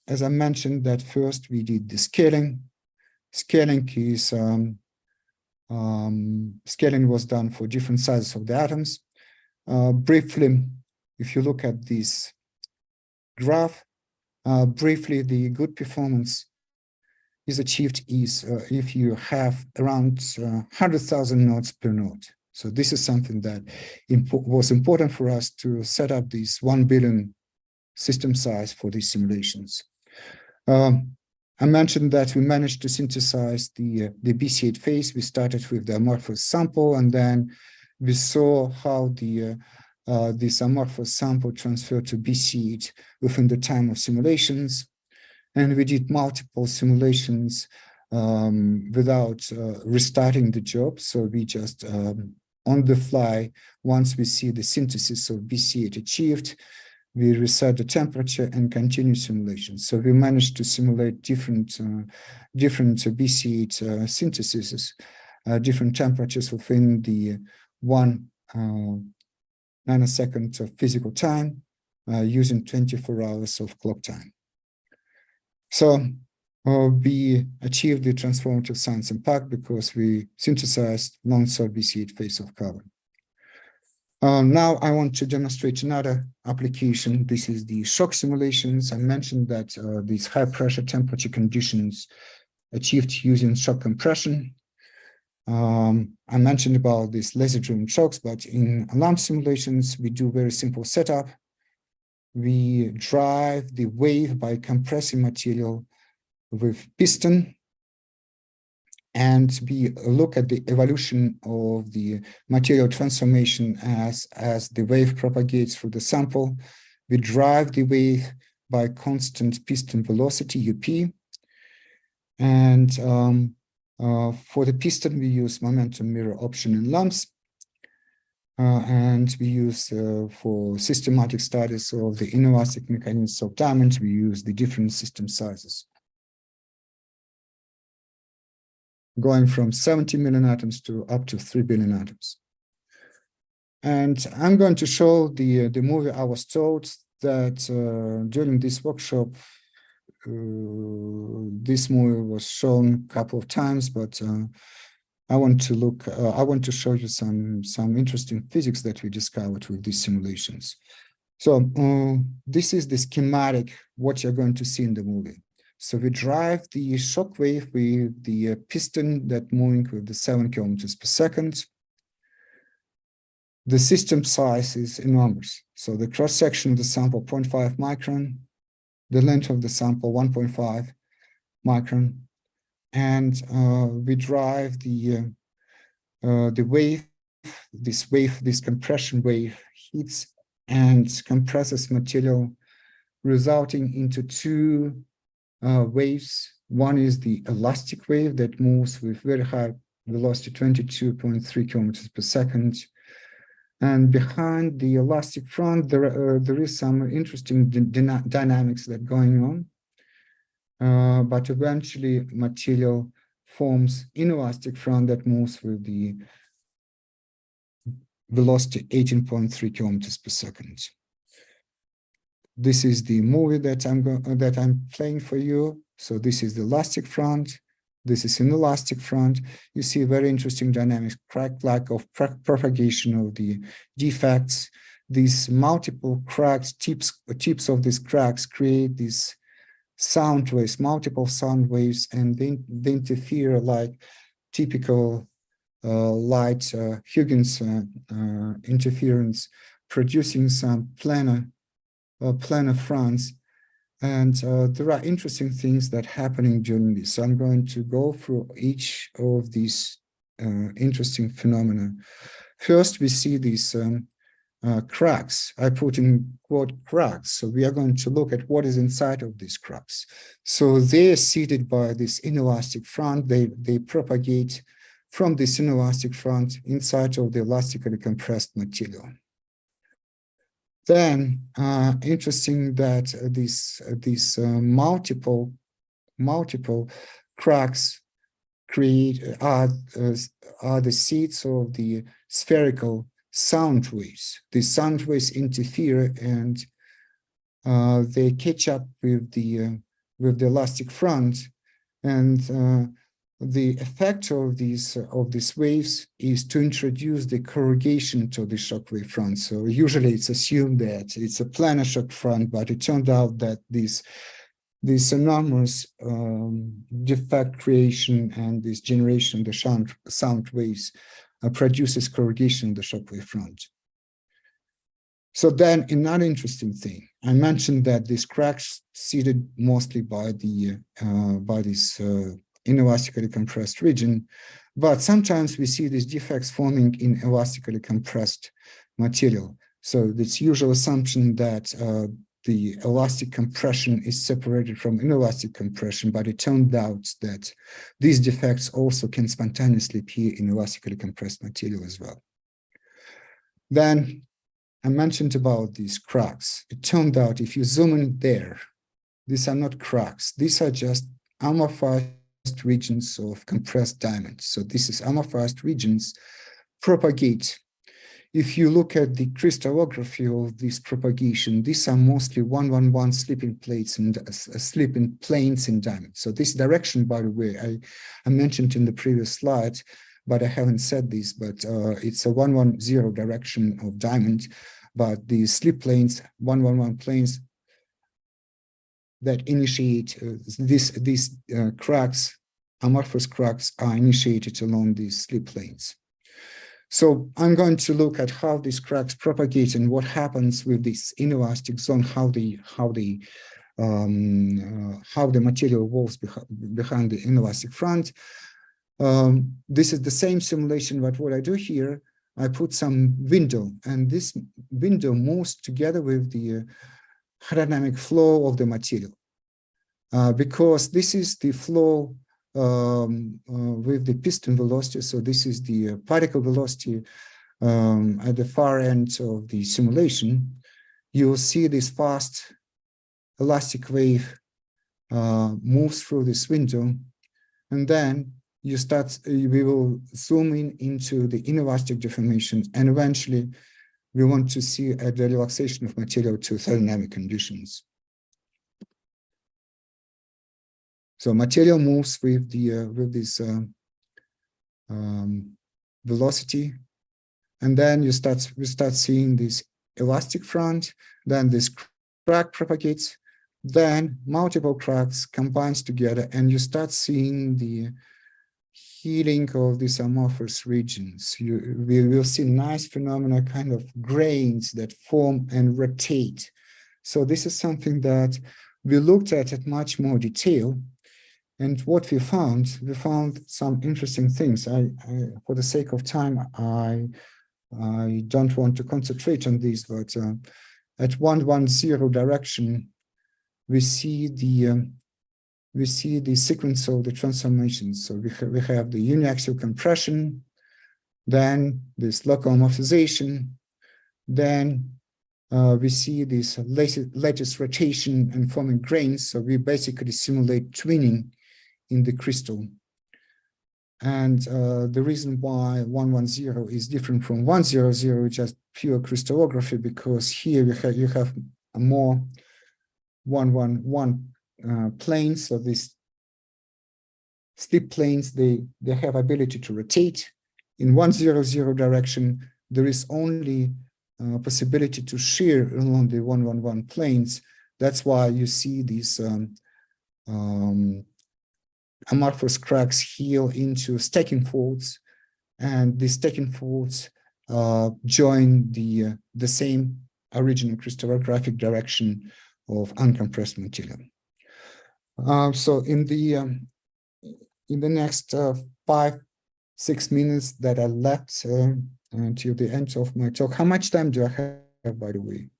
as I mentioned, that first we did the scaling. Scaling is scaling was done for different sizes of the atoms. Briefly, if you look at this graph, briefly, the good performance is achieved if you have around 100,000 nodes per node. So this is something that was important for us to set up this 1 billion system size for these simulations. I mentioned that we managed to synthesize the BC8 phase. We started with the amorphous sample, and then we saw how this amorphous sample transferred to BC8 within the time of simulations. And we did multiple simulations without restarting the job. So we just, on the fly, once we see the synthesis of BC8 achieved, we reset the temperature and continue simulations. So we managed to simulate different BC8 syntheses, different temperatures within the 1 nanosecond of physical time, using 24 hours of clock time. So we achieved the transformative science impact because we synthesized non-solid BC8 phase of carbon. Now I want to demonstrate another application. This is the shock simulations. I mentioned that these high pressure temperature conditions achieved using shock compression. I mentioned about these laser-driven shocks, but in LAMMPS simulations, we do very simple setup. We drive the wave by compressing material with piston, and we look at the evolution of the material transformation as the wave propagates through the sample. We drive the wave by constant piston velocity, UP. And for the piston, we use momentum mirror option in LAMMPS. And we use, for systematic studies of the inelastic mechanisms of diamonds, we use the different system sizes, going from 70 million atoms to up to 3 billion atoms. And I'm going to show the movie. I was told that during this workshop, this movie was shown a couple of times, but I want to show you some interesting physics that we discovered with these simulations. So this is the schematic, what you're going to see in the movie. So we drive the shock wave with the piston that moving with the 7 kilometers per second. The system size is enormous. So the cross section of the sample 0.5 micron, the length of the sample 1.5 micron, and we drive the wave. This compression wave heats and compresses material, resulting into two waves. One is the elastic wave that moves with very high velocity, 22.3 kilometers per second. And behind the elastic front, there is some interesting dynamics that going on. But eventually, material forms inelastic front that moves with the velocity 18.3 kilometers per second. This is the movie that I'm playing for you. So this is the elastic front. This is an elastic front. You see very interesting dynamics, lack of propagation of the defects. These multiple cracks, tips of these cracks create these sound waves, multiple sound waves, and they interfere like typical light Huygens interference, producing some planar fronts. And there are interesting things that happening during this. So I'm going to go through each of these interesting phenomena. First, we see these cracks. I put in quote cracks. So we are going to look at what is inside of these cracks. So they are seated by this inelastic front. They propagate from this inelastic front inside of the elastically compressed material. Then, interesting that these multiple cracks are the seeds of the spherical sound waves. The sound waves interfere and they catch up with the elastic front, and the effect of these waves is to introduce the corrugation to the shockwave front. So usually it's assumed that it's a planar shock front, but it turned out that this enormous defect creation and this generation of the sound waves produces corrugation in the shockwave front. So then another interesting thing, I mentioned that these cracks seeded mostly by this inelastically compressed region, but sometimes we see these defects forming in elastically compressed material. So it's usual assumption that the elastic compression is separated from inelastic compression, but it turned out that these defects also can spontaneously appear in elastically compressed material as well. Then I mentioned about these cracks. It turned out if you zoom in there, these are not cracks. These are just amorphized regions of compressed diamonds. So this is amorphized regions propagate. If you look at the crystallography of this propagation, these are mostly 111 slipping plates and slipping planes in diamonds. So this direction, by the way, I mentioned in the previous slide, but I haven't said this, but it's a 110 direction of diamond, but the slip planes, 111 planes that initiate these cracks, amorphous cracks, are initiated along these slip planes. So I'm going to look at how these cracks propagate and what happens with this inelastic zone, how the material evolves behind the inelastic front. This is the same simulation, but what I do here, I put some window, and this window moves together with the hydrodynamic flow of the material, because this is the flow with the piston velocity. So this is the particle velocity at the far end of the simulation. You'll see this fast elastic wave moves through this window, and then we will zoom in into the inelastic deformations, and eventually we want to see the relaxation of material to thermodynamic conditions. So material moves with this velocity, and then we start seeing this elastic front. Then this crack propagates. Then multiple cracks combines together, and you start seeing the healing of these amorphous regions. We will see nice phenomena, kind of grains that form and rotate. So this is something that we looked at much more detail. And what we found some interesting things. For the sake of time, I don't want to concentrate on these, but at 110 direction, we see the sequence of the transformations. So we have the uniaxial compression, then this local amorphization, then we see this lattice rotation and forming grains. So we basically simulate twinning in the crystal. And the reason why 110 is different from 100, which is pure crystallography, because here you have a more 111 planes. So these slip planes, they have ability to rotate. In 100 direction, there is only possibility to shear along the 111 planes. That's why you see these amorphous cracks heal into stacking folds, and the stacking folds join the same original crystallographic direction of uncompressed material. So in the next 5-6 minutes that are left until the end of my talk, how much time do I have, by the way?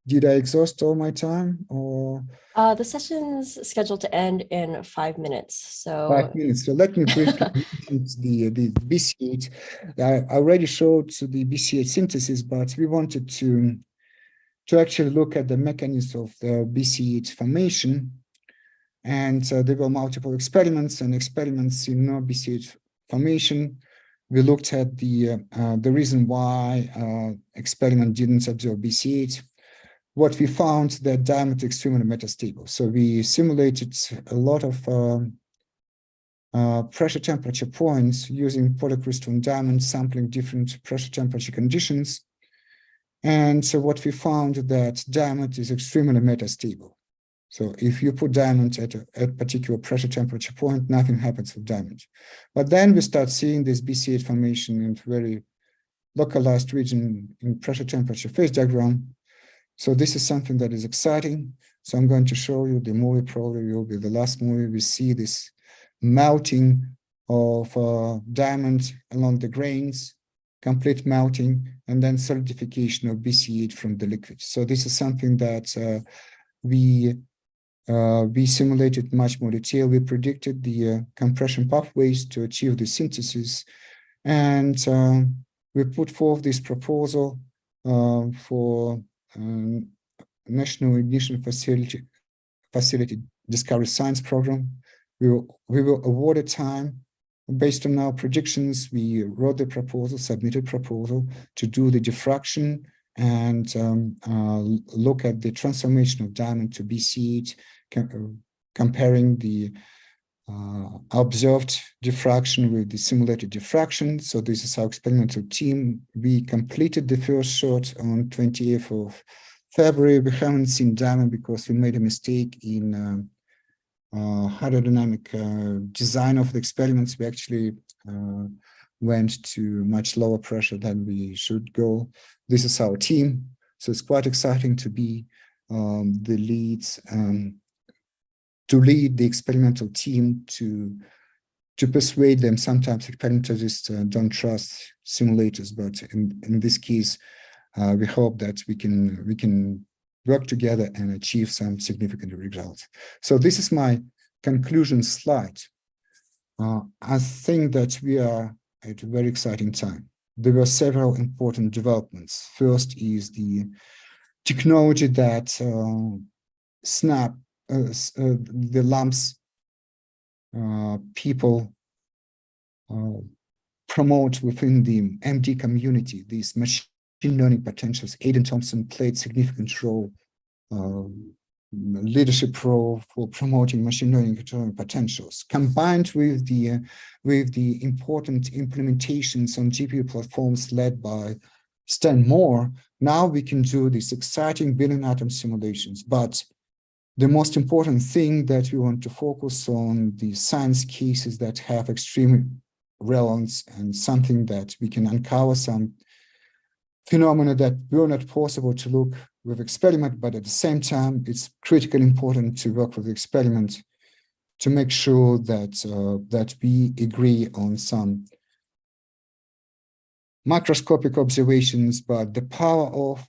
Did I exhaust all my time or? The session's scheduled to end in 5 minutes. So 5 minutes. So let me briefly mention the BCH. I already showed the BCH synthesis, but we wanted to actually look at the mechanism of the BCH formation. And there were multiple experiments in BCH formation. We looked at the reason why experiment didn't observe BCH. What we found that diameter extremely metastable. So we simulated a lot of pressure temperature points using polycrystalline diamonds, sampling different pressure temperature conditions. And so what we found that diamond is extremely metastable. So if you put diamond at a particular pressure temperature point, nothing happens with diamond. But then we start seeing this BCH formation in very localized region in pressure temperature phase diagram. So this is something that is exciting. So I'm going to show you the movie, probably will be the last movie. We see this melting of diamond along the grains, complete melting, and then solidification of BCH from the liquid. So this is something that we simulated much more detail. We predicted the compression pathways to achieve the synthesis. And we put forth this proposal for National Ignition Facility Discovery Science Program. We were awarded time. Based on our predictions, we wrote the proposal, submitted proposal to do the diffraction and look at the transformation of diamond to BCH, comparing the observed diffraction with the simulated diffraction. So this is our experimental team. We completed the first shot on 28th of February. We haven't seen diamond because we made a mistake in hydrodynamic design of the experiments. We actually went to much lower pressure than we should go. This is our team. So it's quite exciting to be the leads, to lead the experimental team, to persuade them. Sometimes experimentalists don't trust simulators, but in this case, we hope that we can work together and achieve some significant results. So this is my conclusion slide. I think that we are at a very exciting time. There were several important developments. First is the technology that the LAMMPS people promote within the MD community, these machine learning potentials. Aidan Thompson played significant role, leadership role for promoting machine learning potentials, combined with the important implementations on GPU platforms led by Stan Moore. Now we can do these exciting billion atom simulations. But the most important thing that we want to focus on the science cases that have extreme relevance and something that we can uncover some phenomena that were not possible to look with experiment, but at the same time, it's critically important to work with the experiment to make sure that that we agree on some microscopic observations. But the power of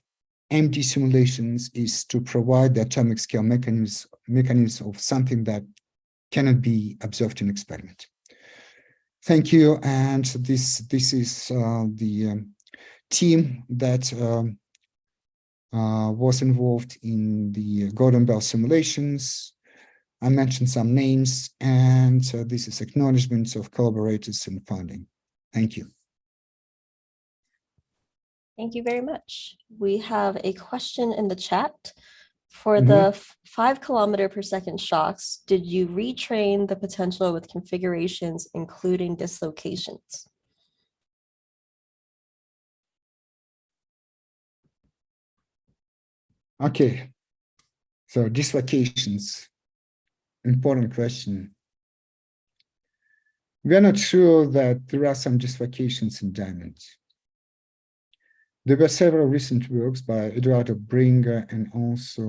MD simulations is to provide the atomic scale mechanism of something that cannot be observed in experiment. Thank you. And this is the team that was involved in the Gordon Bell simulations. I mentioned some names, and this is acknowledgements of collaborators and funding. Thank you. Thank you very much. We have a question in the chat. For the 5 km/s shocks, did you retrain the potential with configurations including dislocations? Okay, so dislocations, important question. We are not sure that there are some dislocations in diamonds. There were several recent works by Eduardo Bringer and also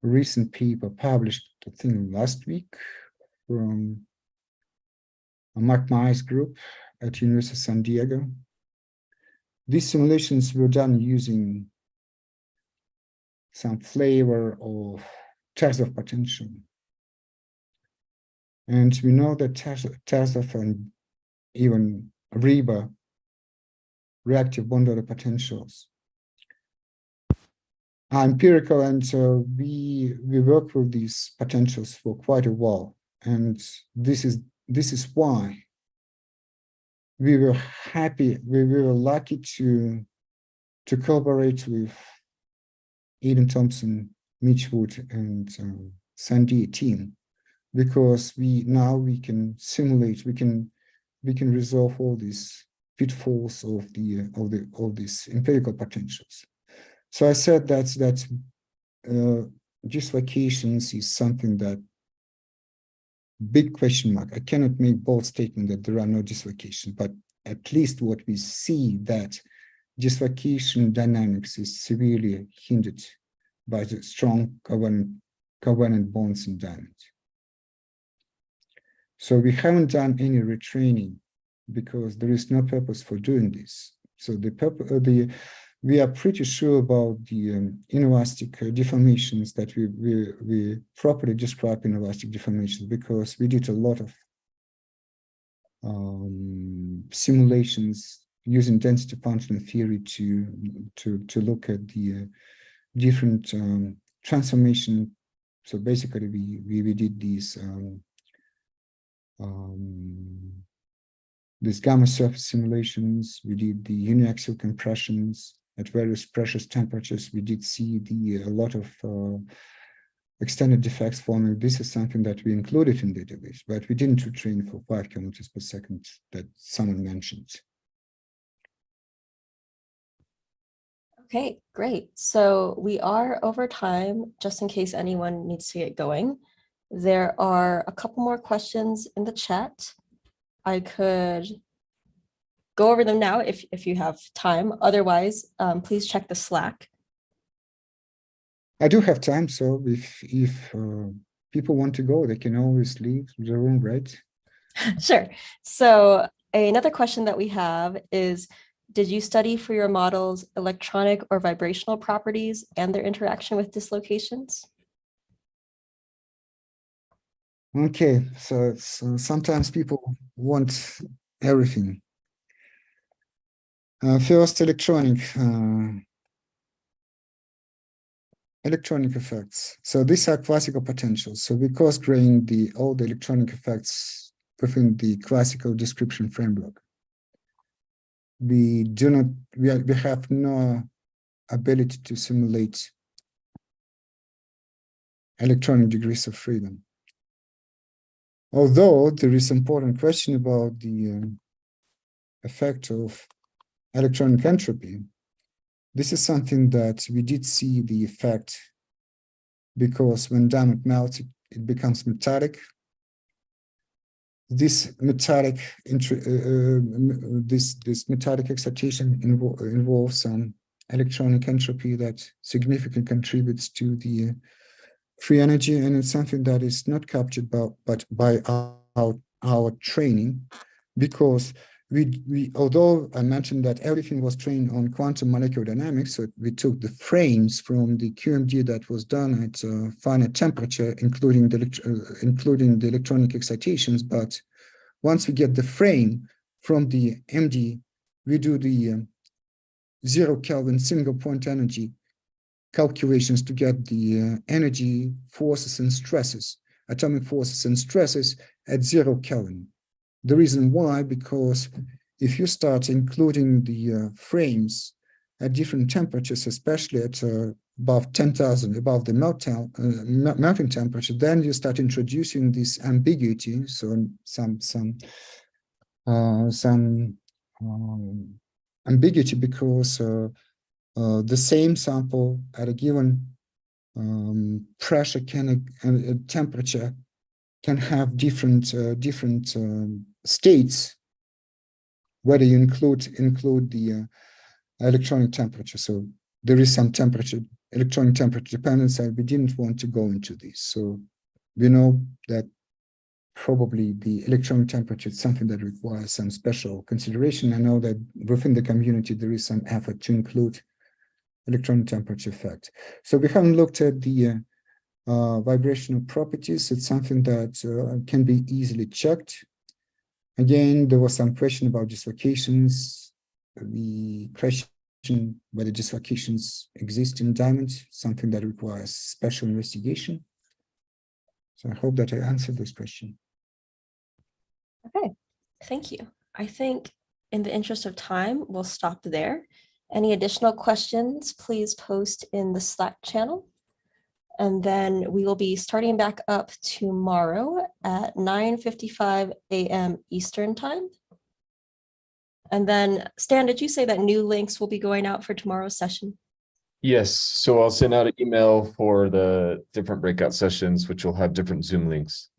a recent paper published, I think, last week from Mark Myers' group at University of San Diego. These simulations were done using some flavor of Cherenkov potential. And we know that Cherenkov and even Reba reactive bond order potentials are empirical, and we work with these potentials for quite a while. And this is why we were happy, we were lucky to collaborate with Aidan Thompson, Mitch Wood, and Sandy team, because now we can simulate, we can resolve all these pitfalls of these empirical potentials. So I said that dislocations is something that big question mark. I cannot make bold statement that there are no dislocations, but at least what we see that dislocation dynamics is severely hindered by the strong covalent bonds in diamond. So we haven't done any retraining because there is no purpose for doing this. So we are pretty sure about the inelastic deformations, that we properly describe inelastic deformations, because we did a lot of simulations using density functional theory to look at the different transformation. So basically we did these gamma surface simulations, we did the uniaxial compressions at various pressures, temperatures. We did see a lot of extended defects forming. This is something that we included in the database, but we didn't retrain for 5 kilometers per second that someone mentioned. Okay, great. So we are over time, just in case anyone needs to get going. There are a couple more questions in the chat. I could go over them now if you have time. Otherwise, please check the Slack. I do have time, so if people want to go, they can always leave the room, right? Sure. So another question that we have is, did you study for your models electronic or vibrational properties and their interaction with dislocations? Okay, so sometimes people want everything. First, electronic effects. So these are classical potentials. So we cross-grain all the electronic effects within the classical description framework. We have no ability to simulate electronic degrees of freedom. Although there is important question about the effect of electronic entropy, this is something that we did see the effect, because when diamond melts, it becomes metallic. This metallic this metallic excitation involves some electronic entropy that significantly contributes to the free energy, and it's something that is not captured by our training, because although I mentioned that everything was trained on quantum molecular dynamics, so we took the frames from the QMD that was done at finite temperature, including the electronic excitations. But once we get the frame from the MD, we do the 0 Kelvin single point energy calculations to get the energy, forces, and stresses, atomic forces and stresses at 0 Kelvin. The reason why, because if you start including the frames at different temperatures, especially at above 10,000, above the melting temperature, then you start introducing this ambiguity. So some ambiguity, because the same sample at a given pressure and temperature can have different states, whether you include the electronic temperature. So there is some electronic temperature dependency. We didn't want to go into this. So we know that probably the electronic temperature is something that requires some special consideration. I know that within the community there is some effort to include electron temperature effect. So we haven't looked at the vibrational properties. It's something that can be easily checked. Again, there was some question about dislocations. The question whether dislocations exist in diamonds, something that requires special investigation. So I hope that I answered this question. Okay, thank you. I think in the interest of time, we'll stop there. Any additional questions, please post in the Slack channel. And then we will be starting back up tomorrow at 9:55 a.m. Eastern time. And then, Stan, did you say that new links will be going out for tomorrow's session? Yes, so I'll send out an email for the different breakout sessions, which will have different Zoom links.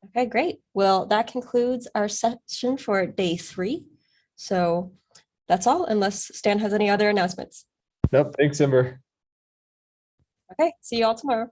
Okay, great. Well, that concludes our session for day 3. So that's all, unless Stan has any other announcements. Nope, thanks, Ember. Okay, see you all tomorrow.